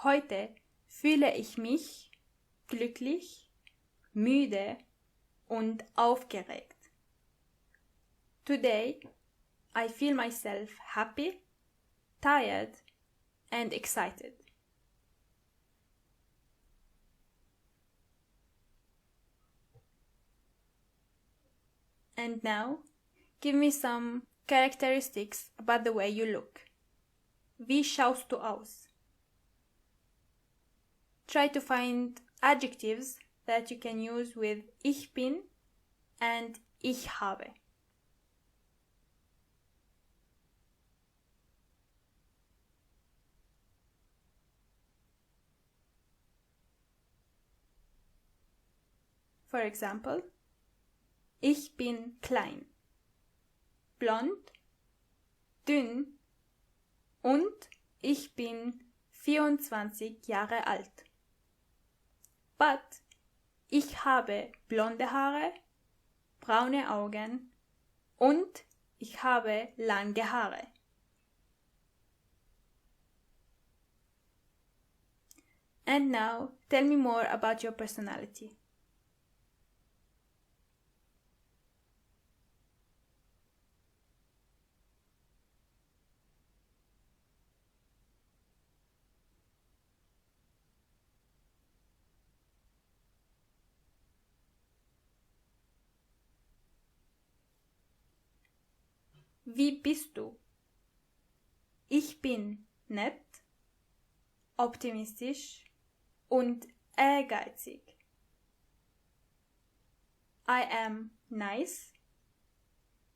Heute fühle ich mich glücklich, müde und aufgeregt. Today, I feel myself happy, tired, and excited. And now, give me some characteristics about the way you look. Wie schaust du aus? Try to find adjectives that you can use with ich bin and ich habe. For example, ich bin klein, blond, dünn und ich bin 24 Jahre alt. But ich habe blonde Haare, braune Augen und ich habe lange Haare. And now, tell me more about your personality. Wie bist du? Ich bin nett, optimistisch und ehrgeizig. I am nice,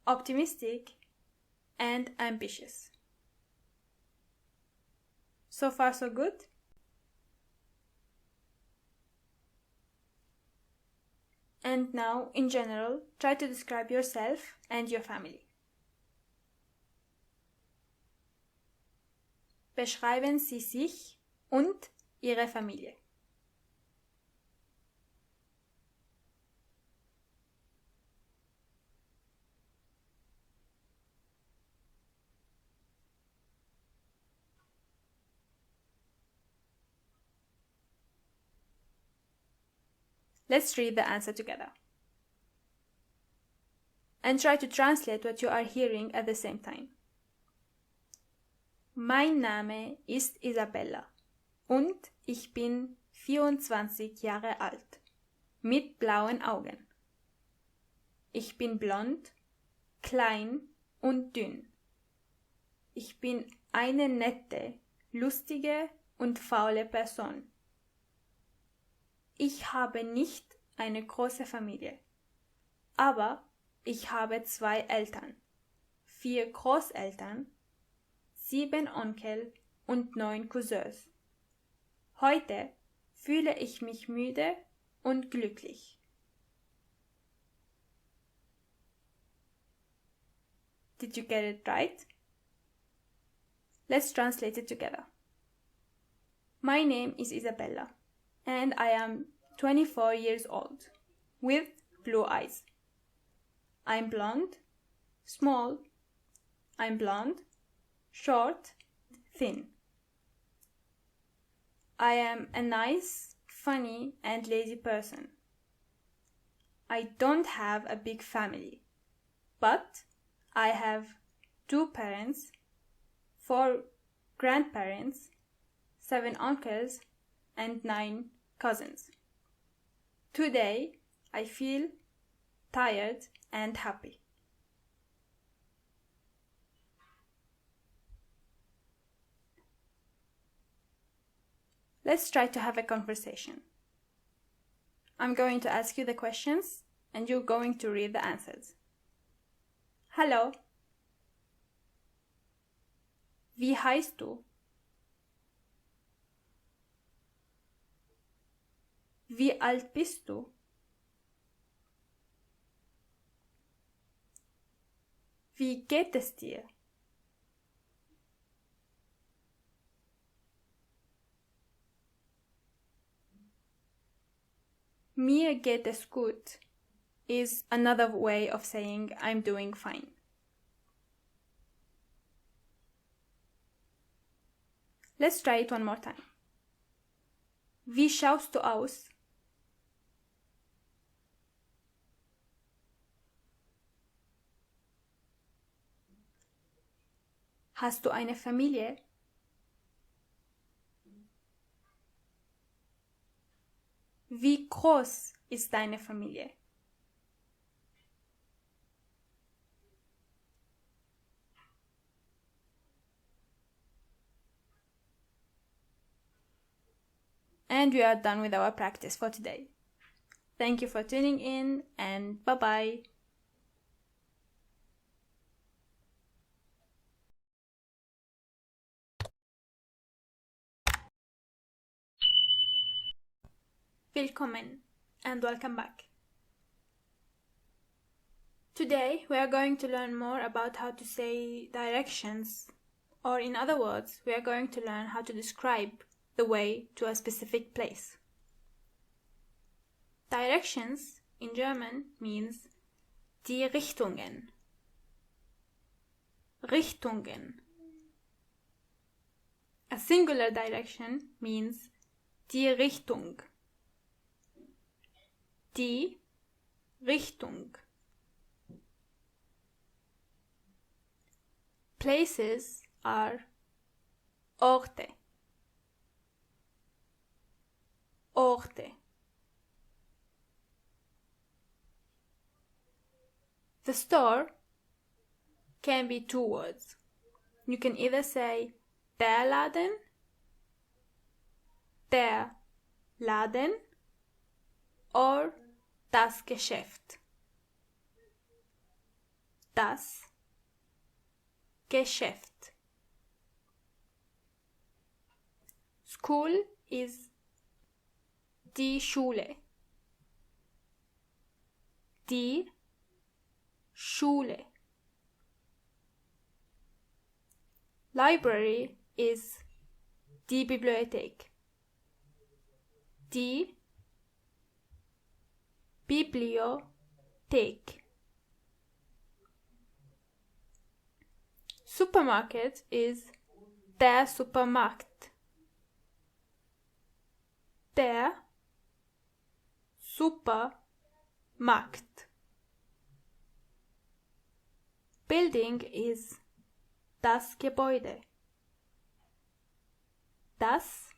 optimistic and ambitious. So far, so good? And now, in general, try to describe yourself and your family. Beschreiben Sie sich und Ihre Familie. Let's read the answer together. And try to translate what you are hearing at the same time. Mein Name ist Isabella und ich bin 24 Jahre alt, mit blauen Augen. Ich bin blond, klein und dünn. Ich bin eine nette, lustige und faule Person. Ich habe nicht eine große Familie, aber ich habe 2 Eltern, 4 Großeltern, 7 Onkel und 9 Cousins. Heute fühle ich mich müde und glücklich. Did you get it right? Let's translate it together. My name is Isabella, and I am 24 years old, with blue eyes. I'm blonde, small. I'm blonde, short, thin. I am a nice, funny, and lazy person. I don't have a big family, but I have 2 parents, 4 grandparents, 7 uncles, and 9 cousins. Today, I feel tired and happy. Let's try to have a conversation. I'm going to ask you the questions and you're going to read the answers. Hallo. Wie heißt du? Wie alt bist du? Wie geht es dir? Mir geht es gut is another way of saying I'm doing fine. Let's try it one more time. Wie schaust du aus? Hast du eine Familie? Wie groß ist deine Familie? And we are done with our practice for today. Thank you for tuning in and bye-bye. Willkommen and welcome back. Today we are going to learn more about how to say directions, or in other words, we are going to learn how to describe the way to a specific place. Directions in German means die Richtungen. Richtungen. A singular direction means die Richtung. Die Richtung. Places are Orte. Orte. The store can be 2 words. You can either say der Laden, or das Geschäft. Das Geschäft. School is die Schule. Die Schule. Library is die Bibliothek. Die Bibliothek. Supermarket is der Supermarkt. Der Supermarkt. Building is das Gebäude. Das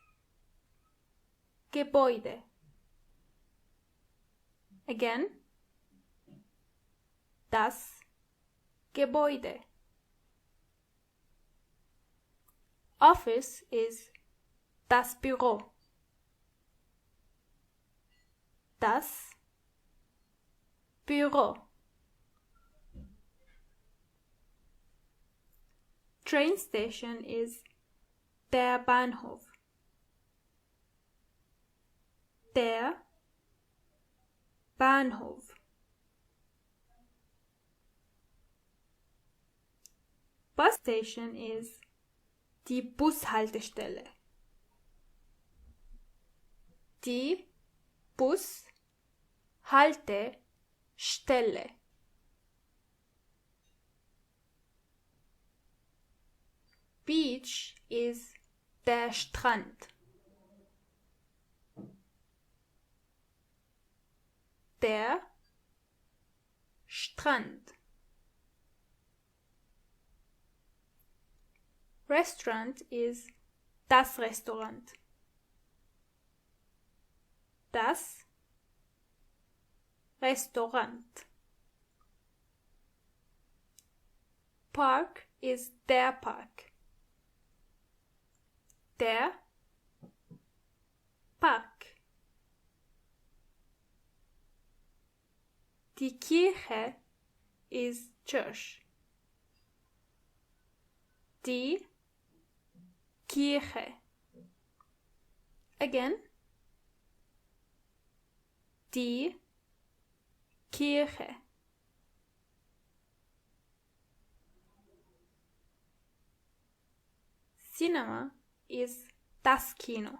Gebäude. Again. Das Gebäude. Office is das Büro. Das Büro. Train station is der Bahnhof. Der Bahnhof. Bus station is die Bushaltestelle. Die Bushaltestelle. Beach is der Strand. Der Strand. Restaurant is das Restaurant. Das Restaurant. Park is der Park. Der Park. Die Kirche is church. Die Kirche. Again. Die Kirche. Cinema is das Kino.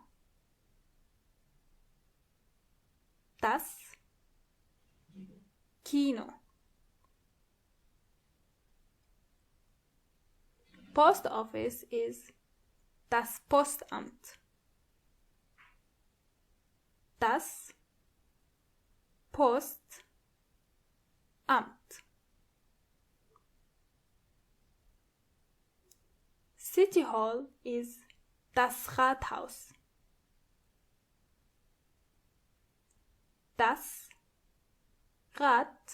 Das Kino. Post office is das Postamt. Das Postamt. City Hall is das Rathaus. Das Rathaus.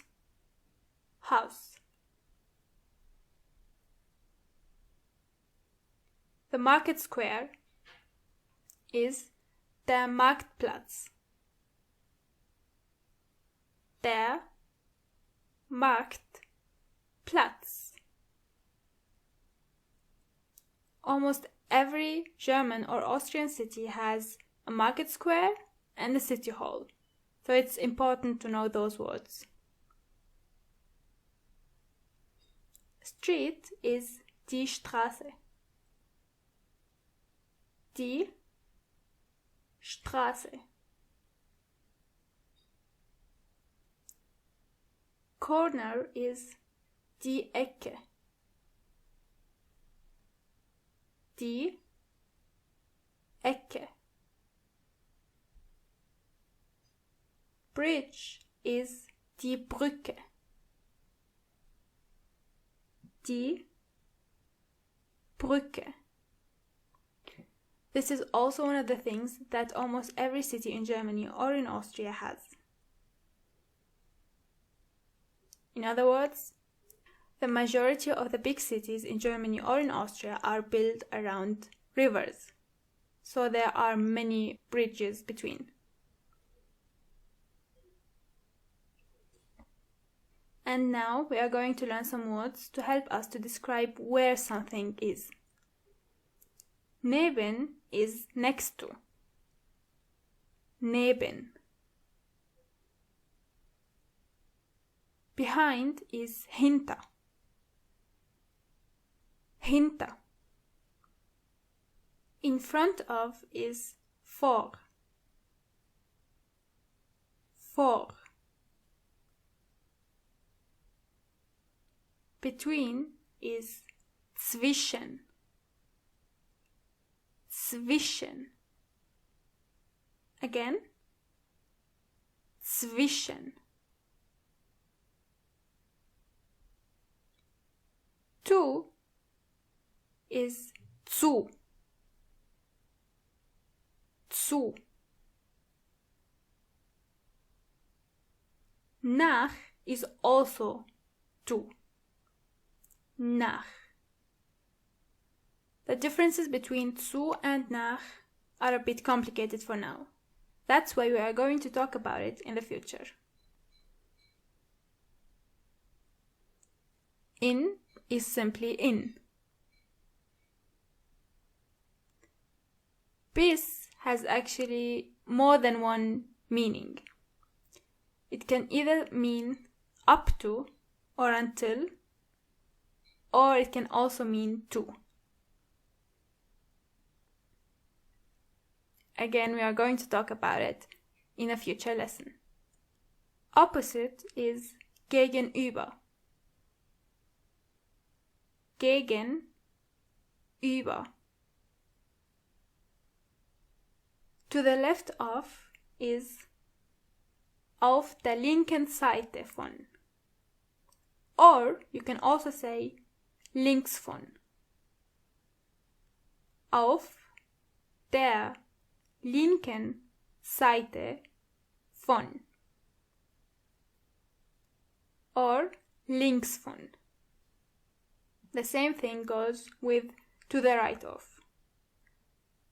The market square is der Marktplatz. Der Marktplatz. Almost every German or Austrian city has a market square and a city hall, so it's important to know those words. Street is die Straße. Die Straße. Corner is die Ecke. Die Ecke. Bridge is die Brücke. Die Brücke. This is also one of the things that almost every city in Germany or in Austria has. In other words, the majority of the big cities in Germany or in Austria are built around rivers, so there are many bridges between. And now we are going to learn some words to help us to describe where something is. Neben is next to. Neben. Behind is hinter. Hinter. In front of is vor. Vor. Between is zwischen. Zwischen. Again. Zwischen. To is zu. Zu. Nach is also to. Nach. The differences between zu and nach are a bit complicated for now. That's why we are going to talk about it in the future. In is simply in. Bis has actually more than one meaning. It can either mean up to or until, or it can also mean to. Again, we are going to talk about it in a future lesson. Opposite is gegenüber. Gegenüber. To the left of is auf der linken Seite von. Or you can also say links von. Auf der linken Seite von. Or links von. The same thing goes with to the right of.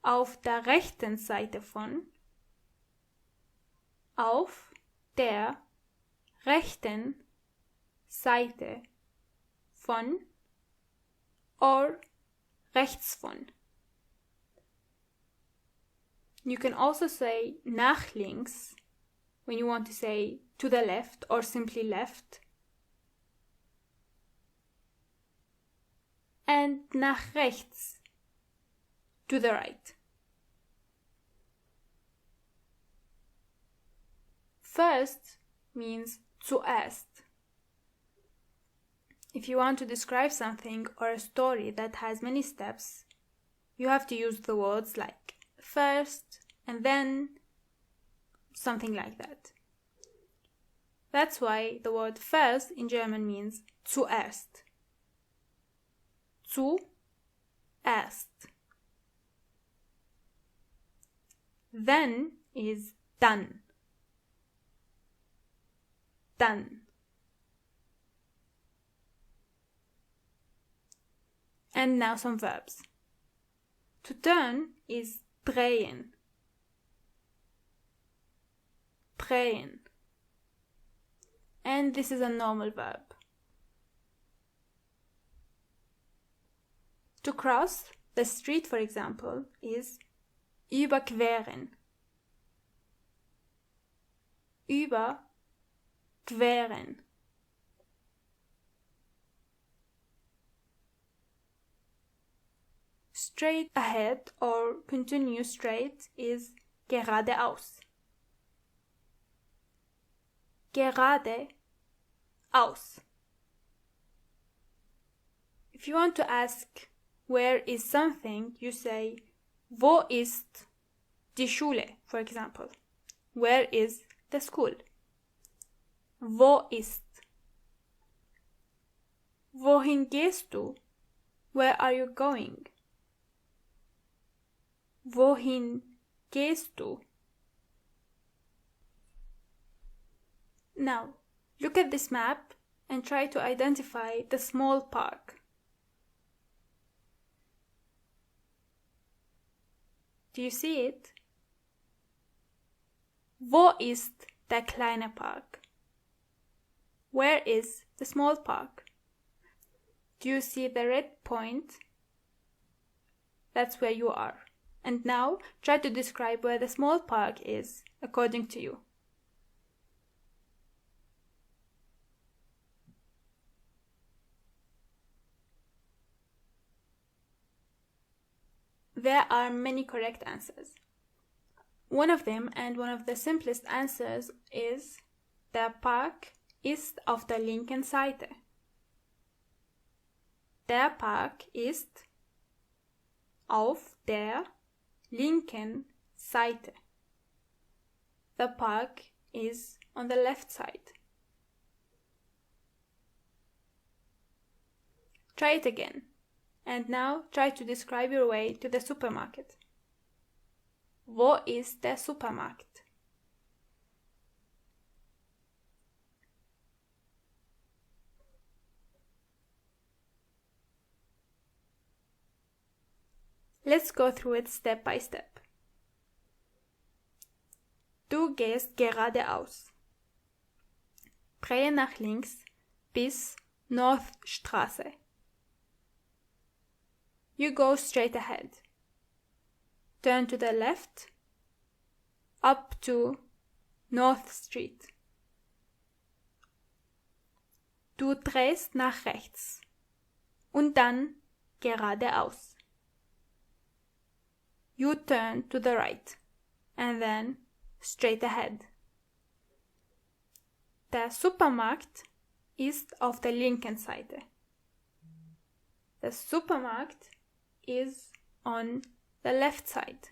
Auf der rechten Seite von. Auf der rechten Seite von. Or rechts von. You can also say nach links when you want to say to the left or simply left. And nach rechts, to the right. First means zuerst. If you want to describe something or a story that has many steps, you have to use the words like first and then, something like that. That's why the word first in German means zuerst. Zuerst. Then is dann. Dann. And now some verbs. To turn is drehen. Drehen. And this is a normal verb. To cross the street, for example, is überqueren. Überqueren. Straight ahead or continue straight is geradeaus. Geradeaus. If you want to ask where is something, you say wo ist die Schule, for example. Where is the school? Wo ist? Wohin gehst du? Where are you going? Wohin gehst du? Now, look at this map and try to identify the small park. Do you see it? Wo ist der kleine Park? Where is the small park. Do you see the red point? That's where you are. And now try to describe where the small park is, according to you. There are many correct answers. One of them, and one of the simplest answers, is der Park ist auf der linken Seite. Der Park ist auf der linken Seite. The park is on the left side. Try it again. And now try to describe your way to the supermarket. Wo ist der Supermarkt? Let's go through it step by step. Du gehst geradeaus. Drehe nach links bis Northstraße. You go straight ahead. Turn to the left up to North Street. Du drehst nach rechts und dann geradeaus. You turn to the right and then straight ahead. Der Supermarkt ist auf der linken Seite. The Supermarkt is on the left side.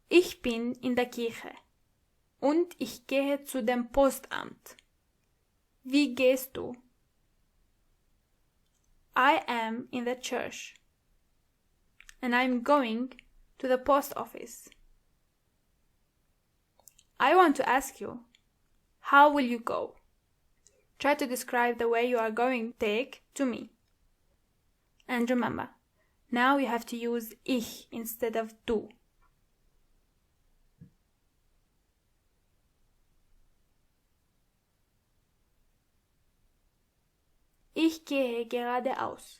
Ich bin in der Kirche und ich gehe zu dem Postamt. Wie gehst du? I am in the church and I'm going to the post office. I want to ask you, how will you go? Try to describe the way you are going to take to me. And remember, now you have to use ich instead of du. Ich gehe geradeaus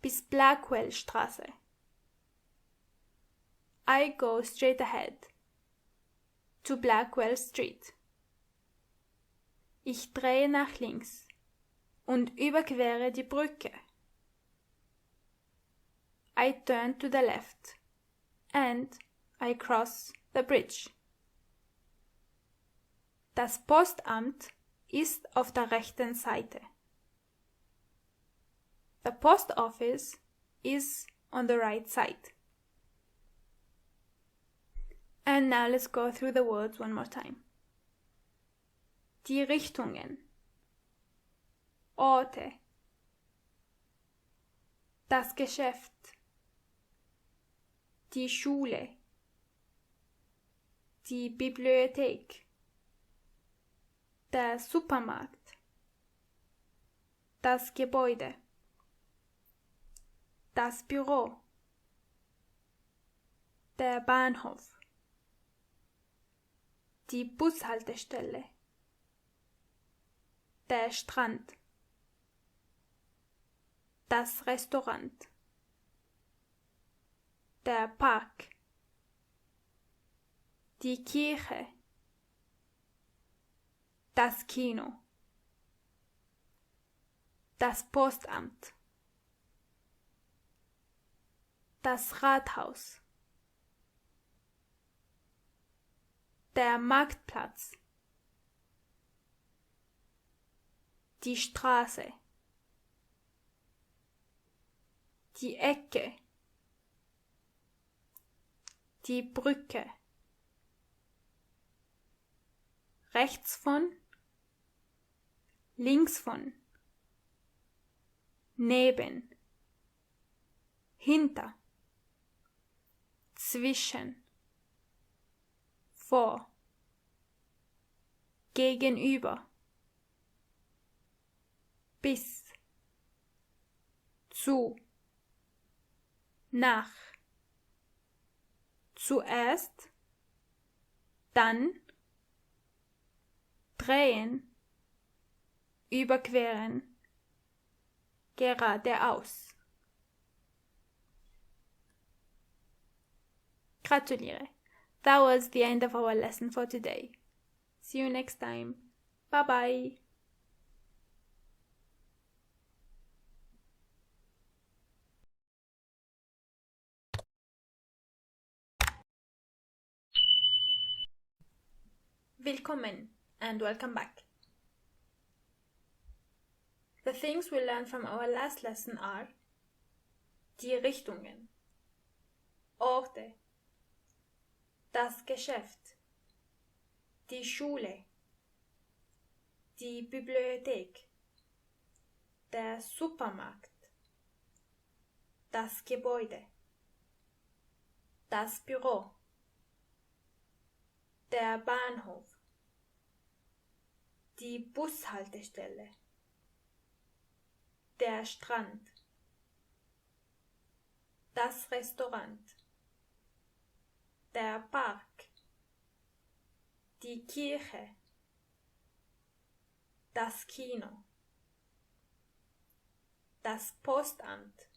bis Blackwellstraße. I go straight ahead to Blackwell Street. Ich drehe nach links und überquere die Brücke. I turn to the left and I cross the bridge. Das Postamt ist auf der rechten Seite. The post office is on the right side. And now let's go through the words one more time. Die Richtungen, Orte, das Geschäft, die Schule, die Bibliothek, der Supermarkt, das Gebäude, das Büro, der Bahnhof, die Bushaltestelle, der Strand, das Restaurant, der Park, die Kirche, das Kino, das Postamt, das Rathaus, der Marktplatz, die Straße, die Ecke, die Brücke, rechts von, links von, neben, hinter, zwischen, vor, gegenüber, bis, zu, nach, zuerst, dann, drehen, überqueren, geradeaus. Gratuliere. That was the end of our lesson for today. See you next time. Bye bye. Willkommen and welcome back. The things we learned from our last lesson are die Richtungen, Orte, das Geschäft, die Schule, die Bibliothek, der Supermarkt, das Gebäude, das Büro, der Bahnhof, die Bushaltestelle, der Strand, das Restaurant, der Park, die Kirche, das Kino, das Postamt,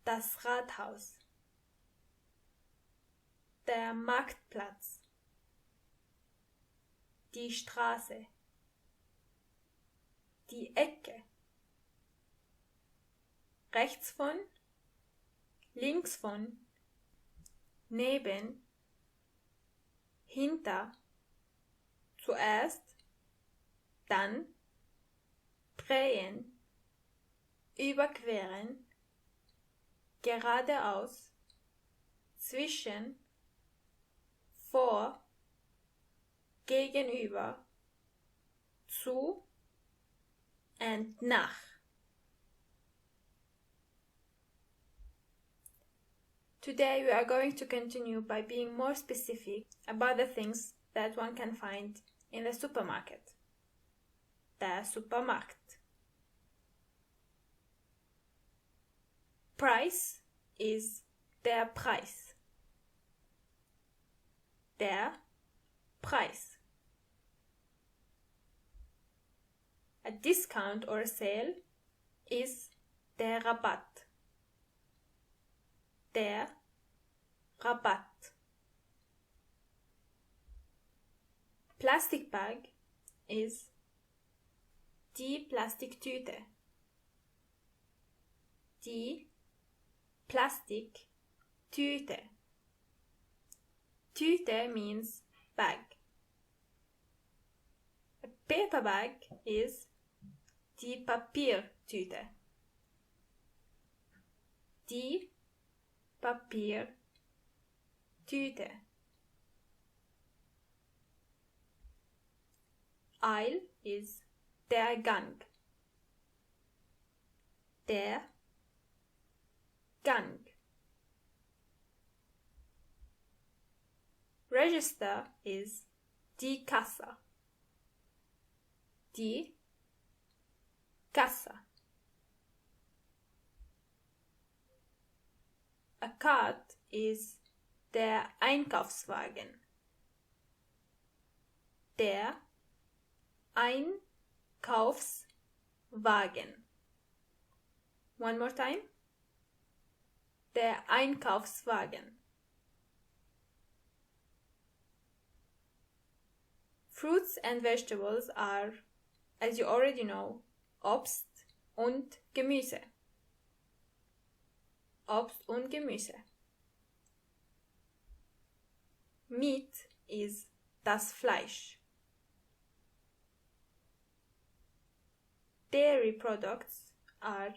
das Rathaus, der Marktplatz, die Straße, die Ecke, rechts von, links von, neben, hinter, zuerst, dann, drehen, überqueren, geradeaus, zwischen, vor, gegenüber, zu and nach. Today we are going to continue by being more specific about the things that one can find in the supermarket. Der Supermarkt. Price is der Preis. Der Preis. A discount or a sale is der Rabatt. Der Rabatt. Plastic bag is die Plastiktüte. Die Plastiktüte. Tüte means bag. A paper bag is die Papiertüte. Die Papiertüte. Aisle is der Gang. Der Gang. Register is die Kasse. Die Kasse. A cart is der Einkaufswagen. Der Einkaufswagen. One more time. Der Einkaufswagen. Fruits and vegetables are, as you already know, Obst und Gemüse. Obst und Gemüse. Meat is das Fleisch. Dairy products are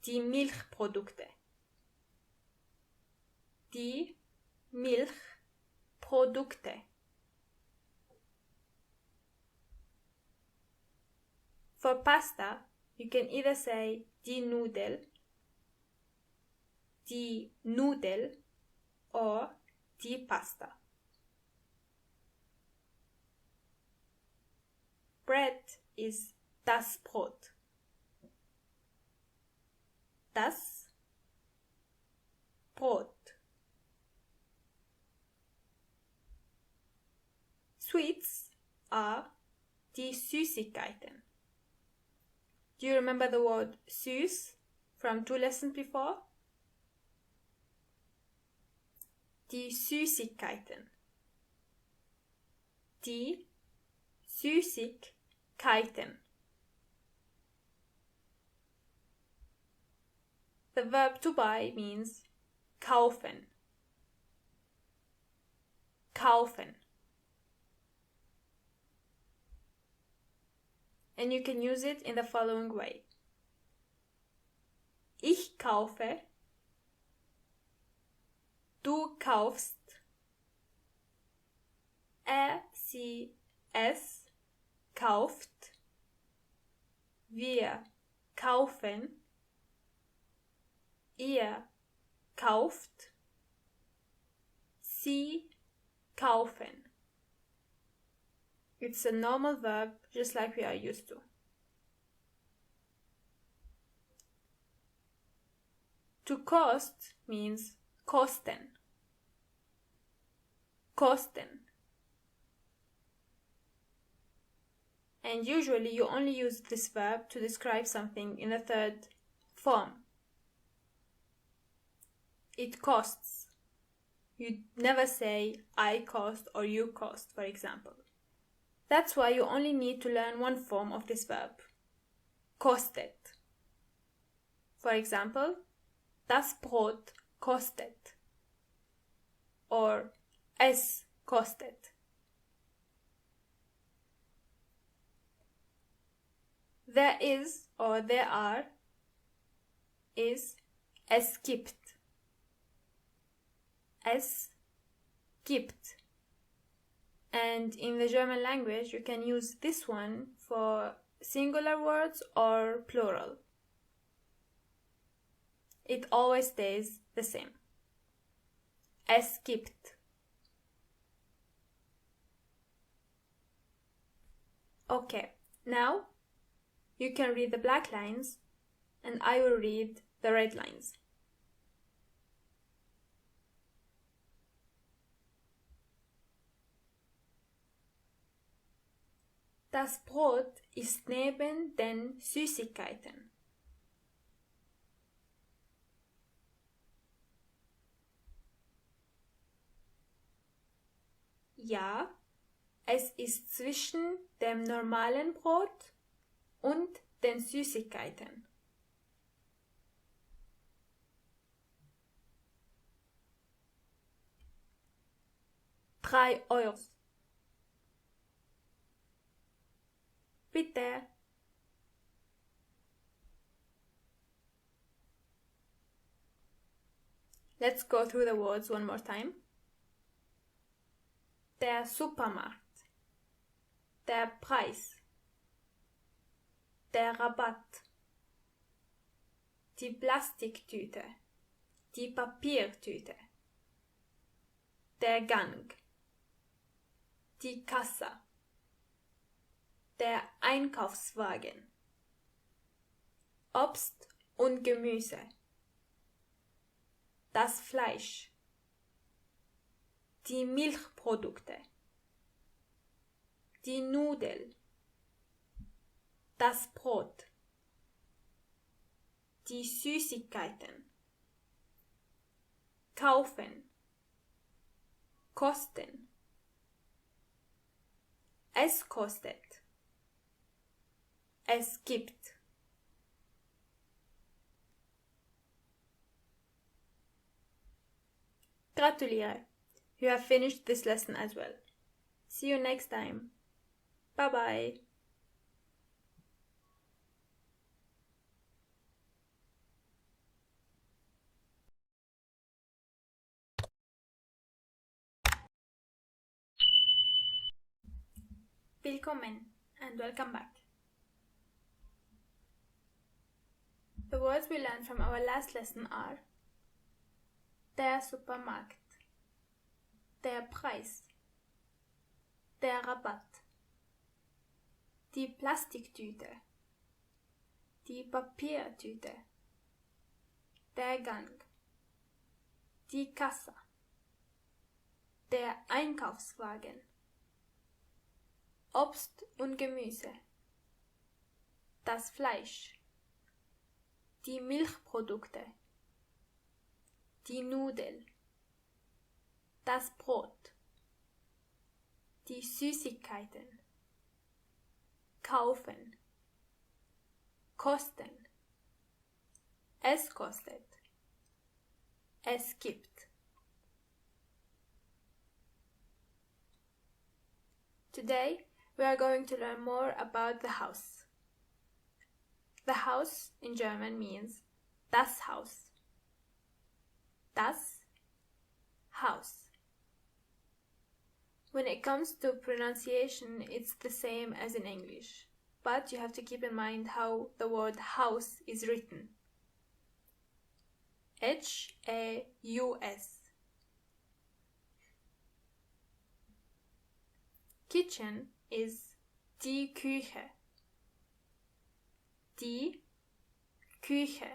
die Milchprodukte. Die Milchprodukte. For pasta, you can either say die Nudel, or die Pasta. Bread is das Brot. Das Brot. Sweets are die Süßigkeiten. Do you remember the word süß from 2 lessons before? Die Süßigkeiten. Die Süßigkeiten. The verb to buy means kaufen. Kaufen. And you can use it in the following way. Ich kaufe. Du kaufst. Sie, es kauft. Wir kaufen. Ihr kauft. Sie kaufen. It's a normal verb, just like we are used to. To cost means kosten. Kosten. And usually you only use this verb to describe something in the third form. It costs. You never say I cost or you cost, for example. That's why you only need to learn one form of this verb. Kostet. For example, das Brot kostet. Or es kostet. There is or there are is es gibt. Es gibt. And in the German language, you can use this one for singular words or plural. It always stays the same. Es gibt. Okay, now you can read the black lines and I will read the red lines. Das Brot ist neben den Süßigkeiten. Ja, es ist zwischen dem normalen Brot und den Süßigkeiten. €3. Bitte. Let's go through the words one more time. Der Supermarkt. Der Preis. Der Rabatt. Die Plastiktüte. Die Papiertüte. Der Gang. Die Kasse. Der Einkaufswagen. Obst und Gemüse. Das Fleisch. Die Milchprodukte. Die Nudel. Das Brot. Die Süßigkeiten. Kaufen. Kosten. Es kostet. Es gibt. Gratuliere! You have finished this lesson as well. See you next time. Bye bye. Willkommen and welcome back. The words we learned from our last lesson are der Supermarkt, der Preis, der Rabatt, die Plastiktüte, die Papiertüte, der Gang, die Kasse, der Einkaufswagen, Obst und Gemüse, das Fleisch, die Milchprodukte, die Nudel, das Brot, die Süßigkeiten, kaufen, kosten, es kostet, es gibt. Today we are going to learn more about the house. The house in German means das Haus. Das Haus. When it comes to pronunciation, it's the same as in English, but you have to keep in mind how the word house is written. H-A-U-S. Kitchen is die Küche. Die Küche.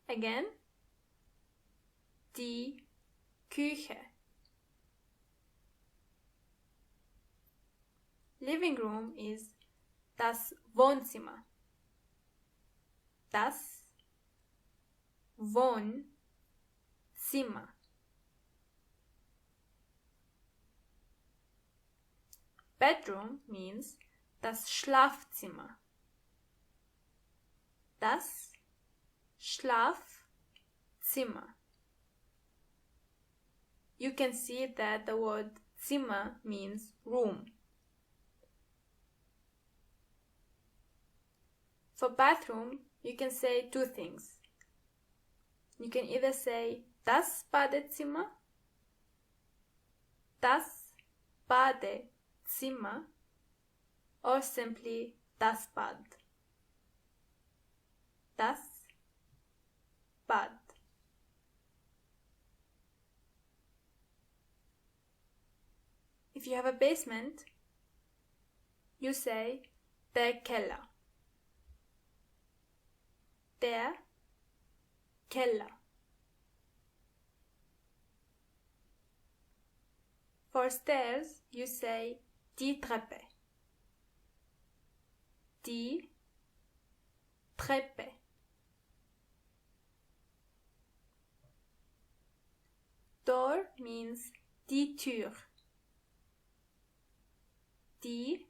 Again, die Küche. Living room is das Wohnzimmer. Das Wohnzimmer. Bedroom means das Schlafzimmer. Das Schlafzimmer. You can see that the word Zimmer means room. For bathroom, you can say two things. You can either say das Badezimmer, das Badezimmer, or simply das Bad. Das Bad. If you have a basement, you say der Keller. Der Keller. For stairs, you say die Treppe. Die Treppe. Door means die Tür. Die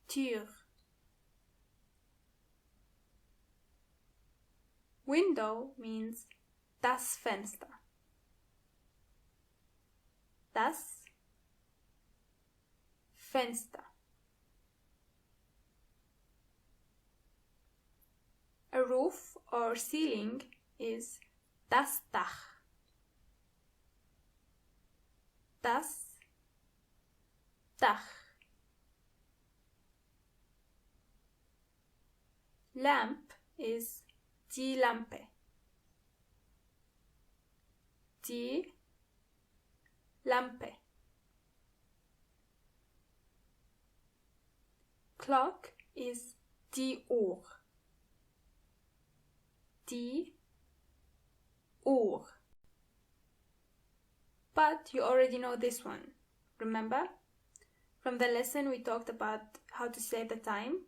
Tür. Window means das Fenster. Das Fenster. A roof or ceiling is das Dach. Das Dach. Lamp is die Lampe. Die Lampe. Clock is die Uhr. Die Uhr. But you already know this one. Remember? From the lesson we talked about how to say the time.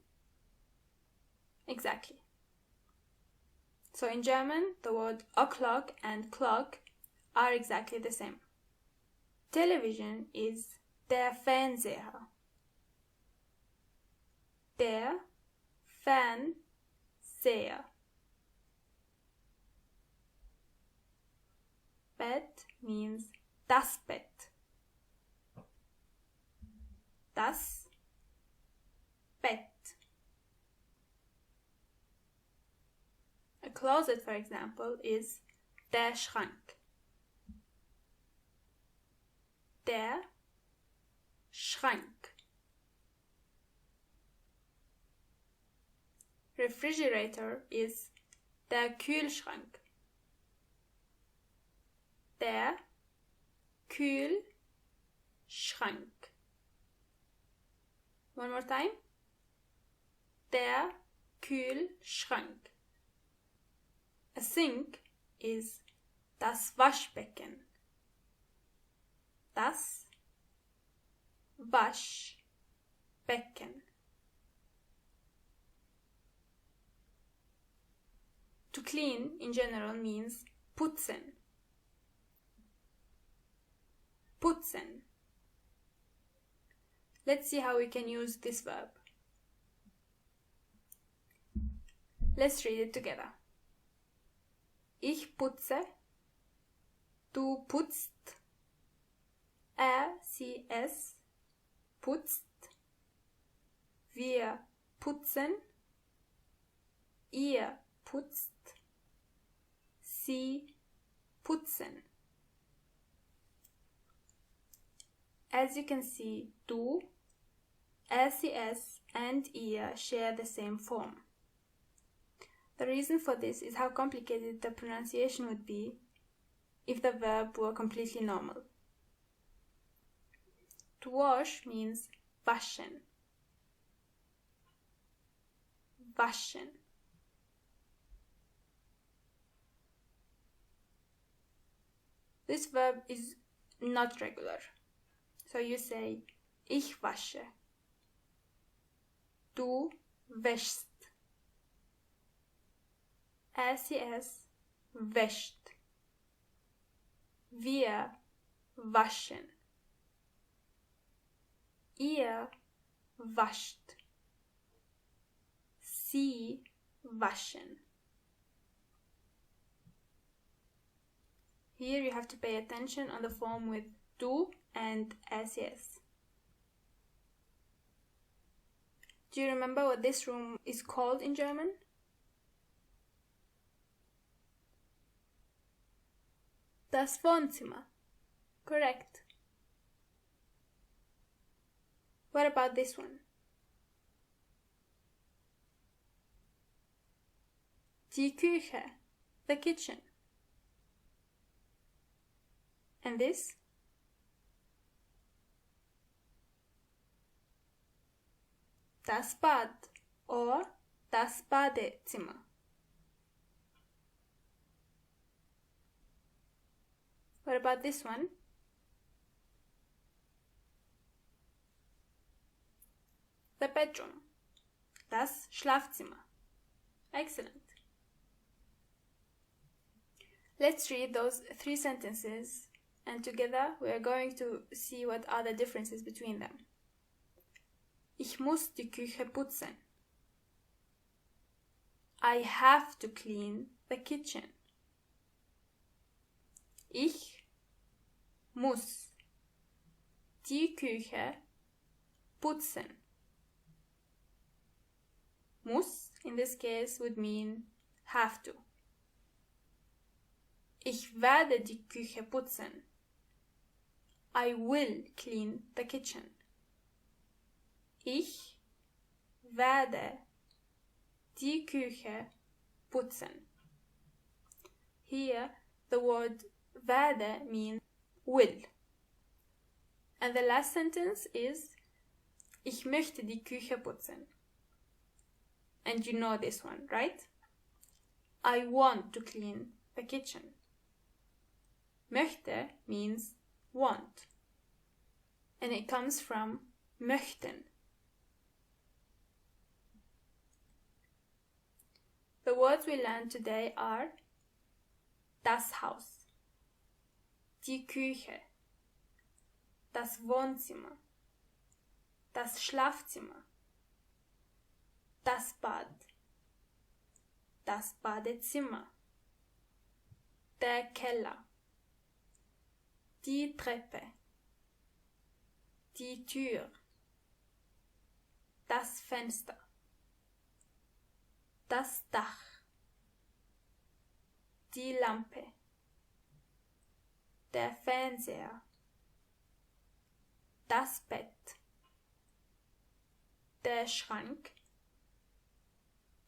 Exactly. So in German, the word o'clock and clock are exactly the same. Television is der Fernseher. Der Fernseher. Bed means das Bett. Das Bett. A closet, for example, is der Schrank. Der Schrank. Refrigerator is der Kühlschrank. Der Kühlschrank. One more time. Der Kühlschrank. A sink is das Waschbecken. Das Waschbecken. To clean in general means putzen. Putzen. Let's see how we can use this verb. Let's read it together. Ich putze, du putzt, sie, es putzt, wir putzen, ihr putzt, sie putzen. As you can see, du, sie, es, and ihr share the same form. The reason for this is how complicated the pronunciation would be if the verb were completely normal. To wash means waschen. Waschen. This verb is not regular. So you say, ich wasche. Du wäschst. Sie, es wäscht. Wir waschen. Ihr wascht. Sie waschen. Here you have to pay attention on the form with du and es. Do you remember what this room is called in German? Das Wohnzimmer. Correct. What about this one? Die Küche. The kitchen. And this? Das Bad or das Badezimmer. What about this one? The bedroom. Das Schlafzimmer. Excellent. Let's read those 3 sentences and together we are going to see what are the differences between them. Ich muss die Küche putzen. I have to clean the kitchen. Ich muss die Küche putzen. Muss in this case would mean have to. Ich werde die Küche putzen. I will clean the kitchen. Ich werde die Küche putzen. Here the word werde means will. And the last sentence is ich möchte die Küche putzen. And you know this one, right? I want to clean the kitchen. Möchte means want. And it comes from möchten. The words we learned today are das Haus, die Küche, das Wohnzimmer, das Schlafzimmer, das Bad, das Badezimmer, der Keller, die Treppe, die Tür, das Fenster, das Dach, die Lampe, der Fernseher, das Bett, der Schrank,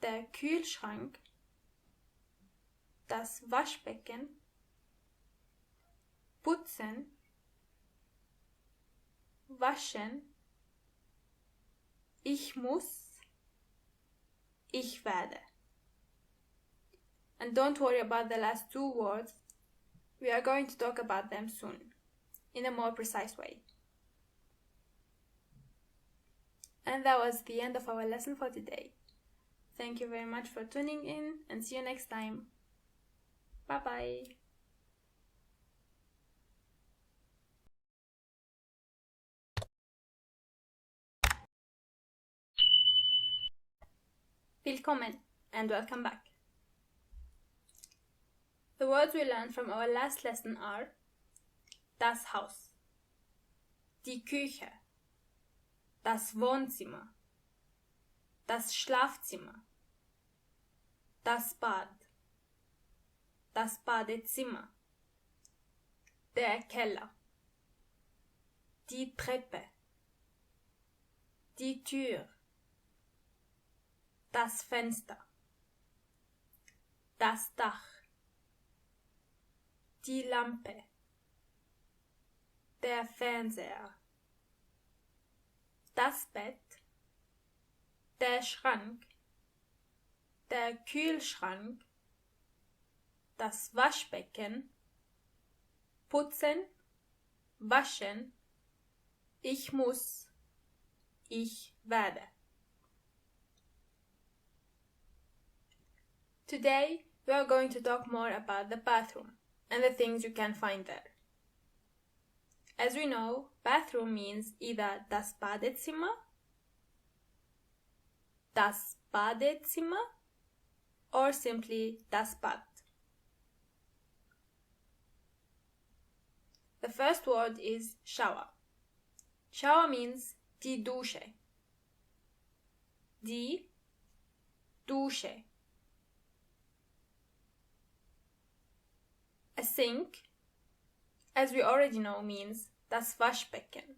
der Kühlschrank, das Waschbecken, putzen, waschen, ich muss, ich werde. And don't worry about the last 2 words, we are going to talk about them soon, in a more precise way. And that was the end of our lesson for today. Thank you very much for tuning in and see you next time. Bye bye. Willkommen and welcome back. The words we learned from our last lesson are das Haus, die Küche, das Wohnzimmer, das Schlafzimmer, das Bad, das Badezimmer, der Keller, die Treppe, die Tür, das Fenster, das Dach, die Lampe, der Fernseher, das Bett, der Schrank, der Kühlschrank, das Waschbecken, putzen, waschen, ich muss, ich werde. Today, we are going to talk more about the bathroom and the things you can find there. As we know, bathroom means either das Badezimmer, or simply das Bad. The first word is shower. Shower means die Dusche. Die Dusche. A sink, as we already know, means das Waschbecken.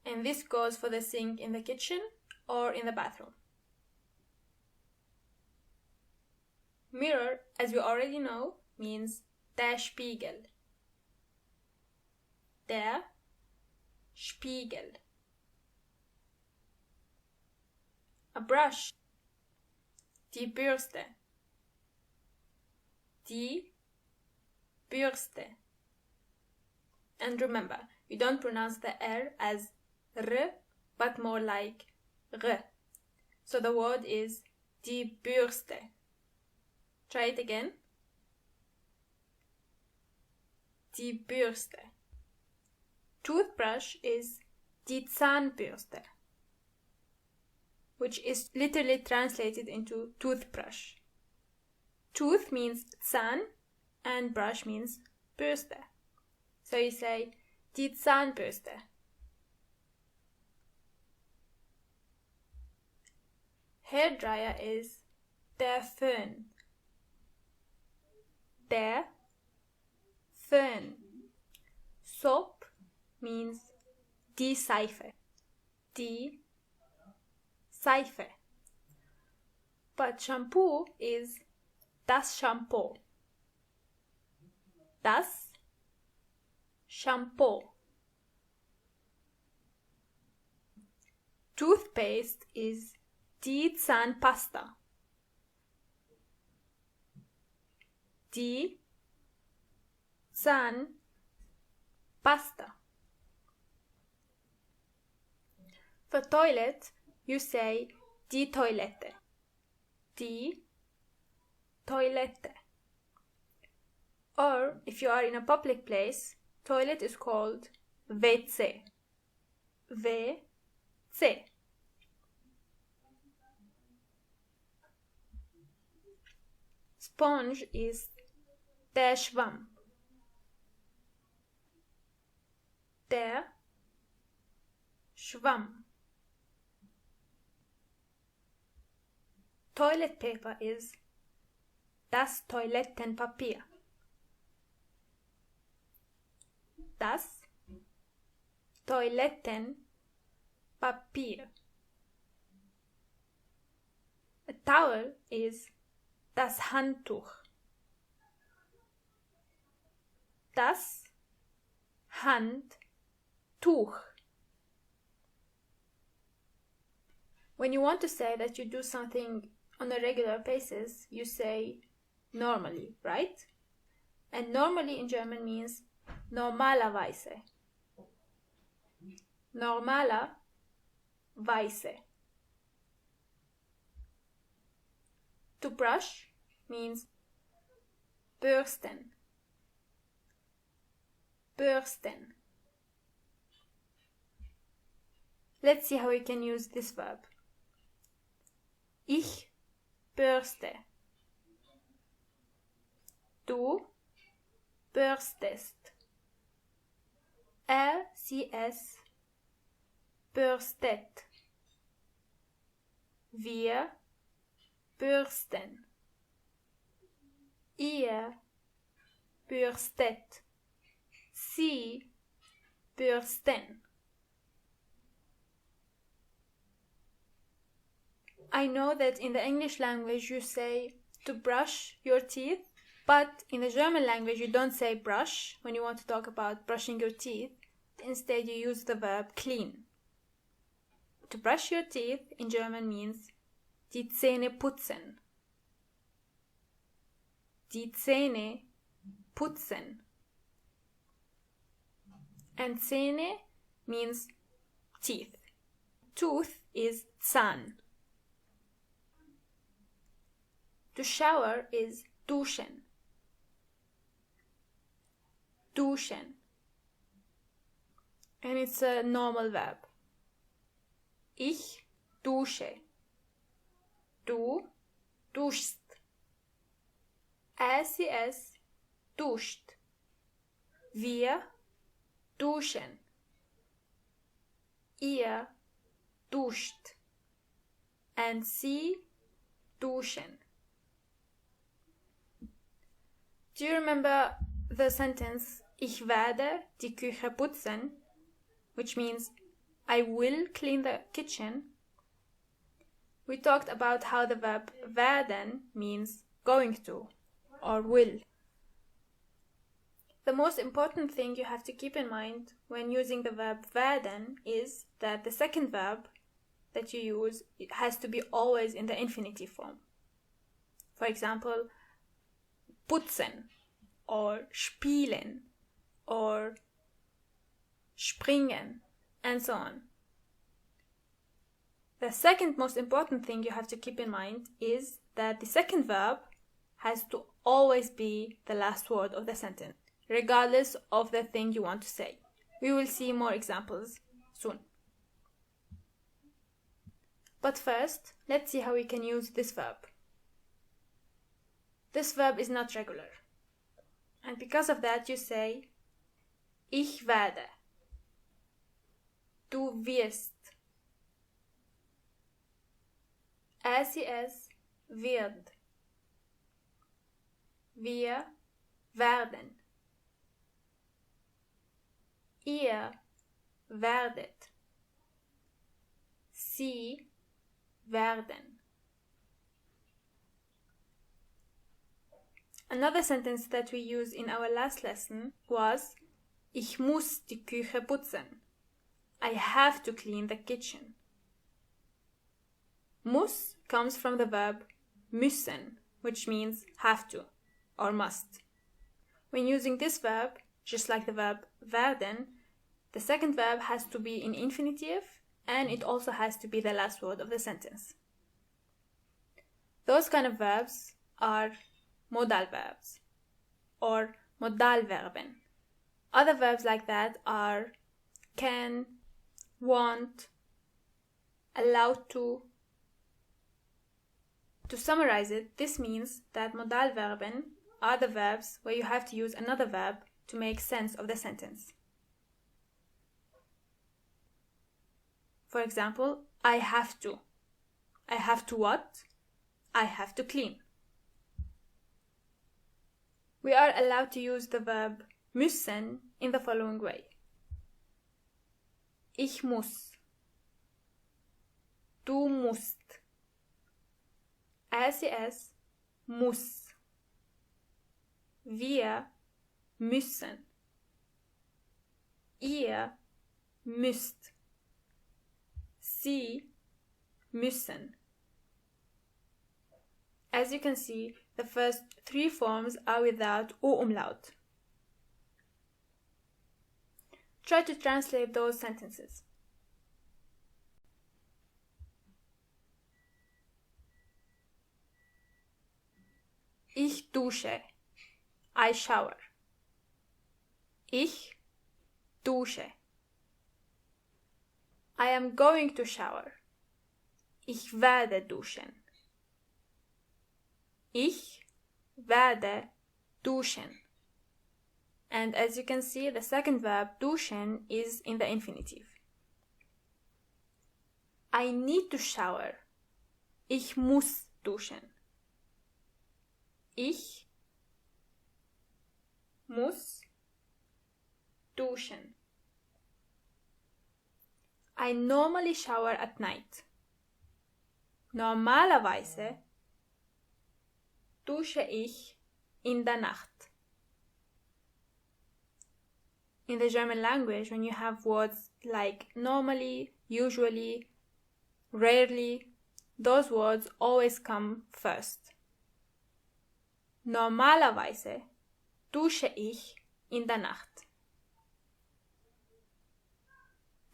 And this goes for the sink in the kitchen or in the bathroom. Mirror, as we already know, means der Spiegel. Der Spiegel. A brush, die Bürste. Die Bürste. And remember, you don't pronounce the R as R, but more like R. So the word is die Bürste. Try it again. Die Bürste. Toothbrush is die Zahnbürste, which is literally translated into toothbrush. Tooth means Zahn and brush means Bürste. So you say die Zahnbürste. Hair dryer is der Föhn. Der Föhn. Soap means die Seife. Die Seife. But shampoo is das Shampoo. Das Shampoo. Toothpaste is die Zahnpasta. Die Zahnpasta. For toilet, you say die Toilette. Die Toilette. Or, if you are in a public place, toilet is called WC. WC. Sponge is der Schwamm. Der Schwamm. Toilet paper is das Toilettenpapier. Das Toilettenpapier. A towel is das Handtuch. Das Handtuch. When you want to say that you do something on a regular basis, you say normally, right? And normally in German means normalerweise. Normalerweise. weiße. To brush means bürsten. Bürsten. Let's see how we can use this verb. Ich bürste. Du bürstest. Sie es bürstet. Wir bürsten. Ihr bürstet. Sie bürsten. I know that in the English language you say to brush your teeth, but in the German language you don't say brush when you want to talk about brushing your teeth. Instead you use the verb clean. To brush your teeth in German means die Zähne putzen. Die Zähne putzen. And Zähne means teeth. Tooth is Zahn. To shower is duschen. Duschen. And it's a normal verb. Ich dusche. Du duschst. Sie es duscht. Wir duschen. Ihr duscht. And sie duschen. Do you remember the sentence Ich werde die Küche putzen, which means I will clean the kitchen? We talked about how the verb werden means going to or will. The most important thing you have to keep in mind when using the verb werden is that the second verb that you use has to be always in the infinitive form. For example, putzen or spielen or springen and so on. The second most important thing you have to keep in mind is that the second verb has to always be the last word of the sentence, regardless of the thing you want to say. We will see more examples soon. But first, let's see how we can use this verb. This verb is not regular. And because of that, you say Ich werde. Du wirst. Sie es wird. Wir werden. Ihr werdet. Sie werden. Another sentence that we used in our last lesson was Ich muss die Küche putzen. I have to clean the kitchen. Muss comes from the verb müssen, which means have to or must. When using this verb, just like the verb werden, the second verb has to be in infinitive and it also has to be the last word of the sentence. Those kind of verbs are modal verbs or Modalverben. Other verbs like that are can, want, allowed to. To summarize it, this means that Modalverben are the verbs where you have to use another verb to make sense of the sentence. For example, I have to. I have to what? I have to clean. We are allowed to use the verb müssen in the following way. Ich muss. Du musst. Sie es muss. Wir müssen. Ihr müsst. Sie müssen. As you can see, the first three forms are without umlaut. Try to translate those sentences. Ich dusche. I shower. Ich dusche. I am going to shower. Ich werde duschen. Ich werde duschen. And as you can see, the second verb, duschen, is in the infinitive. I need to shower. Ich muss duschen. Ich muss duschen. I normally shower at night. Normalerweise dusche ich in der Nacht. In the German language, when you have words like normally, usually, rarely, those words always come first. Normalerweise dusche ich in der Nacht.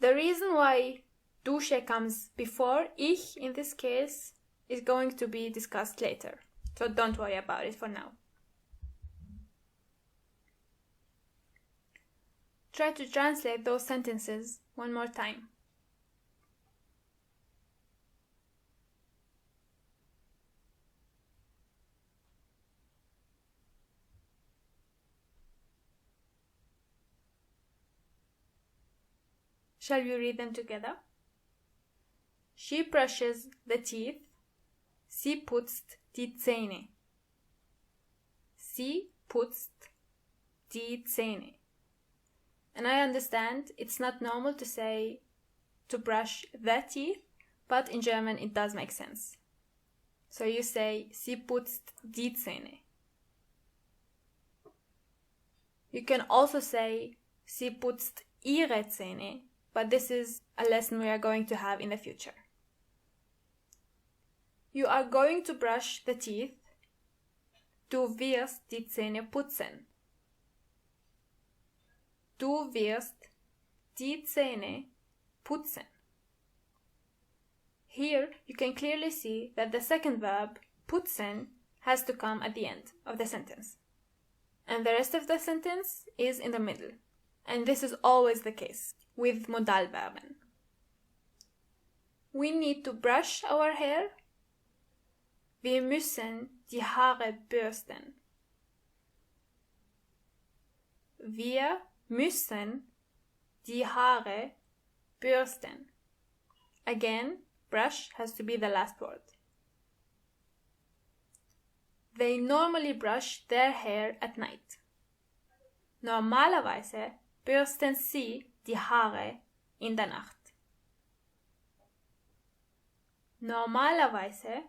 The reason why dusche comes before ich in this case is going to be discussed later, so don't worry about it for now. Try to translate those sentences one more time. Shall we read them together? She brushes the teeth. Sie putzt die Zähne. Sie putzt die Zähne. And I understand it's not normal to say to brush the teeth, but in German it does make sense. So you say sie putzt die Zähne. You can also say sie putzt ihre Zähne, but this is a lesson we are going to have in the future. You are going to brush the teeth. Du wirst die Zähne putzen. Du wirst die Zähne putzen. Here you can clearly see that the second verb, putzen, has to come at the end of the sentence. And the rest of the sentence is in the middle. And this is always the case with Modalverben. We need to brush our hair. Wir müssen die Haare bürsten. Wir müssen die Haare bürsten. Again, brush has to be the last word. They normally brush their hair at night. Normalerweise bürsten sie die Haare in der Nacht. Normalerweise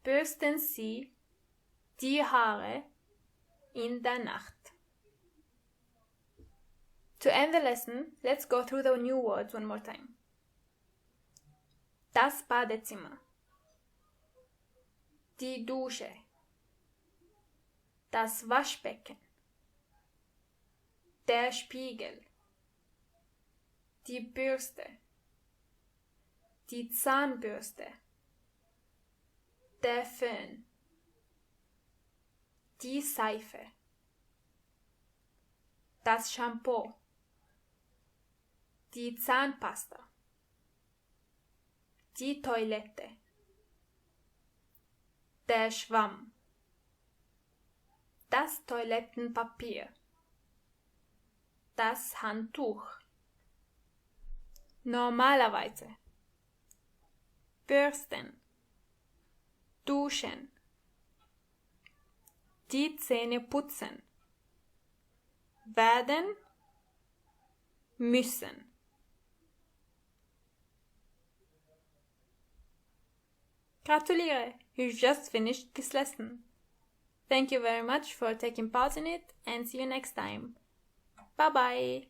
bürsten sie die Haare in der Nacht. To end the lesson, let's go through the new words one more time. Das Badezimmer. Die Dusche. Das Waschbecken. Der Spiegel. Die Bürste. Die Zahnbürste. Der Föhn. Die Seife. Das Shampoo. Die Zahnpasta. Die Toilette. Der Schwamm. Das Toilettenpapier. Das Handtuch. Normalerweise. Bürsten. Duschen. Die Zähne putzen. Werden. Müssen. Gratuliere! You just finished this lesson. Thank you very much for taking part in it and see you next time. Bye bye!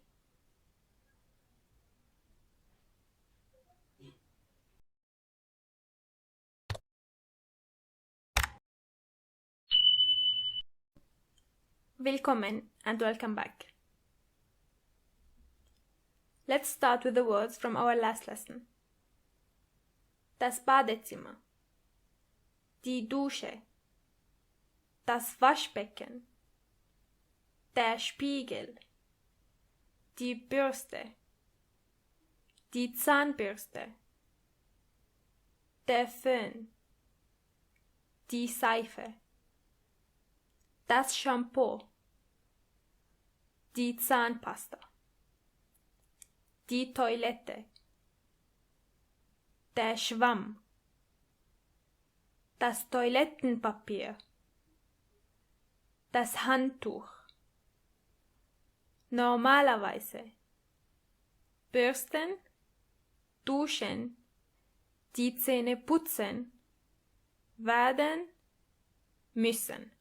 Willkommen and welcome back. Let's start with the words from our last lesson. Das Badezimmer. Die Dusche. das Waschbecken, der Spiegel, die Bürste, die Zahnbürste, der Föhn, die Seife, das Shampoo, die Zahnpasta, die Toilette, der Schwamm, das Toilettenpapier, das Handtuch, normalerweise, bürsten, duschen, die Zähne putzen, werden, müssen.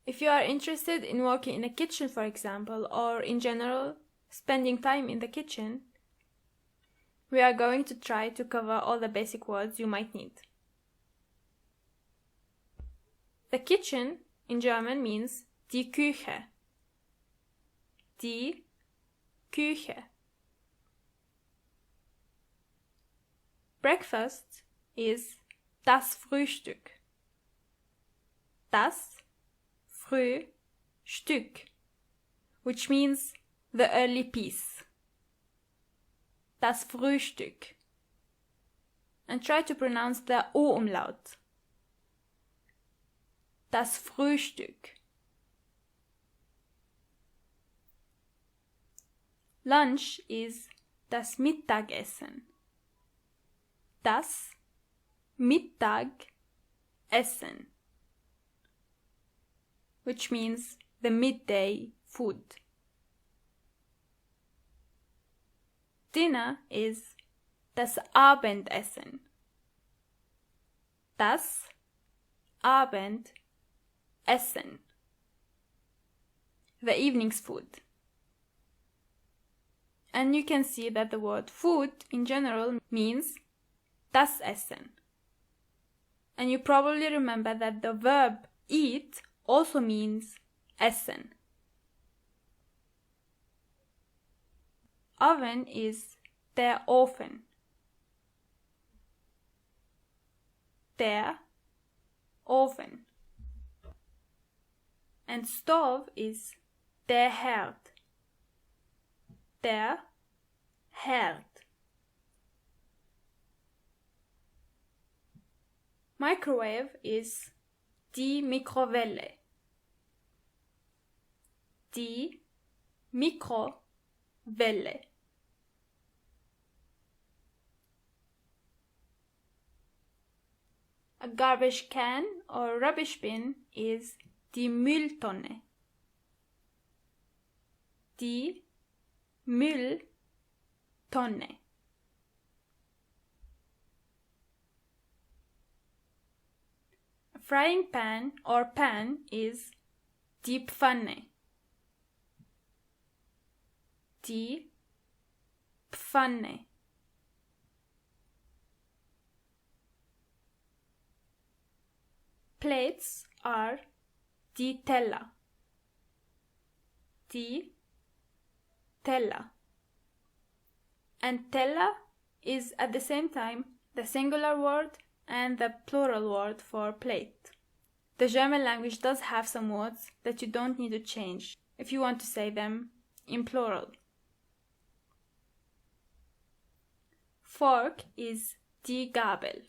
If you are interested in working in a kitchen, for example, or in general, spending time in the kitchen, we are going to try to cover all the basic words you might need. The kitchen in German means die Küche. Die Küche. Breakfast is das Frühstück. Das Frühstück, which means the early piece. Das Frühstück. And try to pronounce the O-Umlaut. Das Frühstück. Lunch is das Mittagessen. Das Mittagessen, which means the midday food. Dinner is das Abendessen. Das Abendessen, the evening's food. And you can see that the word food in general means das Essen. And you probably remember that the verb eat also means essen. Oven is der Ofen. Der Ofen. And stove is der Herd. Der Herd. Microwave is die Mikrowelle. Die Mikrowelle. A garbage can or rubbish bin is die Mülltonne. Die Mülltonne. A frying pan or pan is die Pfanne. Die Pfanne. Plates are die Teller. Die Teller. And teller is at the same time the singular word and the plural word for plate. The German language does have some words that you don't need to change if you want to say them in plural. Fork is die Gabel.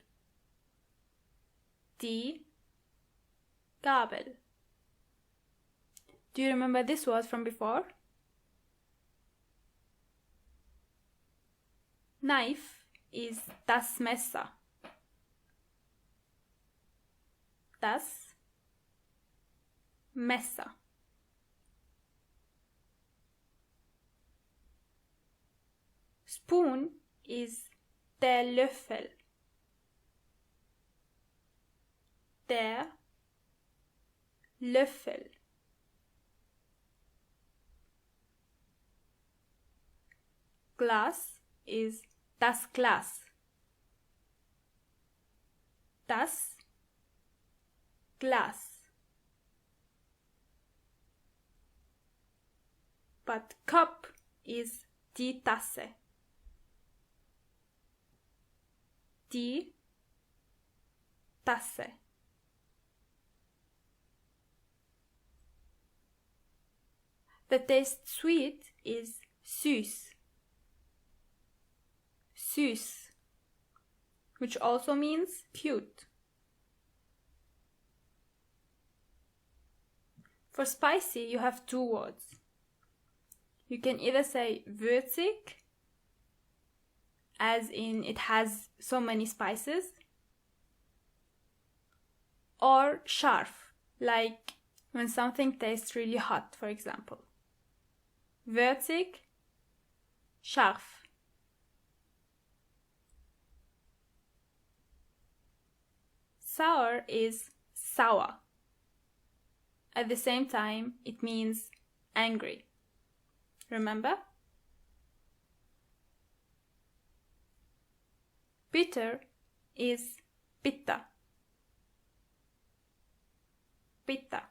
Die Gabel. Do you remember this word from before? Knife is das Messer. Das Messer. Spoon is der Löffel. Der Löffel. Glass is das Glas. Das Glas. But cup is die Tasse. Die Tasse. The taste sweet is süß. Süß, which also means cute. For spicy, you have two words. You can either say würzig, as in it has so many spices, or scharf, like when something tastes really hot, for example. Würzig, scharf. Sour is sauer. At the same time, it means angry. Remember? Bitter is bitter. Bitter.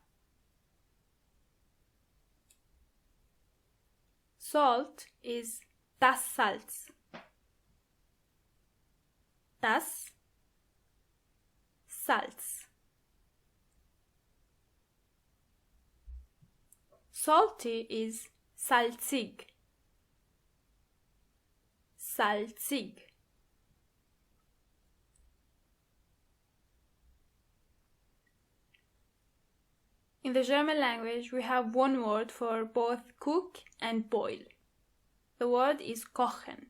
Salt is das Salz. Das Salz. Salty is salzig. Salzig. In the German language, we have one word for both cook and boil. The word is kochen.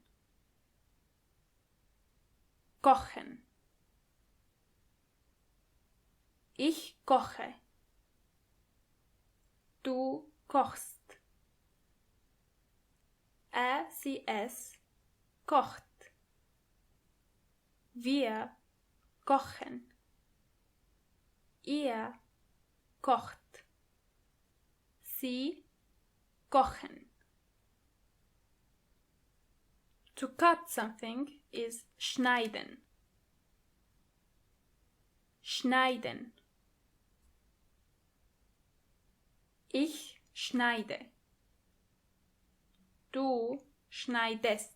Kochen. Ich koche. Du kochst. Sie, es kocht. Wir kochen. Ihr kocht. Sie kochen. To cut something is schneiden. Schneiden. Ich schneide. Du schneidest.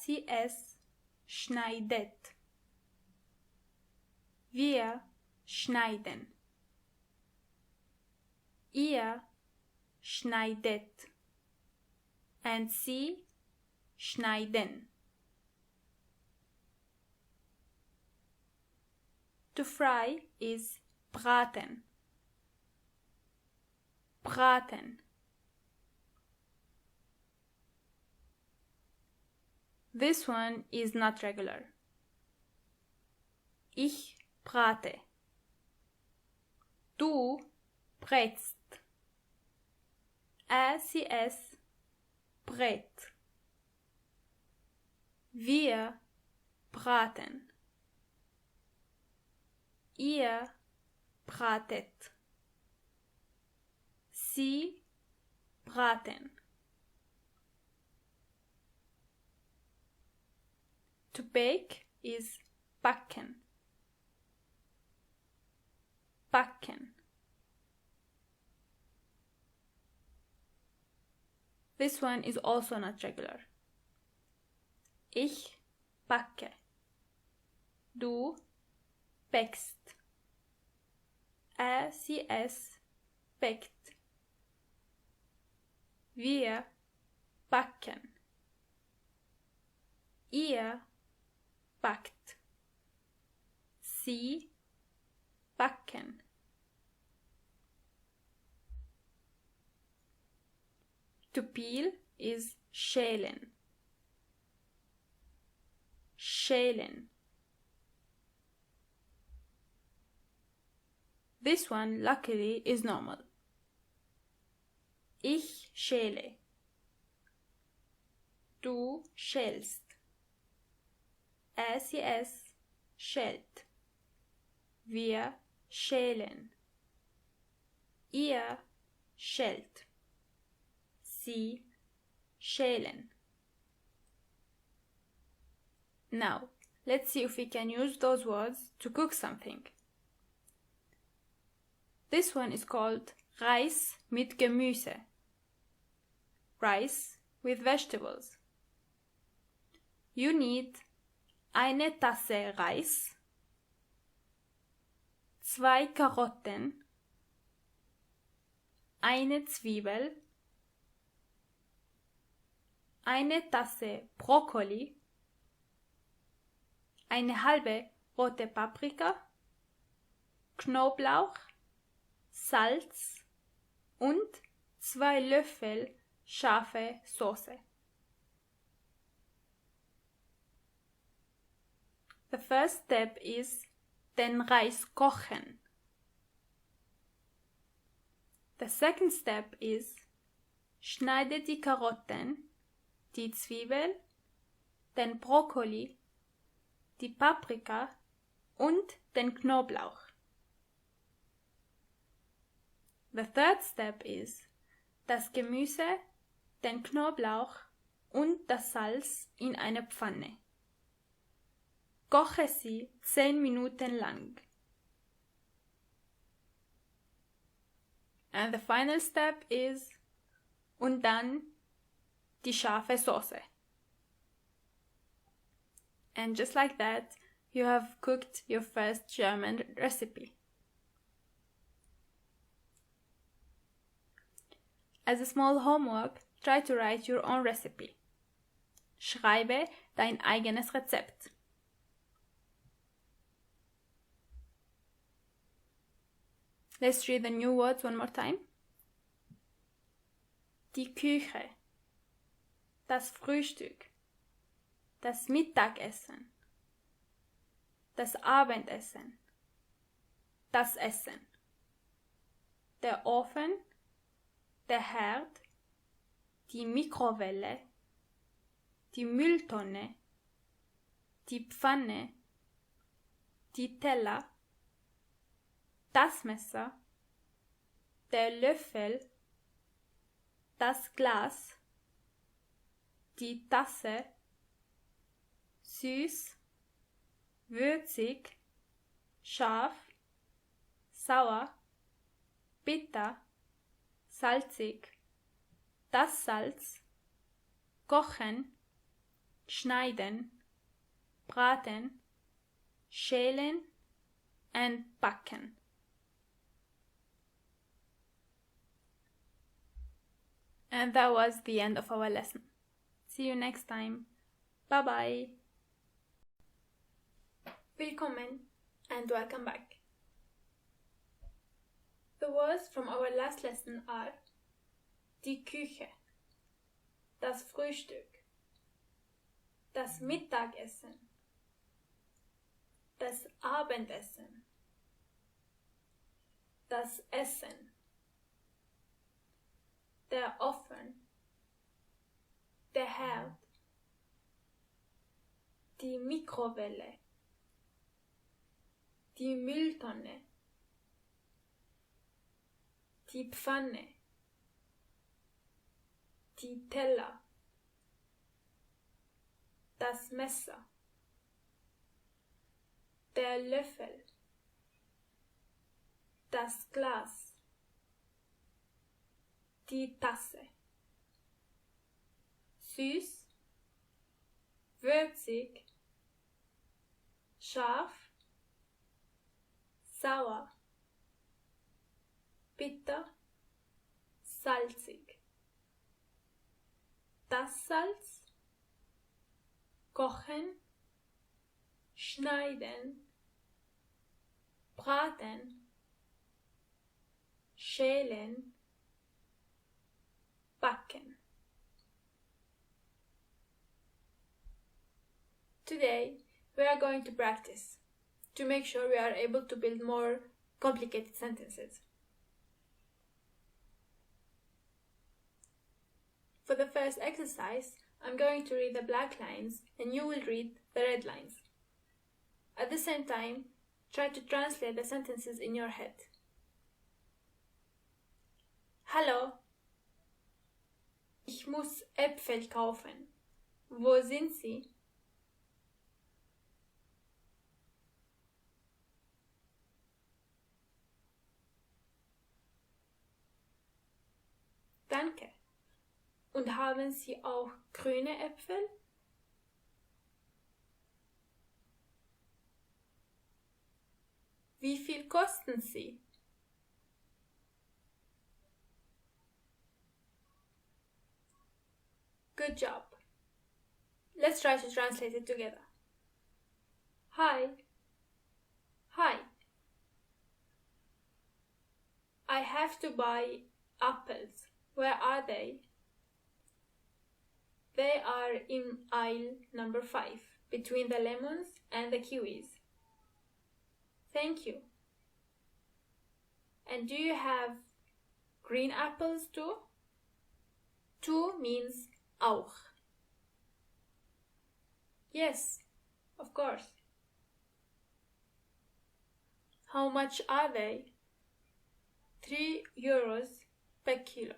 Sie, es schneidet. Wir schneiden. Ihr schneidet. And sie schneiden. To fry is braten. Braten. This one is not regular. Ich brate. Du brätst. Sie, es brät. Wir braten. Ihr bratet. Sie braten. To bake is backen. Backen. This one is also not regular. Ich backe. Du bäckst. Sie, es bäckt. Wir backen. Ihr backt. Sie backen. To peel is schälen. Schälen. This one, luckily, is normal. Ich schäle. Du schälst. Sie, es schält. Wir schälen. Ihr schält. Sie schälen. Now, let's see if we can use those words to cook something. This one is called Reis mit Gemüse. Rice with vegetables. You need eine Tasse Reis, 2 Karotten, eine Zwiebel, eine Tasse Brokkoli, eine halbe rote Paprika, Knoblauch, Salz und 2 Löffel scharfe Soße. The first step is den Reis kochen. The second step is schneide die Karotten, die Zwiebel, den Brokkoli, die Paprika und den Knoblauch. The third step is das Gemüse, den Knoblauch und das Salz in eine Pfanne. Koche sie 10 Minuten lang. And the final step is und dann die scharfe Soße. And just like that, you have cooked your first German recipe. As a small homework, try to write your own recipe. Schreibe dein eigenes Rezept. Let's read the new words one more time. Die Küche, das Frühstück, das Mittagessen, das Abendessen, das Essen, der Ofen, der Herd, die Mikrowelle, die Mülltonne, die Pfanne, die Teller, das Messer, der Löffel, das Glas, die Tasse, süß, würzig, scharf, sauer, bitter, salzig, das Salz, kochen, schneiden, braten, schälen and backen. And that was the end of our lesson. See you next time. Bye bye. Willkommen and welcome back. The words from our last lesson are die Küche, das Frühstück, das Mittagessen, das Abendessen, das Essen, der Ofen, der Herd, die Mikrowelle, die Mülltonne, die Pfanne, die Teller, das Messer, der Löffel, das Glas, die Tasse, süß, würzig, scharf, sauer, bitter, salzig, das Salz, kochen, schneiden, braten, schälen, backen. Today we are going to practice to make sure we are able to build more complicated sentences. For the first exercise, I'm going to read the black lines and you will read the red lines. At the same time, try to translate the sentences in your head. Hallo, ich muss Äpfel kaufen. Wo sind sie? Danke. Und haben Sie auch grüne Äpfel? Wie viel kosten sie? Good job. Let's try to translate it together. Hi. Hi. I have to buy apples. Where are they? They are in aisle number 5, between the lemons and the kiwis. Thank you. And do you have green apples too? Tu means auch. Yes, of course. How much are they? 3 euros per kilo.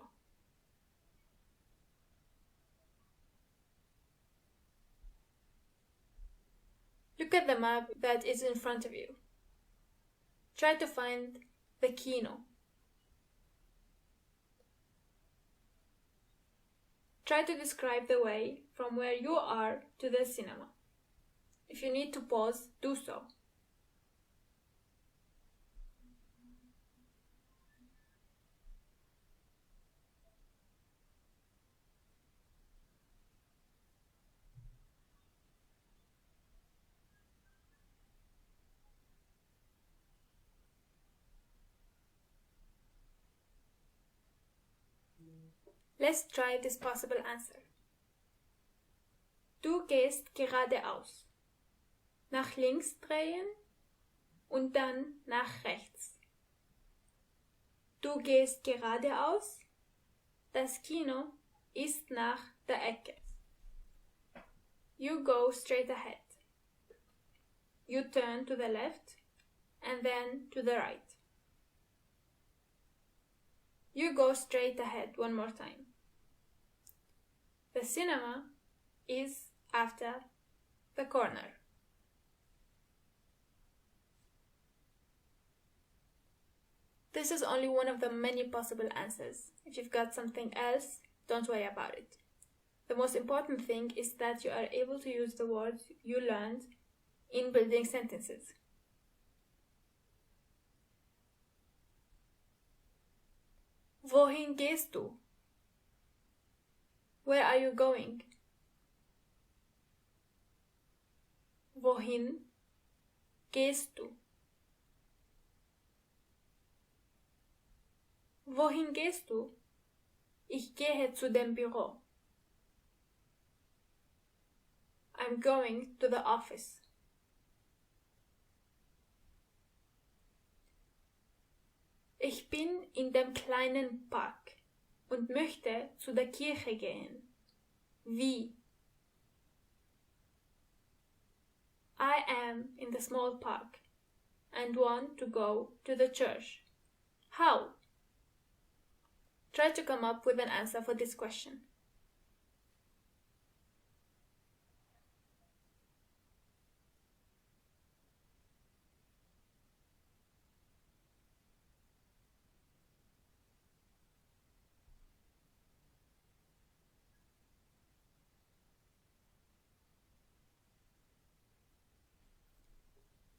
Look at the map that is in front of you. Try to find the kino. Try to describe the way from where you are to the cinema. If you need to pause, do so. Let's try this possible answer. Du gehst geradeaus. Nach links drehen und dann nach rechts. Du gehst geradeaus. Das Kino ist nach der Ecke. You go straight ahead. You turn to the left and then to the right. You go straight ahead one more time. The cinema is after the corner. This is only one of the many possible answers. If you've got something else, don't worry about it. The most important thing is that you are able to use the words you learned in building sentences. Wohin gehst du? Where are you going? Wohin gehst du? Wohin gehst du? Ich gehe zu dem Büro. I'm going to the office. Ich bin in dem kleinen Park und möchte zu der Kirche gehen. Wie? I am in the small park and want to go to the church. How? Try to come up with an answer for this question.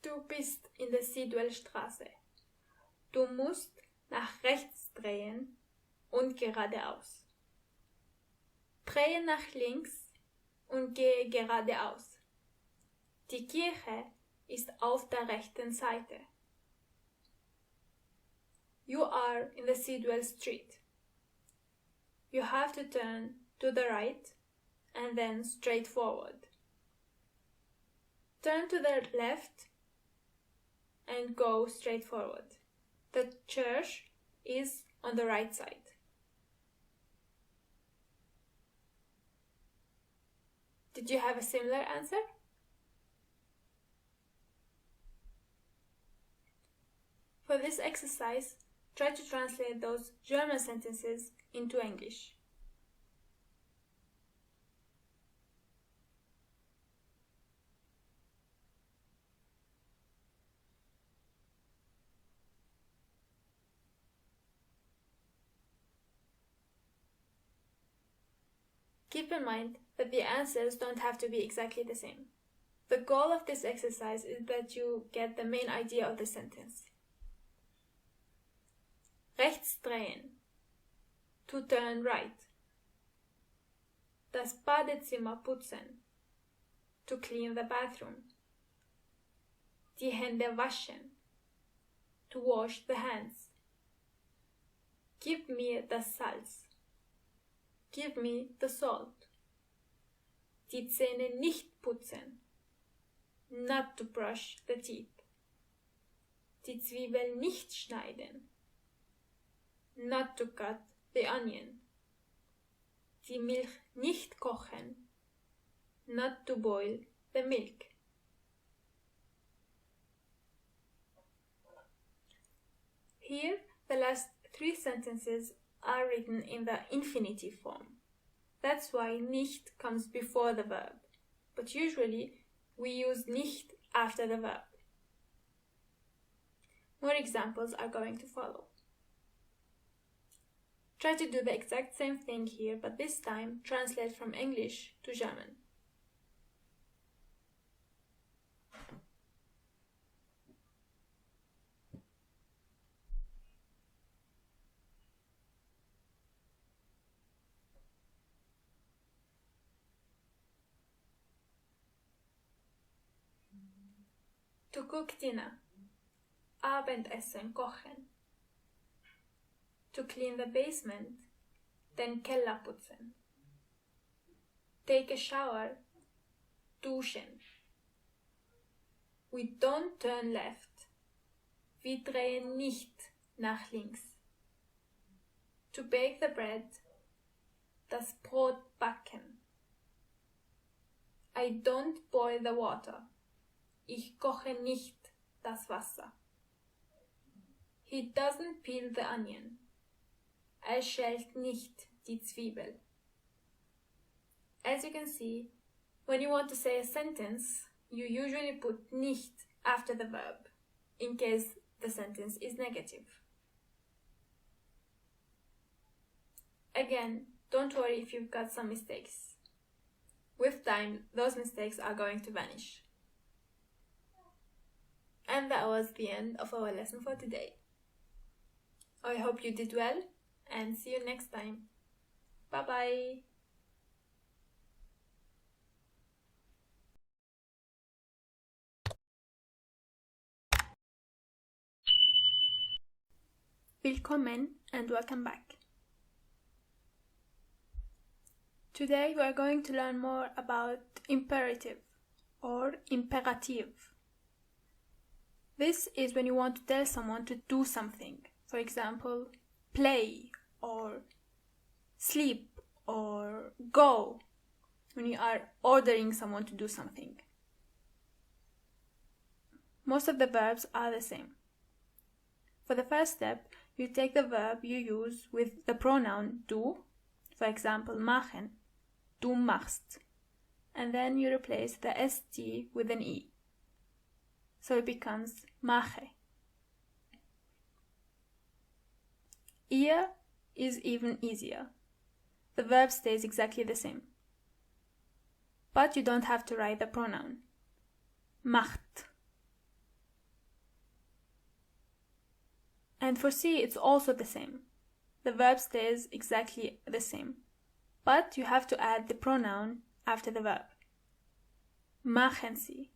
Du bist in der Sidwellstraße. Du musst nach rechts drehen und geradeaus. Drehe nach links und gehe geradeaus. Die Kirche ist auf der rechten Seite. You are in the Sidwell Street. You have to turn to the right and then straight forward. Turn to the left and go straight forward. The church is on the right side. Did you have a similar answer? For this exercise, try to translate those German sentences into English. Keep in mind that the answers don't have to be exactly the same. The goal of this exercise is that you get the main idea of the sentence. Rechts drehen. To turn right. Das Badezimmer putzen. To clean the bathroom. Die Hände waschen. To wash the hands. Gib mir das Salz. Give me the salt. Die Zähne nicht putzen. Not to brush the teeth. Die Zwiebel nicht schneiden. Not to cut the onion. Die Milch nicht kochen. Not to boil the milk. Here, the last 3 sentences are written in the infinitive form. That's why nicht comes before the verb, but usually we use nicht after the verb. More examples are going to follow. Try to do the exact same thing here, but this time translate from English to German. To cook dinner. Abendessen kochen. To clean the basement. Den Keller putzen. Take a shower. Duschen. We don't turn left. Wir drehen nicht nach links. To bake the bread. Das Brot backen. I don't boil the water. Ich koche nicht das Wasser. He doesn't peel the onion. Er schält nicht die Zwiebel. As you can see, when you want to say a sentence, you usually put nicht after the verb, in case the sentence is negative. Again, don't worry if you've got some mistakes. With time, those mistakes are going to vanish. And that was the end of our lesson for today. I hope you did well, and see you next time. Bye bye! Willkommen and welcome back. Today we are going to learn more about imperative or imperative. This is when you want to tell someone to do something. For example, play or sleep or go, when you are ordering someone to do something. Most of the verbs are the same. For the first step, you take the verb you use with the pronoun du, for example, machen, du machst, and then you replace the st with an e. So it becomes mache. Ihr is even easier. The verb stays exactly the same. But you don't have to write the pronoun. Macht. And for sie, it's also the same. The verb stays exactly the same. But you have to add the pronoun after the verb. Machen sie.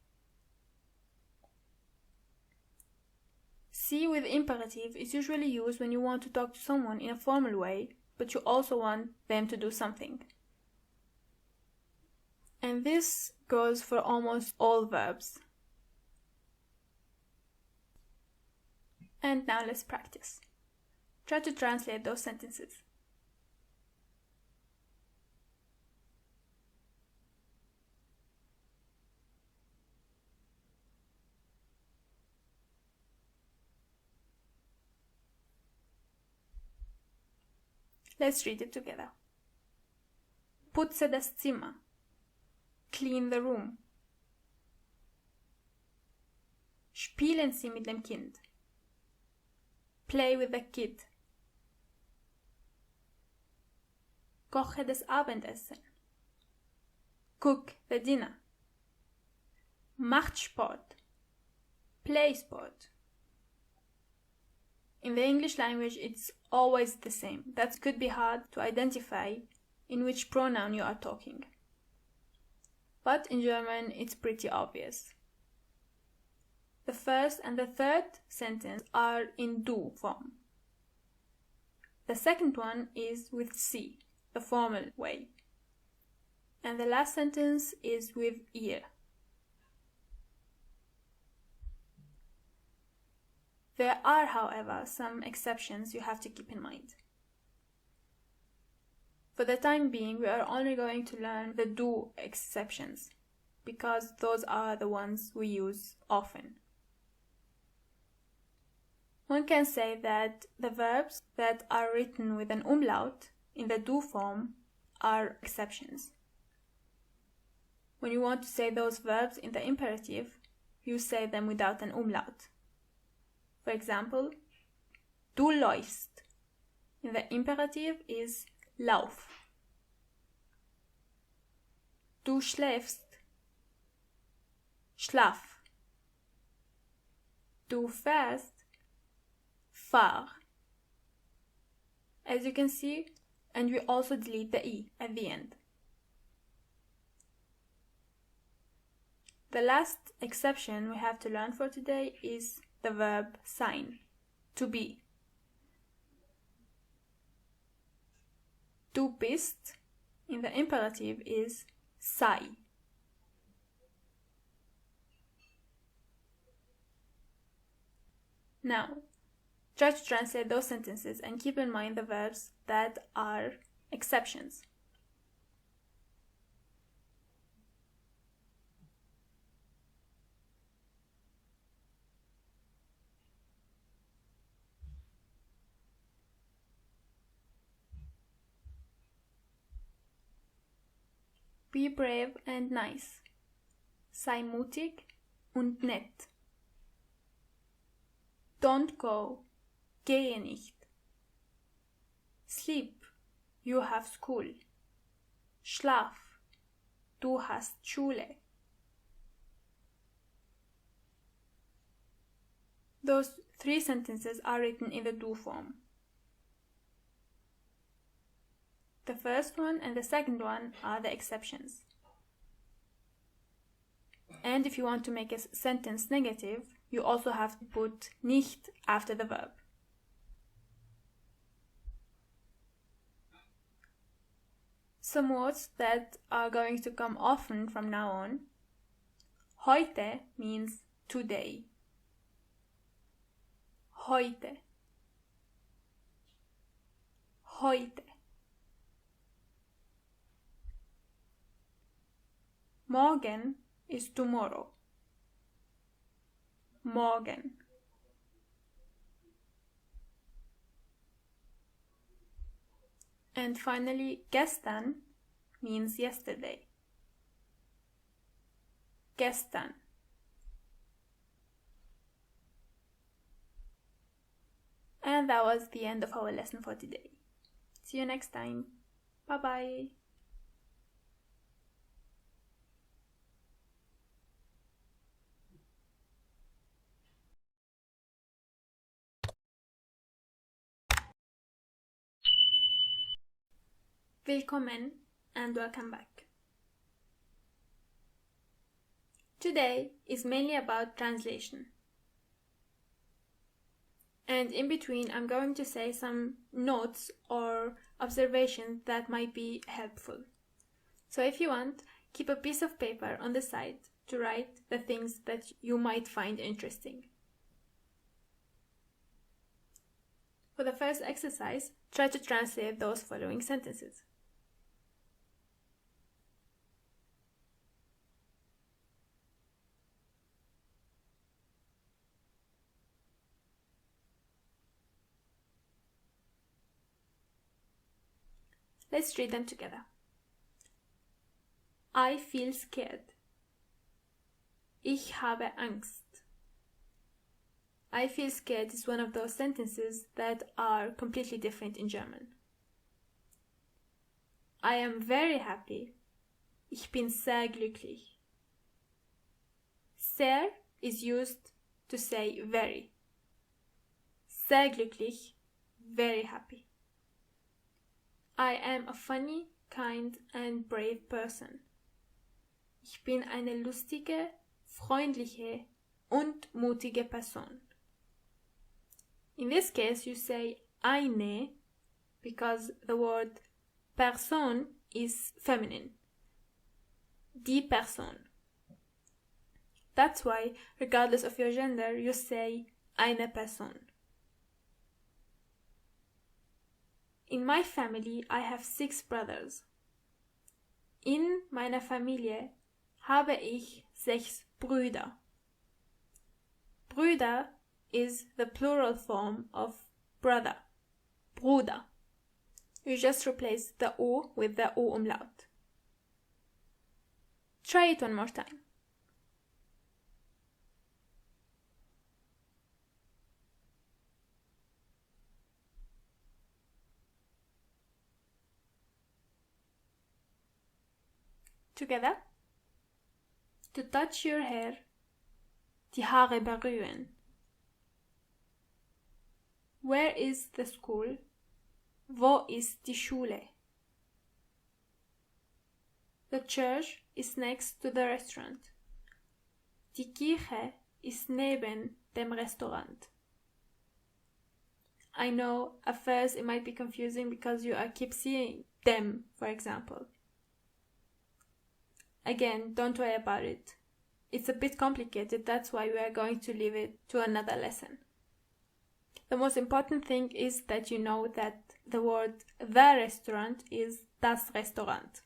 Sie with imperative is usually used when you want to talk to someone in a formal way, but you also want them to do something. And this goes for almost all verbs. And now let's practice. Try to translate those sentences. Let's read it together. Putze das Zimmer. Clean the room. Spielen Sie mit dem Kind. Play with the kid. Koche das Abendessen. Cook the dinner. macht Sport, play sport. In the English language, it's always the same. That could be hard to identify in which pronoun you are talking. But in German, it's pretty obvious. The first and the third sentence are in du form. The second one is with sie, the formal way. And the last sentence is with ihr. There are, however, some exceptions you have to keep in mind. For the time being, we are only going to learn the du exceptions, because those are the ones we use often. One can say that the verbs that are written with an umlaut in the du form are exceptions. When you want to say those verbs in the imperative, you say them without an umlaut. For example, du läufst in the imperative is lauf. Du schläfst, schlaf. Du fährst, fahr. As you can see, and we also delete the e at the end. The last exception we have to learn for today is the verb sein, to be. Du bist in the imperative is sei. Now, try to translate those sentences and keep in mind the verbs that are exceptions. Be brave and nice. Sei mutig und nett. Don't go. Gehe nicht. Sleep. You have school. Schlaf. Du hast Schule. Those three sentences are written in the du form. The first one and the second one are the exceptions. And if you want to make a sentence negative, you also have to put nicht after the verb. Some words that are going to come often from now on. Heute means today. Heute. Heute. Morgen is tomorrow. Morgen. And finally, gestern means yesterday. Gestern. And that was the end of our lesson for today. See you next time. Bye bye. Willkommen and welcome back. Today is mainly about translation. And in between, I'm going to say some notes or observations that might be helpful. So if you want, keep a piece of paper on the side to write the things that you might find interesting. For the first exercise, try to translate those following sentences. Let's read them together. I feel scared. Ich habe Angst. I feel scared is one of those sentences that are completely different in German. I am very happy. Ich bin sehr glücklich. Sehr is used to say very. Sehr glücklich, very happy. I am a funny, kind and brave person. Ich bin eine lustige, freundliche und mutige Person. In this case, you say eine because the word Person is feminine. Die Person. That's why, regardless of your gender, you say eine Person. In my family, I have 6 brothers. In meiner Familie habe ich 6 Brüder. Brüder is the plural form of brother. Bruder. You just replace the O with the O umlaut. Try it one more time. Together. To touch your hair. Die Haare berühren. Where is the school? Wo ist die Schule? The church is next to the restaurant. Die Kirche ist neben dem Restaurant. I know at first it might be confusing because you keep seeing them, for example. Again, don't worry about it. It's a bit complicated, that's why we are going to leave it to another lesson. The most important thing is that you know that the word the restaurant is das Restaurant.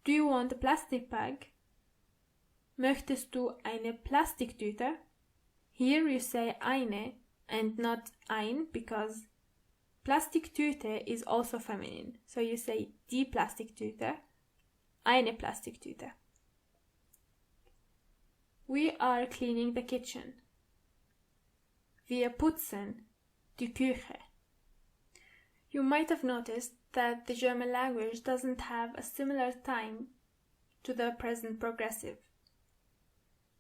Do you want a plastic bag? Möchtest du eine Plastiktüte? Here you say eine and not ein because Plastiktüte is also feminine. So you say die Plastiktüte, eine Plastiktüte. We are cleaning the kitchen. Wir putzen die Küche. You might have noticed that the German language doesn't have a similar time to the present progressive.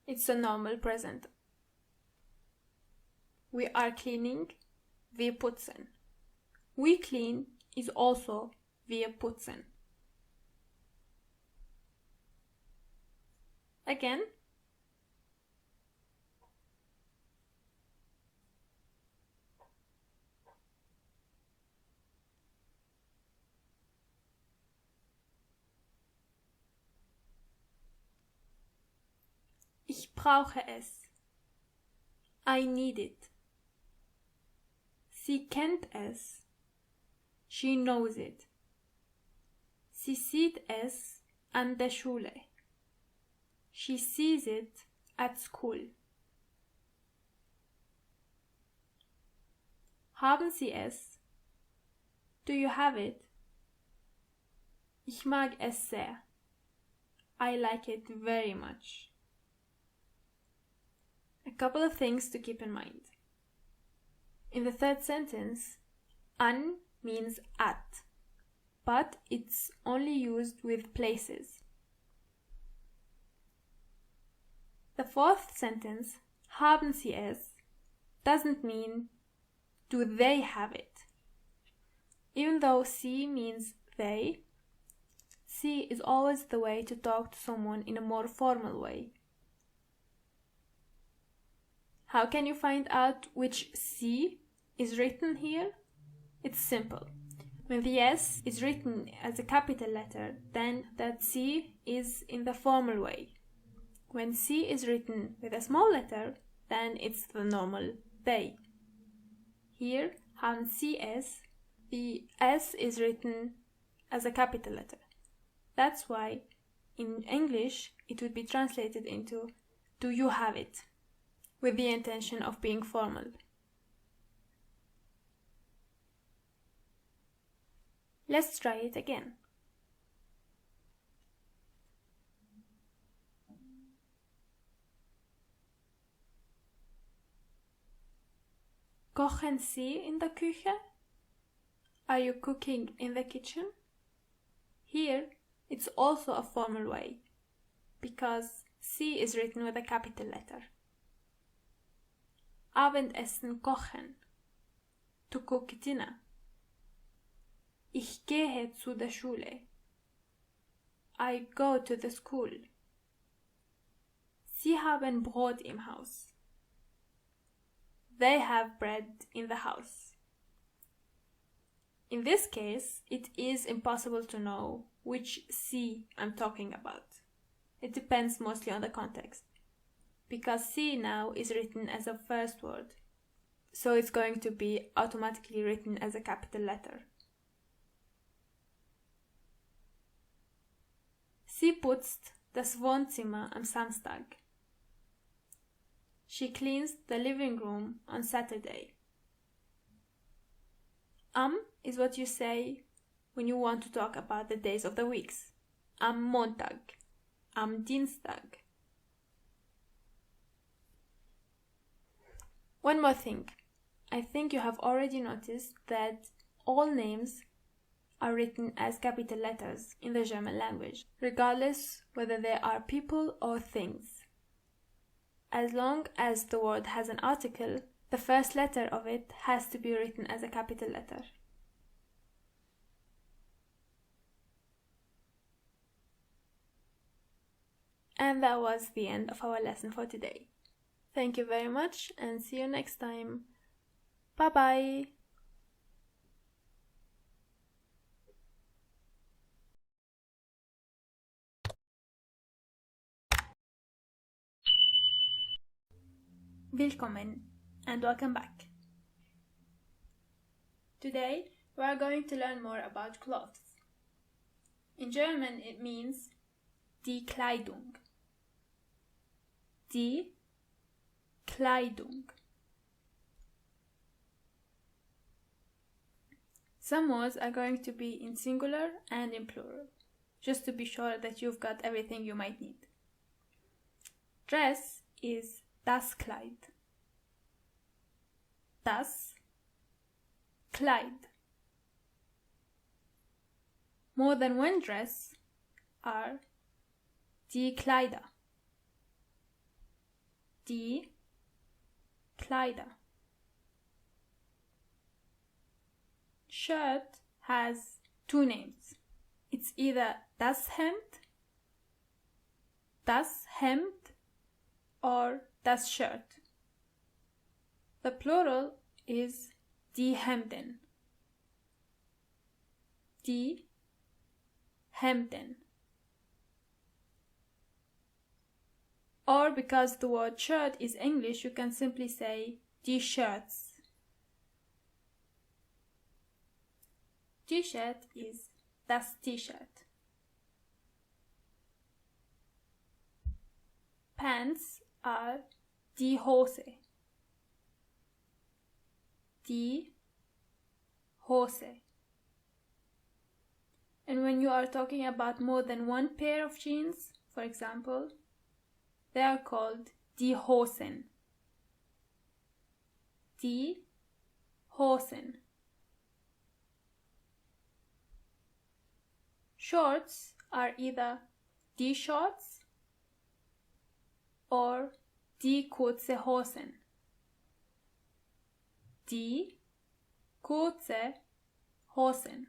It's a normal present. We are cleaning, wir putzen. We clean is also wir putzen. Again. Ich brauche es. I need it. Sie kennt es. She knows it. Sie sieht es an der Schule. She sees it at school. Haben Sie es? Do you have it? Ich mag es sehr. I like it very much. A couple of things to keep in mind. In the third sentence, an means at, but it's only used with places. The fourth sentence, haben Sie es, doesn't mean do they have it. Even though sie means they, sie is always the way to talk to someone in a more formal way. How can you find out which sie is written here? It's simple. When the S is written as a capital letter, then that sie is in the formal way. When sie is written with a small letter, then it's the normal they. Here, haben Sie es, the S is written as a capital letter. That's why in English it would be translated into do you have it, with the intention of being formal. Let's try it again. Kochen Sie in der Küche? Are you cooking in the kitchen? Here, it's also a formal way. because C is written with a capital letter. Abendessen kochen. To cook dinner. Ich gehe zu der Schule. I go to the school. Sie haben Brot im Haus. They have bread in the house. In this case, it is impossible to know which C I'm talking about. It depends mostly on the context. Because C now is written as a first word, so it's going to be automatically written as a capital letter. Sie putzt das Wohnzimmer am Samstag. She cleans the living room on Saturday. Is what you say when you want to talk about the days of the weeks. Am Montag. Am Dienstag. One more thing. I think you have already noticed that all names are written as capital letters in the German language, regardless whether they are people or things. As long as the word has an article, the first letter of it has to be written as a capital letter. And that was the end of our lesson for today. Thank you very much and see you next time. Bye bye! Willkommen and welcome back. Today we are going to learn more about clothes. In German it means die Kleidung. Die Kleidung. Some words are going to be in singular and in plural, just to be sure that you've got everything you might need. Dress is das Kleid. Das Kleid. More than one dress are die Kleider. Die Kleider. Shirt has two names. It's either das Hemd, or das Shirt. The plural is die Hemden. Die Hemden. Or because the word shirt is English, you can simply say die Shirts. T-shirt is das T-shirt. Pants are die Hose. Die Hose. And when you are talking about more than one pair of jeans, for example, they are called die Hosen. Die Hosen. Shorts are either die Shorts or die kurze Hosen. Die kurze Hosen,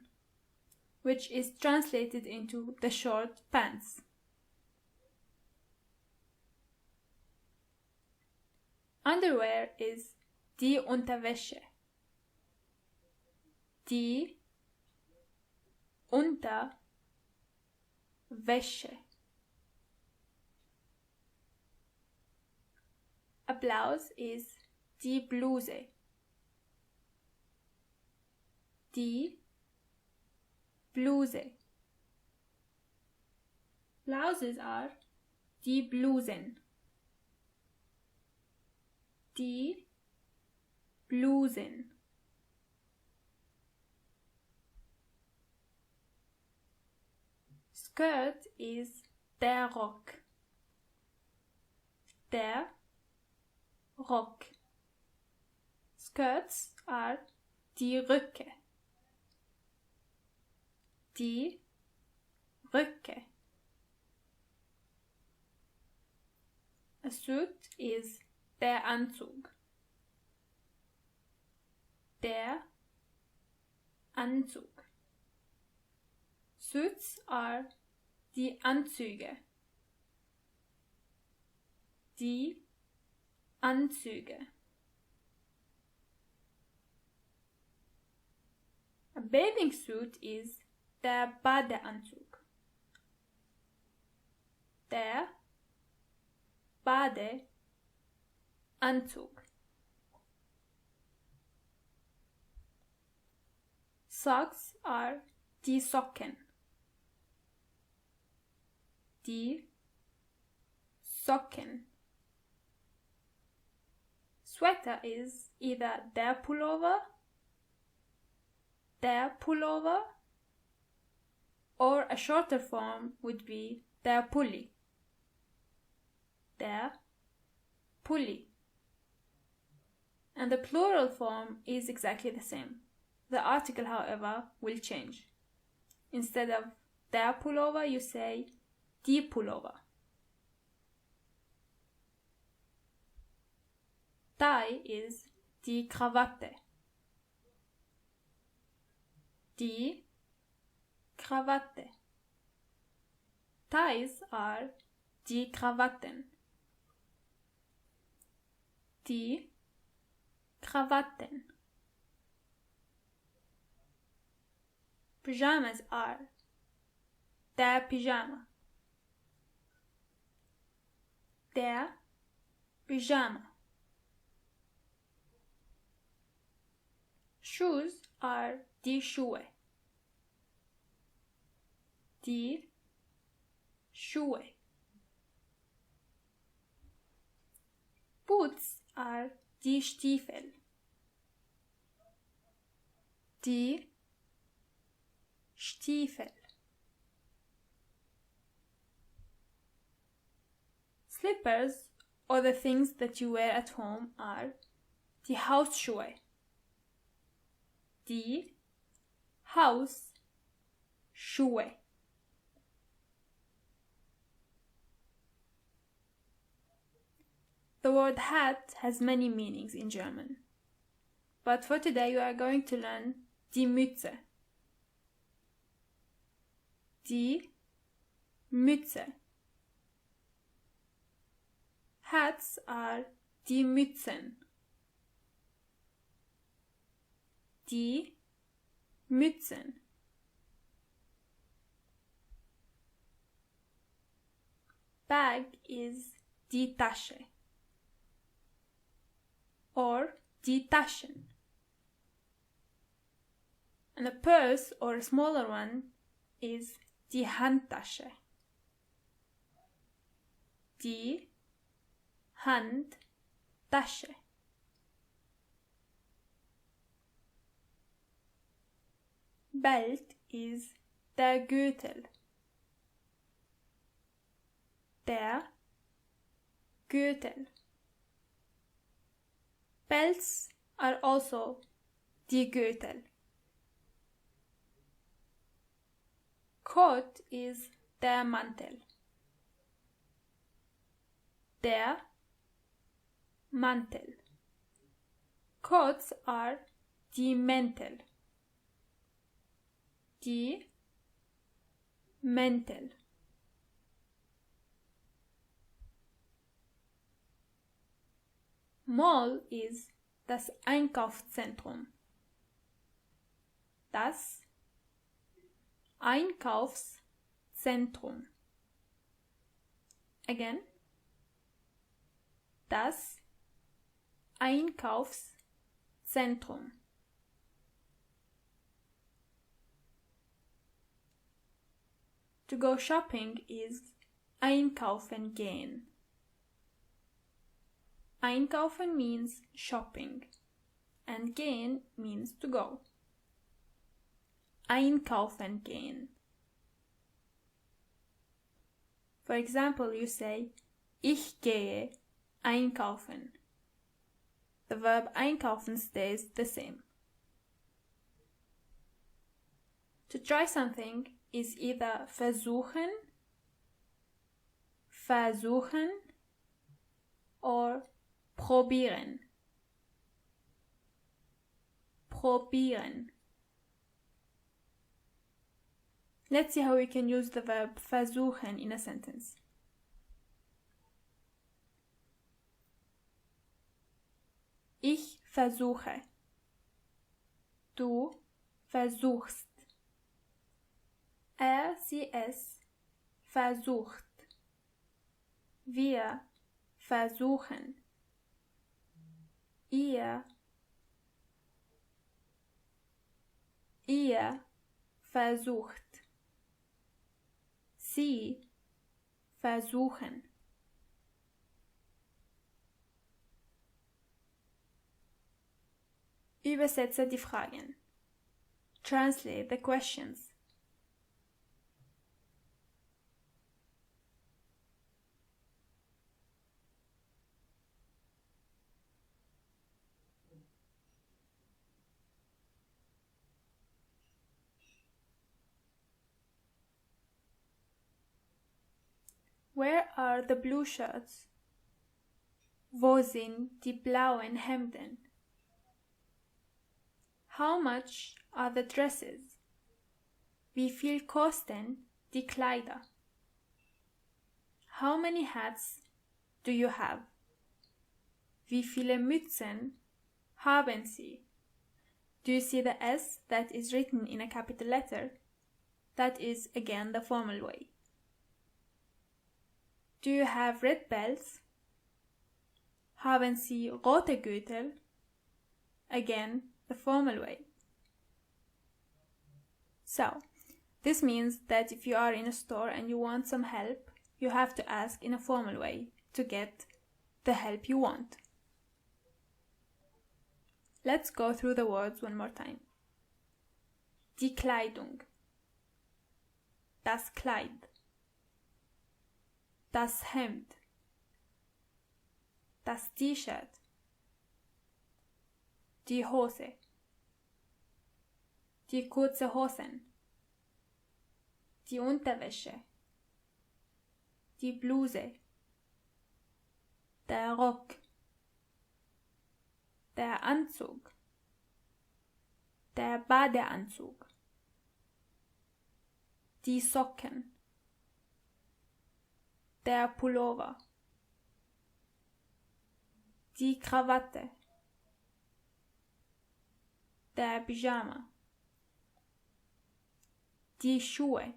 which is translated into the short pants. Underwear is die Unterwäsche. Die Unterwäsche. A blouse is die Bluse. Die Bluse. Blouses are die Blusen. Die Blusen. Skirt is der Rock. Der Rock. Skirts are die Röcke. Die Röcke. suit is der Anzug. Der Anzug. Suits are die Anzüge. Die Anzüge. A bathing suit is der Badeanzug. Der Badeanzug. Socks are die Socken. Die Socken. Sweater is either der Pullover, or a shorter form would be der Pulli. Der Pulli. And the plural form is exactly the same. The article, however, will change. Instead of der Pullover, you say die Pullover. Tie is die Krawatte. Die Krawatte. Ties are die Krawatten. Die Krawatten. Pyjamas are der Pyjama. Der Pyjama. Shoes are die Schuhe. Die Schuhe. Boots are die Stiefel. Die Stiefel. Slippers, or the things that you wear at home, are die Hausschuhe. Die Hausschuhe. The word hat has many meanings in German, but for today you are going to learn die Mütze. Die Mütze. Hats are die Mützen. Die Mützen. Bag is die Tasche or die Taschen. And a purse or a smaller one is die Handtasche. Die Handtasche. Belt is der Gürtel. Der Gürtel. Belts are also die Gürtel. Coat is der Mantel. Der Mantel. Coats are die Mäntel. Die Mäntel. Mall is das Einkaufszentrum. Das Einkaufszentrum. Again. Das Einkaufszentrum. To go shopping is einkaufen gehen. Einkaufen means shopping, and gehen means to go. Einkaufen gehen. For example, you say, ich gehe einkaufen. The verb einkaufen stays the same. To try something is either versuchen, or probieren. Probieren. Let's see how we can use the verb versuchen in a sentence. Ich versuche. Du versuchst. Sie, es versucht. Wir versuchen. Ihr versucht. Sie versuchen. Übersetze die Fragen. Translate the questions. Where are the blue shirts? Wo sind die blauen Hemden? How much are the dresses? Wie viel kosten die Kleider? How many hats do you have? Wie viele Mützen haben Sie? Do you see the S that is written in a capital letter? That is again the formal way. Do you have red belts? Haben Sie rote Gürtel? Again, the formal way. So, this means that if you are in a store and you want some help, you have to ask in a formal way to get the help you want. Let's go through the words one more time. Die Kleidung. Das Kleid. Das Hemd. Das T-Shirt. Die Hose. Die kurze Hosen. Die Unterwäsche. Die Bluse. Der Rock. Der Anzug. Der Badeanzug. Die Socken. Der Pullover. Die Krawatte. Der Pyjama. Die Schuhe.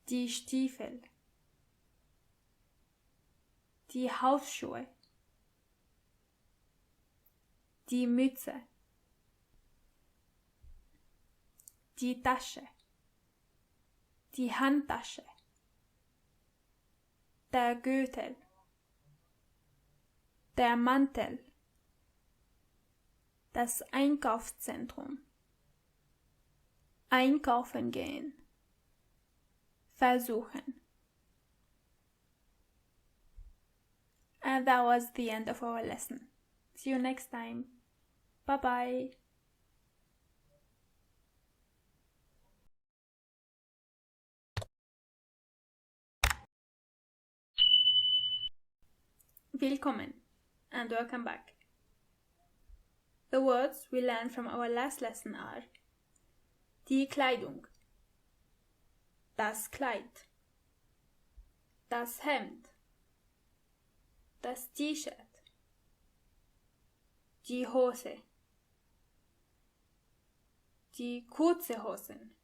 Die Stiefel. Die Hausschuhe. Die Mütze. Die Tasche. Die Handtasche. Der Gürtel. Der Mantel. Das Einkaufszentrum. Einkaufen gehen. Versuchen. And that was the end of our lesson. See you next time. Bye bye. Willkommen and welcome back. The words we learned from our last lesson are die Kleidung, das Kleid, das Hemd, das T-Shirt, die Hose, die kurze Hosen,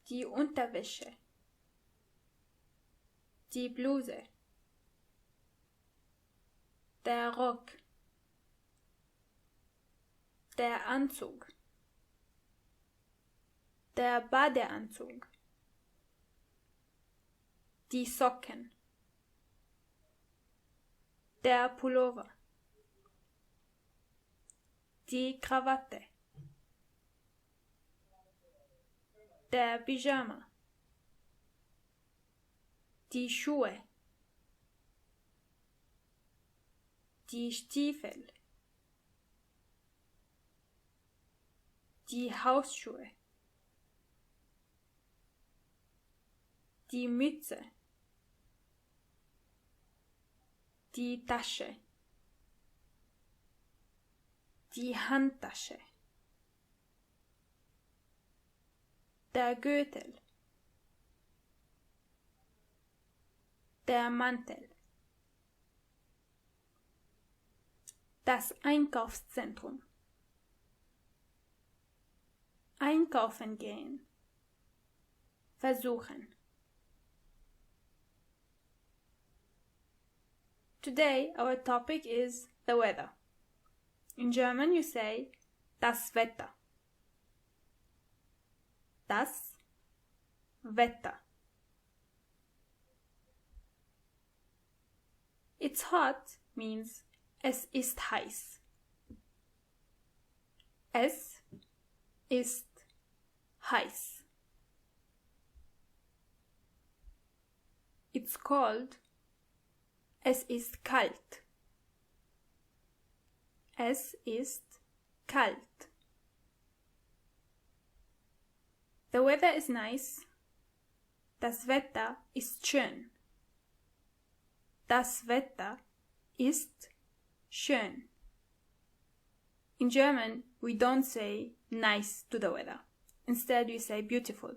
die Unterwäsche, die Bluse, der Rock, der Anzug, der Badeanzug, die Socken, der Pullover, die Krawatte, der Pyjama, die Schuhe, die Stiefel, die Hausschuhe, die Mütze, Die Tasche. Die Handtasche. Der Gürtel. Der Mantel. Das Einkaufszentrum. Einkaufen gehen. Versuchen. Today our topic is the weather. In German you say das Wetter. Das Wetter. It's hot means es ist heiß. Es ist heiß. It's cold. Es ist kalt. Es ist kalt. The weather is nice. Das Wetter ist schön. Das Wetter ist schön. In German, we don't say nice to the weather. Instead, we say beautiful.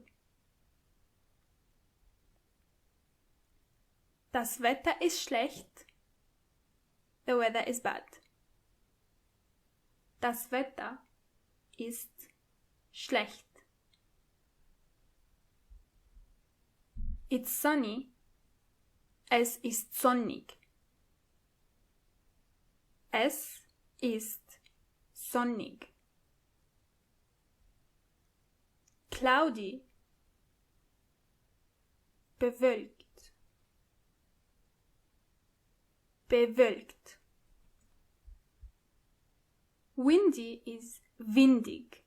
Das Wetter ist schlecht. The weather is bad. Das Wetter ist schlecht. It's sunny. Es ist sonnig. Es ist sonnig. Cloudy. Bewölkt. Bewölkt. Windy is windig.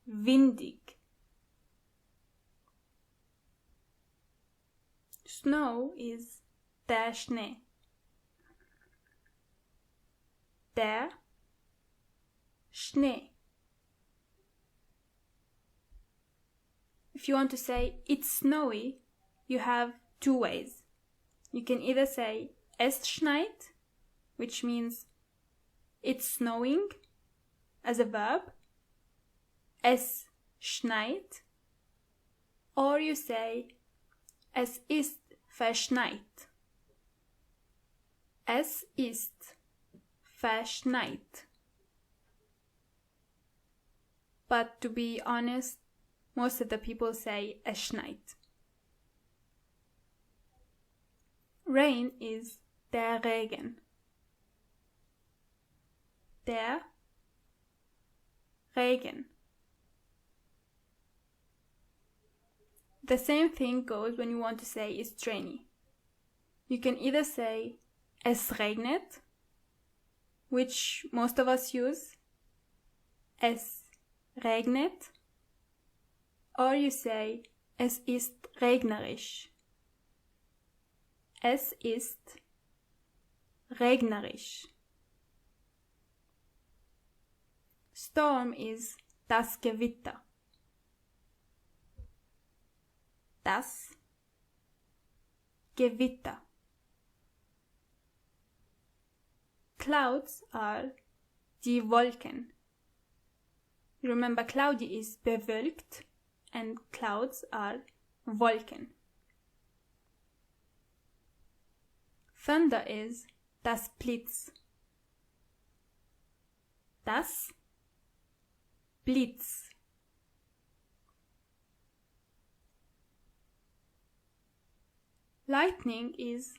Windig. Snow is der Schnee. Der Schnee. If you want to say it's snowy, you have two ways. You can either say es schneit, which means it's snowing, as a verb. Es schneit. Or you say es ist verschneit. Es ist verschneit. But to be honest, most of the people say es schneit. Rain is der Regen. Der Regen. The same thing goes when you want to say it's rainy. You can either say es regnet, which most of us use, es regnet, or you say es ist regnerisch. Es ist regnerisch. Storm is das Gewitter. Das Gewitter. Clouds are die Wolken. Remember, cloudy is bewölkt and clouds are Wolken. Thunder is das Blitz. Das Blitz. Lightning is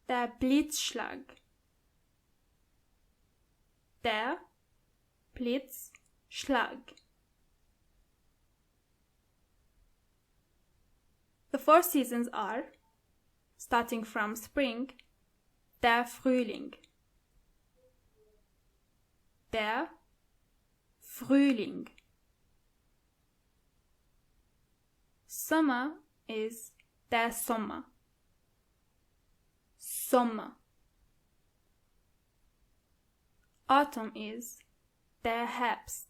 der Blitzschlag. Der Blitzschlag. The four seasons are, starting from spring, der Frühling. Der Frühling. Summer is der Sommer. Sommer. Autumn is der Herbst.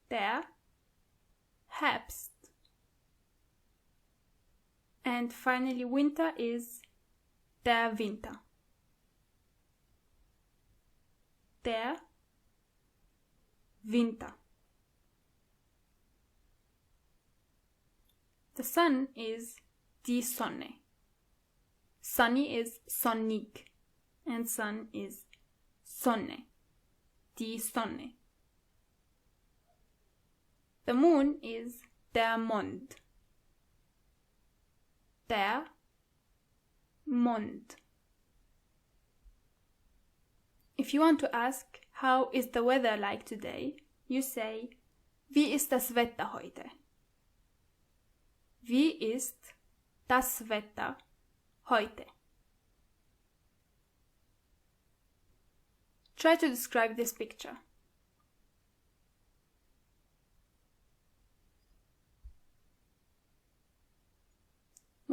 Der Herbst. And finally, winter is der Winter. Der Winter. The sun is die Sonne. Sunny is sonnig, and sun is Sonne, die Sonne. The moon is der Mond. Der Mond. If you want to ask how is the weather like today, you say, wie ist das Wetter heute? Wie ist das Wetter heute? Try to describe this picture.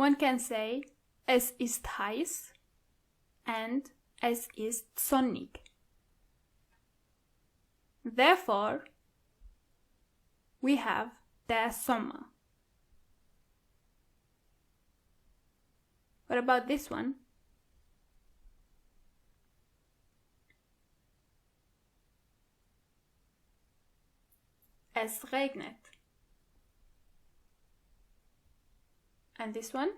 One can say, es ist heiß and es ist sonnig. Therefore, we have der Sommer. What about this one? Es regnet. And this one?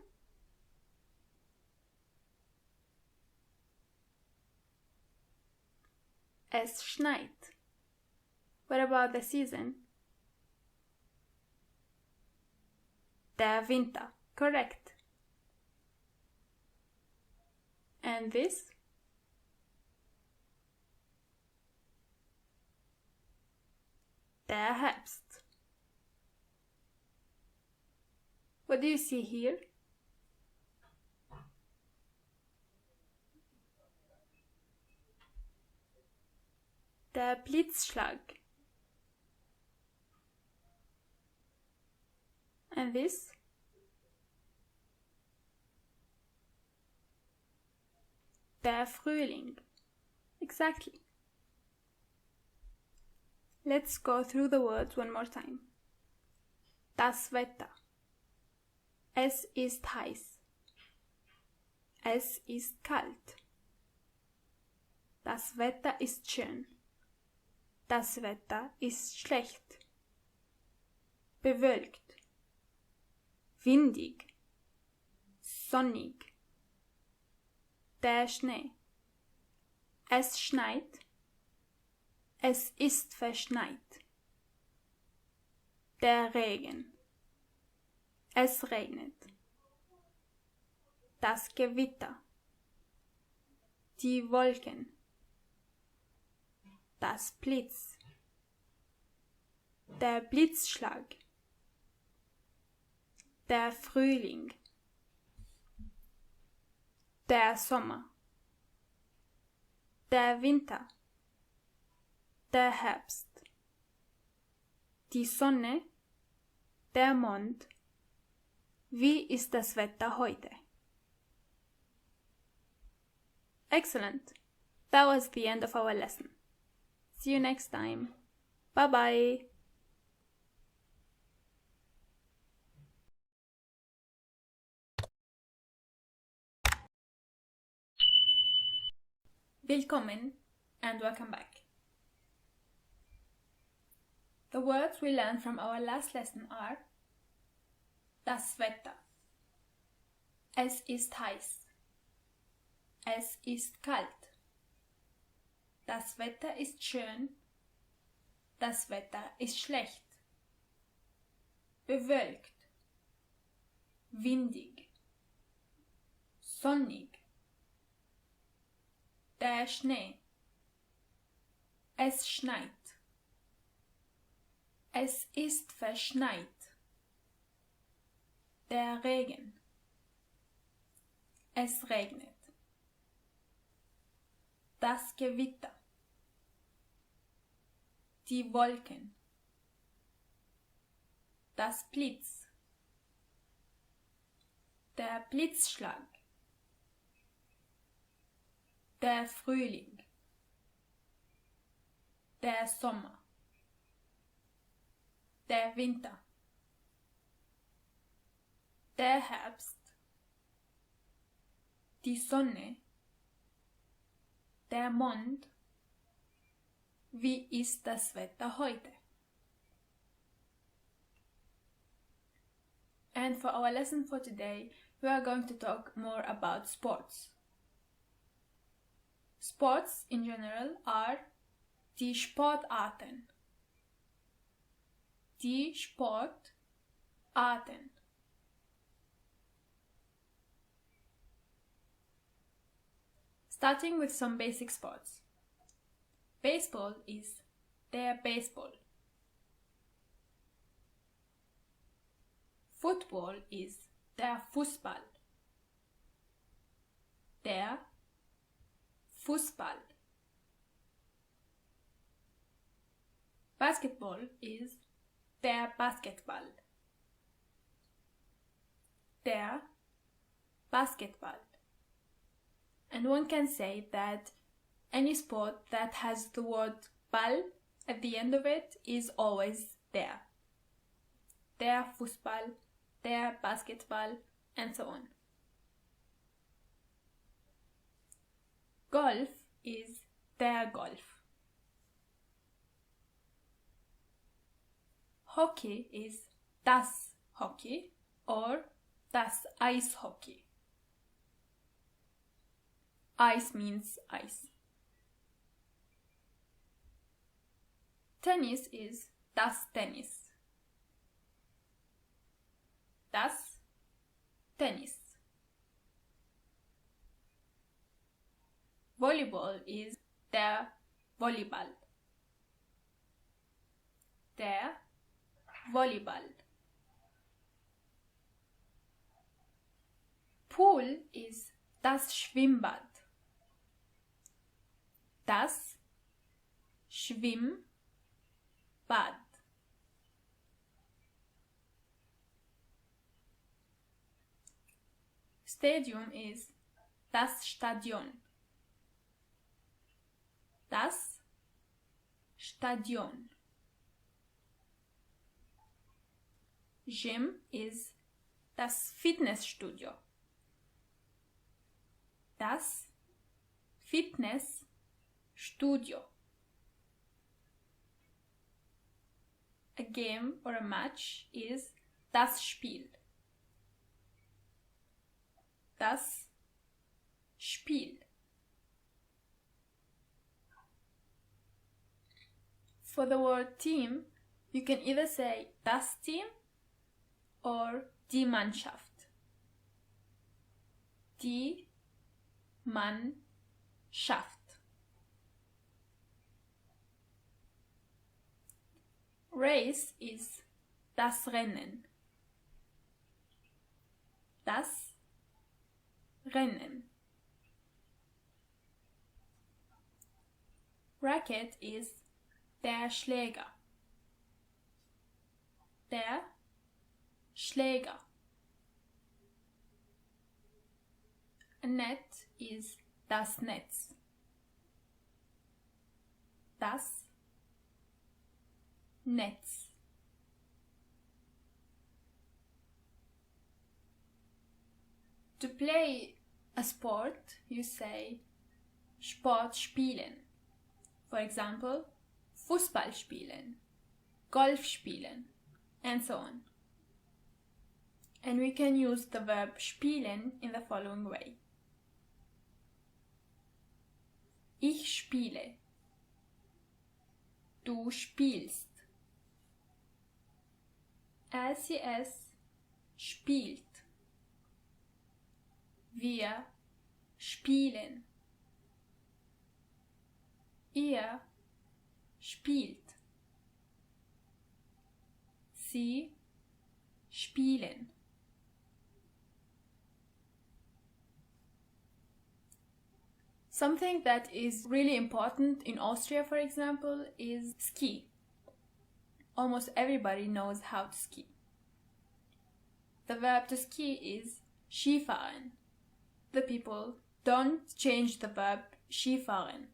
Es schneit. What about the season? Der Winter. Correct. And this? Der Herbst. What do you see here? Der Blitzschlag. And this? Der Frühling. Exactly. Let's go through the words one more time. Das Wetter. Es ist heiß. Es ist kalt. Das Wetter ist schön. Das Wetter ist schlecht. Bewölkt. Windig. Sonnig. Der Schnee. Es schneit. Es ist verschneit. Der Regen. Es regnet. Das Gewitter. Die Wolken. Das Blitz. Der Blitzschlag. Der Frühling. Der Sommer. Der Winter. Der Herbst. Die Sonne. Der Mond. Wie ist das Wetter heute? Excellent! That was the end of our lesson. See you next time. Bye bye! Willkommen and welcome back. The words we learned from our last lesson are das Wetter. Es ist heiß. Es ist kalt. Das Wetter ist schön. Das Wetter ist schlecht. Bewölkt. Windig. Sonnig. Der Schnee. Es schneit. Es ist verschneit. Der Regen. Es regnet. Das Gewitter. Die Wolken. Das Blitz. Der Blitzschlag. Der Frühling. Der Sommer. Der Winter. Der Herbst. die Sonne, der Mond, wie ist das Wetter heute? And for our lesson for today, we are going to talk more about sports. Sports in general are die Sportarten. Die Sportarten. Starting with some basic sports. Baseball is der Baseball. Football is der Fußball. Der Fußball. Basketball is der Basketball. Der Basketball. And one can say that any sport that has the word Ball at the end of it is always there. Der Fußball, der Basketball, and so on. Golf is der Golf. Hockey is das Hockey or das Eishockey. Ice means ice. Tennis is das Tennis. Das Tennis. Volleyball is der Volleyball. Der Volleyball. Pool is das Schwimmbad. Das Schwimmbad. Stadium is das Stadion. Das Stadion. Gym is das Fitnessstudio. Das Fitnessstudio. A game or a match is das Spiel. Das Spiel. For the word team, you can either say das Team or die Mannschaft. Die Mannschaft. Race is das Rennen. Das Rennen. Racket is der Schläger. Der Schläger. A net is das Netz. Das Netz. To play a sport, you say Sport spielen. For example, Fußball spielen, Golf spielen, and so on. And we can use the verb spielen in the following way. Ich spiele. Du spielst. Es spielt. Wir spielen. Ihr spielt. Sie spielen. Something that is really important in Austria, for example, is ski. Almost everybody knows how to ski. The verb to ski is Skifahren. The people don't change the verb Skifahren.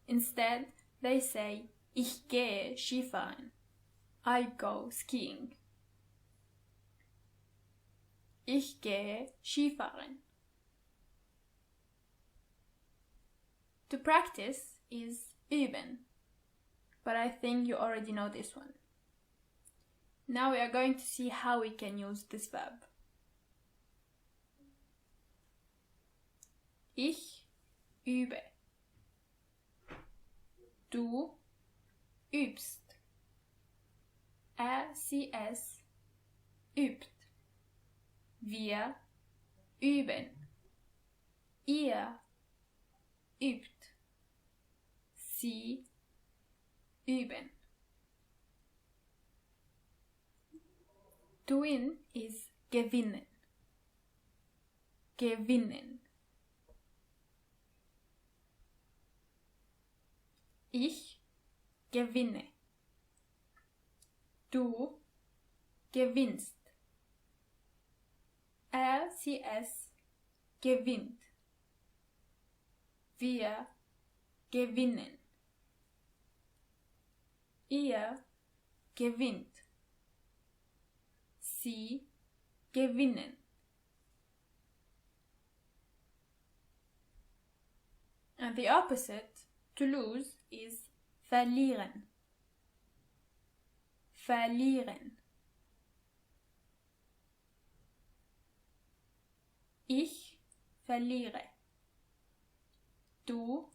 Instead, they say Ich gehe Skifahren. I go skiing. Ich gehe Skifahren. To practice is üben, but I think you already know this one. Now we are going to see how we can use this verb. Ich übe. Du übst. Sie, es übt. Wir üben. Ihr übt. Sie üben. To win is gewinnen. Gewinnen. Ich gewinne. Du gewinnst. Sie, es gewinnt. Wir gewinnen. Ihr gewinnt. Sie gewinnen. And the opposite, to lose, is verlieren. Verlieren. Ich verliere. Du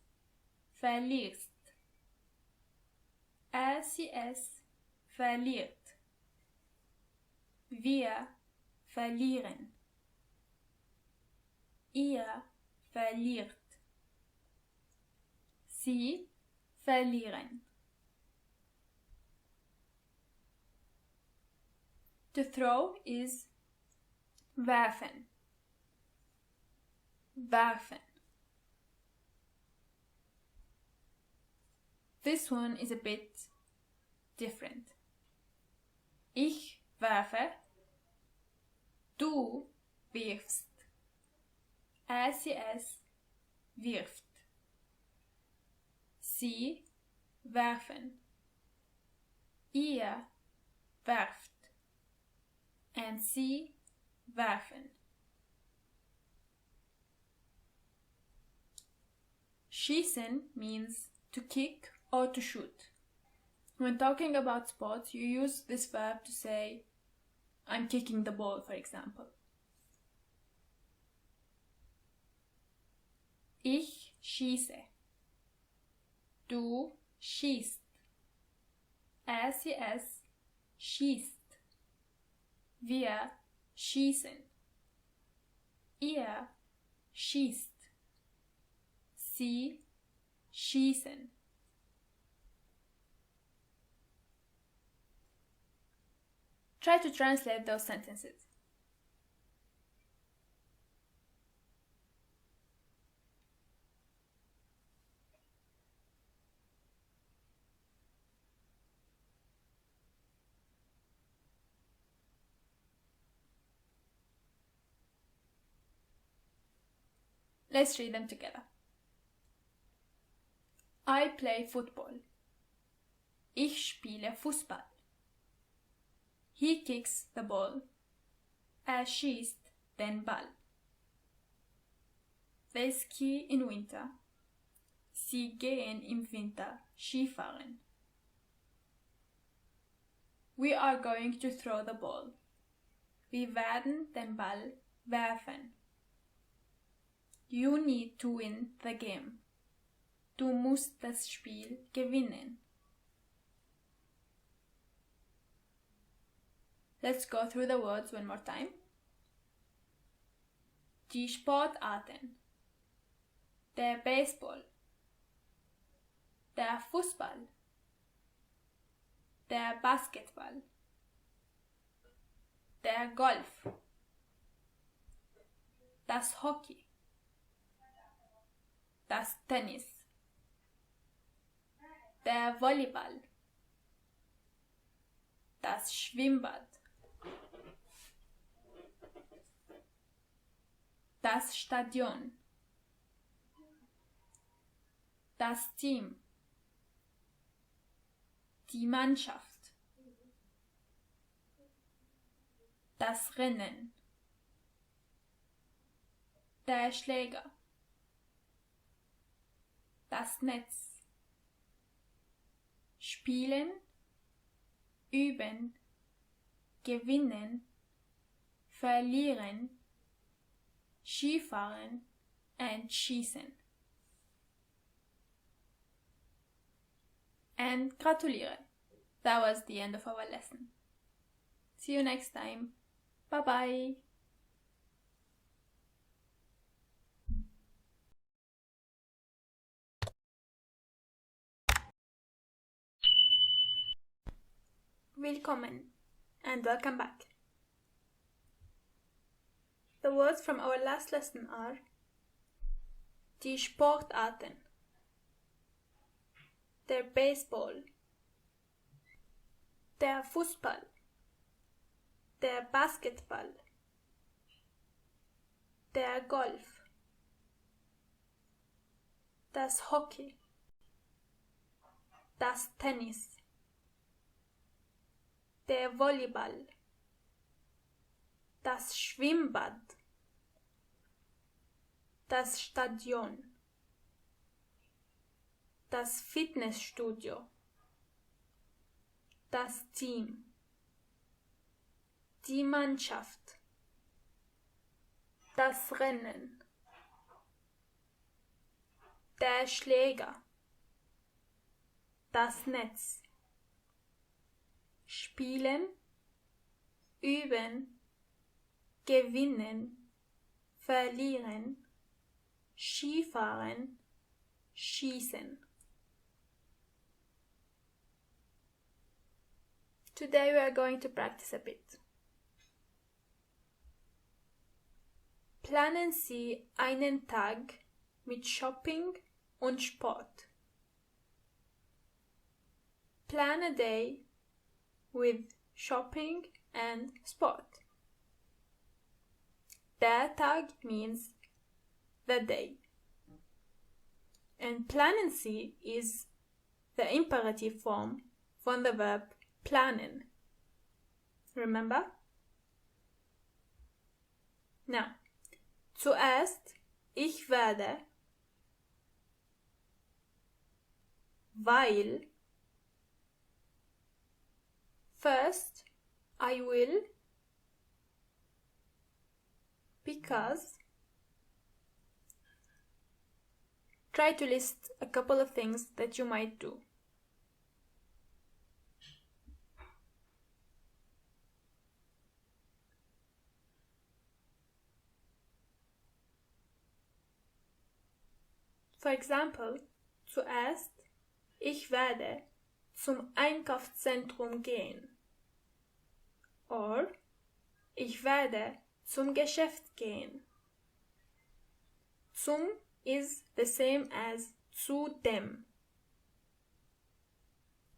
verlierst. Sie, es verliert. Wir verlieren. Ihr verliert. Sie verlieren. To throw is werfen. Werfen. This one is a bit different. Ich werfe. Du wirfst. Sie, es wirft. Sie werfen. Ihr werft. And sie werfen. Schießen means to kick or to shoot. When talking about sports, you use this verb to say, I'm kicking the ball, for example. Ich schieße. Du schießt. Sie, es schießt. Wir schießen. Ihr schießt. Sie schießen. Try to translate those sentences. Let's read them together. I play football. Ich spiele Fußball. He kicks the ball. Schießt den Ball. They ski in winter. Sie gehen im Winter Skifahren. We are going to throw the ball. Wir werden den Ball werfen. You need to win the game. Du musst das Spiel gewinnen. Let's go through the words one more time. Die Sportarten. Der Baseball. Der Fußball. Der Basketball. Der Golf. Das Hockey. Das Tennis. Der Volleyball. Das Schwimmbad. Das Stadion. Das Team. Die Mannschaft. Das Rennen. Der Schläger. das Netz. Spielen, üben, gewinnen, verlieren, Skifahren, and schießen. And gratuliere. That was the end of our lesson. See you next time. Bye bye. Willkommen and welcome back. The words from our last lesson are die Sportarten, der Baseball, der Fußball, der Basketball, der Golf, das Hockey, das Tennis, der Volleyball, das Schwimmbad, das Stadion, das Fitnessstudio, das Team, die Mannschaft, das Rennen, der Schläger, das Netz, spielen, üben, gewinnen, verlieren, Skifahren, schießen. Today we are going to practice a bit. Planen Sie einen Tag mit Shopping und Sport. Plan a day with shopping and sport. Der Tag means the day. And planen Sie is the imperative form from the verb planen. Remember? Now, zuerst ich werde, weil, first I will, because. Try to list a couple of things that you might do. For example, zuerst, ich werde zum Einkaufszentrum gehen. Or, ich werde zum Geschäft gehen. Zum is the same as zu dem.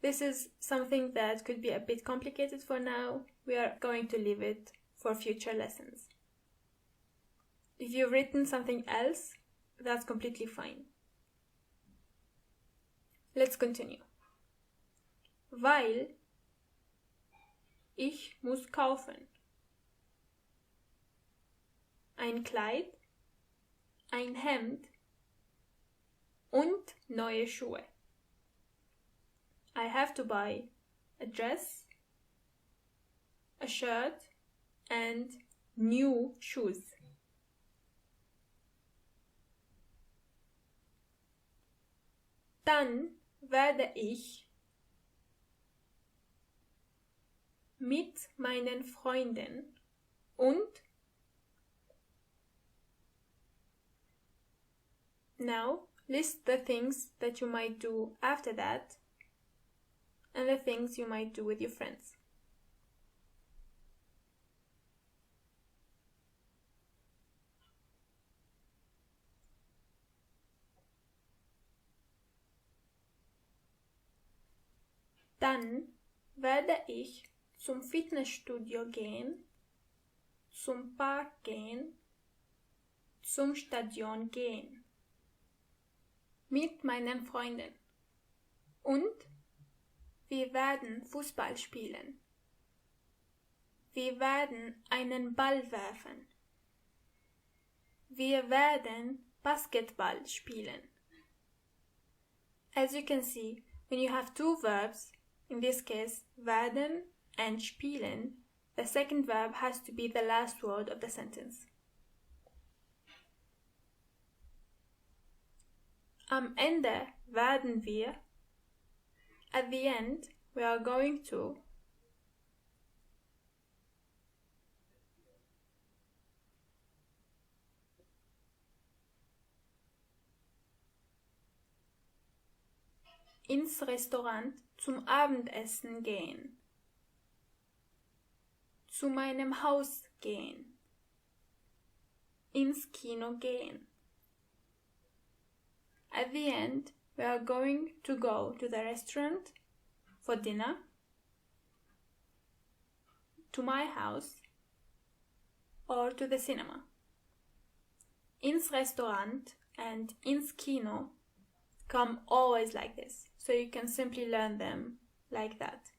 This is something that could be a bit complicated for now. We are going to leave it for future lessons. If you've written something else, that's completely fine. Let's continue. Weil ich muss kaufen. Ein Kleid, ein Hemd und neue Schuhe. I have to buy a dress, a shirt and new shoes. Dann werde ich mit meinen Freunden und now list the things that you might do after that and the things you might do with your friends. Dann werde ich zum Fitnessstudio gehen, zum Park gehen, zum Stadion gehen. Mit meinen Freunden. Und wir werden Fußball spielen. Wir werden einen Ball werfen. Wir werden Basketball spielen. As you can see, when you have two verbs, in this case werden and spielen, the second verb has to be the last word of the sentence. Am Ende werden wir, at the end we are going to, ins Restaurant zum Abendessen gehen, zu meinem Haus gehen, ins Kino gehen. At the end, we are going to go to the restaurant for dinner, to my house, or to the cinema. Ins Restaurant and ins Kino come always like this, so you can simply learn them like that.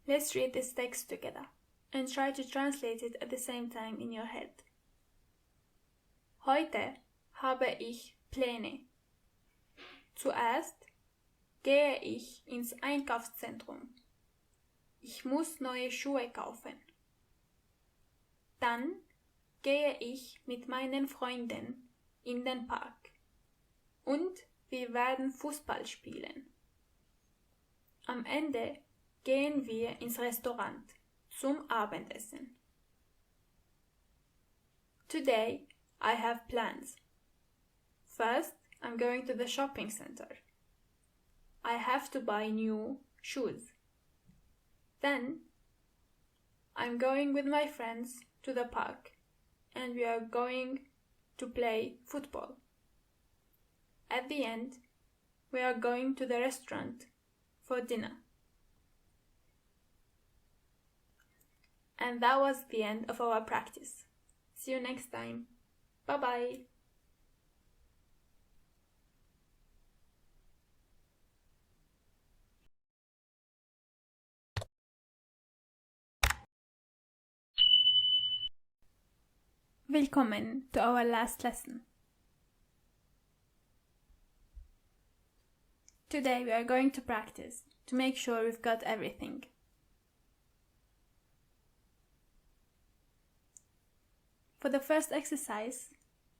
Let's read this text together and try to translate it at the same time in your head. Heute habe ich Pläne. Zuerst gehe ich ins Einkaufszentrum. Ich muss neue Schuhe kaufen. Dann gehe ich mit meinen Freunden in den Park und wir werden Fußball spielen. Am Ende gehen wir ins Restaurant zum Abendessen. Today I have plans. First, I'm going to the shopping center. I have to buy new shoes. Then, I'm going with my friends to the park and we are going to play football. At the end, we are going to the restaurant for dinner. And that was the end of our practice. See you next time. Bye bye. Willkommen to our last lesson. Today we are going to practice to make sure we've got everything. For the first exercise,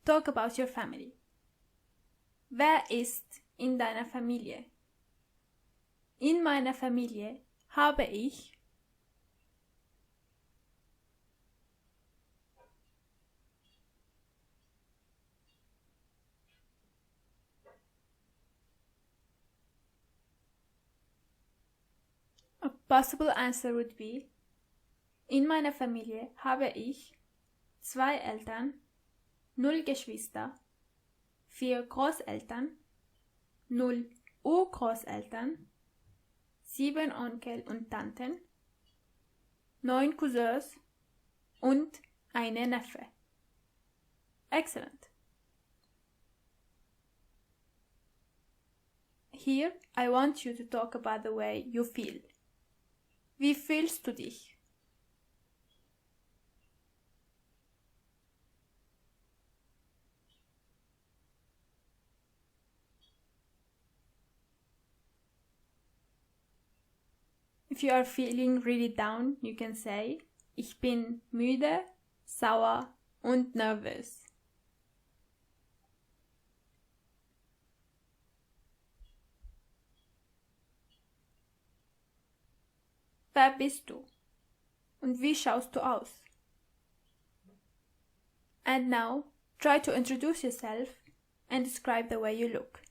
talk about your family. Wer ist in deiner Familie? In meiner Familie habe ich A possible answer would be in meiner Familie habe ich 2 Eltern, 0 Geschwister, 4 Großeltern, 0 Urgroßeltern, 7 Onkel und Tanten, 9 Cousins und eine Neffe. Excellent. Here I want you to talk about the way you feel. Wie fühlst du dich? If you are feeling really down, you can say, ich bin müde, sauer und nervös. Wer bist du? Und wie schaust du aus? And now, try to introduce yourself and describe the way you look.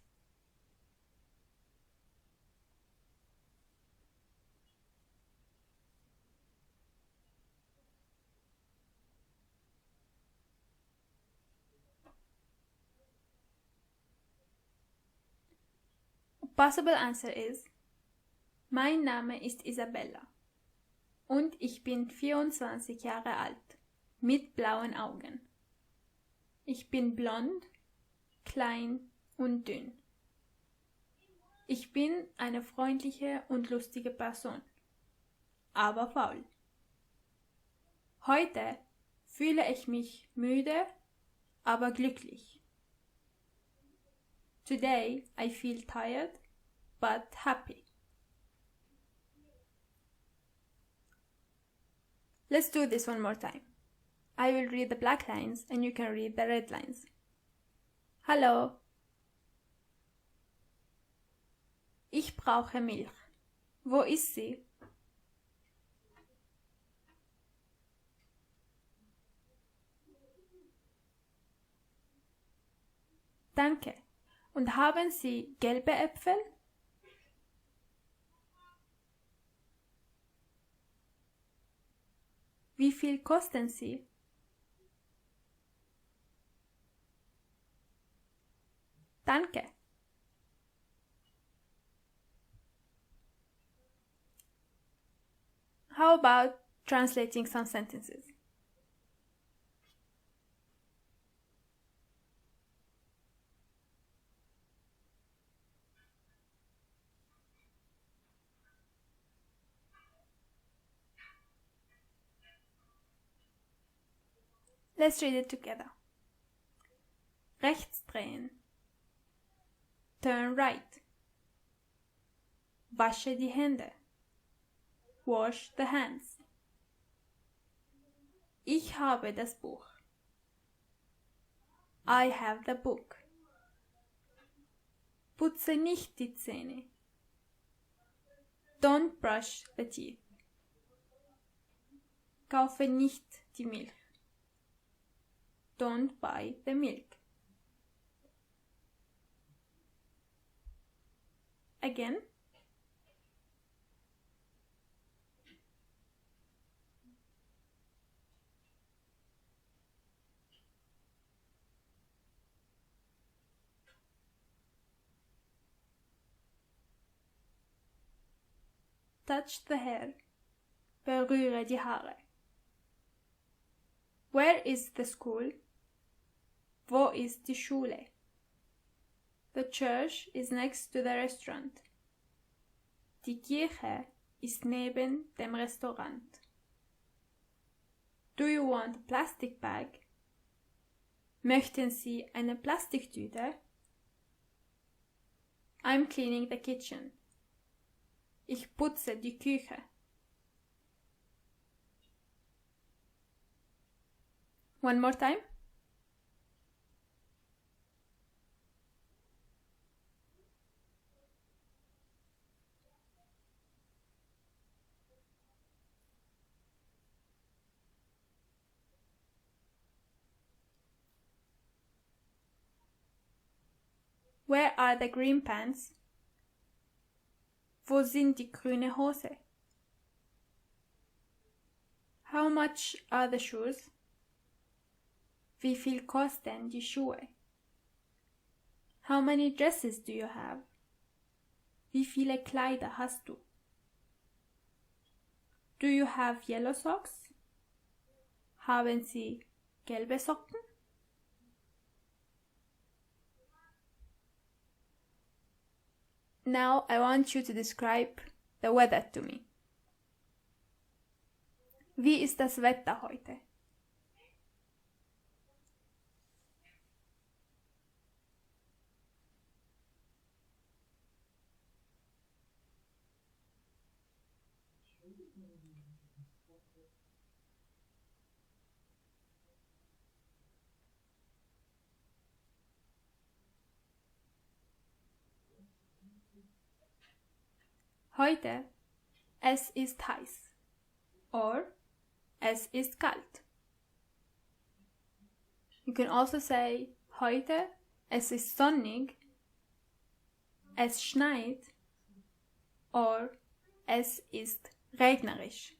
A possible answer is, mein Name ist Isabella und ich bin 24 Jahre alt, mit blauen Augen. Ich bin blond, klein und dünn. Ich bin eine freundliche und lustige Person, aber faul. Heute fühle ich mich müde, aber glücklich. Today I feel tired, but happy. Let's do this one more time. I will read the black lines and you can read the red lines. Hallo. Ich brauche Milch. Wo ist sie? Danke. Und haben Sie gelbe Äpfel? Wie viel kosten sie? Danke. How about translating some sentences? Let's read it together. Rechts drehen. Turn right. Wasche die Hände. Wash the hands. Ich habe das Buch. I have the book. Putze nicht die Zähne. Don't brush the teeth. Kaufe nicht die Milch. Don't buy the milk. Again. Touch the hair. Berühre die Haare. Where is the school? Wo ist die Schule? The church is next to the restaurant. Die Kirche ist neben dem Restaurant. Do you want a plastic bag? Möchten Sie eine Plastiktüte? I'm cleaning the kitchen. Ich putze die Küche. One more time. Where are the green pants? Wo sind die grüne Hose? How much are the shoes? Wie viel kosten die Schuhe? How many dresses do you have? Wie viele Kleider hast du? Do you have yellow socks? Haben Sie gelbe Socken? Now I want you to describe the weather to me. Wie ist das Wetter heute? Heute, es ist heiß. Or, es ist kalt. You can also say, heute, es ist sonnig, es schneit, or, es ist regnerisch.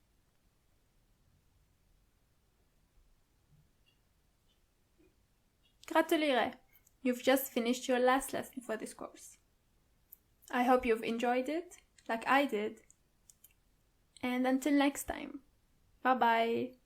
Gratuliere! You've just finished your last lesson for this course. I hope you've enjoyed it, like I did. And until next time, bye bye.